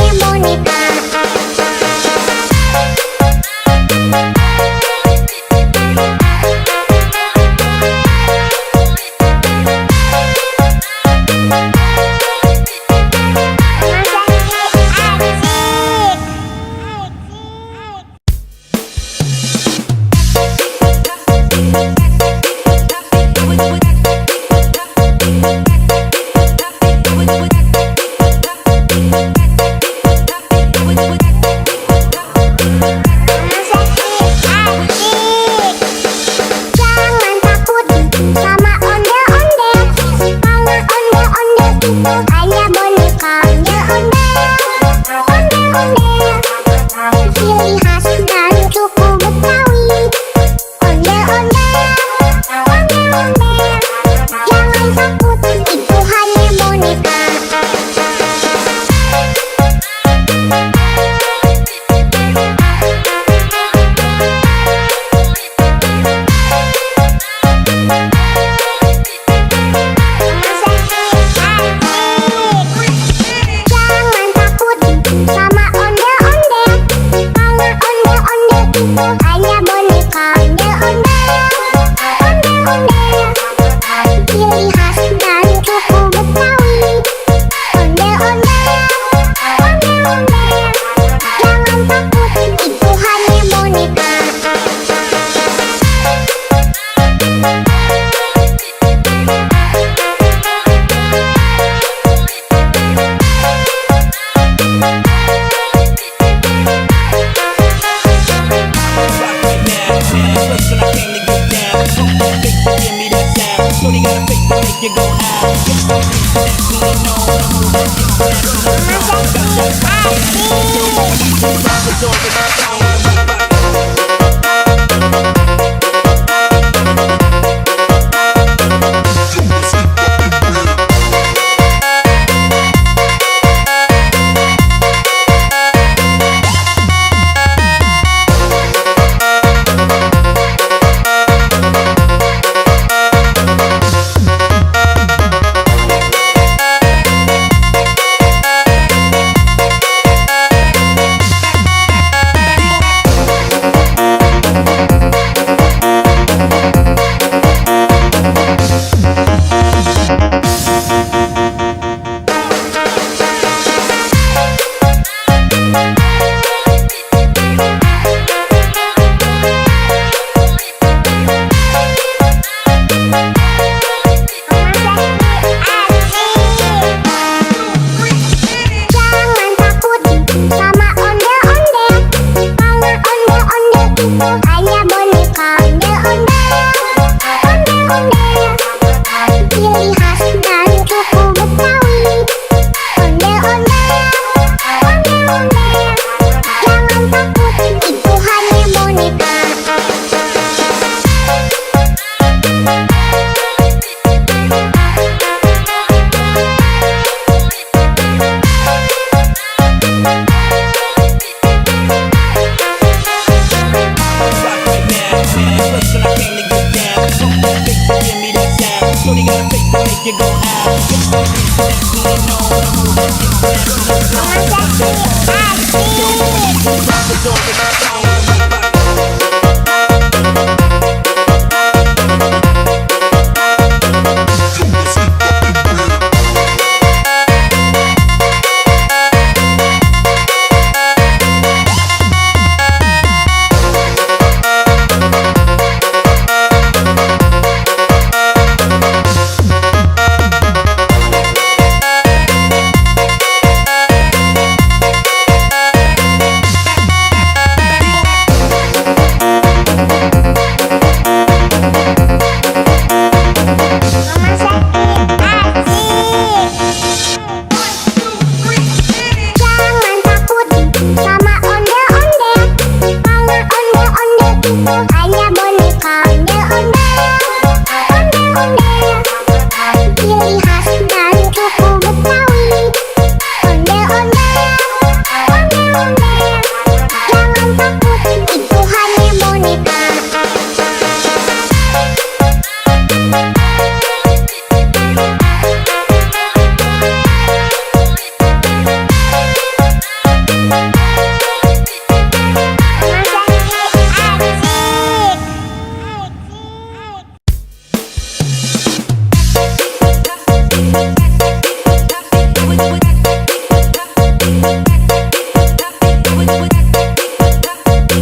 S2: boneka. Hanya boneka ondel-ondel, ciri khas dan suku Betawi. Ondel-ondel, jangan takut, itu hanya boneka. Hanya boneka ondel-ondel, ciri khas dan suku Betawi. Ondel-ondel, jangan takut, itu hanya boneka.
S3: Shorty got a face to make you go out. Get that we know the move. Rappers over the phone.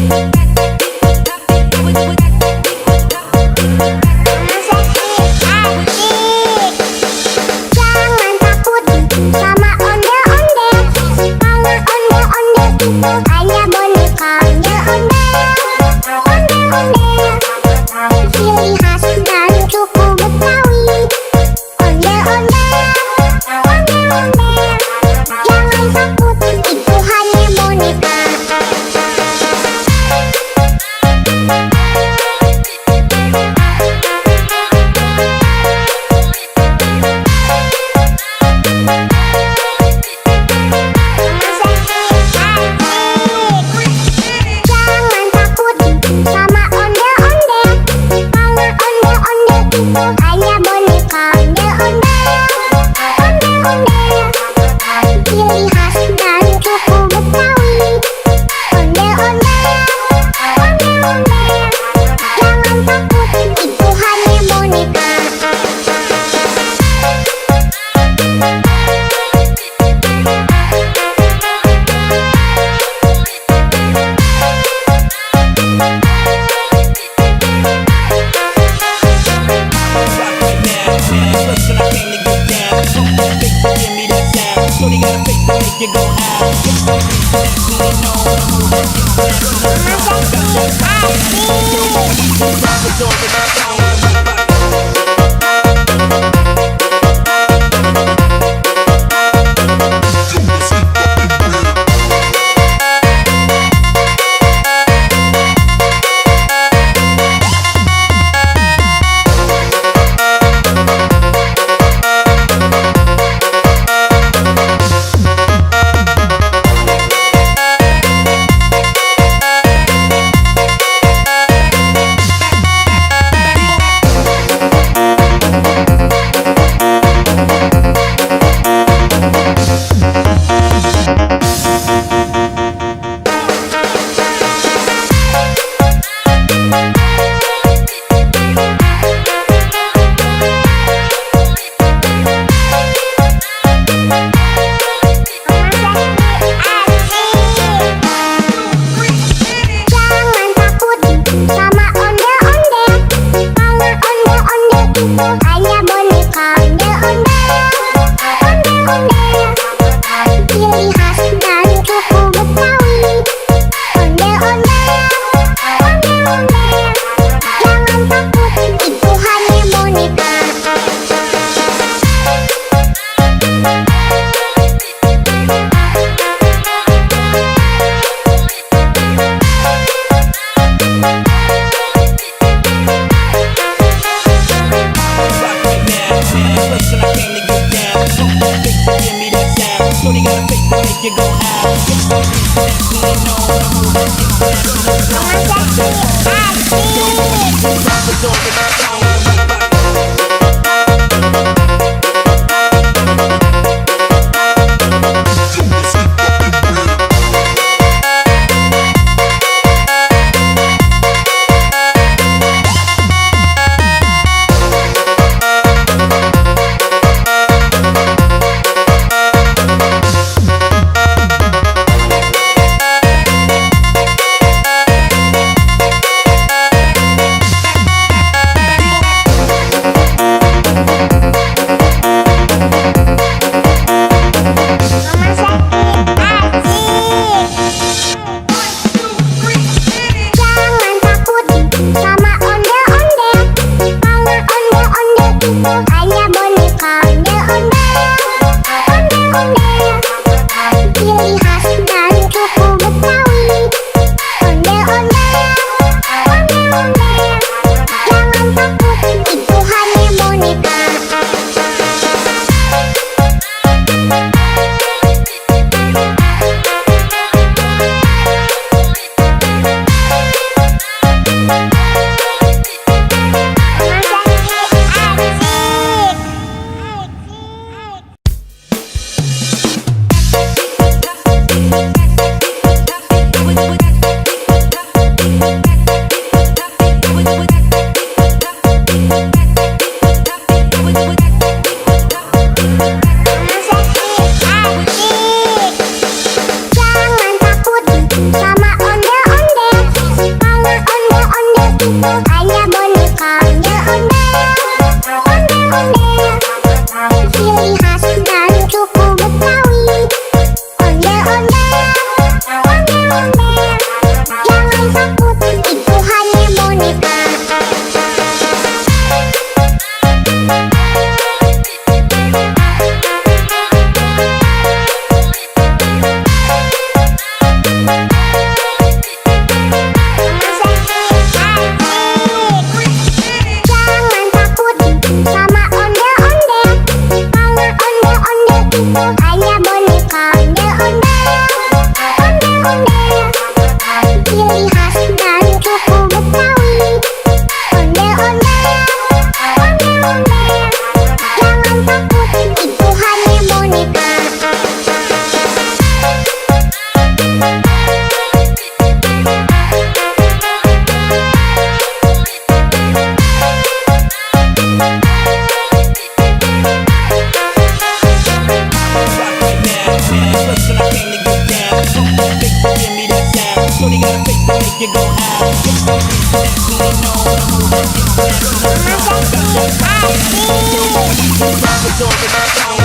S2: Jangan takut sama ondel-ondel, karena ondel-ondel itu hanya boneka. Ondel-ondel, ondel-ondel, ciri khas dan suku Betawi. Ondel-ondel, ondel-ondel, jangan takut, itu hanya boneka. Jangan takut sama ondel-ondel, karena ondel-ondel itu hanya boneka. Ondel-ondel, ondel-ondel, ciri khas dan suku Betawi. Ondel-ondel, ondel-ondel, jangan takut, itu hanya boneka.
S3: Shorty got a face to make you go out. Definitely know the move. It's all in my song.
S2: Jangan takut sama ondel-ondel, karena ondel-ondel itu hanya boneka. Ondel-ondel, ondel-ondel, ciri khas dan suku Betawi. Ondel-ondel, ondel-ondel, jangan takut, itu hanya boneka.
S3: Shorty got a face to make you go out. Definitely know the move. It's all in my song. have. Get the freak that we know. The move that gets that rock is over the song.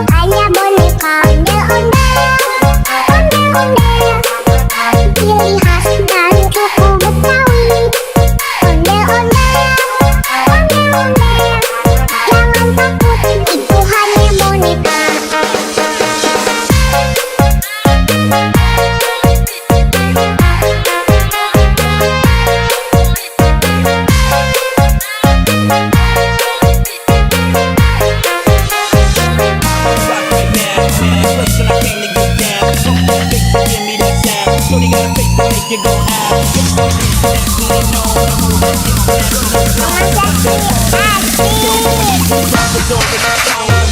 S2: Hanya boneka ondel-ondel, ciri khas dan suku Betawi. Ondel-ondel, jangan takut, itu hanya boneka.
S3: Shorty got a face to make you go out. Get the freak that we know. The move that gets that rock is over the song. Hanya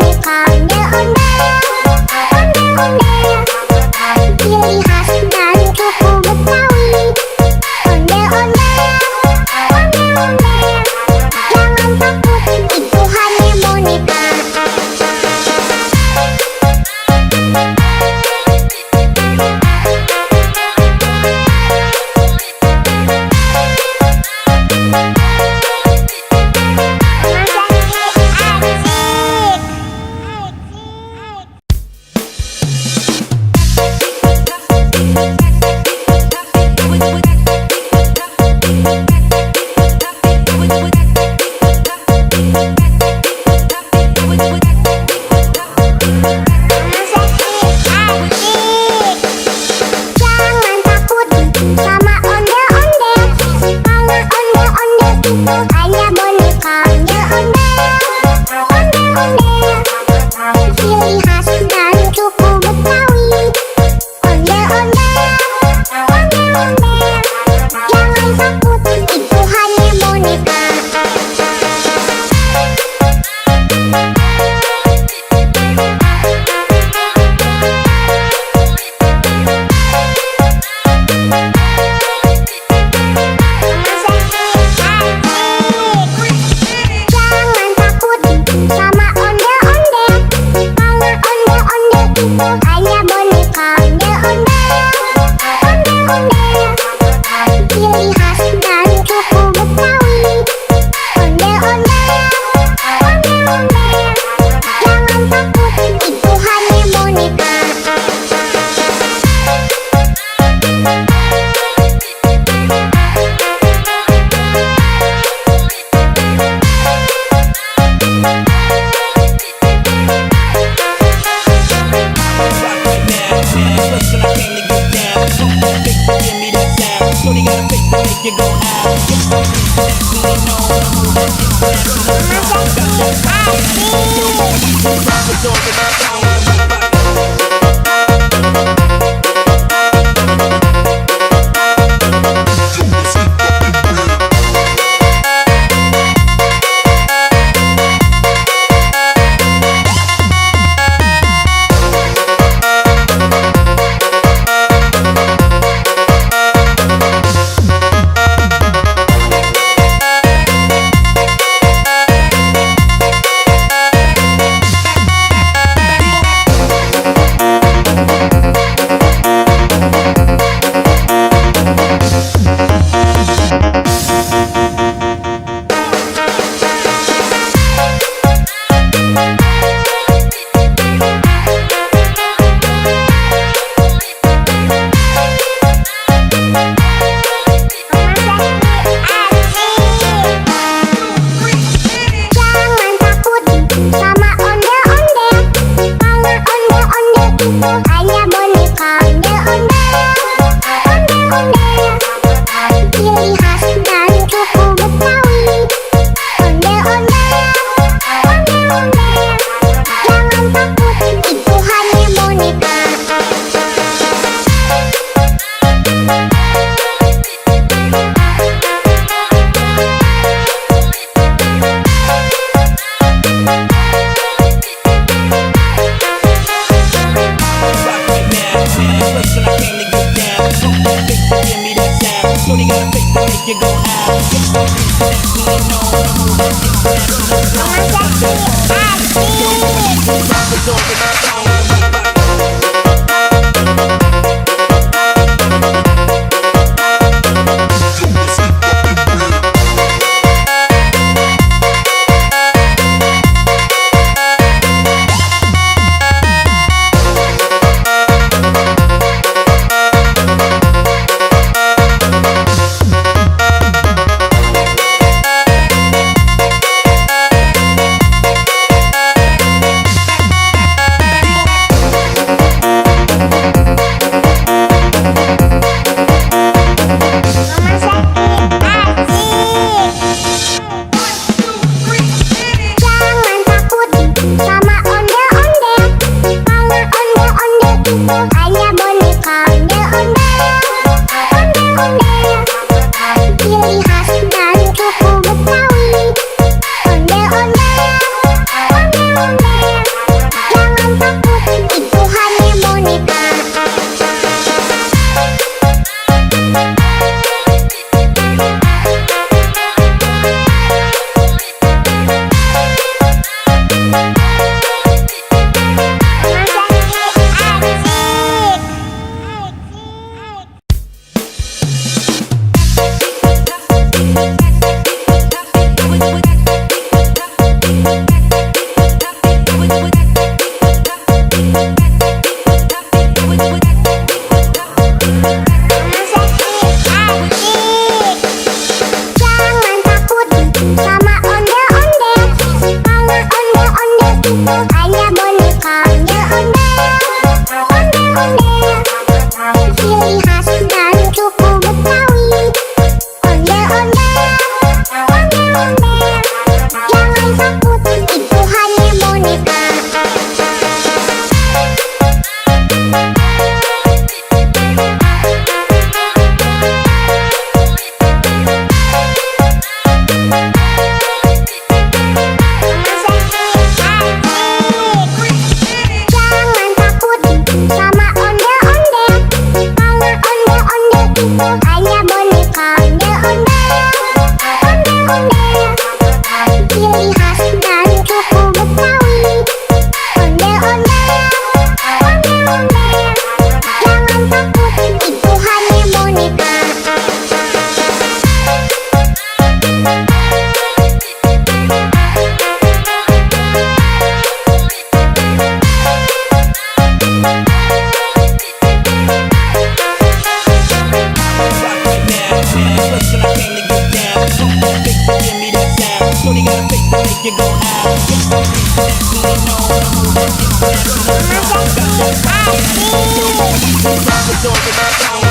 S3: boneka ondel-ondel, ciri khas dan suku Betawi. Ondel-ondel, jangan takut, itu hanya boneka. Hanya boneka ondel-ondel, ciri khas dan suku Betawi. Ondel-ondel, jangan takut, itu hanya boneka. Hanya boneka ondel-ondel, ciri khas dan suku Betawi. Ondel-ondel, jangan takut, itu hanya boneka. Shorty got a face to make you go out. Get the freak that we know. The move that gets that rock is over the song.
S2: Ciri khas dari suku Betawi. Onde-onde, onde-onde, jangan takut, itu hanya boneka.
S3: Shorty got a face to make you go out. That's when you know the move. Drop it over the phone.
S2: Hanya boneka onde-onde, onde-onde, ciri khas dari suku Betawi. Onde-onde, onde-onde, jangan takut, itu hanya boneka. Hanya boneka onde-onde, onde-onde, ciri khas dari suku Betawi. Onde-onde, onde-onde, jangan takut, itu hanya boneka. Hanya boneka onde-onde, onde-onde, ciri khas dari suku Betawi. Onde-onde, onde-onde, jangan takut, itu hanya boneka.
S3: Shorty got a face to make you go out. That's when you know the move. Drop it over the phone.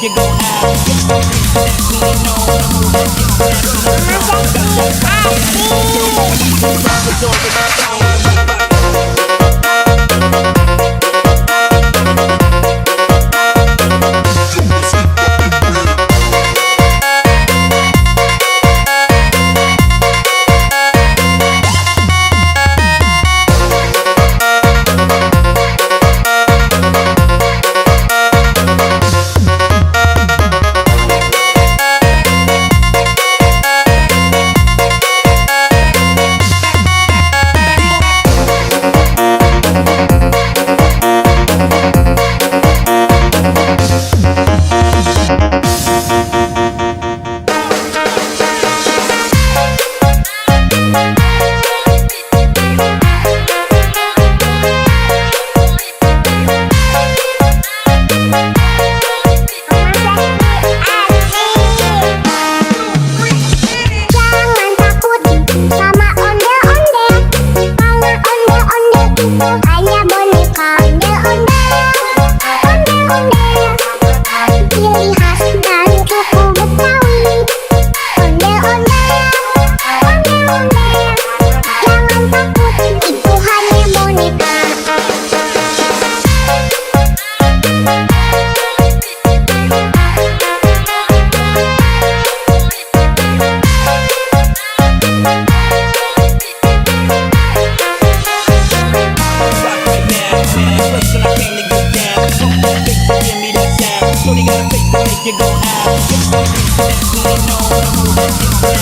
S3: make you go out. That we know the move that gets that rock the door with my phone.
S2: Hanya boneka ondel-ondel, ciri khas dan suku Betawi. Ondel-ondel, jangan takut, itu hanya boneka.
S3: Shorty got a face to make you go out. That we know the move that gets that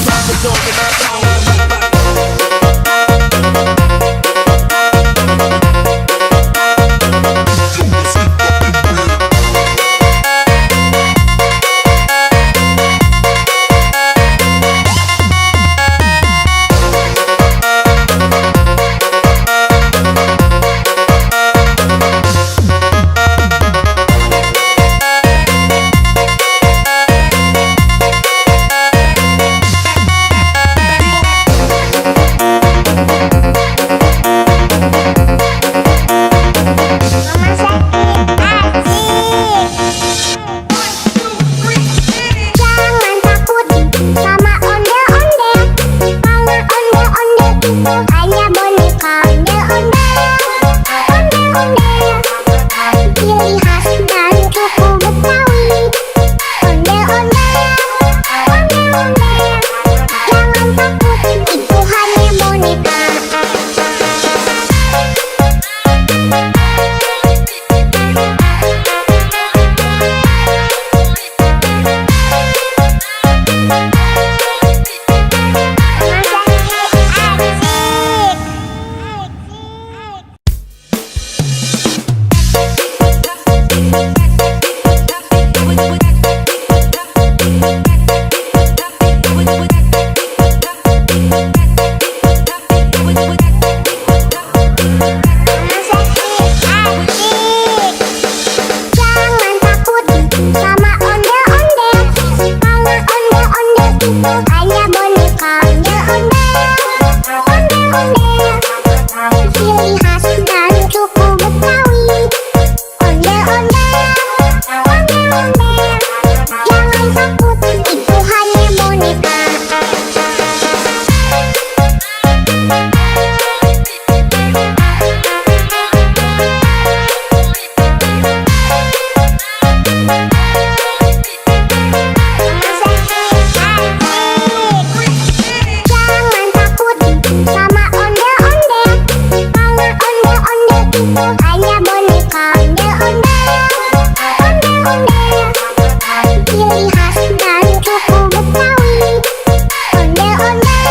S3: rock the door with my phone. Hanya boneka ondel-ondel, ciri khas dan suku Betawi. Ondel-ondel, jangan takut, itu hanya boneka. Hanya boneka ondel-ondel, ciri khas dan suku Betawi. Ondel-ondel, jangan takut, itu hanya boneka. Hanya boneka ondel-ondel, ciri khas dan suku Betawi. Ondel-ondel,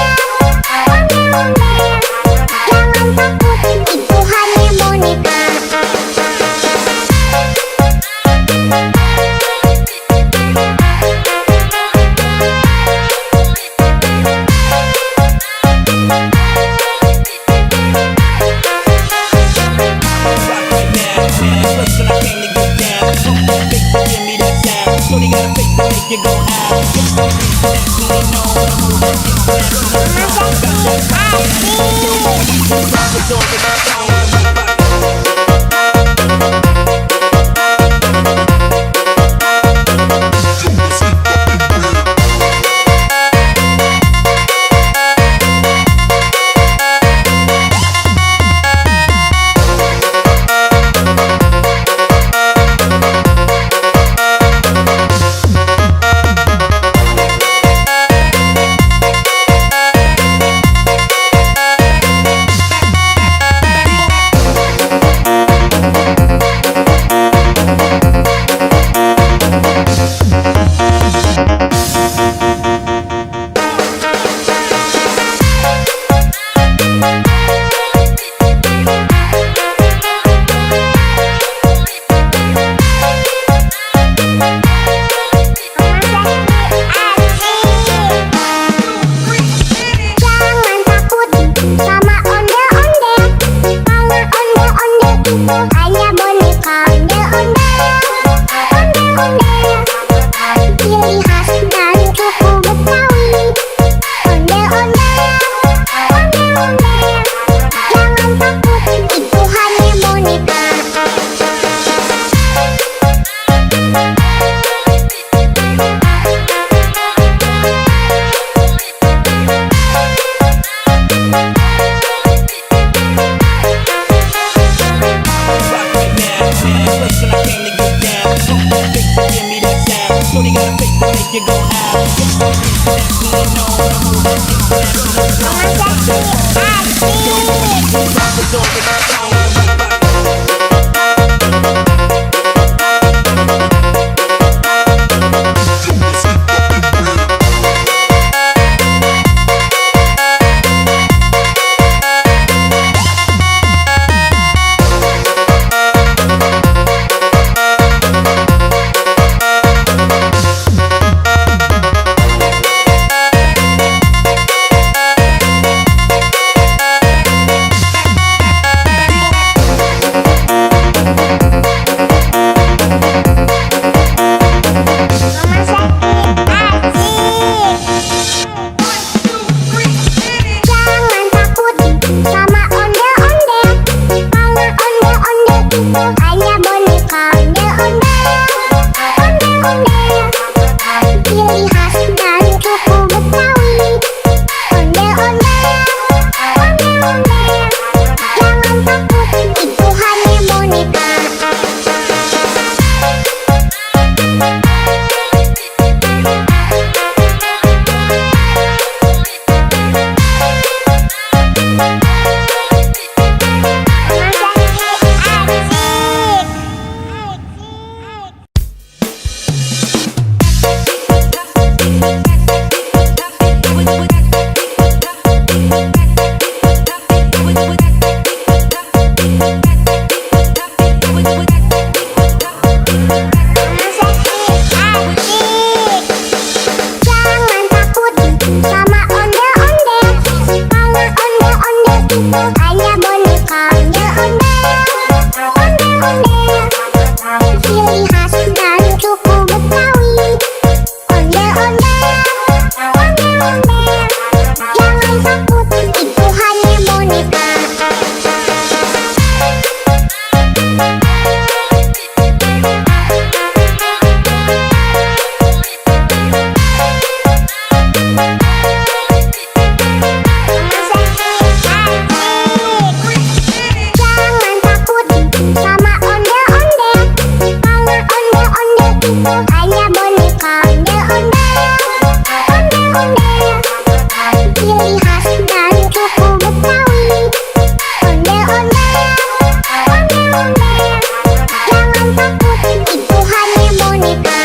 S3: jangan takut, itu hanya boneka.
S2: hanya boneka ondel-ondel, ondel-ondel. Ciri khas dari suku Betawi, ondel-ondel, ondel-ondel. Jangan takut, itu hanya boneka. Jangan takut sama ondel-ondel, karena ondel-ondel itu hanya boneka ondel-ondel, ondel-ondel. Ciri khas dari suku Betawi, ondel-ondel, ondel-ondel. Jangan takut, itu hanya boneka. Jangan takut sama ondel-ondel, karena ondel-ondel itu hanya boneka ondel-ondel, ondel-ondel. Ciri khas dari suku Betawi, ondel-ondel, ondel-ondel. Jangan takut, itu hanya boneka.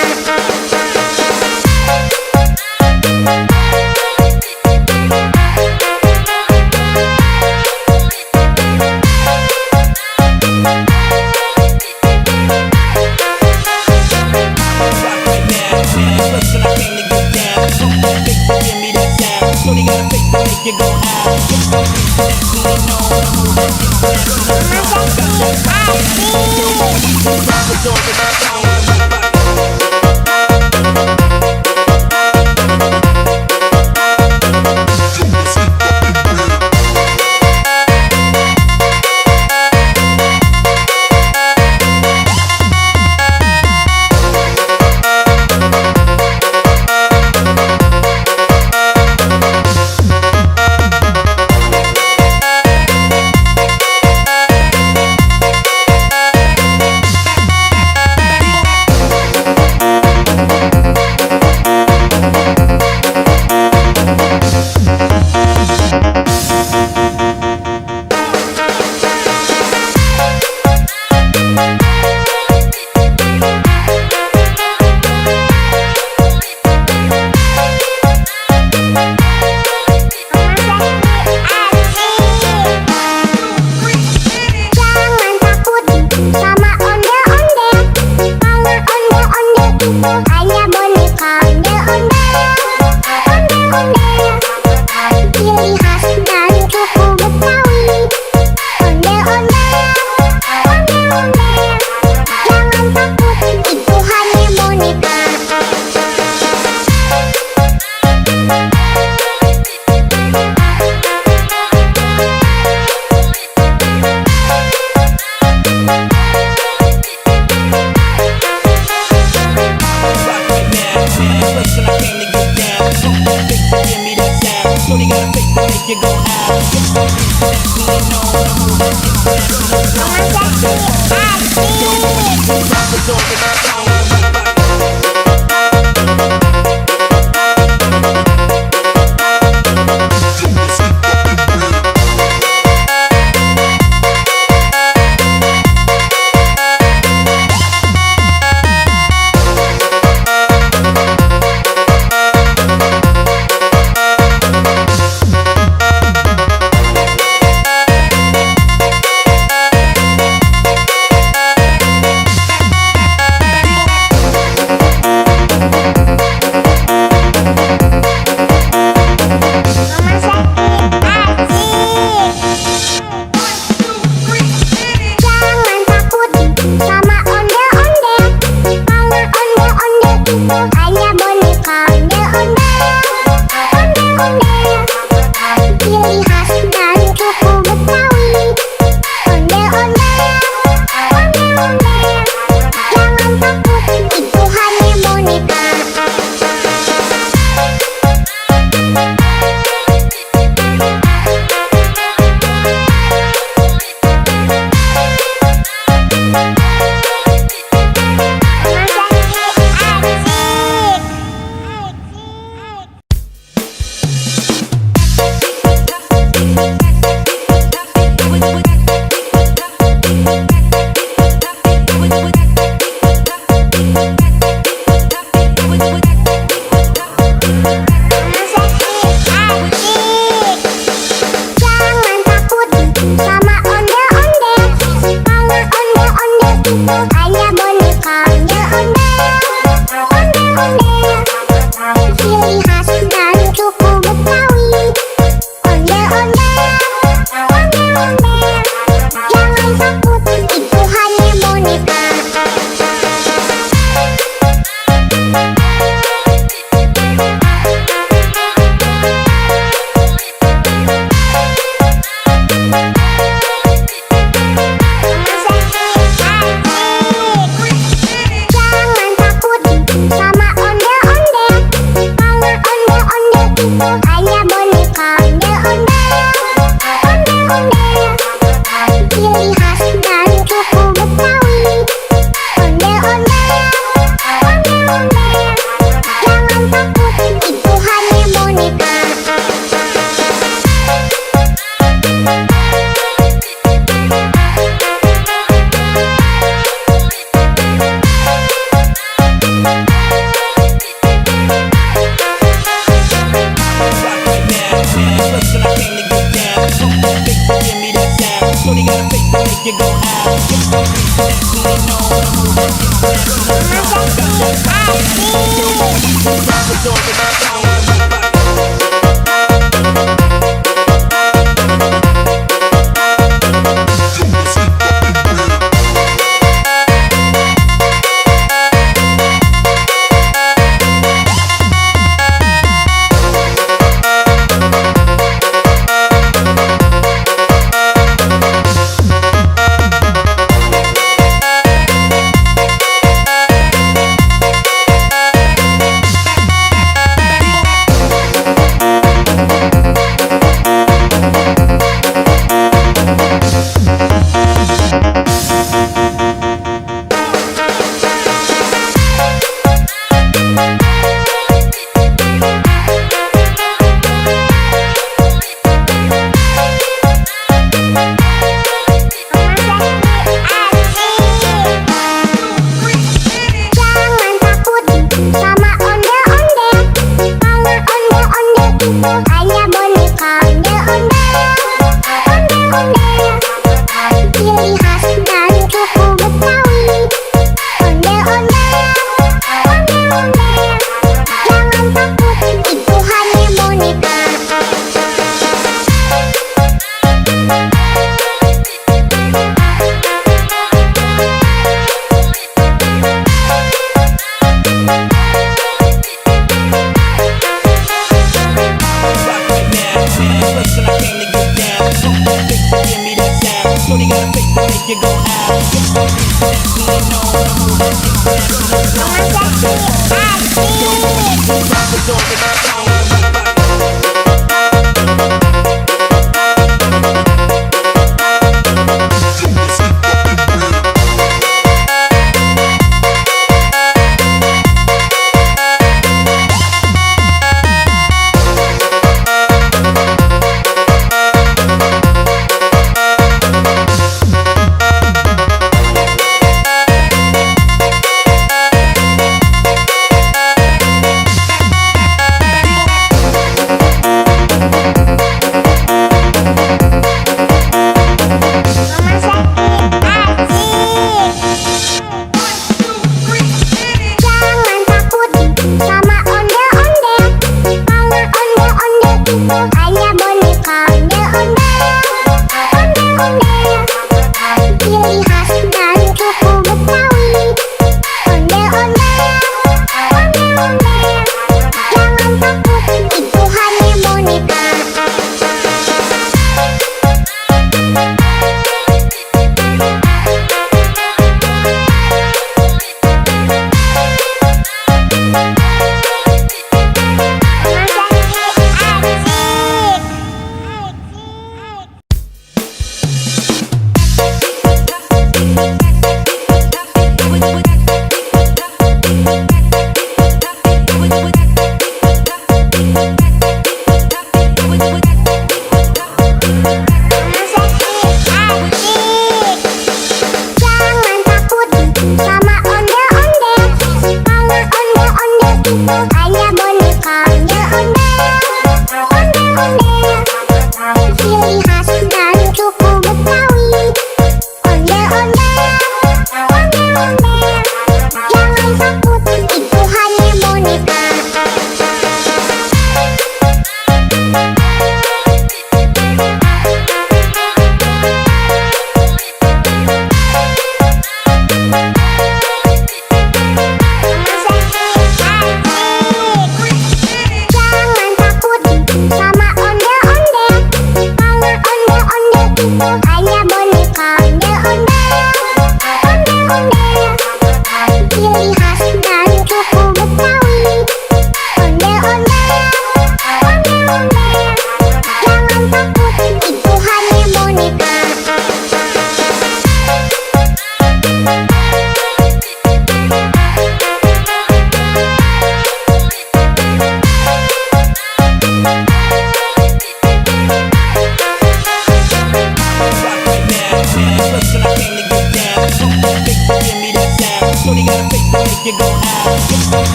S3: Shorty got a face to make you go out. That's when you know the move is
S2: itu hanya boneka ondel-ondel. Ciri khas dan suku Betawi. Ondel-ondel, ondel-ondel. Jangan takut, itu hanya boneka. Jangan takut sama ondel-ondel, karena ondel-ondel itu hanya boneka ondel-ondel. Ondel-ondel, ciri khas dan suku Betawi. Ondel-ondel, ondel-ondel. Jangan takut, itu hanya boneka.
S3: Shorty got a face to make you go out. That's when they know the move.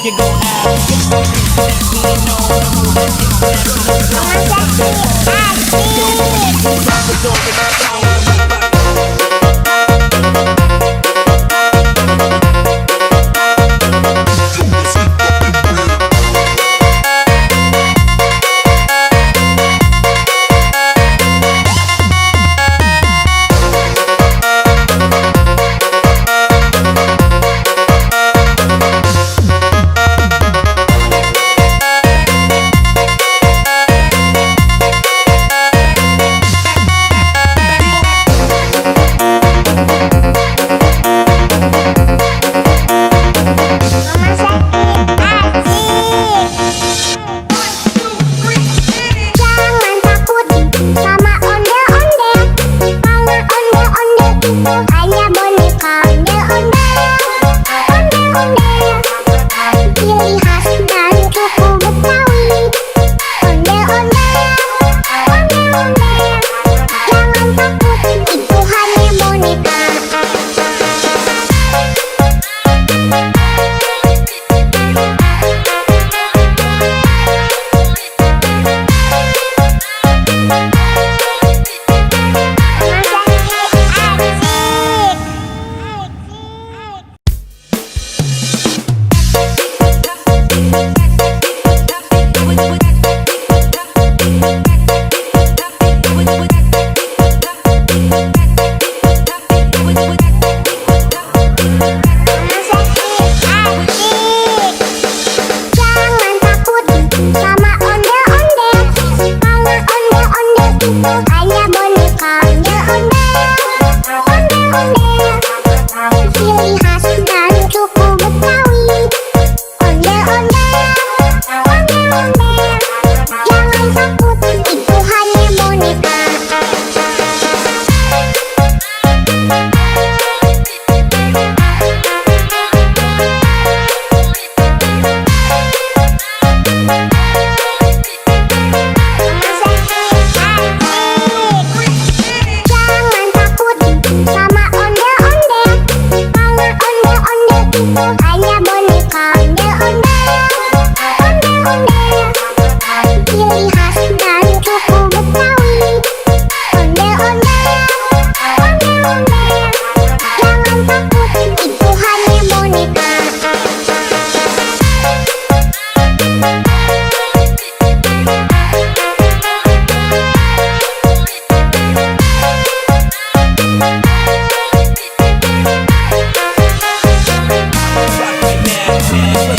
S3: make you go out. That we know the move that gets that
S2: hanya boneka ondel-ondel, ciri khas dan suku Betawi. Ondel-ondel, jangan takut, itu hanya boneka. Hanya boneka ondel-ondel, ciri khas dan suku Betawi. Ondel-ondel, jangan takut, itu hanya boneka. Hanya boneka ondel-ondel, ciri khas dan suku Betawi. Ondel-ondel, jangan takut, itu hanya boneka.
S3: rock right now.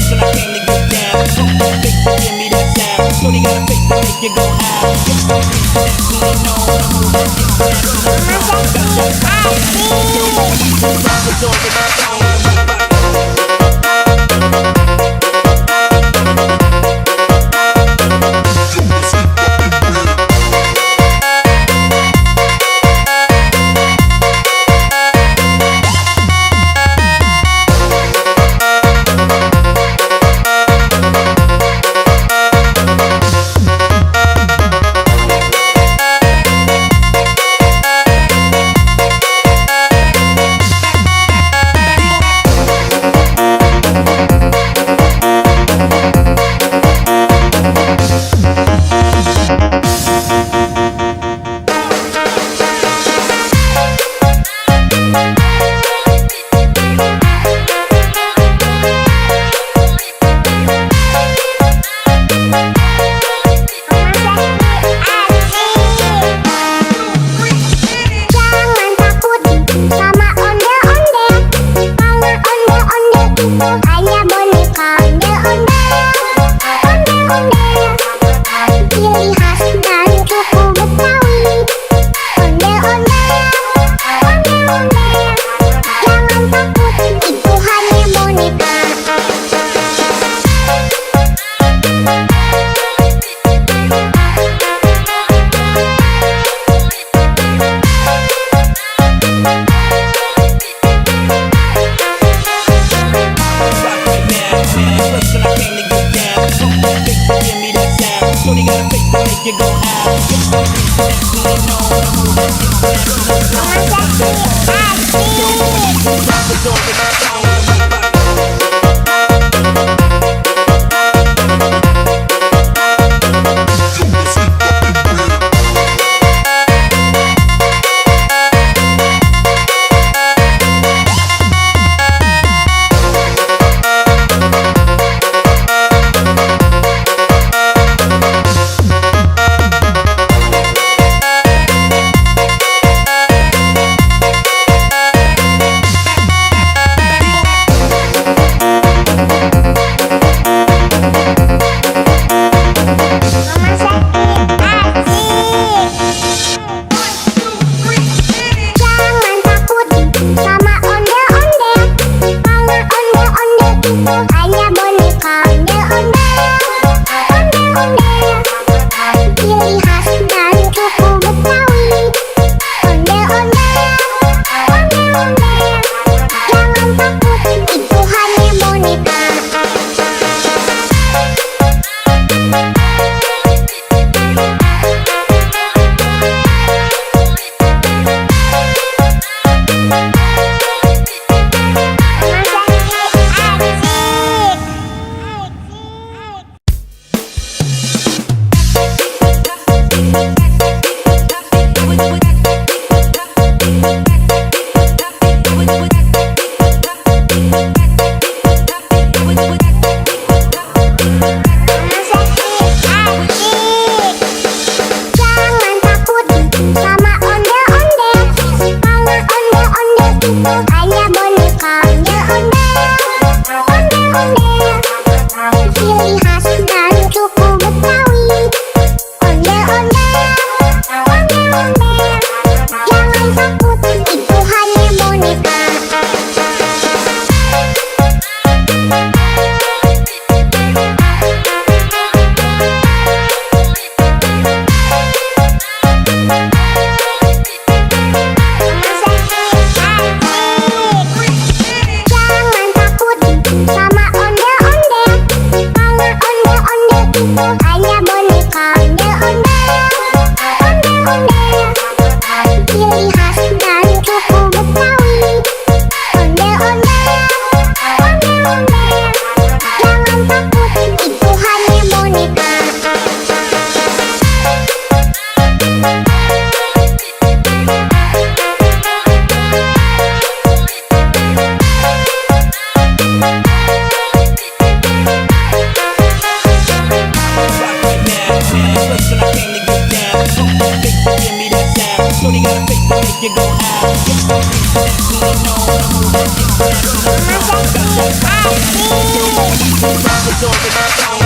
S2: itu hanya boneka ondel-ondel, ondel-ondel. Ciri khas dan suku Betawi, ondel-ondel, ondel-ondel. Jangan takut, itu hanya boneka. Jangan takut sama ondel-ondel, karena ondel-ondel itu hanya boneka ondel-ondel, ondel-ondel. Ciri khas dan suku Betawi, ondel-ondel, ondel-ondel. Jangan takut, itu hanya boneka. Jangan takut sama ondel-ondel, karena ondel-ondel itu hanya boneka ondel-ondel, ondel-ondel. Ciri khas dan suku Betawi, ondel-ondel, ondel-ondel. Jangan takut, itu hanya boneka.
S3: Shorty got a face to make you go out. Definitely know the move and get that. It's all in my song.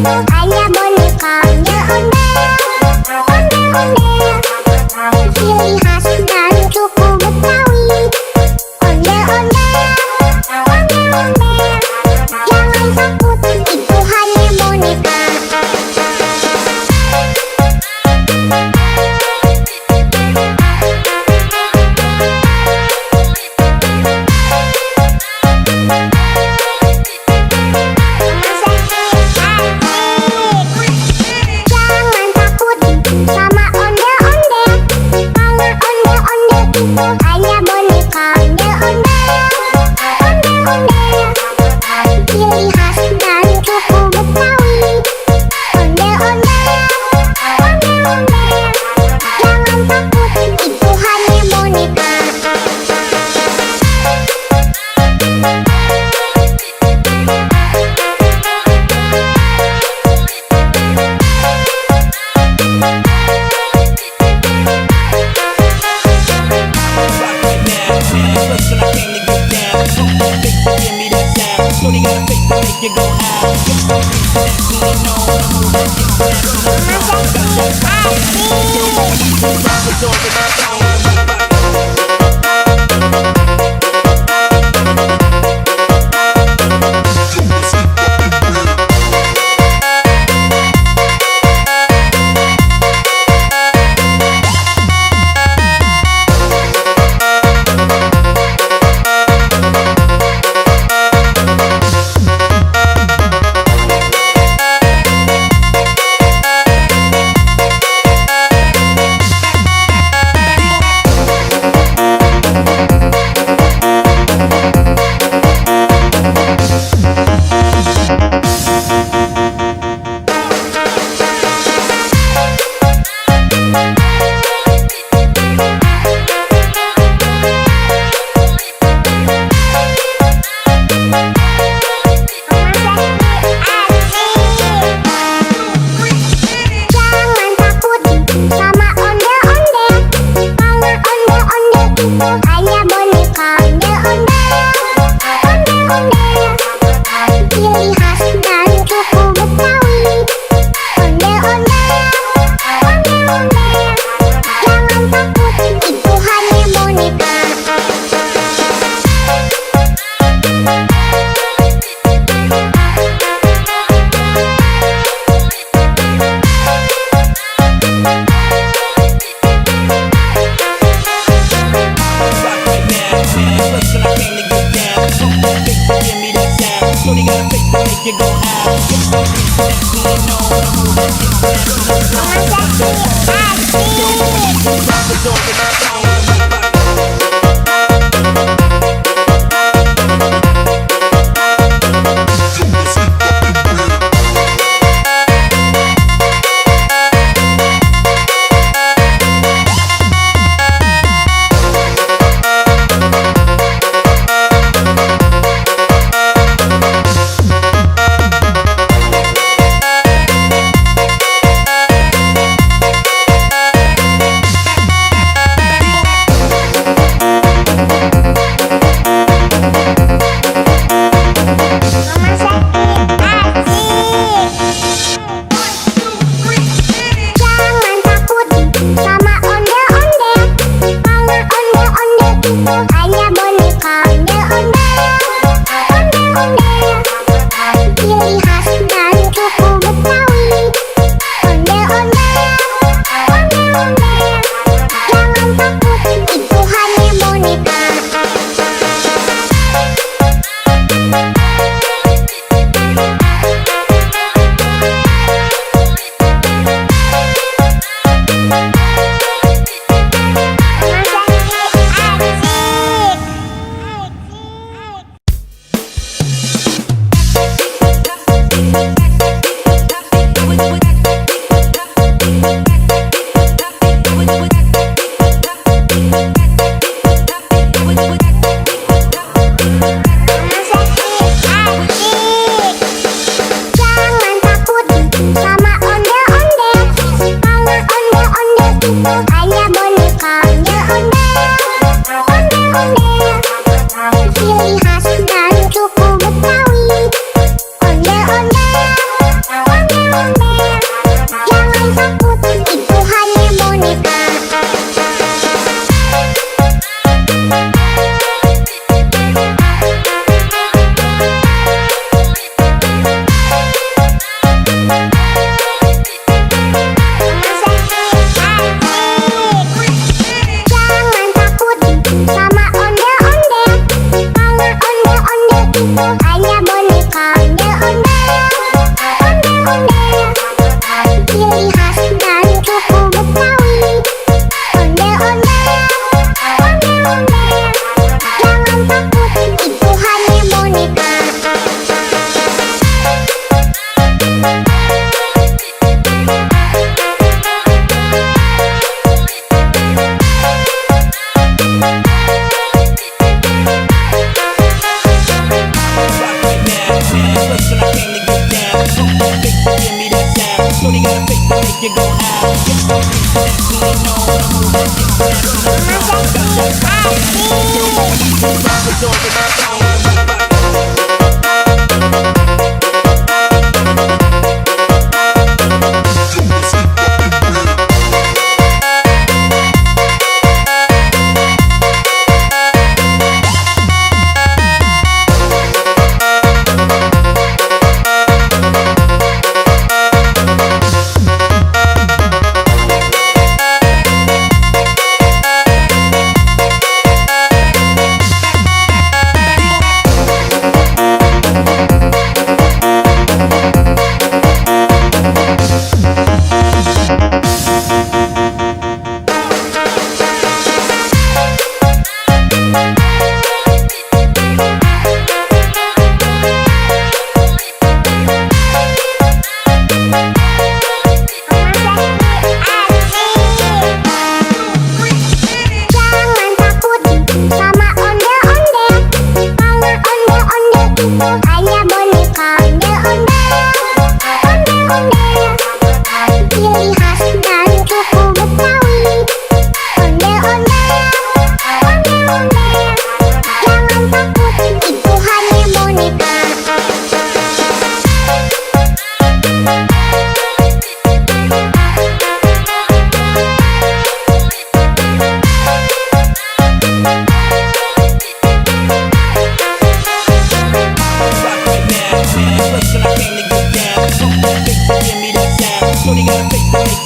S2: hanya bonekanya ondel-ondel. Ciri khas dan suku Betawi. Ondel-ondel, ondel-ondel. Jangan takut, itu hanya boneka. Jangan takut sama ondel-ondel. Kalau ondel-ondel itu hanya boneka ondel-ondel. Ondel-ondel, ciri khas dan suku Betawi. Ondel-ondel, ondel-ondel. Jangan takut, itu hanya boneka.
S3: Shorty got a face to make you go out. That's when you know the move is
S2: Jangan takut sama ondel-ondel. Kalau ondel-ondel itu hanya boneka ondel-ondel. Ondel-ondel, ciri khas dan suku Betawi. Ondel-ondel, ondel-ondel. Jangan takut, itu hanya boneka.
S3: Shorty got a face to make you go out. That's when you know the move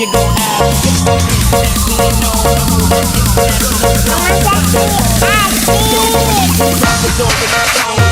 S3: you gon' have. That we ain't know no more. Rappers over the phone.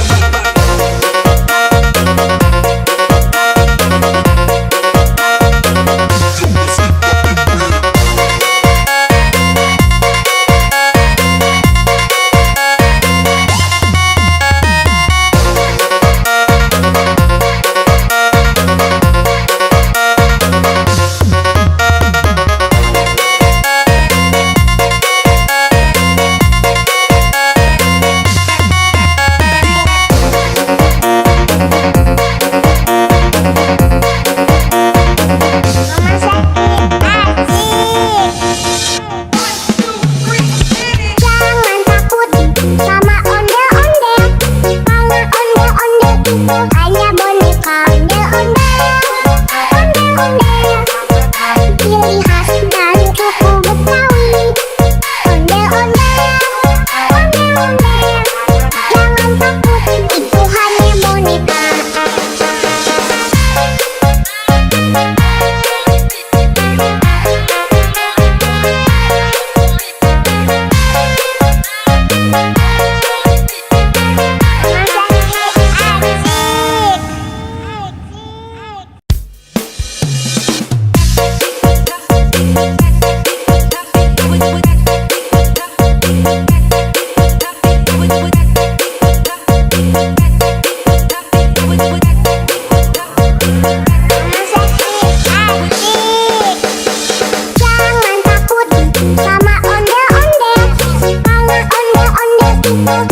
S2: Hanya boneka ondel-ondel, ciri khas dan suku Betawi. Ondel-ondel, jangan takut, itu hanya boneka.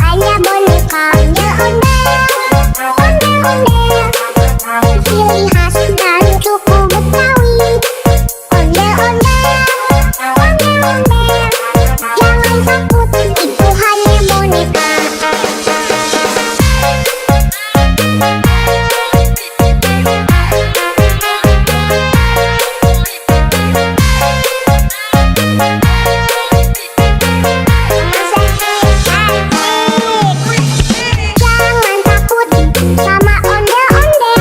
S2: Hanya boneka ondel-ondel, ciri khas dan suku Betawi. Ondel-ondel, jangan takut, itu hanya boneka. Hanya boneka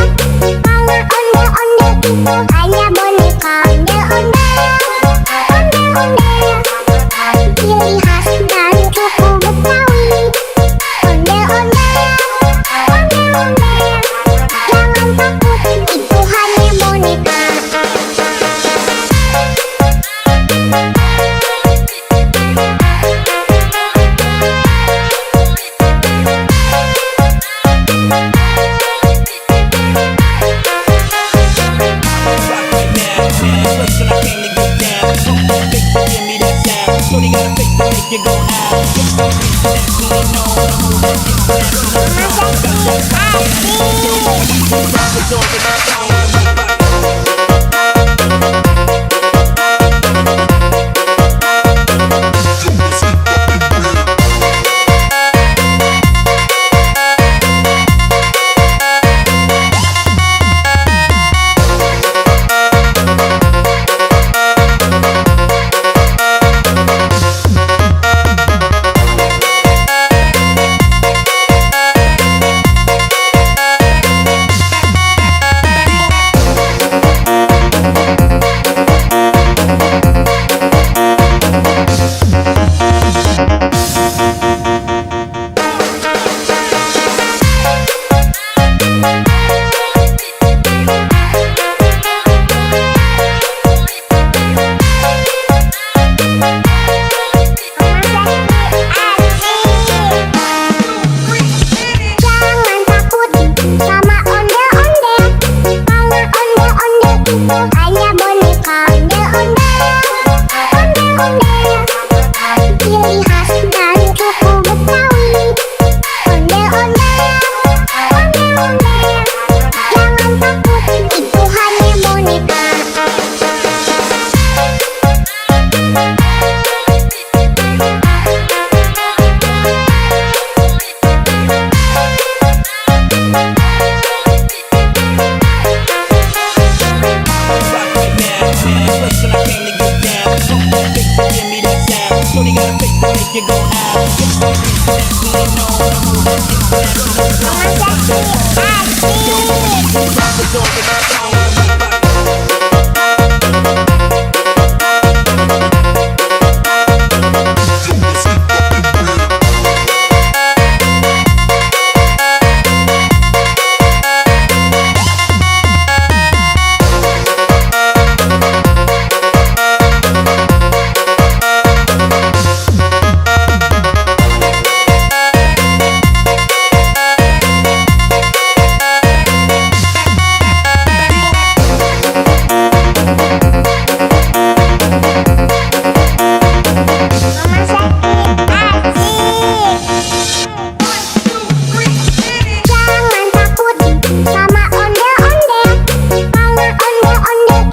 S2: ondel-ondel, ciri khas dan suku Betawi. Ondel-ondel, jangan takut, itu hanya boneka.
S3: Rock right now.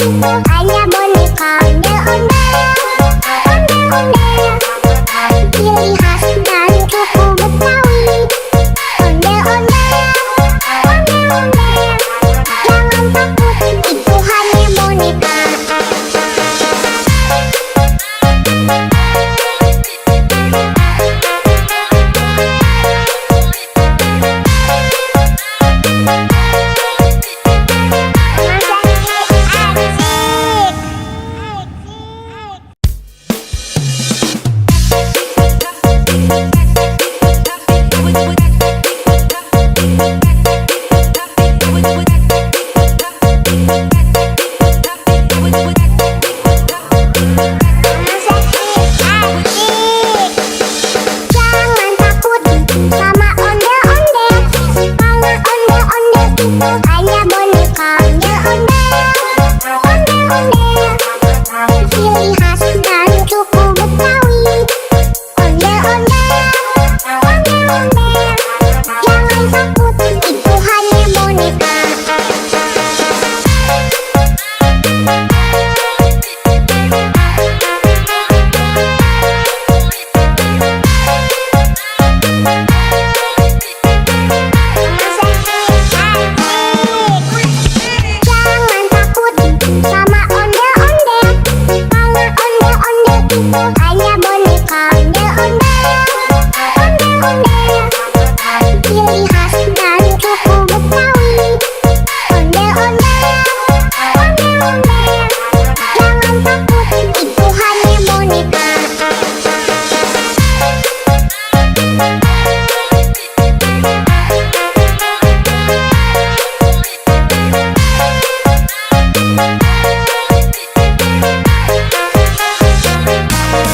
S2: itu hanya boneka ondel-ondel, ondel-ondel. Ciri khas dan suku Betawi, ondel-ondel, ondel-ondel. Jangan takut, itu hanya boneka. Jangan takut sama ondel-ondel, karena ondel-ondel itu hanya boneka ondel-ondel, ondel-ondel. Ciri khas dan suku Betawi, ondel-ondel, ondel-ondel. Jangan takut, itu hanya boneka. Jangan takut sama ondel-ondel, karena ondel-ondel itu hanya boneka ondel-ondel, ondel-ondel. Ciri khas dan suku Betawi, ondel-ondel, ondel-ondel. Jangan takut, itu hanya boneka.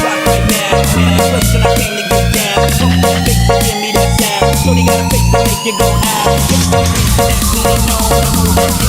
S3: Rock right now, person I came to get down. Fake to give me that sound. So they gotta fake to make you go out. That's when they know the move is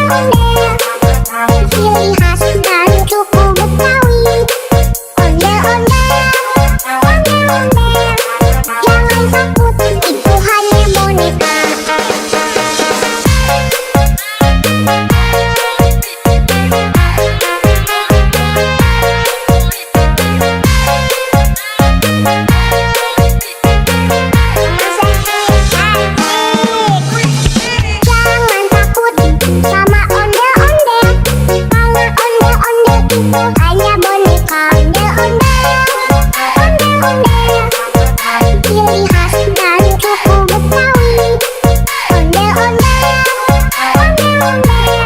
S2: Ciri khas dari suku Betawi. Ondel-ondel, ondel-ondel, jangan takut, itu hanya boneka. Jangan takut sama ondel-ondel, karena ondel-ondel itu hanya boneka. Ondel-ondel, ondel-ondel, ciri khas dari suku Betawi. Ondel-ondel, ondel-ondel,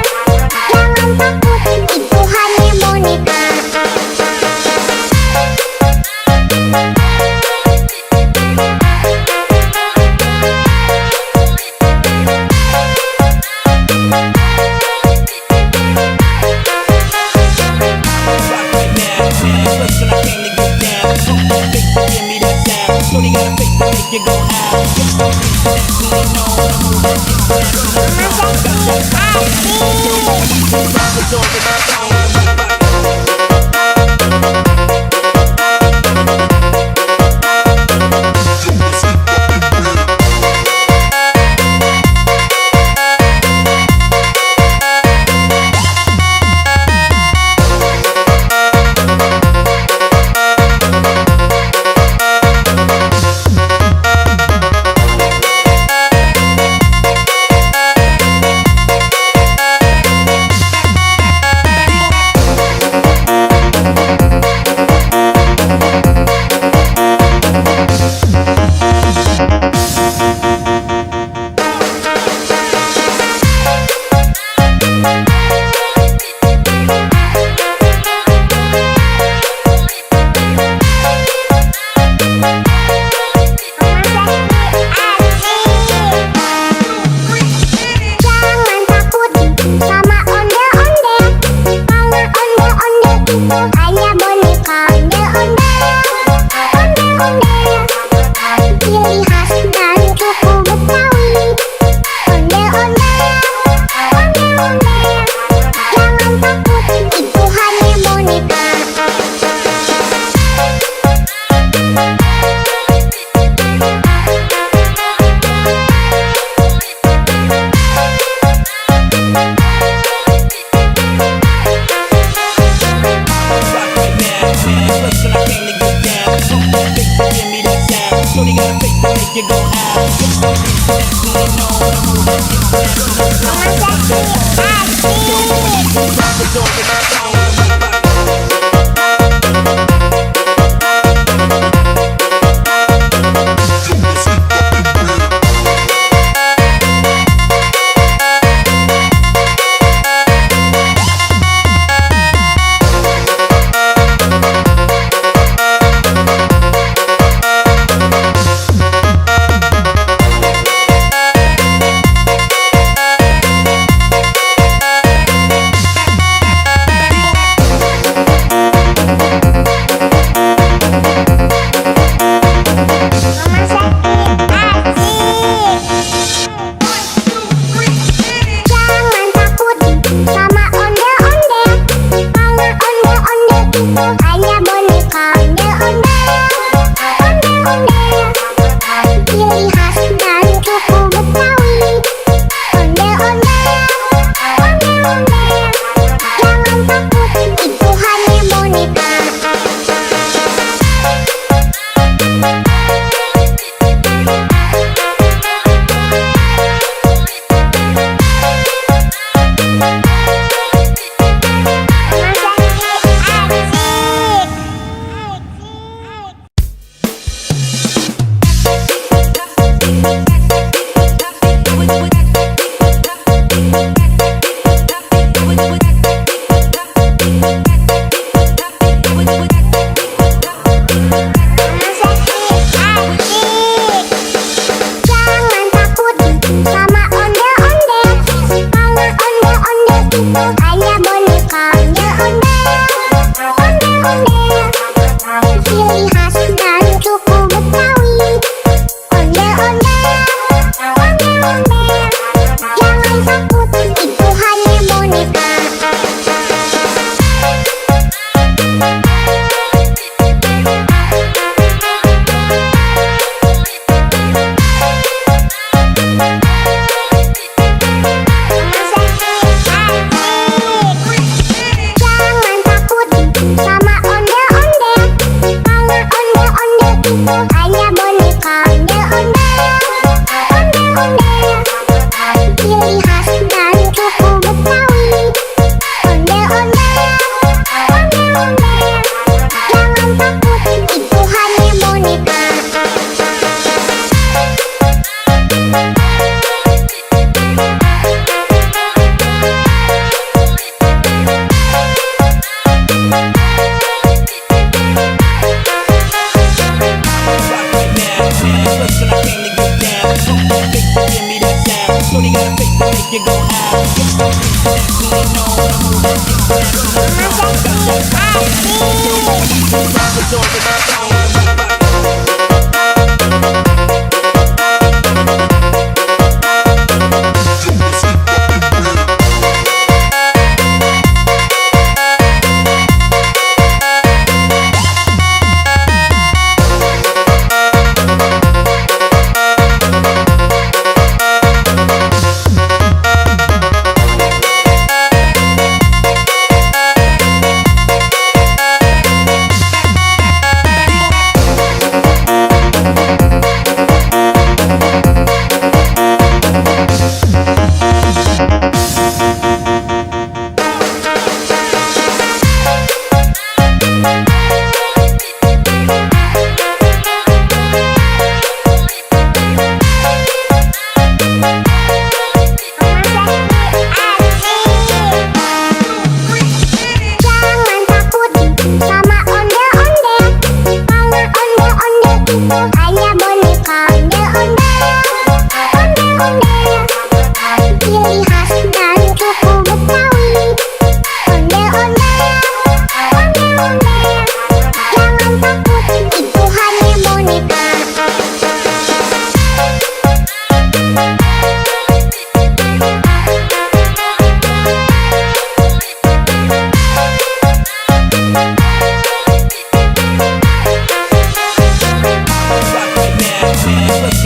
S2: jangan takut, itu hanya boneka.
S3: Rock right now, place when I came to get down. Fake to give me that sound. So they gotta fake to make you go out. That's when they know the move is It's over the phone.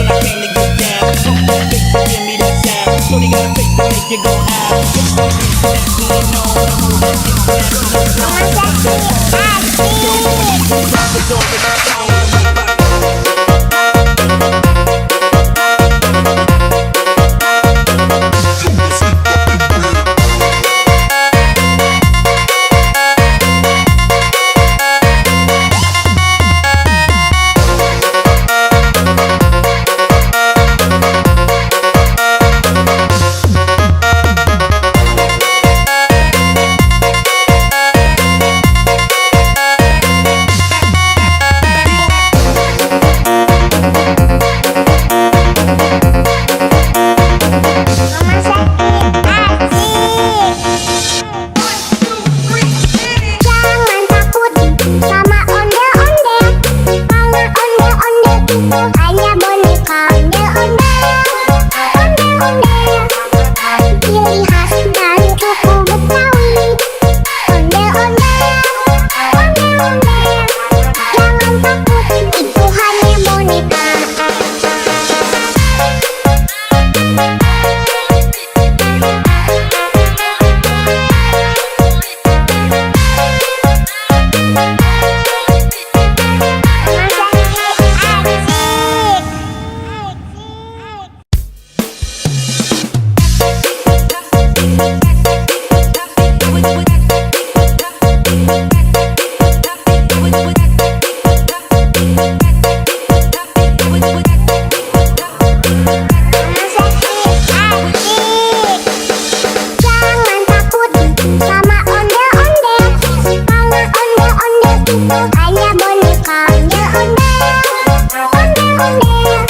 S3: and I came to get down. Pump that bass and give me that sound. Shorty got a face to make you go out. Naturally known, I'm moving
S2: hanya boneka ondel-ondel,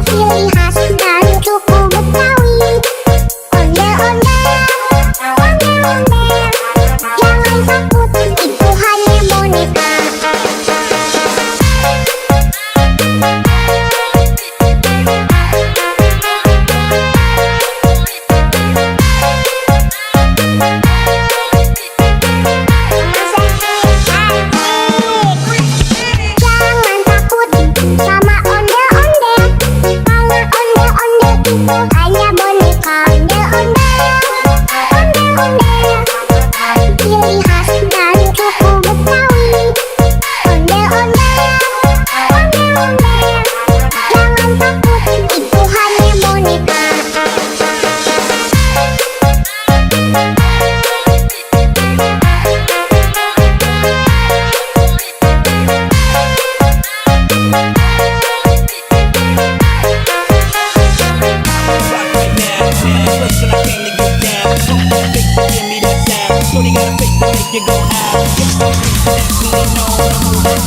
S2: ciri khas dan suku Betawi. Ondel-ondel, jangan takut, itu hanya boneka. Hanya boneka ondel-ondel, ciri khas dan suku Betawi. Ondel-ondel, jangan takut, itu hanya boneka. Hanya boneka ondel-ondel, ciri khas dan suku Betawi. Ondel-ondel, jangan takut, itu hanya boneka.
S3: Shorty got a face to make you go out. Naturally known, I'm moving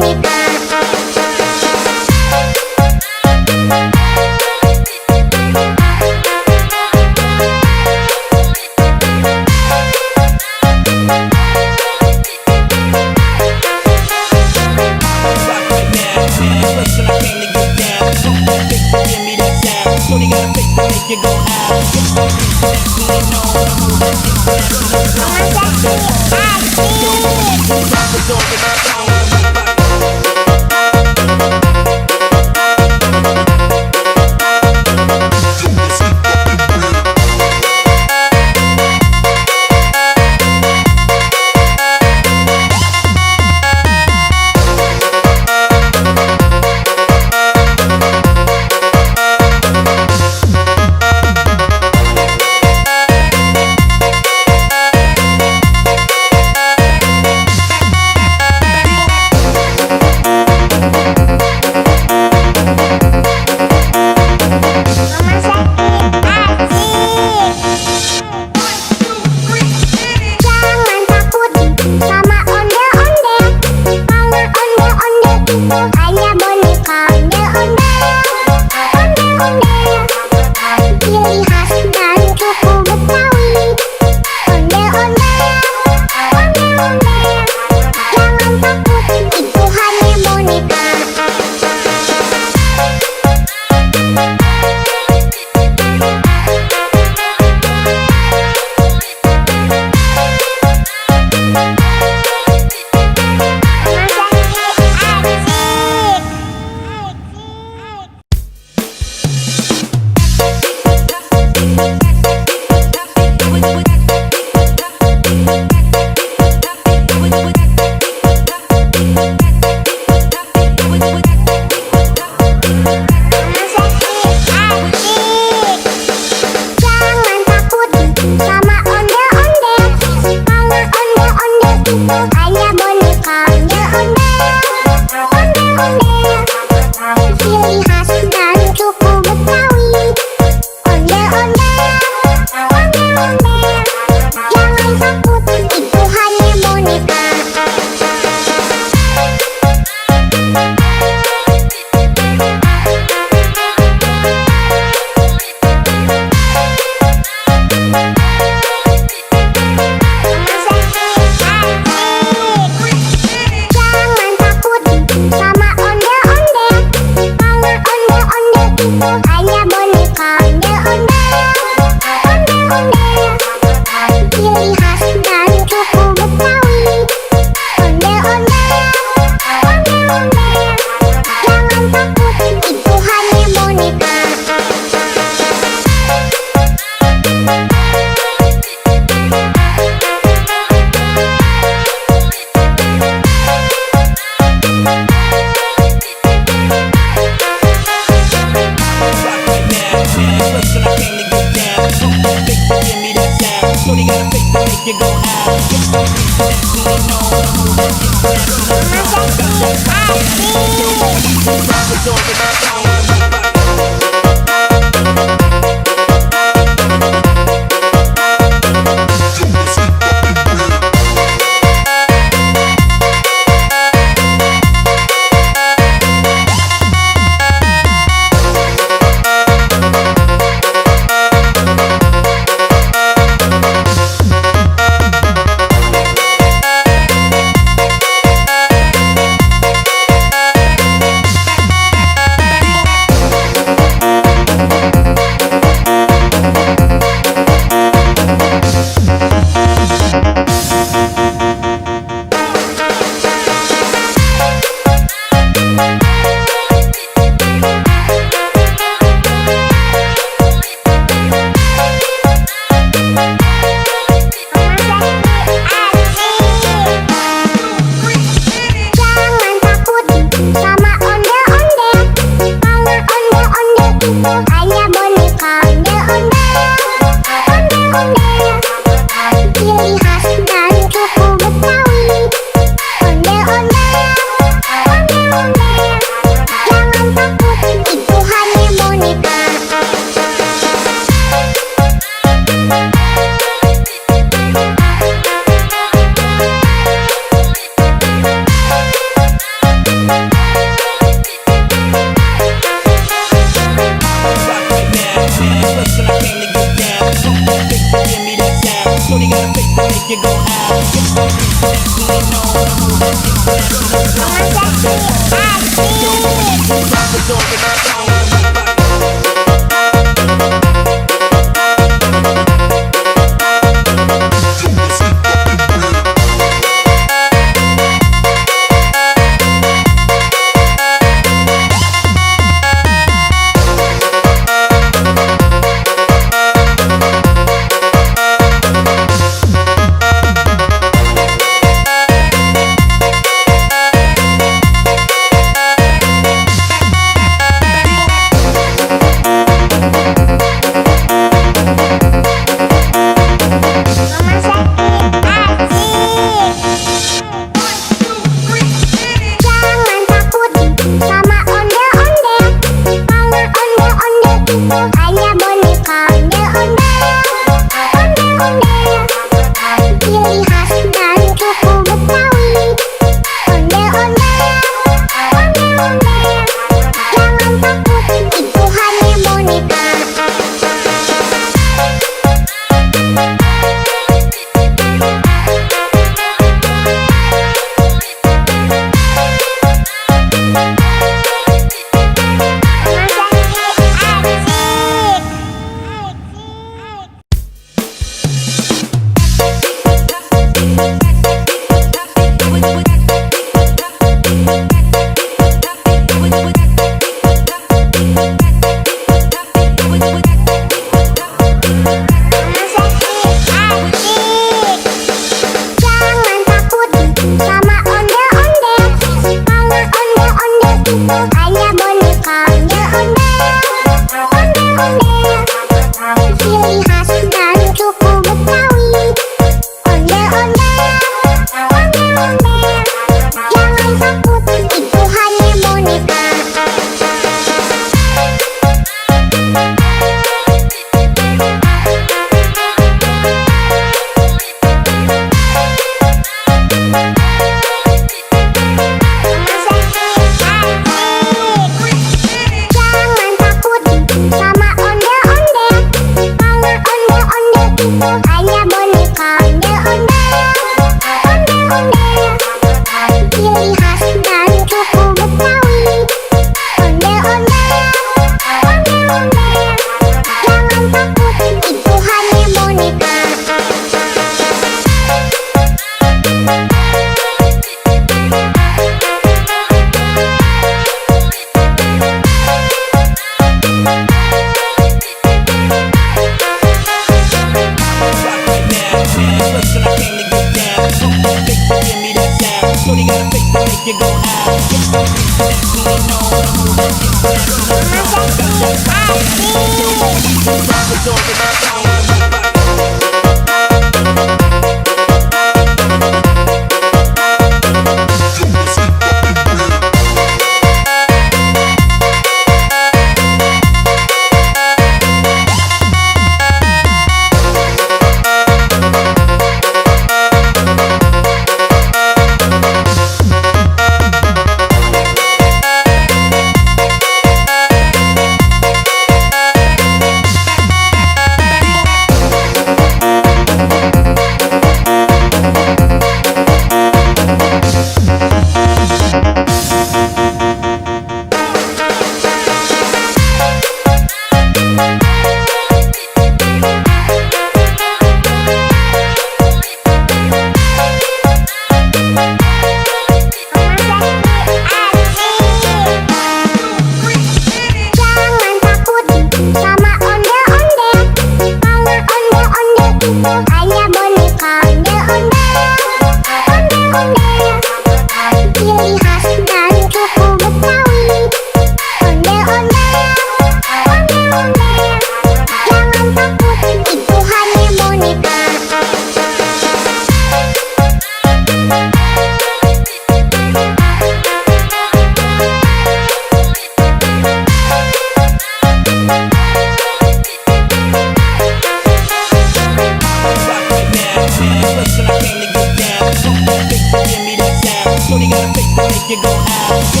S3: fake to make you go out. We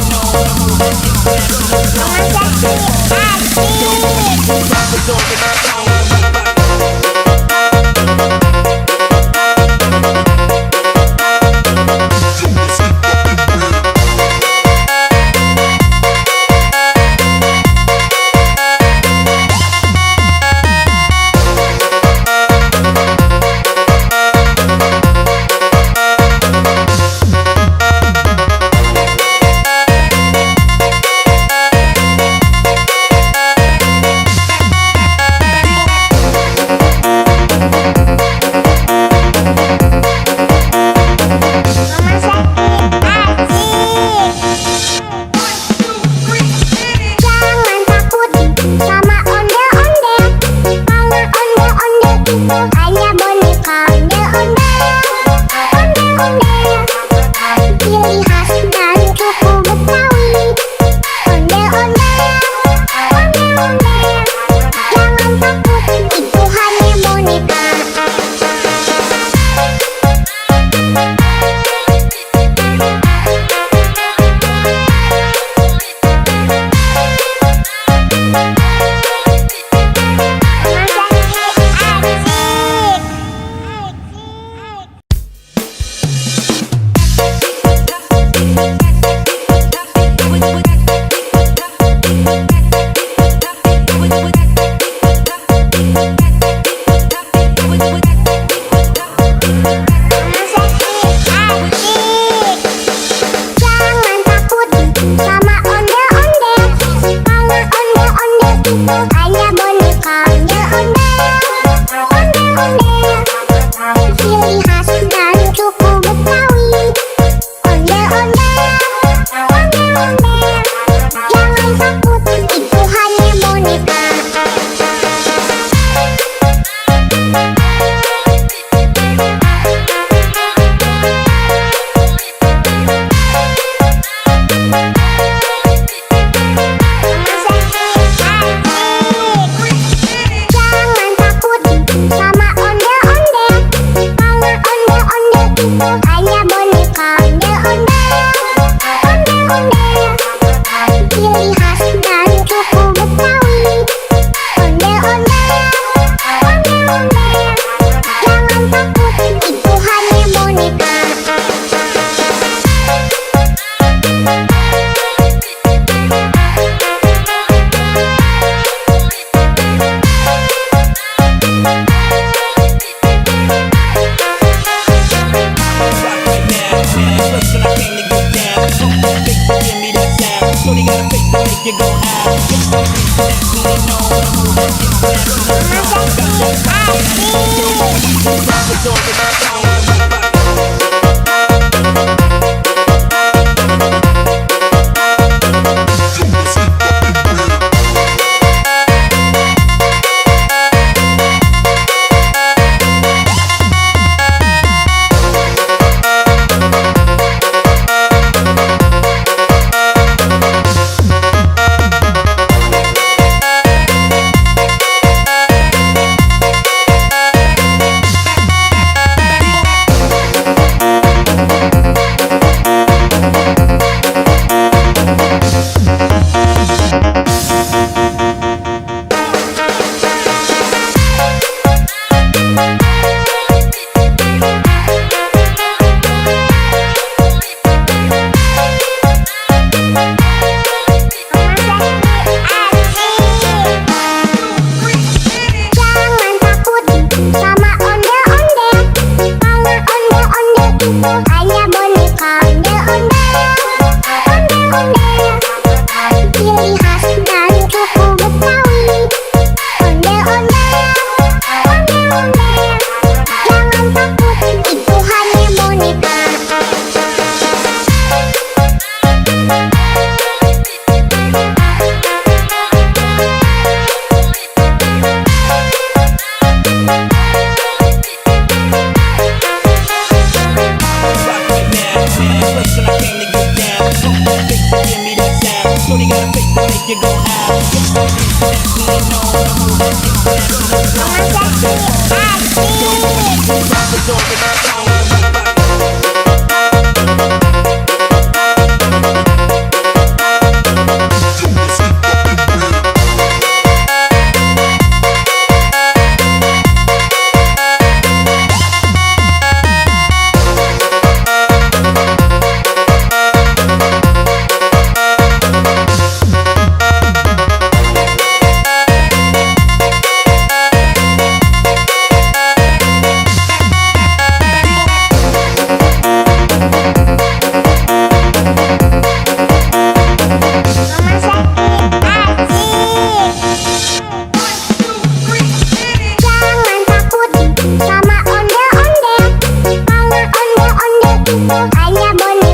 S3: know the move,
S2: hanya boneka ondel-ondel, ciri khas dan suku Betawi. Ondel-ondel, jangan takut, itu hanya boneka. Hanya boneka ondel-ondel, ciri khas dan suku Betawi. Ondel-ondel, jangan takut, itu hanya boneka. Hanya boneka ondel-ondel, ciri khas dan suku Betawi. Ondel-ondel, jangan takut, itu hanya boneka.
S3: Shorty got a fake to make you go out. We know the move, hanya boneka ondel-ondel, ciri khas dan suku Betawi. Ondel-ondel, jangan takut, itu hanya boneka. Shorty got a fake to make you go out. We know the move,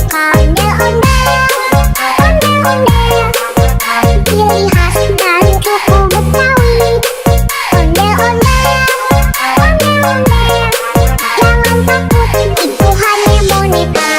S2: boneka ondel-ondel, ciri khas dan suku Betawi. Ondel-ondel, jangan takut, itu hanya boneka.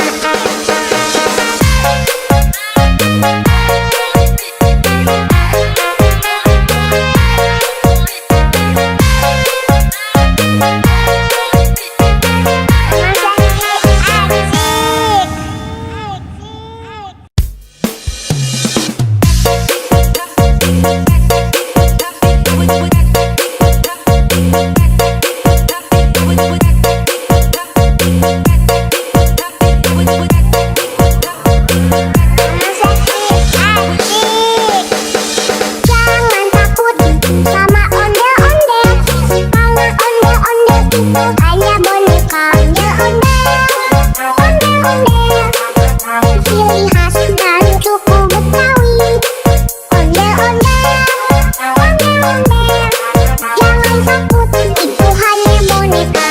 S2: Jangan takut sama ondel-ondel, karena ondel-ondel itu hanya boneka. Ondel-ondel, ciri khas dan suku Betawi. Ondel-ondel, jangan takut, itu hanya boneka.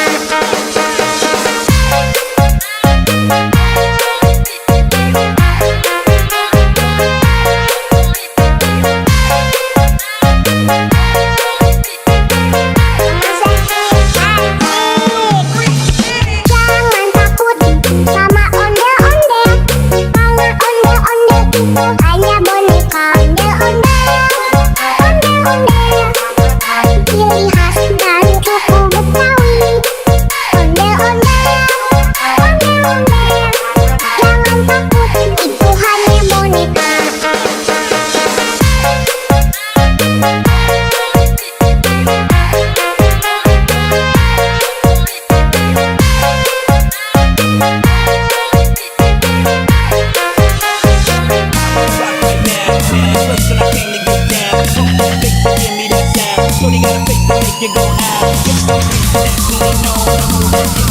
S2: Jangan takut sama ondel-ondel, karena ondel-ondel itu hanya boneka. Ondel-ondel, ciri khas dan suku Betawi. Ondel-ondel, jangan takut, itu hanya boneka.
S3: Shorty got a face to make you go out. That's when they know the move is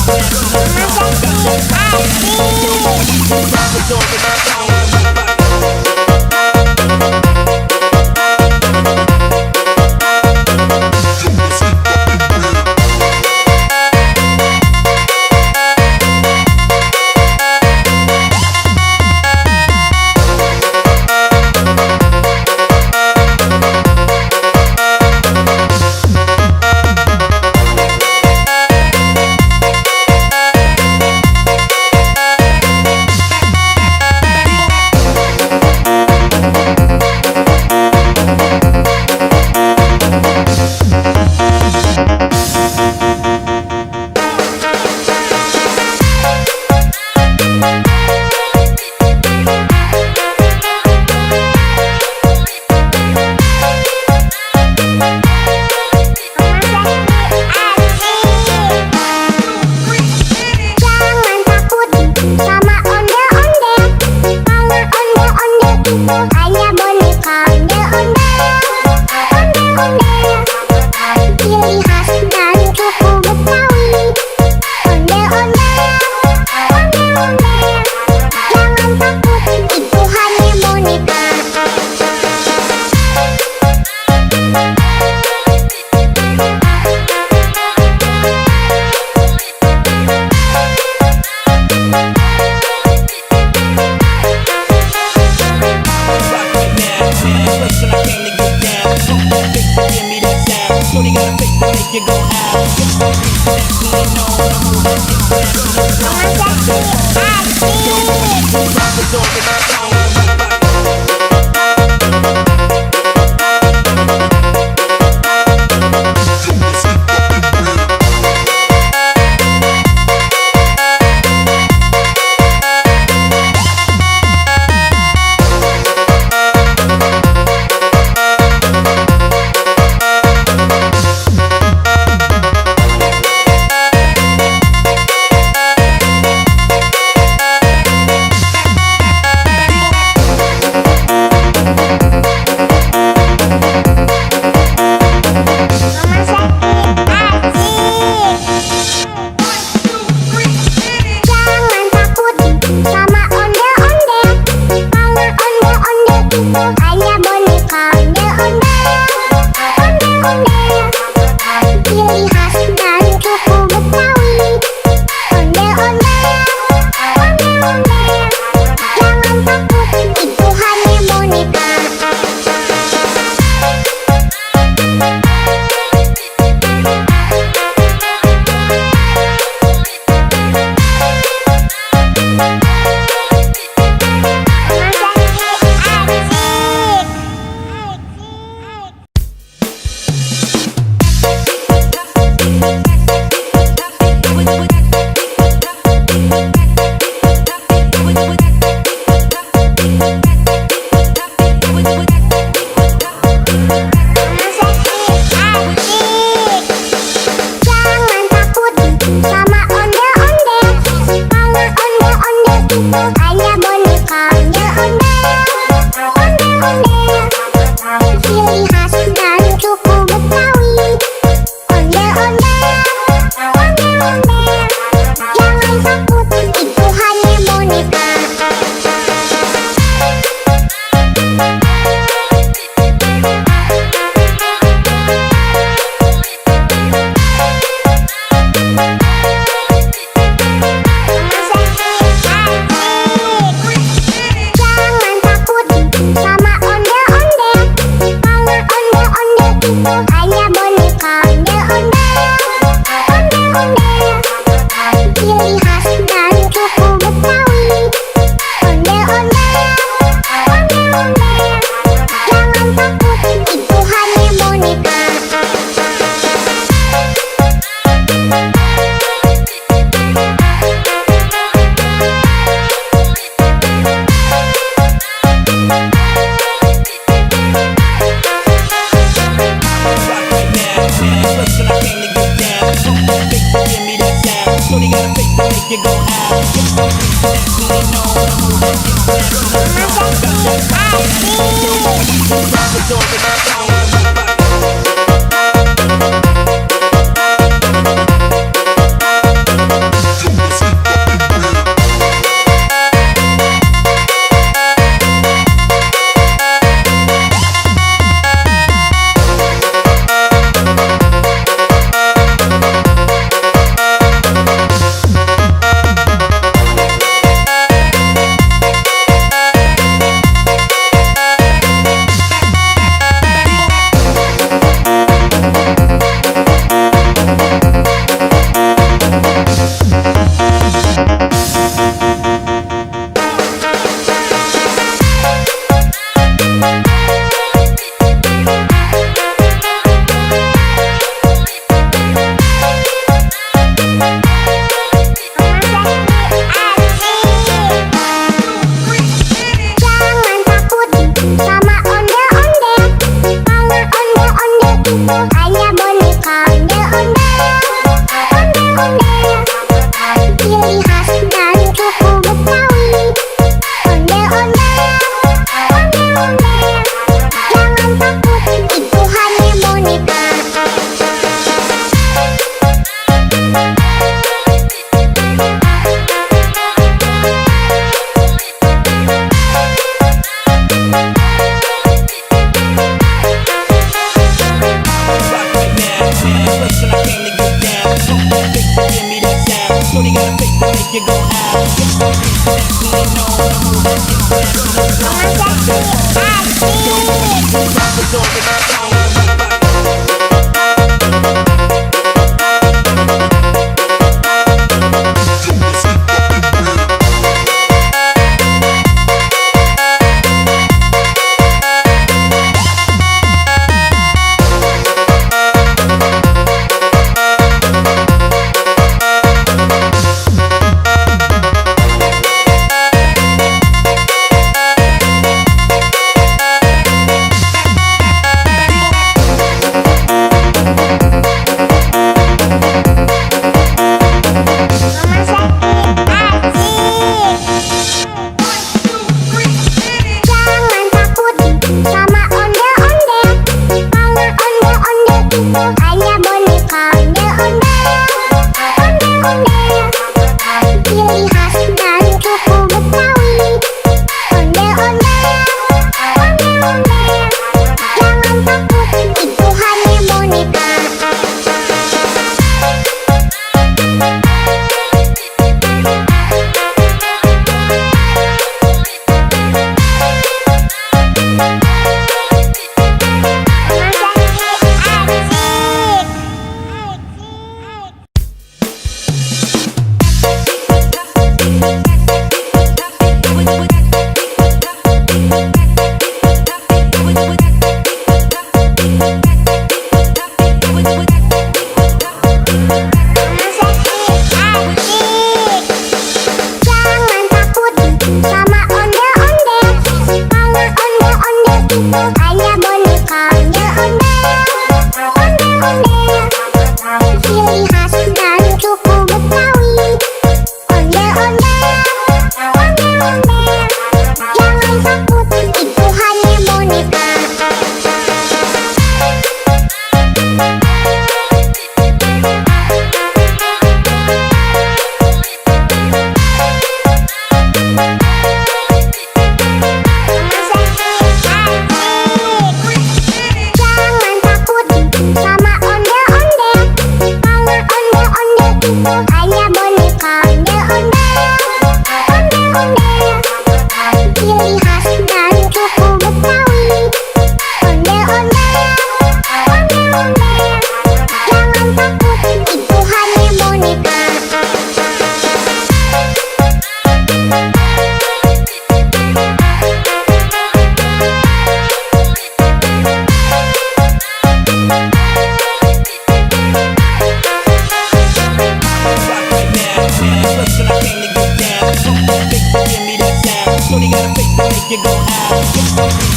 S3: make you go out.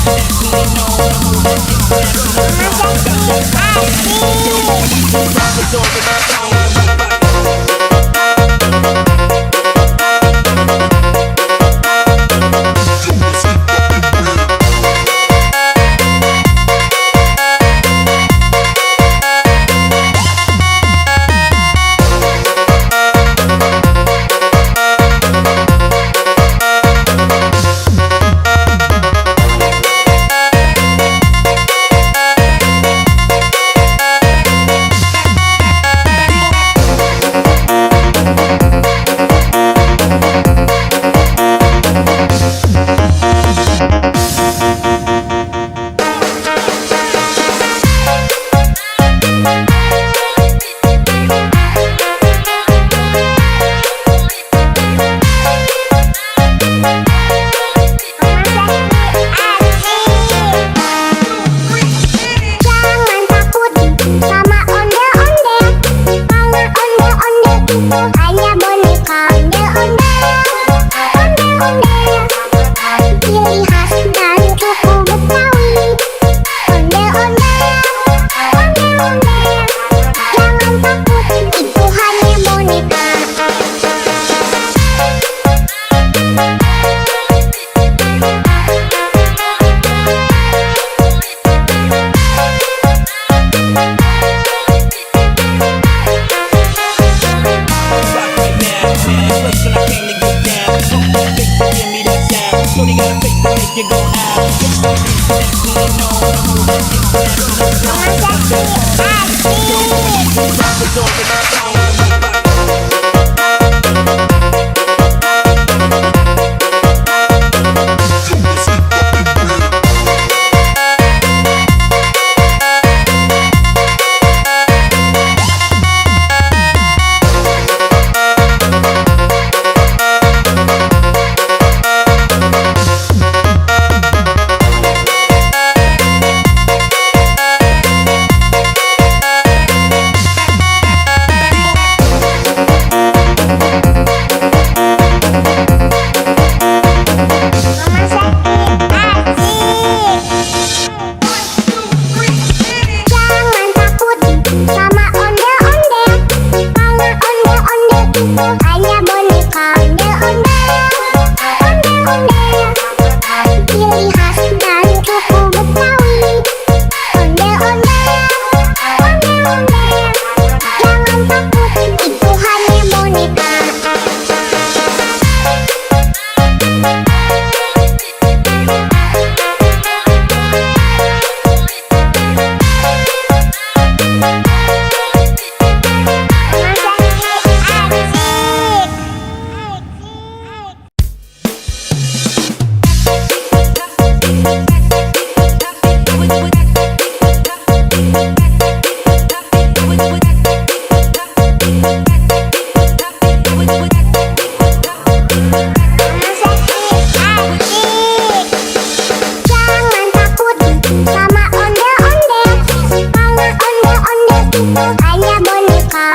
S3: That's when you know the move is
S2: hanya boneka ondel-ondel, ciri khas dan suku Betawi. Ondel-ondel, jangan takut, itu hanya boneka.
S3: Shorty got a face to make you go out. That's when you know the move is hanya boneka ondel-ondel, ciri khas dan suku Betawi. Ondel-ondel, jangan takut, itu hanya boneka. Hanya boneka ondel-ondel, ciri khas dan suku Betawi. Ondel-ondel, jangan takut, itu hanya boneka. Hanya boneka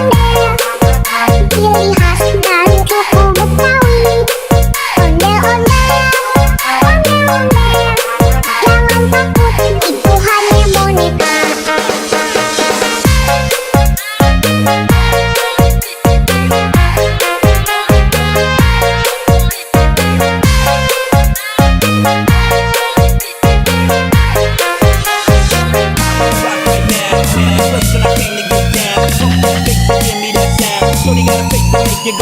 S3: ondel-ondel, ciri khas dan suku Betawi. Ondel-ondel, jangan takut, itu hanya boneka. Shorty got a face to make you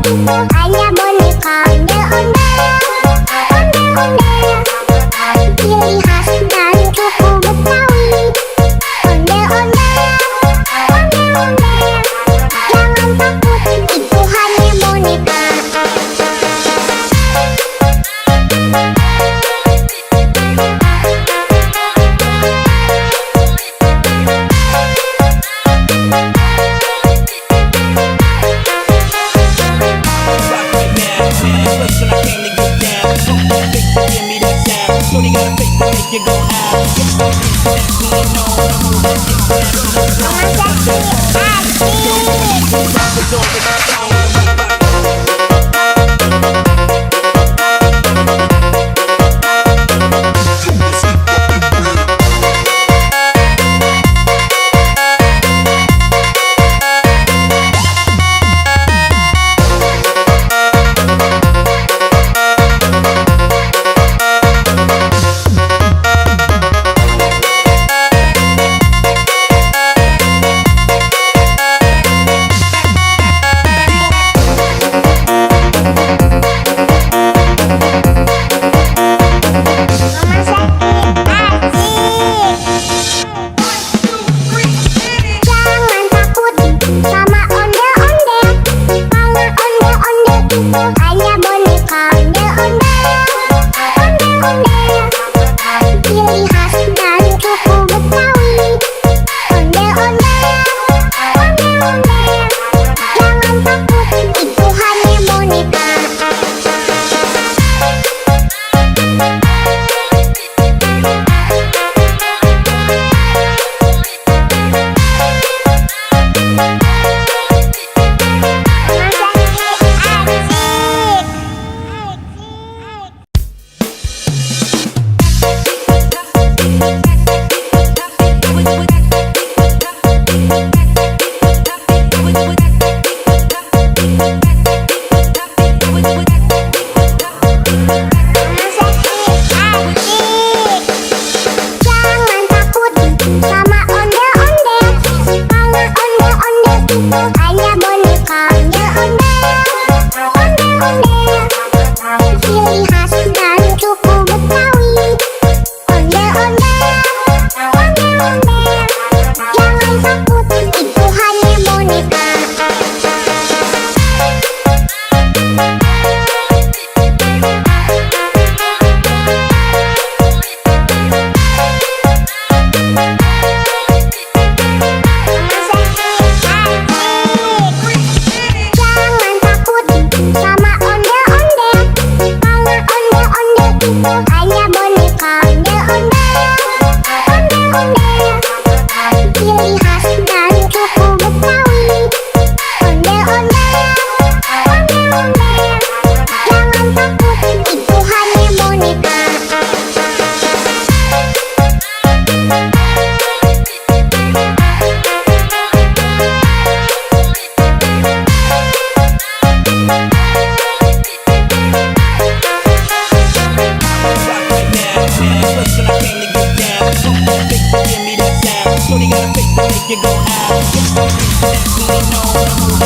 S2: itu hanya boneka ondel-ondel. Ondel-ondel, ciri khas dan suku Betawi. Ondel-ondel, ondel-ondel, jangan takut, itu hanya boneka.
S3: Shorty got a face to make you go out. That's when you know the move is hanya boneka ondel-ondel. Ondel-ondel, ciri khas dan suku Betawi. Ondel-ondel, ondel-ondel, jangan takut, itu hanya boneka. Hanya boneka ondel-ondel. Ondel-ondel, ciri khas dan suku Betawi. Ondel-ondel, ondel-ondel, jangan takut, itu hanya boneka. Hanya boneka ondel-ondel. Ondel-ondel, ciri khas dan suku Betawi. Ondel-ondel, ondel-ondel, jangan takut, itu hanya boneka. Shorty got a face to make you go out. That's when you know the move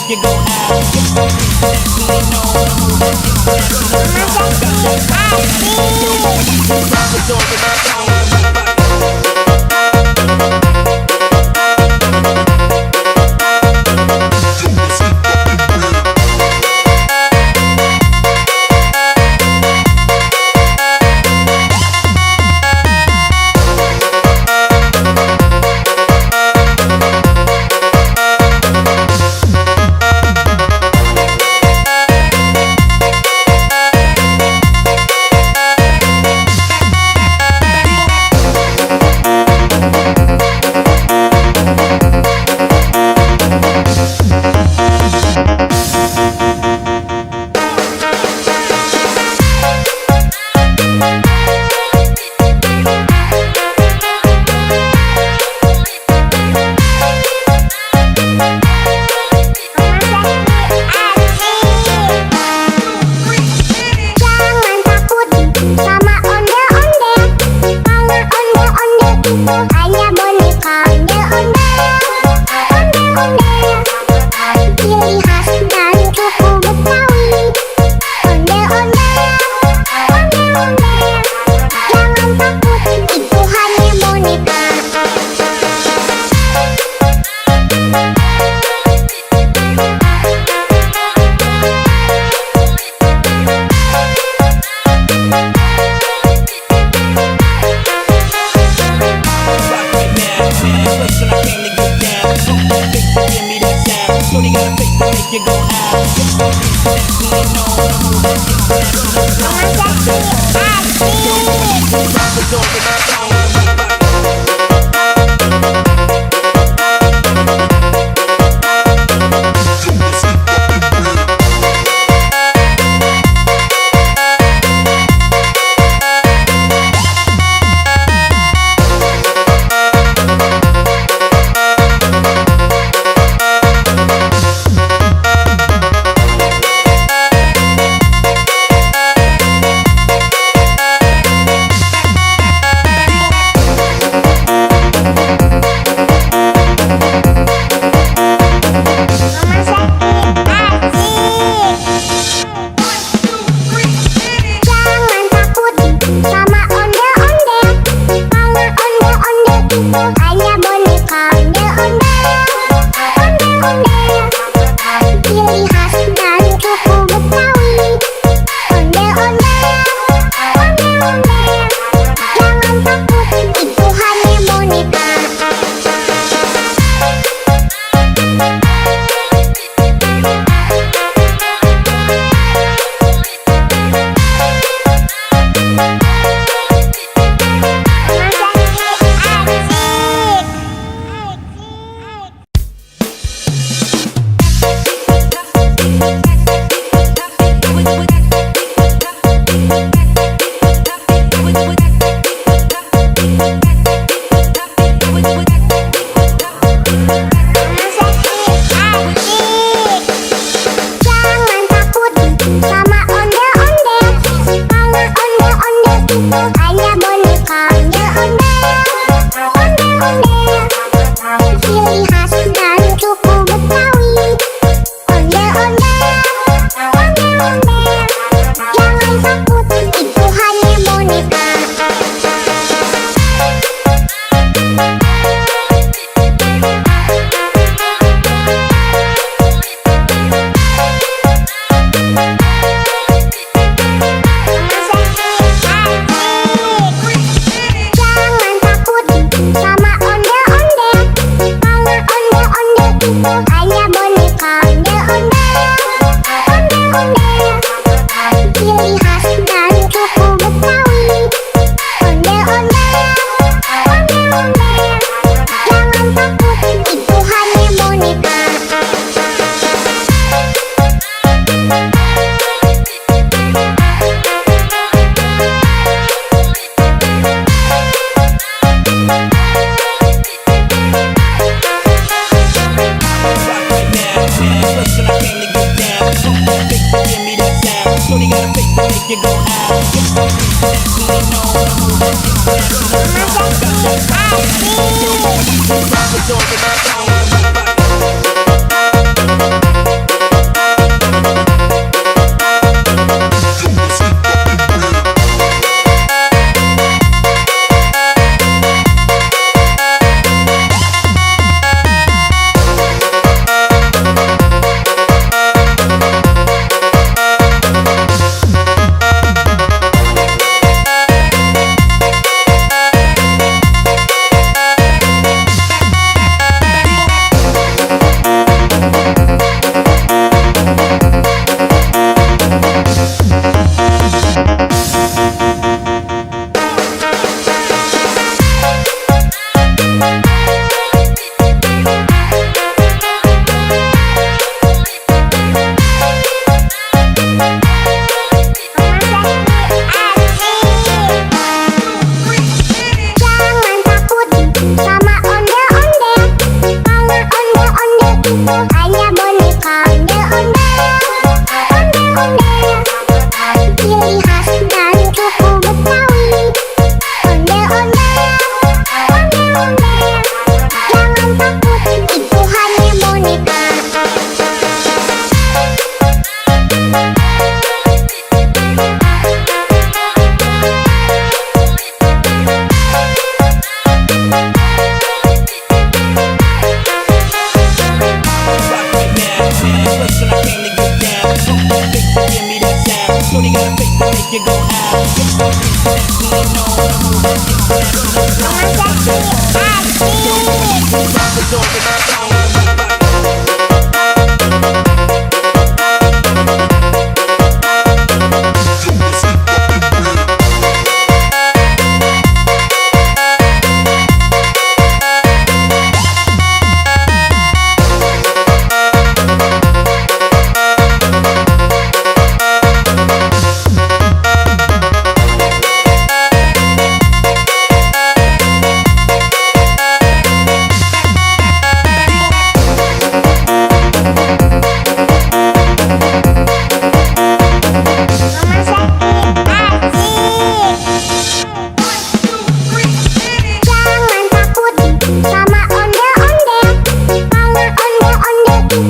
S3: make you go out. That really know the move that hits that rock the door with my song.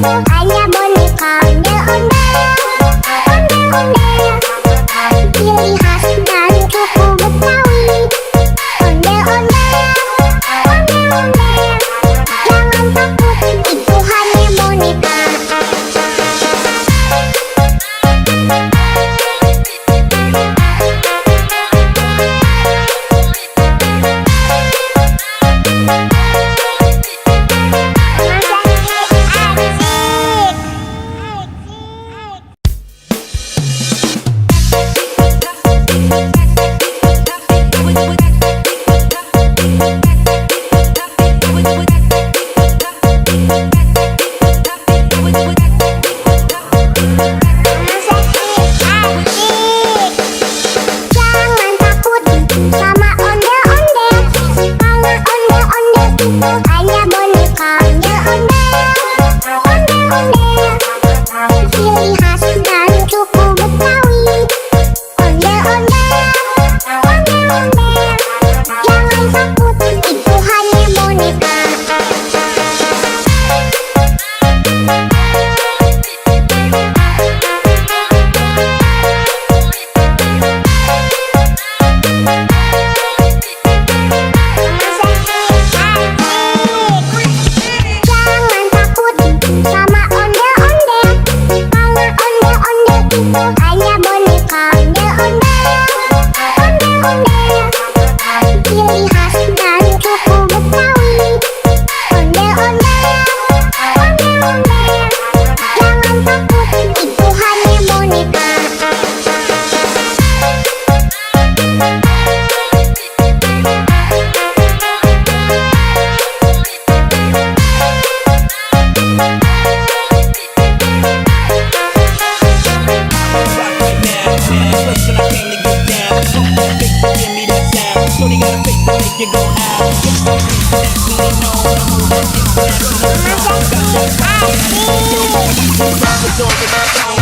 S2: hanya boneka ondel-ondel, ondel-ondel. Ciri khas dan suku Betawi, ondel-ondel, ondel-ondel. Jangan takut, itu hanya boneka. Jangan takut sama ondel-ondel, karena ondel-ondel itu hanya boneka ondel-ondel, ondel-ondel. Ciri khas dan suku Betawi, ondel-ondel, ondel-ondel. Jangan takut, itu hanya boneka. Jangan takut sama ondel-ondel, karena ondel-ondel itu hanya boneka ondel-ondel, ondel-ondel. Ciri khas dan suku Betawi, ondel-ondel, ondel-ondel. Jangan takut, itu hanya boneka.
S3: Rock right now, place when I came to get down. Fake to give me that sound. So they gotta fake to make you go out. That's when they know I'm moving international. Rappers on the song.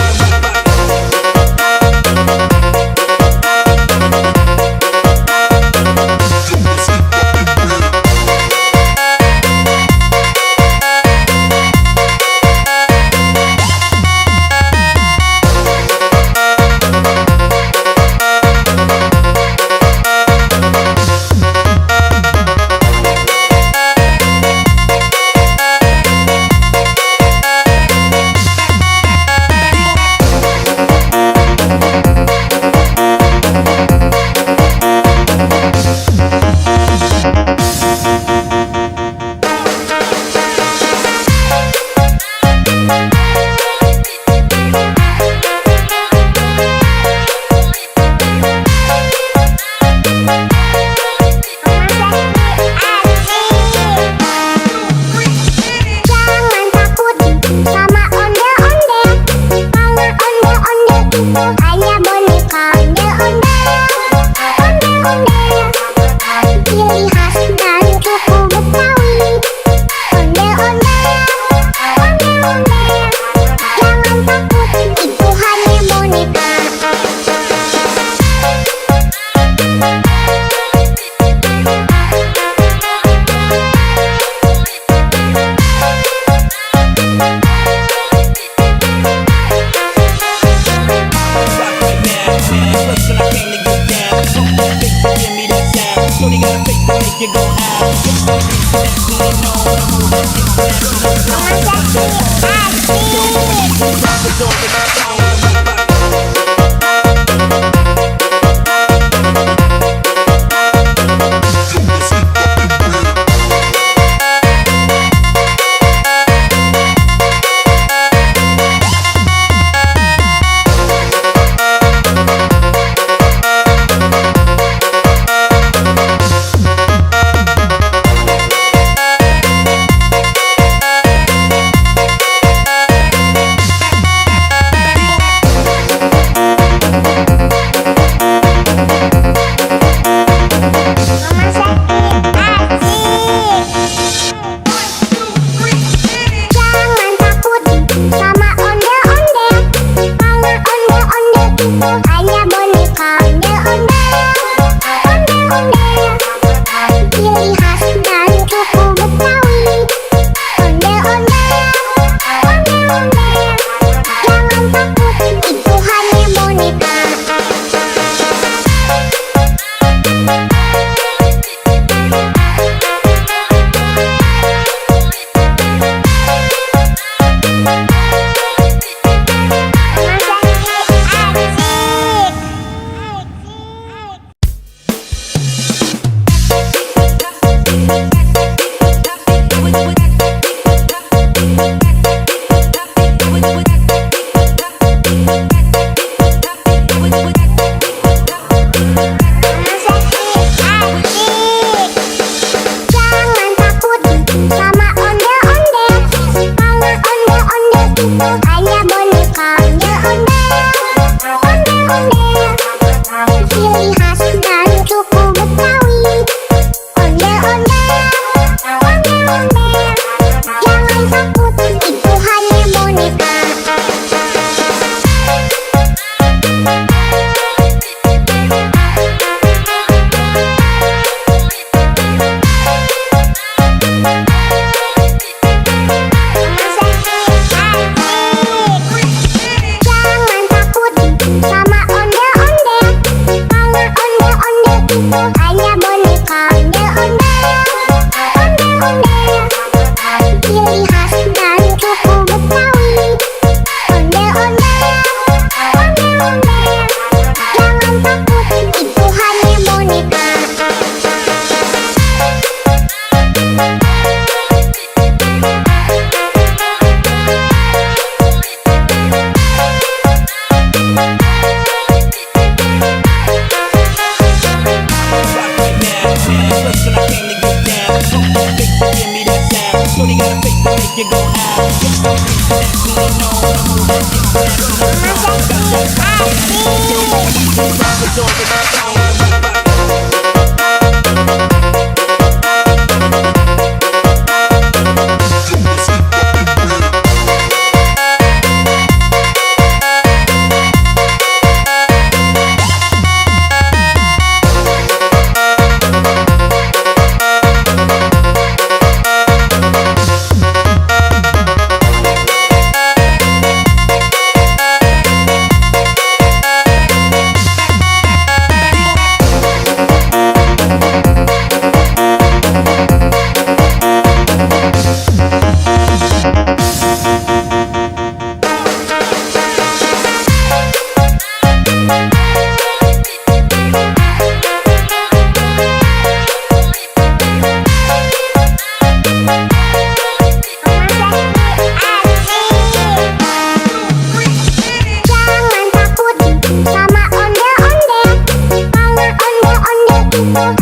S3: make you go out. That's when you know the move is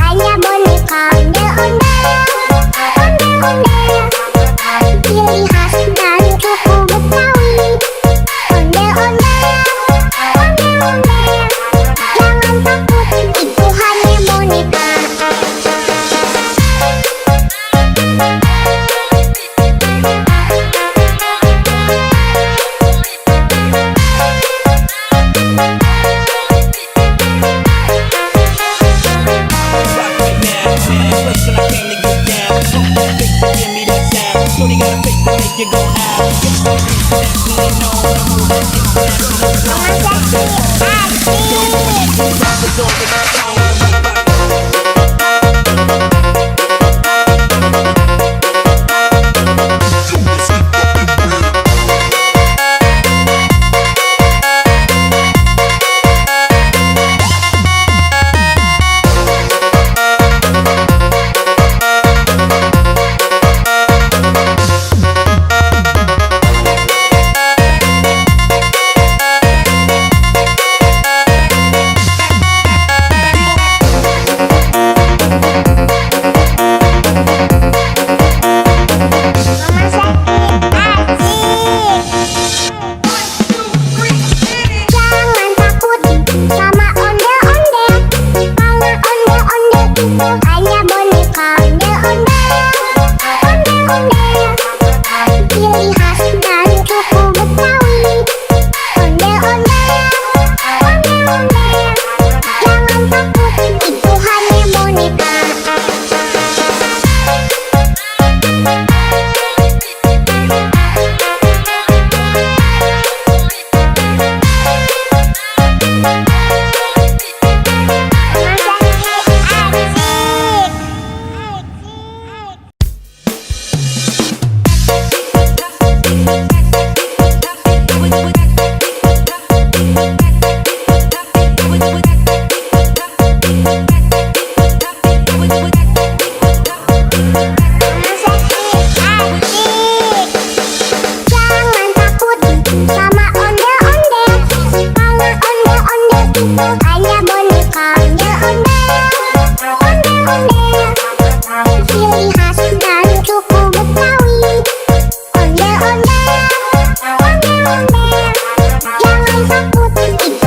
S2: hanya boneka ondel-ondel, ciri khas dan suku Betawi. Ondel-ondel, jangan takut, itu hanya boneka.
S3: Shorty got a face to make you go out. That's when you know the move is hanya boneka ondel-ondel, ciri khas dan suku Betawi. Ondel-ondel, jangan takut, itu hanya boneka. Hanya boneka ondel-ondel, ciri khas dan suku Betawi. Ondel-ondel, jangan takut, itu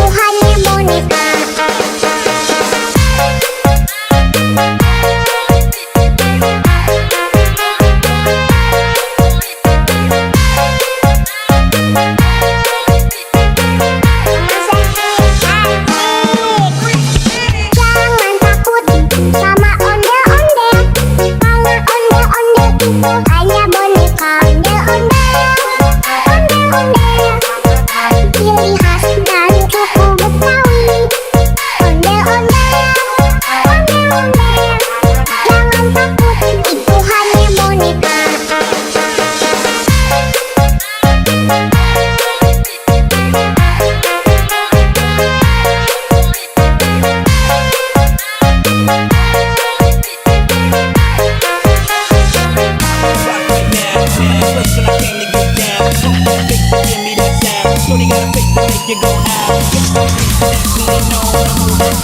S3: hanya boneka. Hanya boneka ondel-ondel, ciri khas dan suku Betawi. Ondel-ondel, jangan takut, itu hanya boneka. Shorty got a face to make you go out. That's when you know the move is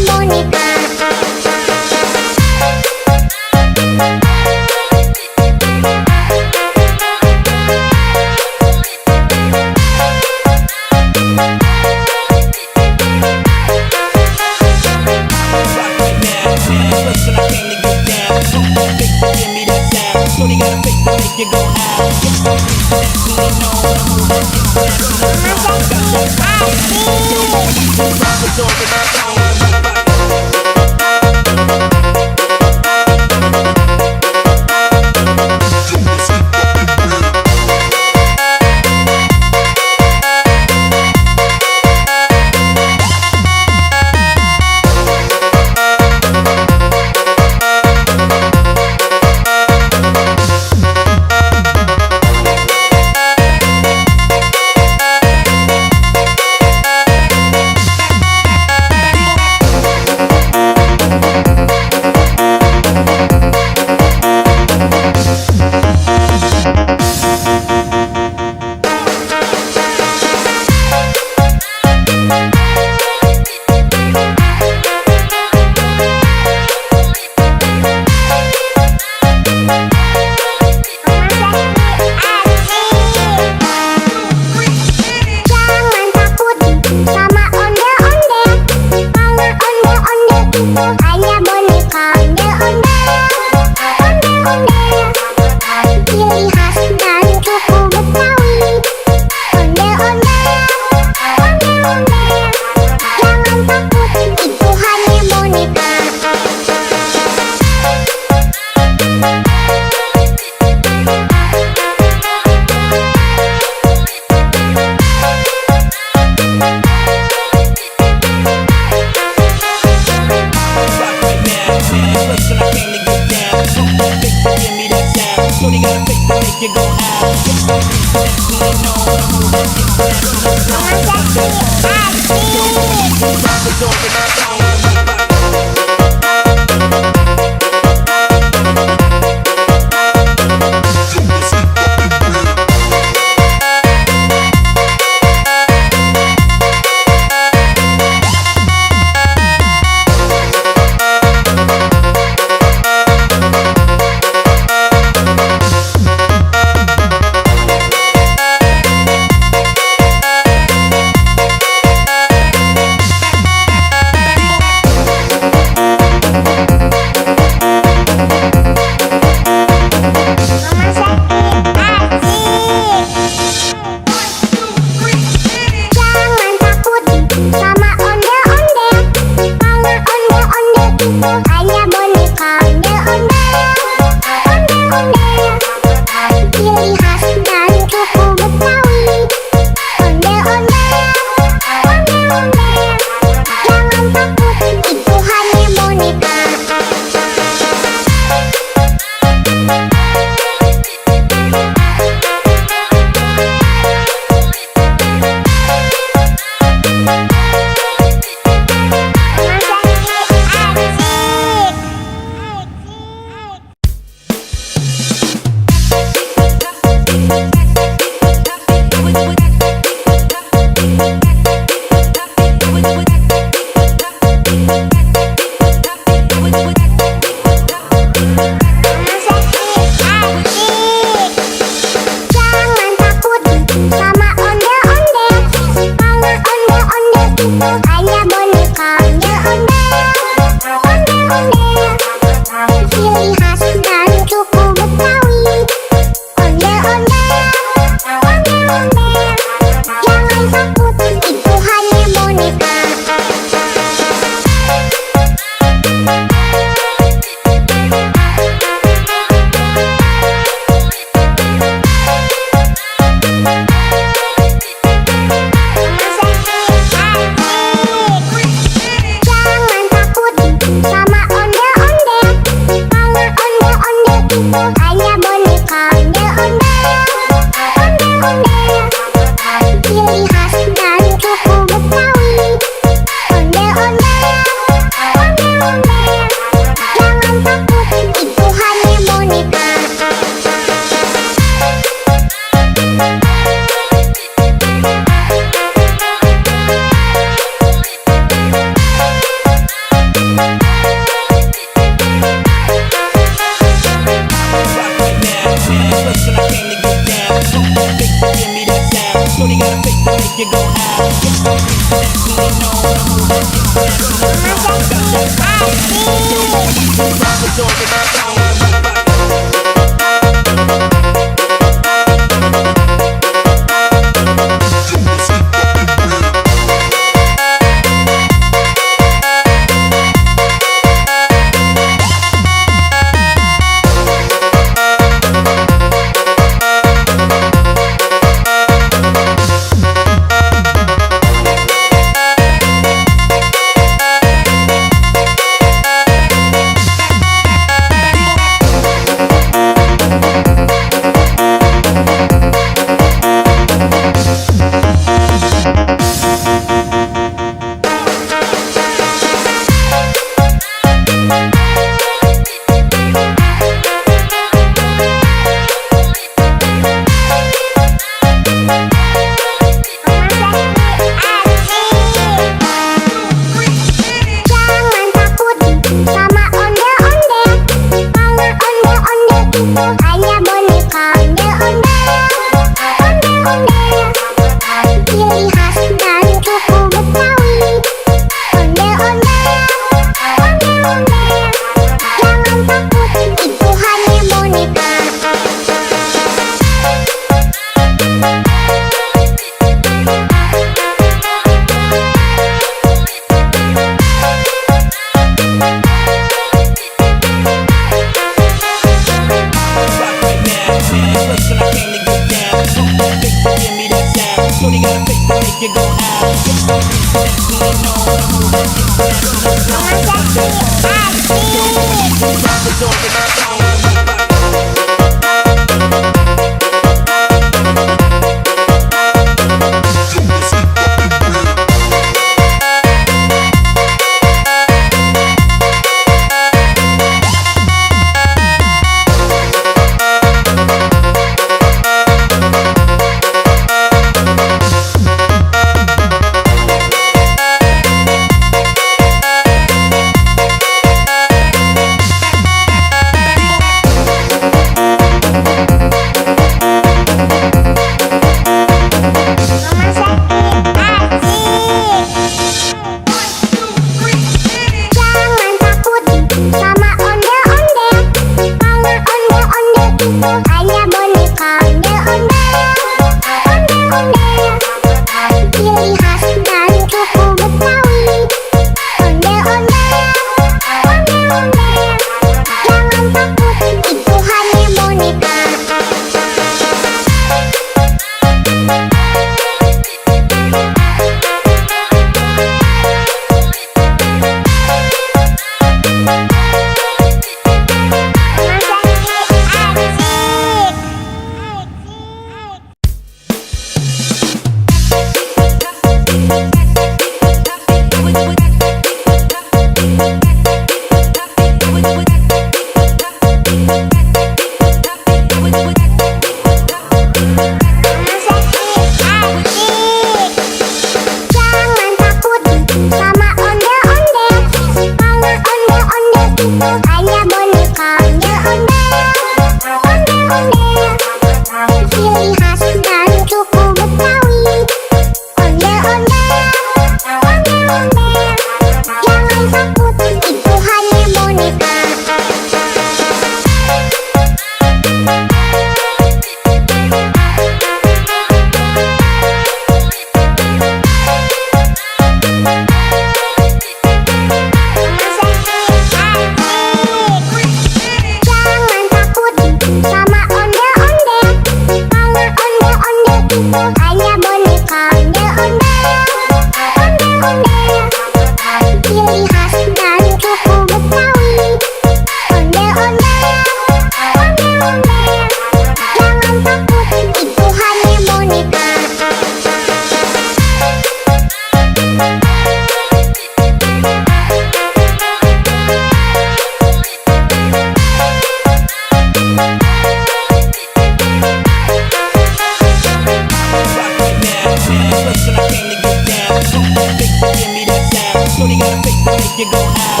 S3: Shorty got a face to make you go ah.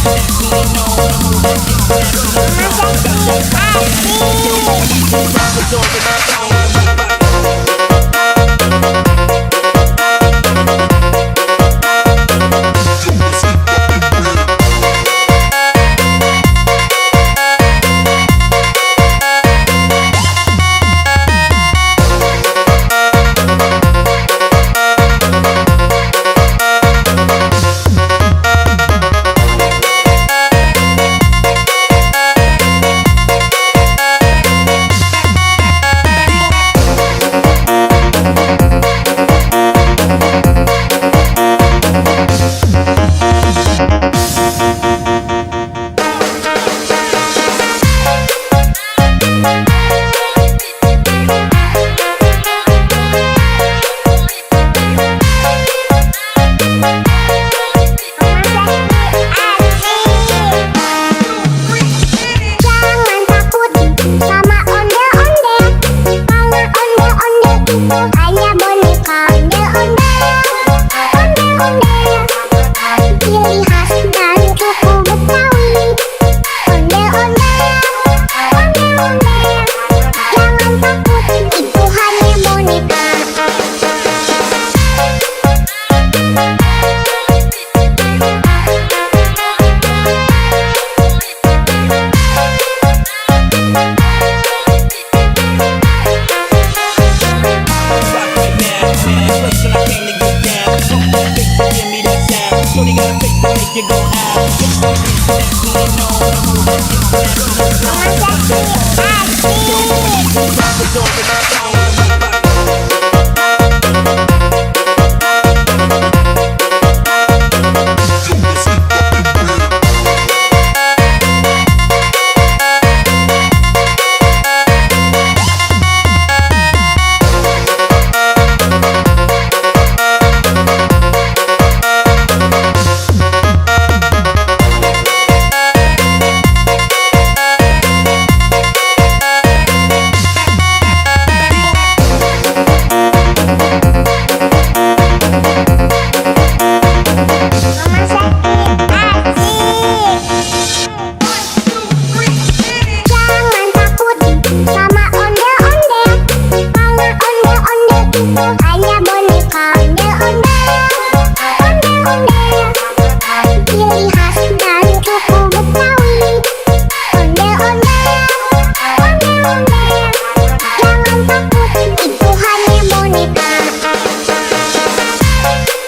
S3: That's when they know the move is
S2: hanya boneka ondel-ondel, ciri khas dari suku Betawi. Ondel-ondel, jangan takut, itu hanya boneka.
S3: Shorty got a face to make you go ah. That's when they know the move hanya boneka ondel-ondel, ciri khas dari suku Betawi. Ondel-ondel, jangan takut, itu hanya boneka.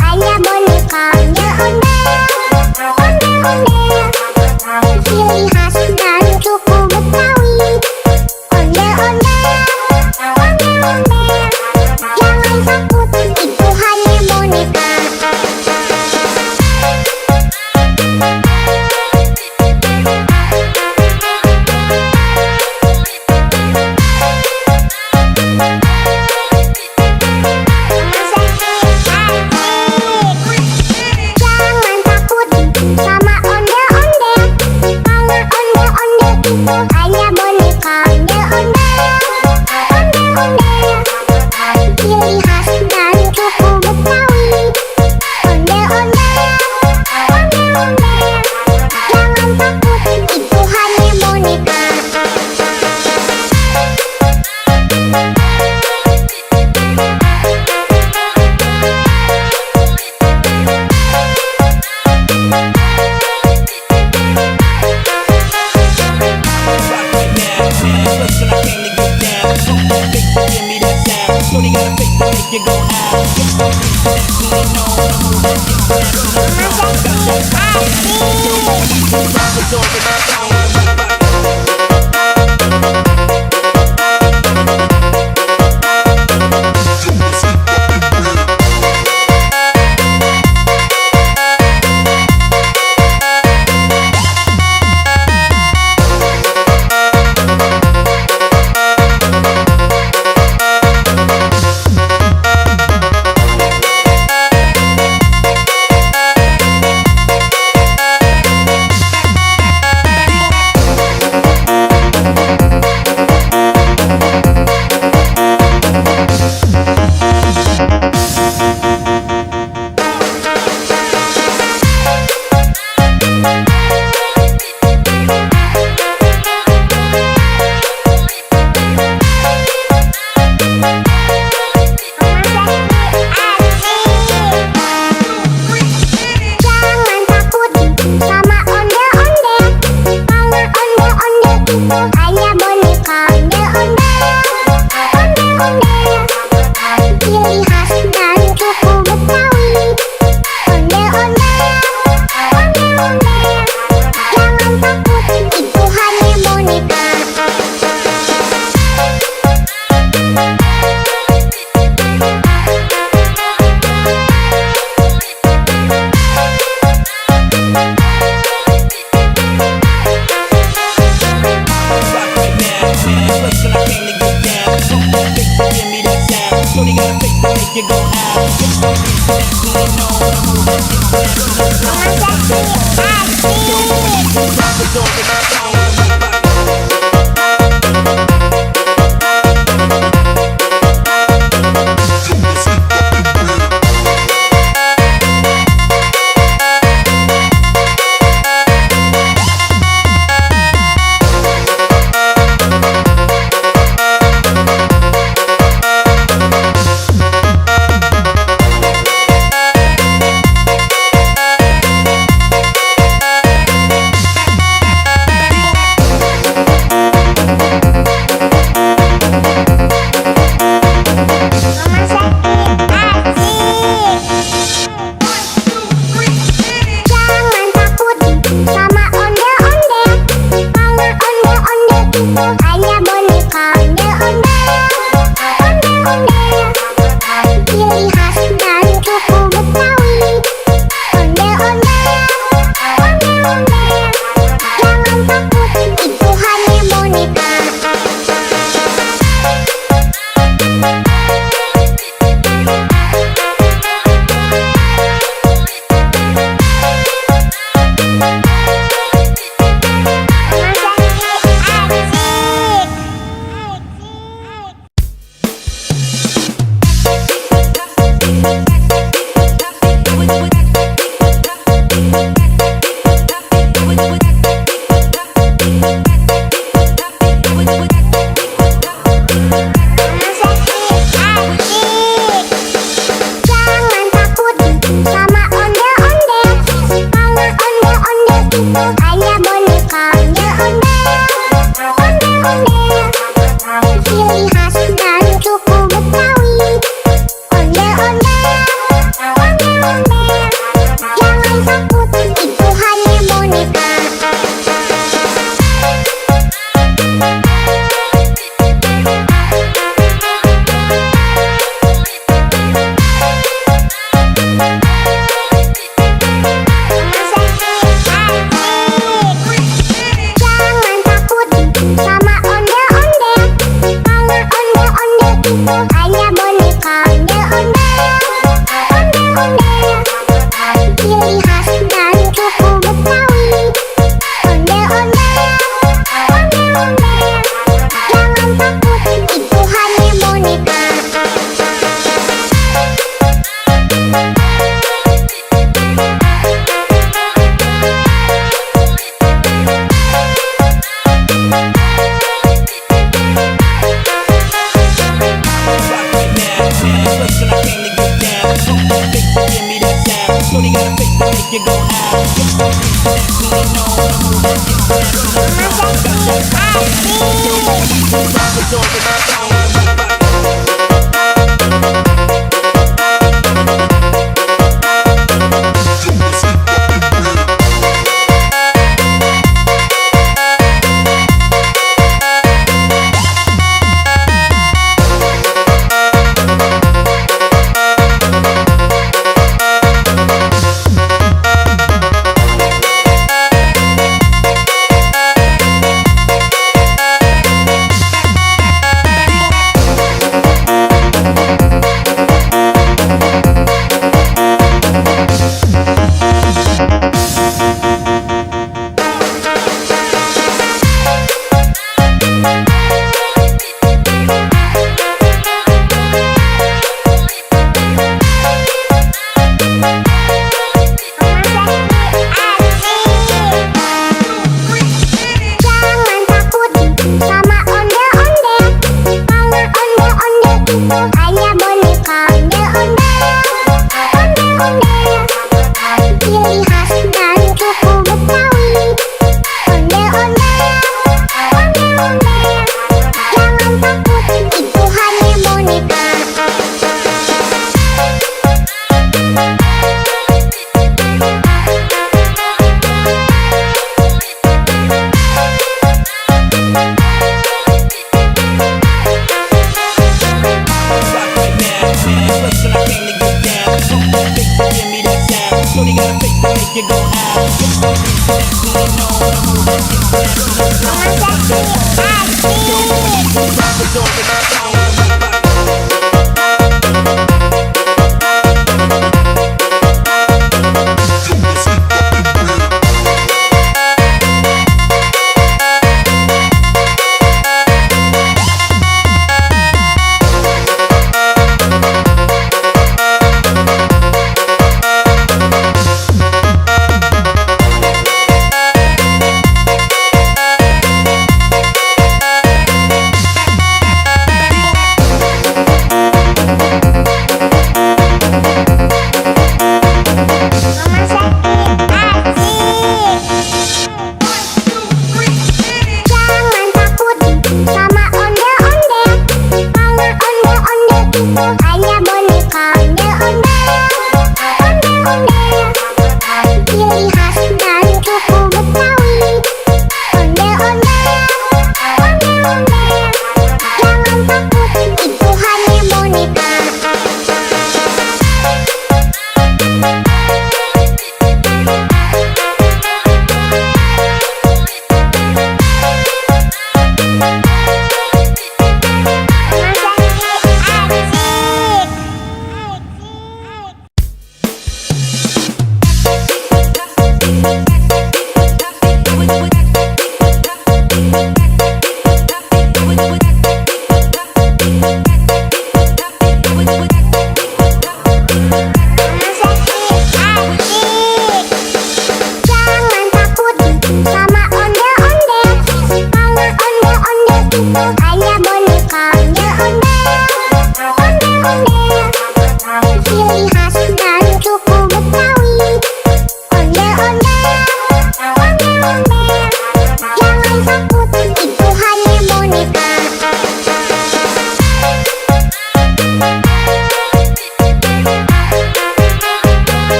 S3: Hanya boneka ondel-ondel, ciri khas dari suku Betawi. Ondel-ondel, jangan takut, itu hanya boneka. Hanya boneka ondel-ondel, ciri khas dari suku Betawi. Ondel-ondel, jangan takut, itu hanya boneka. Shorty got a face to make you go ah. That's when they know the move is
S2: boneka ondel-ondel, ciri khas dari suku Betawi. Ondel-ondel, ondel-ondel, jangan takut, itu hanya boneka.
S3: Shorty got a face to make you go out. Definitely know the move. Drop it over the phone.
S2: Hanya boneka ondel-ondel, ondel-ondel, ciri khas dari suku Betawi. Ondel-ondel, ondel-ondel, jangan takut, itu hanya boneka. Hanya boneka ondel-ondel, ondel-ondel, ciri khas dari suku Betawi. Ondel-ondel, ondel-ondel, jangan takut, itu hanya boneka. Hanya boneka ondel-ondel, ondel-ondel, ciri khas dari suku Betawi. Ondel-ondel, ondel-ondel, jangan takut, itu hanya boneka.
S3: Shorty got a face to make you go out. Definitely know the move. Drop it over the phone.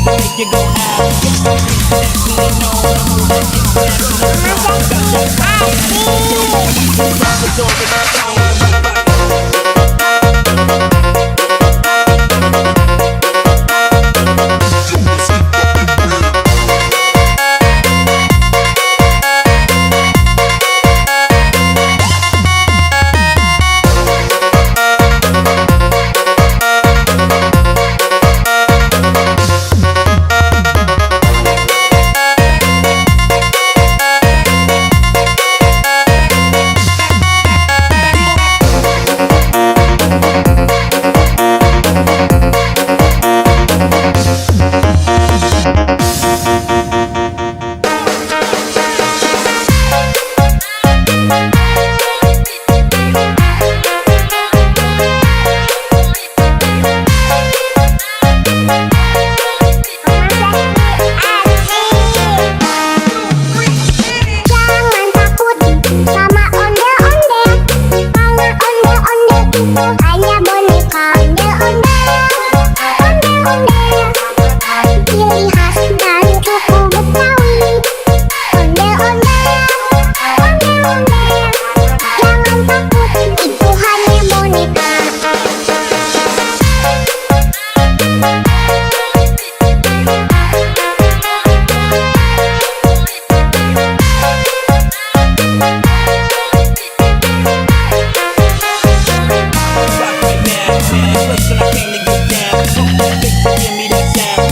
S3: to make you go out. Next thing you know, the move is
S2: hanya boneka ondel-ondel, ciri khas dari suku Betawi. Ondel-ondel, jangan takut, itu hanya boneka.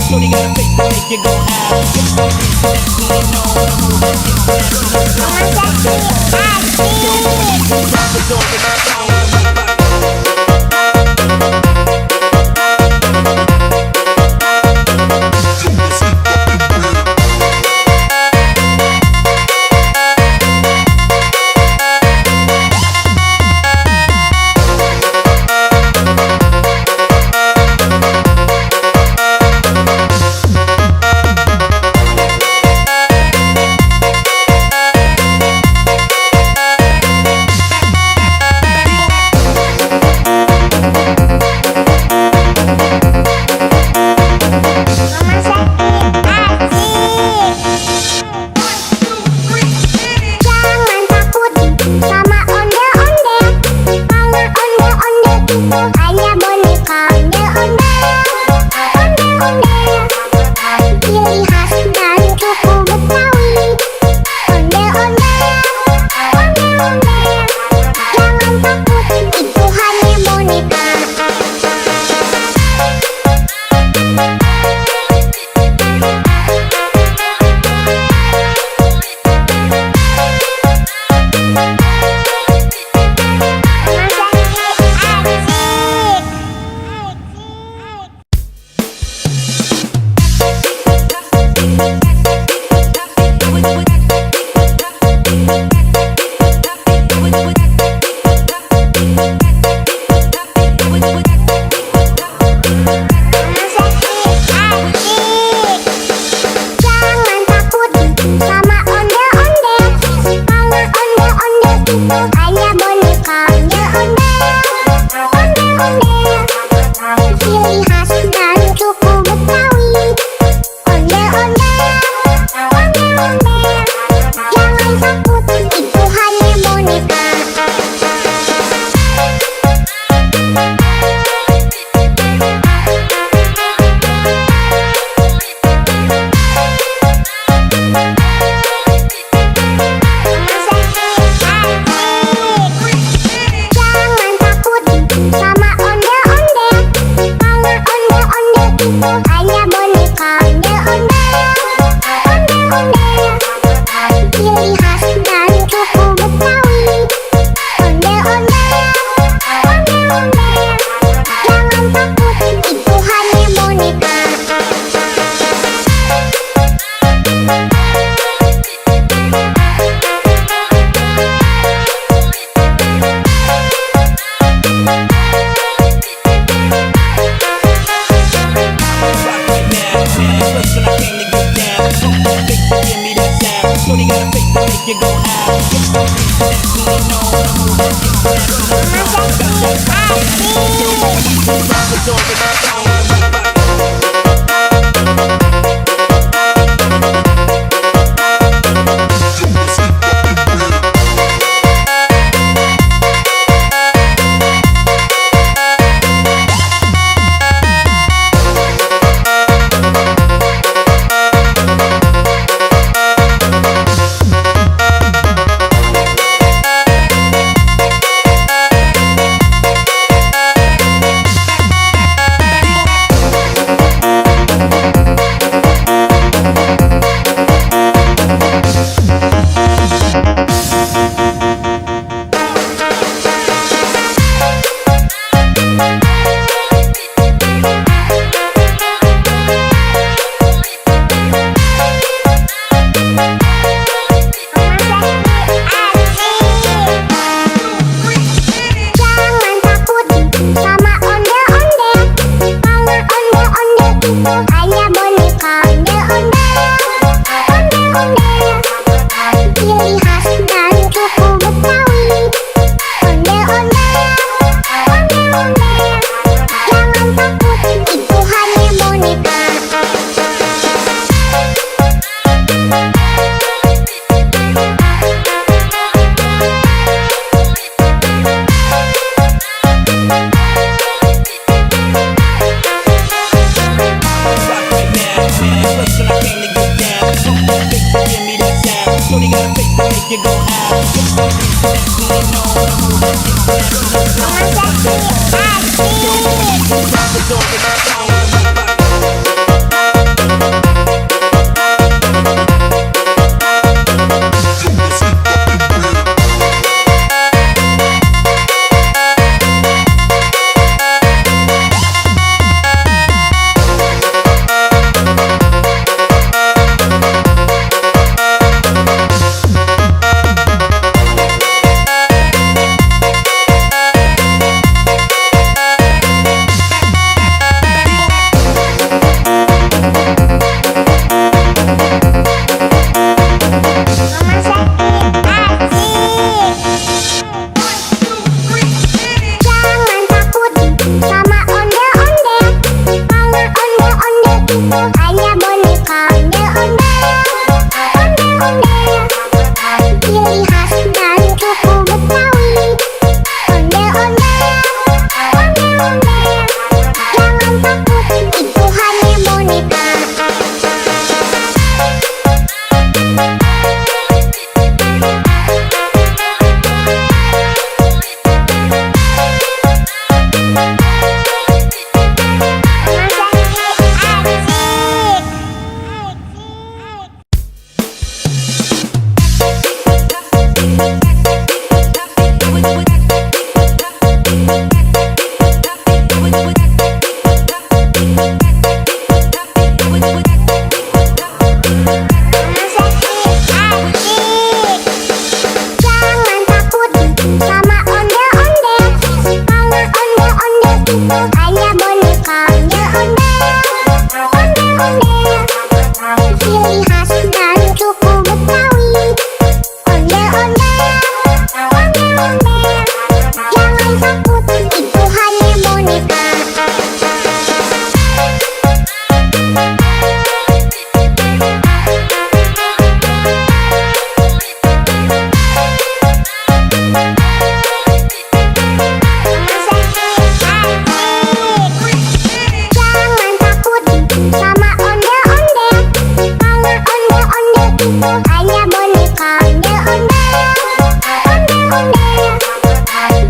S3: Shorty got a face to make you go out. Next thing you know, the move is hanya boneka ondel-ondel, ciri khas dari suku Betawi. Ondel-ondel, jangan takut, itu hanya boneka. Hanya boneka ondel-ondel, ciri khas dari suku Betawi. Ondel-ondel, jangan takut, itu hanya boneka. Hanya boneka ondel-ondel, ciri khas dari suku Betawi. Ondel-ondel, jangan takut, itu hanya boneka. Shorty got a face to make you go out. Next thing you know, the move is
S2: hanya boneka ondel-ondel. Ondel-ondel, ciri khas dan suku Betawi. Ondel-ondel, ondel-ondel, jangan takut, itu hanya boneka.
S3: Rock right now, place when I came to get down. Big to give me that sound. Shorty got a face to make you go out. That's when you know the move.
S2: Mama
S3: The door is down.
S2: Jangan takut sama ondel-ondel, karena ondel-ondel itu hanya boneka ondel-ondel. Ondel-ondel, ciri khas dan suku Betawi. Ondel-ondel, ondel-ondel, jangan takut, itu hanya boneka. Jangan takut sama ondel-ondel, karena ondel-ondel itu hanya boneka ondel-ondel. Ondel-ondel, ciri khas dan suku Betawi. Ondel-ondel, ondel-ondel, jangan takut, itu hanya boneka. Jangan takut sama ondel-ondel, karena ondel-ondel itu hanya boneka ondel-ondel. Ondel-ondel,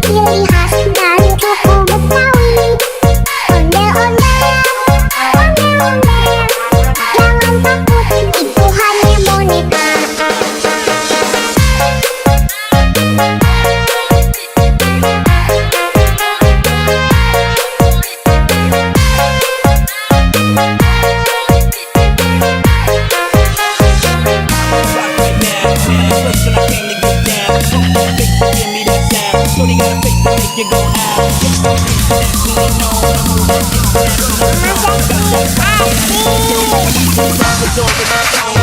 S2: ciri khas dan suku Betawi. Ondel-ondel, ondel-ondel, jangan takut, itu hanya boneka.
S3: Rock right now, place when I came to get down. Big to give me that sound. Shorty got a face to make you go out. That's when you know the move. The door is down.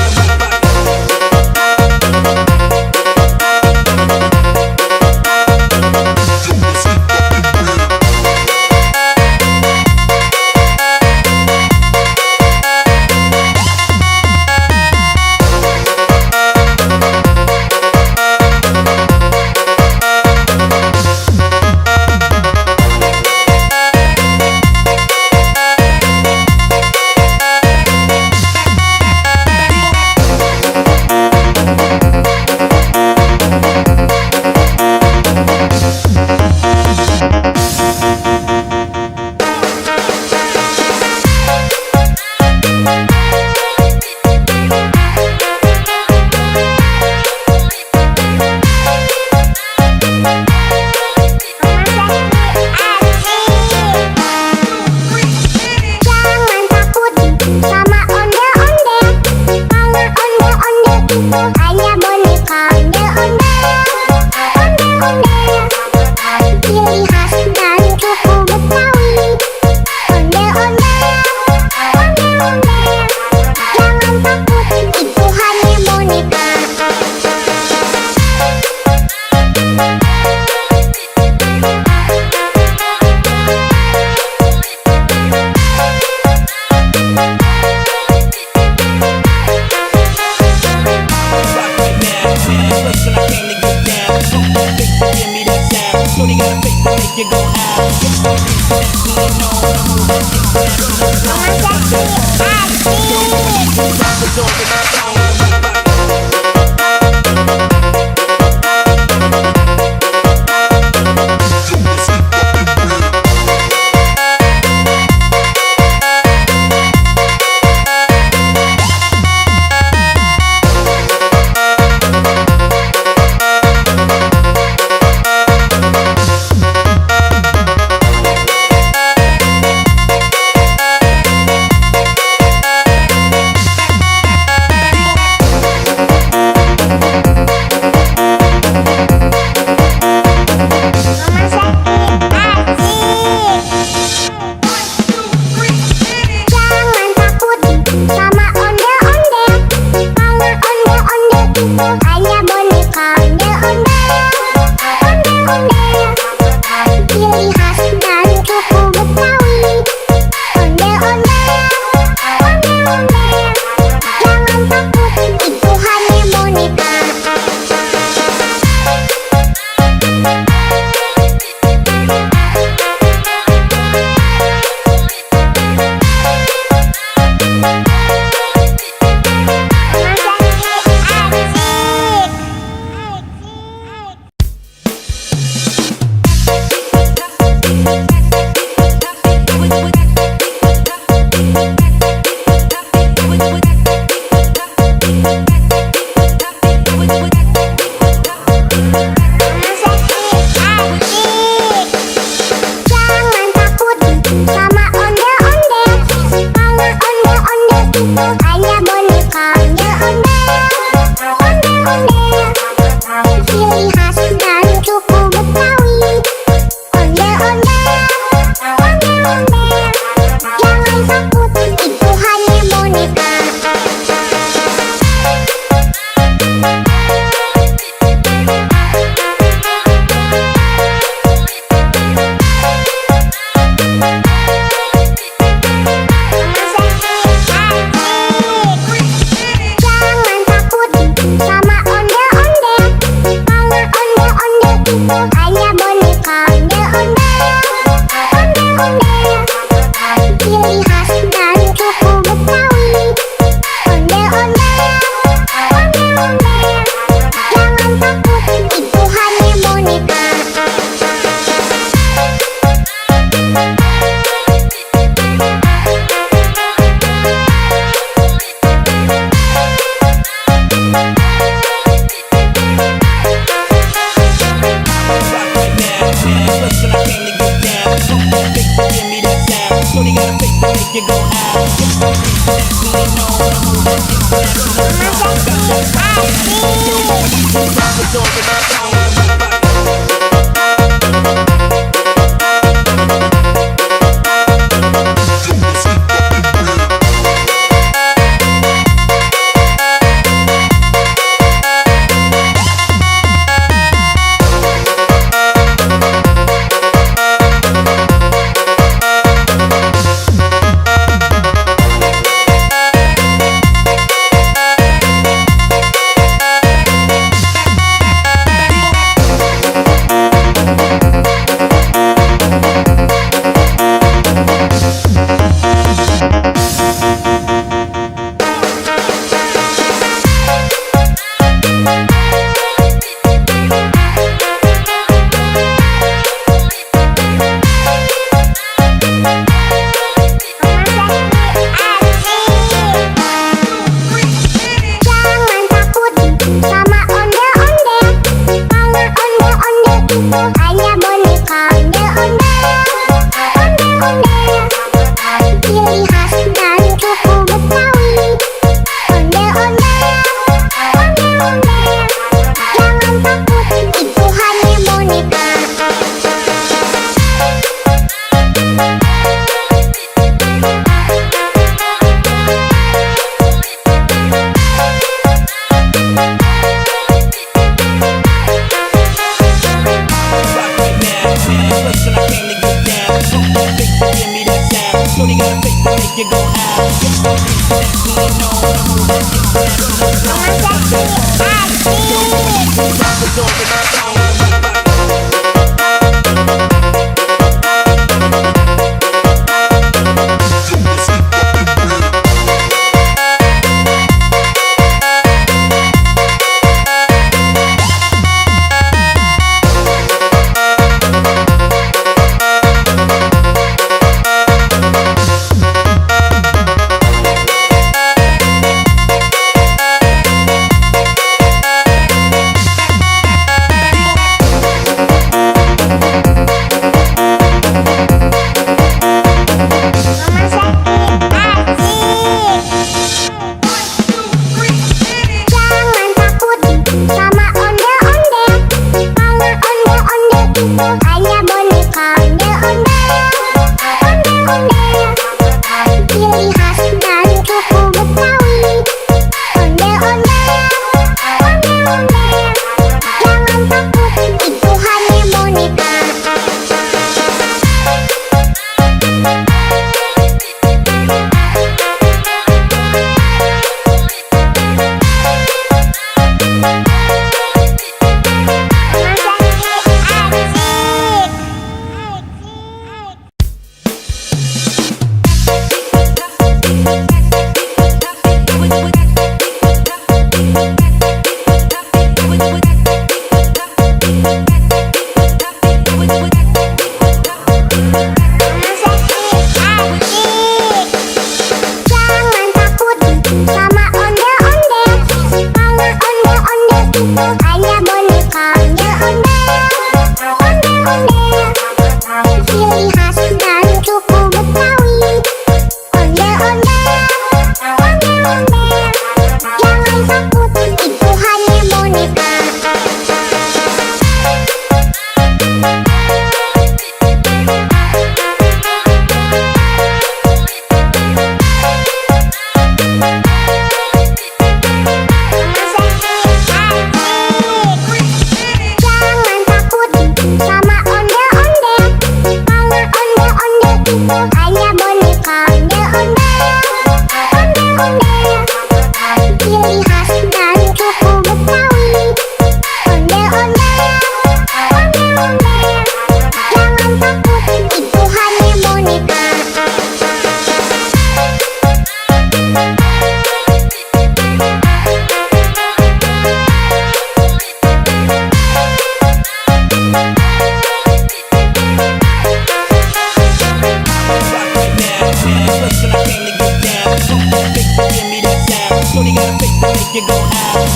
S3: give me that sound. Shorty got a face to make you go out.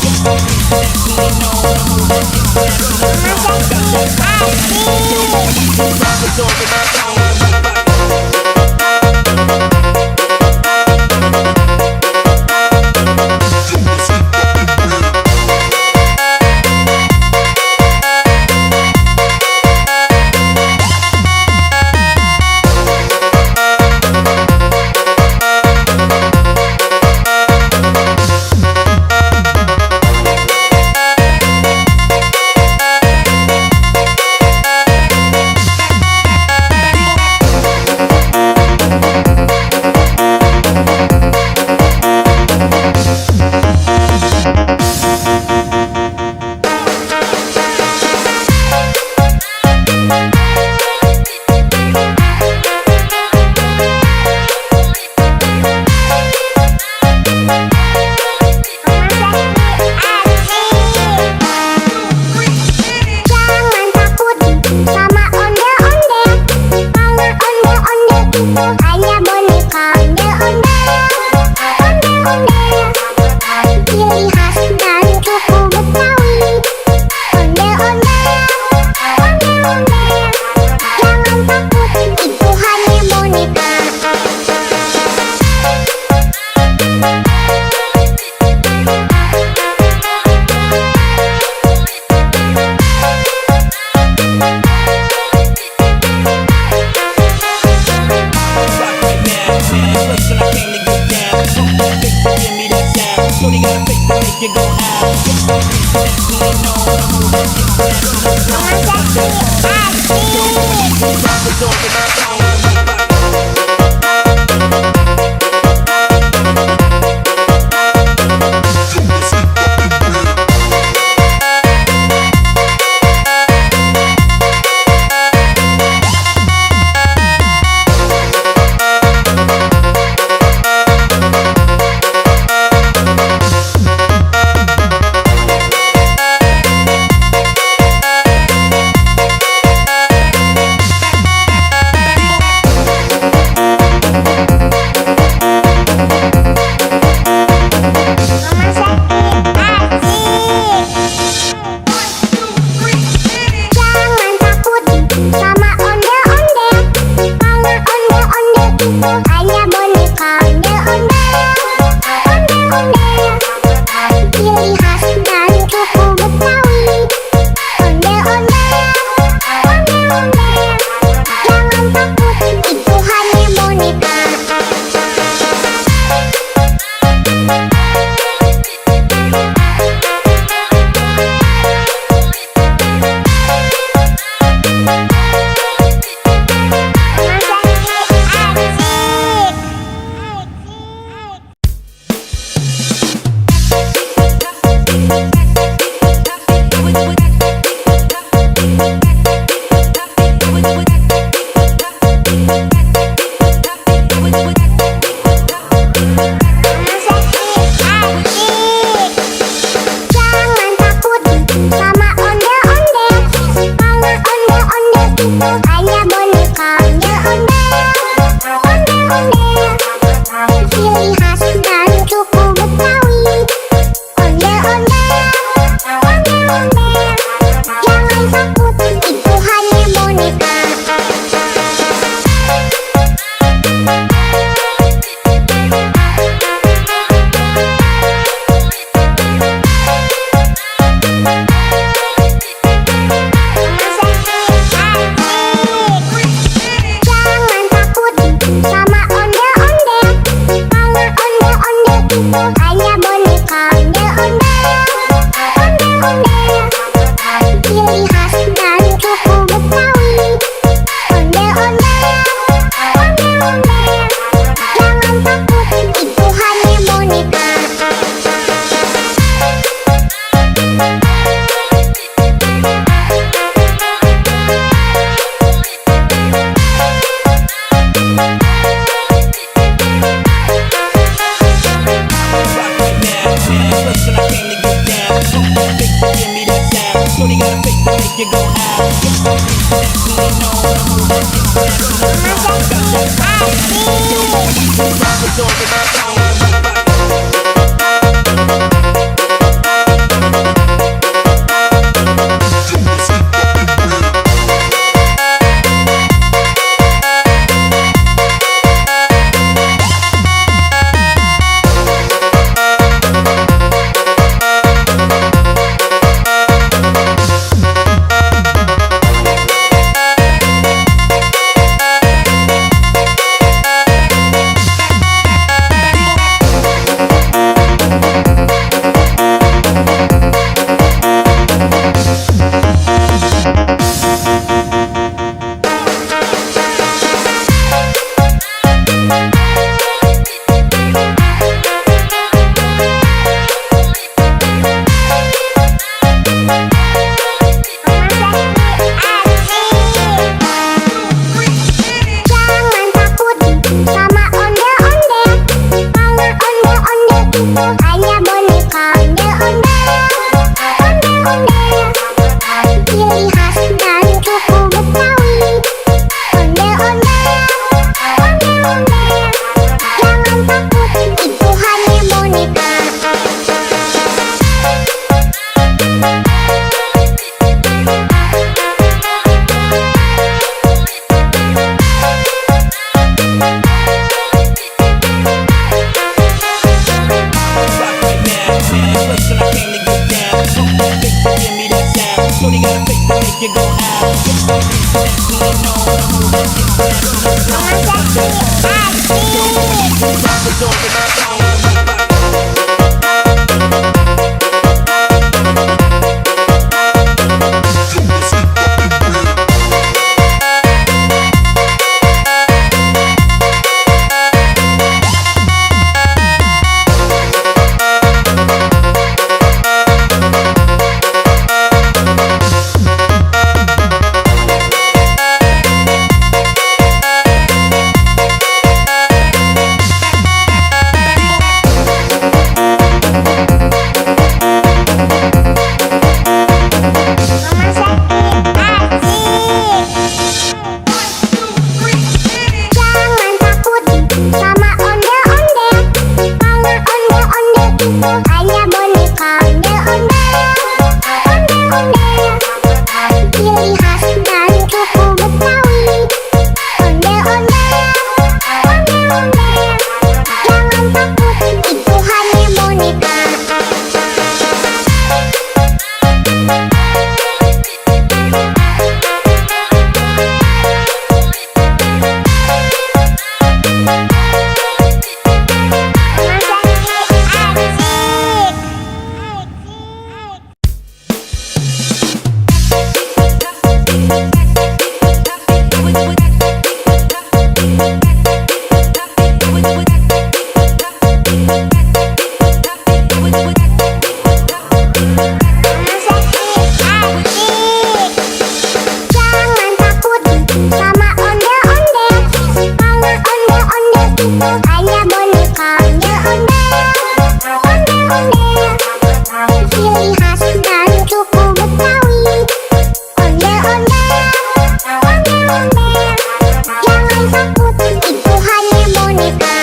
S3: Naturally known, I'm moving international. Got that rappers over my phone.
S2: itu hanya boneka ondel-ondel. Ondel-ondel, ciri khas dan suku Betawi. Ondel-ondel, ondel-ondel, jangan takut, itu hanya boneka.
S3: Shorty got a face to make you go out. That's when you know the move. Rock the door with my song. Hanya boneka ondel-ondel. Ondel-ondel, ciri khas dan suku Betawi. Ondel-ondel, ondel-ondel, jangan takut, itu hanya boneka. Hanya boneka ondel-ondel. Ondel-ondel, ciri khas dan suku Betawi. Ondel-ondel, ondel-ondel, jangan takut, itu hanya boneka.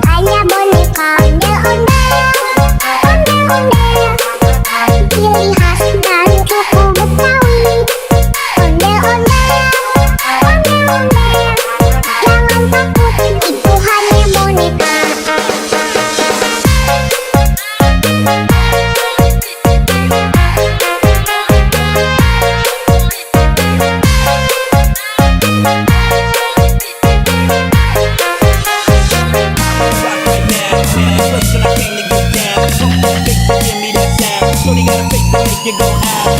S3: Hanya boneka ondel-ondel. Ondel-ondel, ciri khas dan suku Betawi. Ondel-ondel, ondel-ondel, jangan takut, itu hanya boneka. Shorty got a face to make you go out.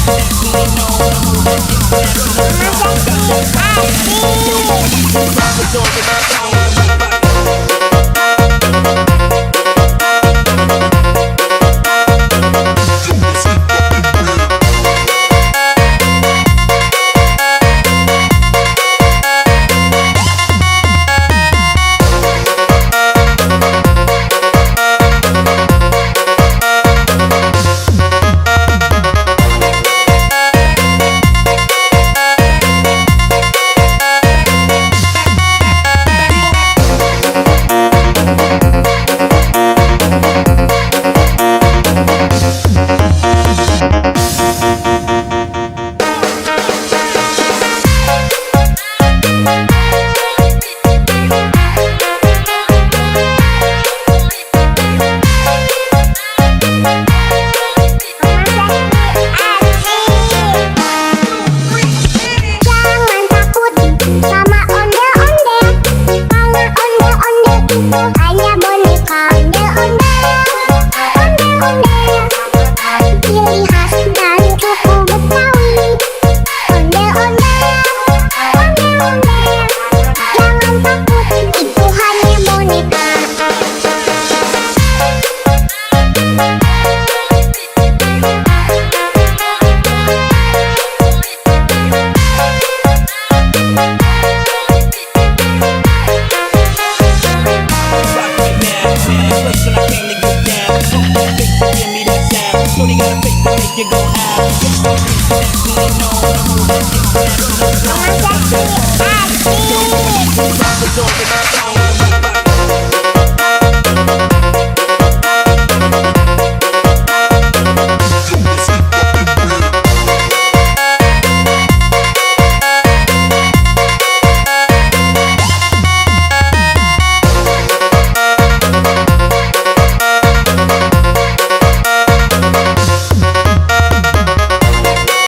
S3: That's when you know the move. Rock the door with my song.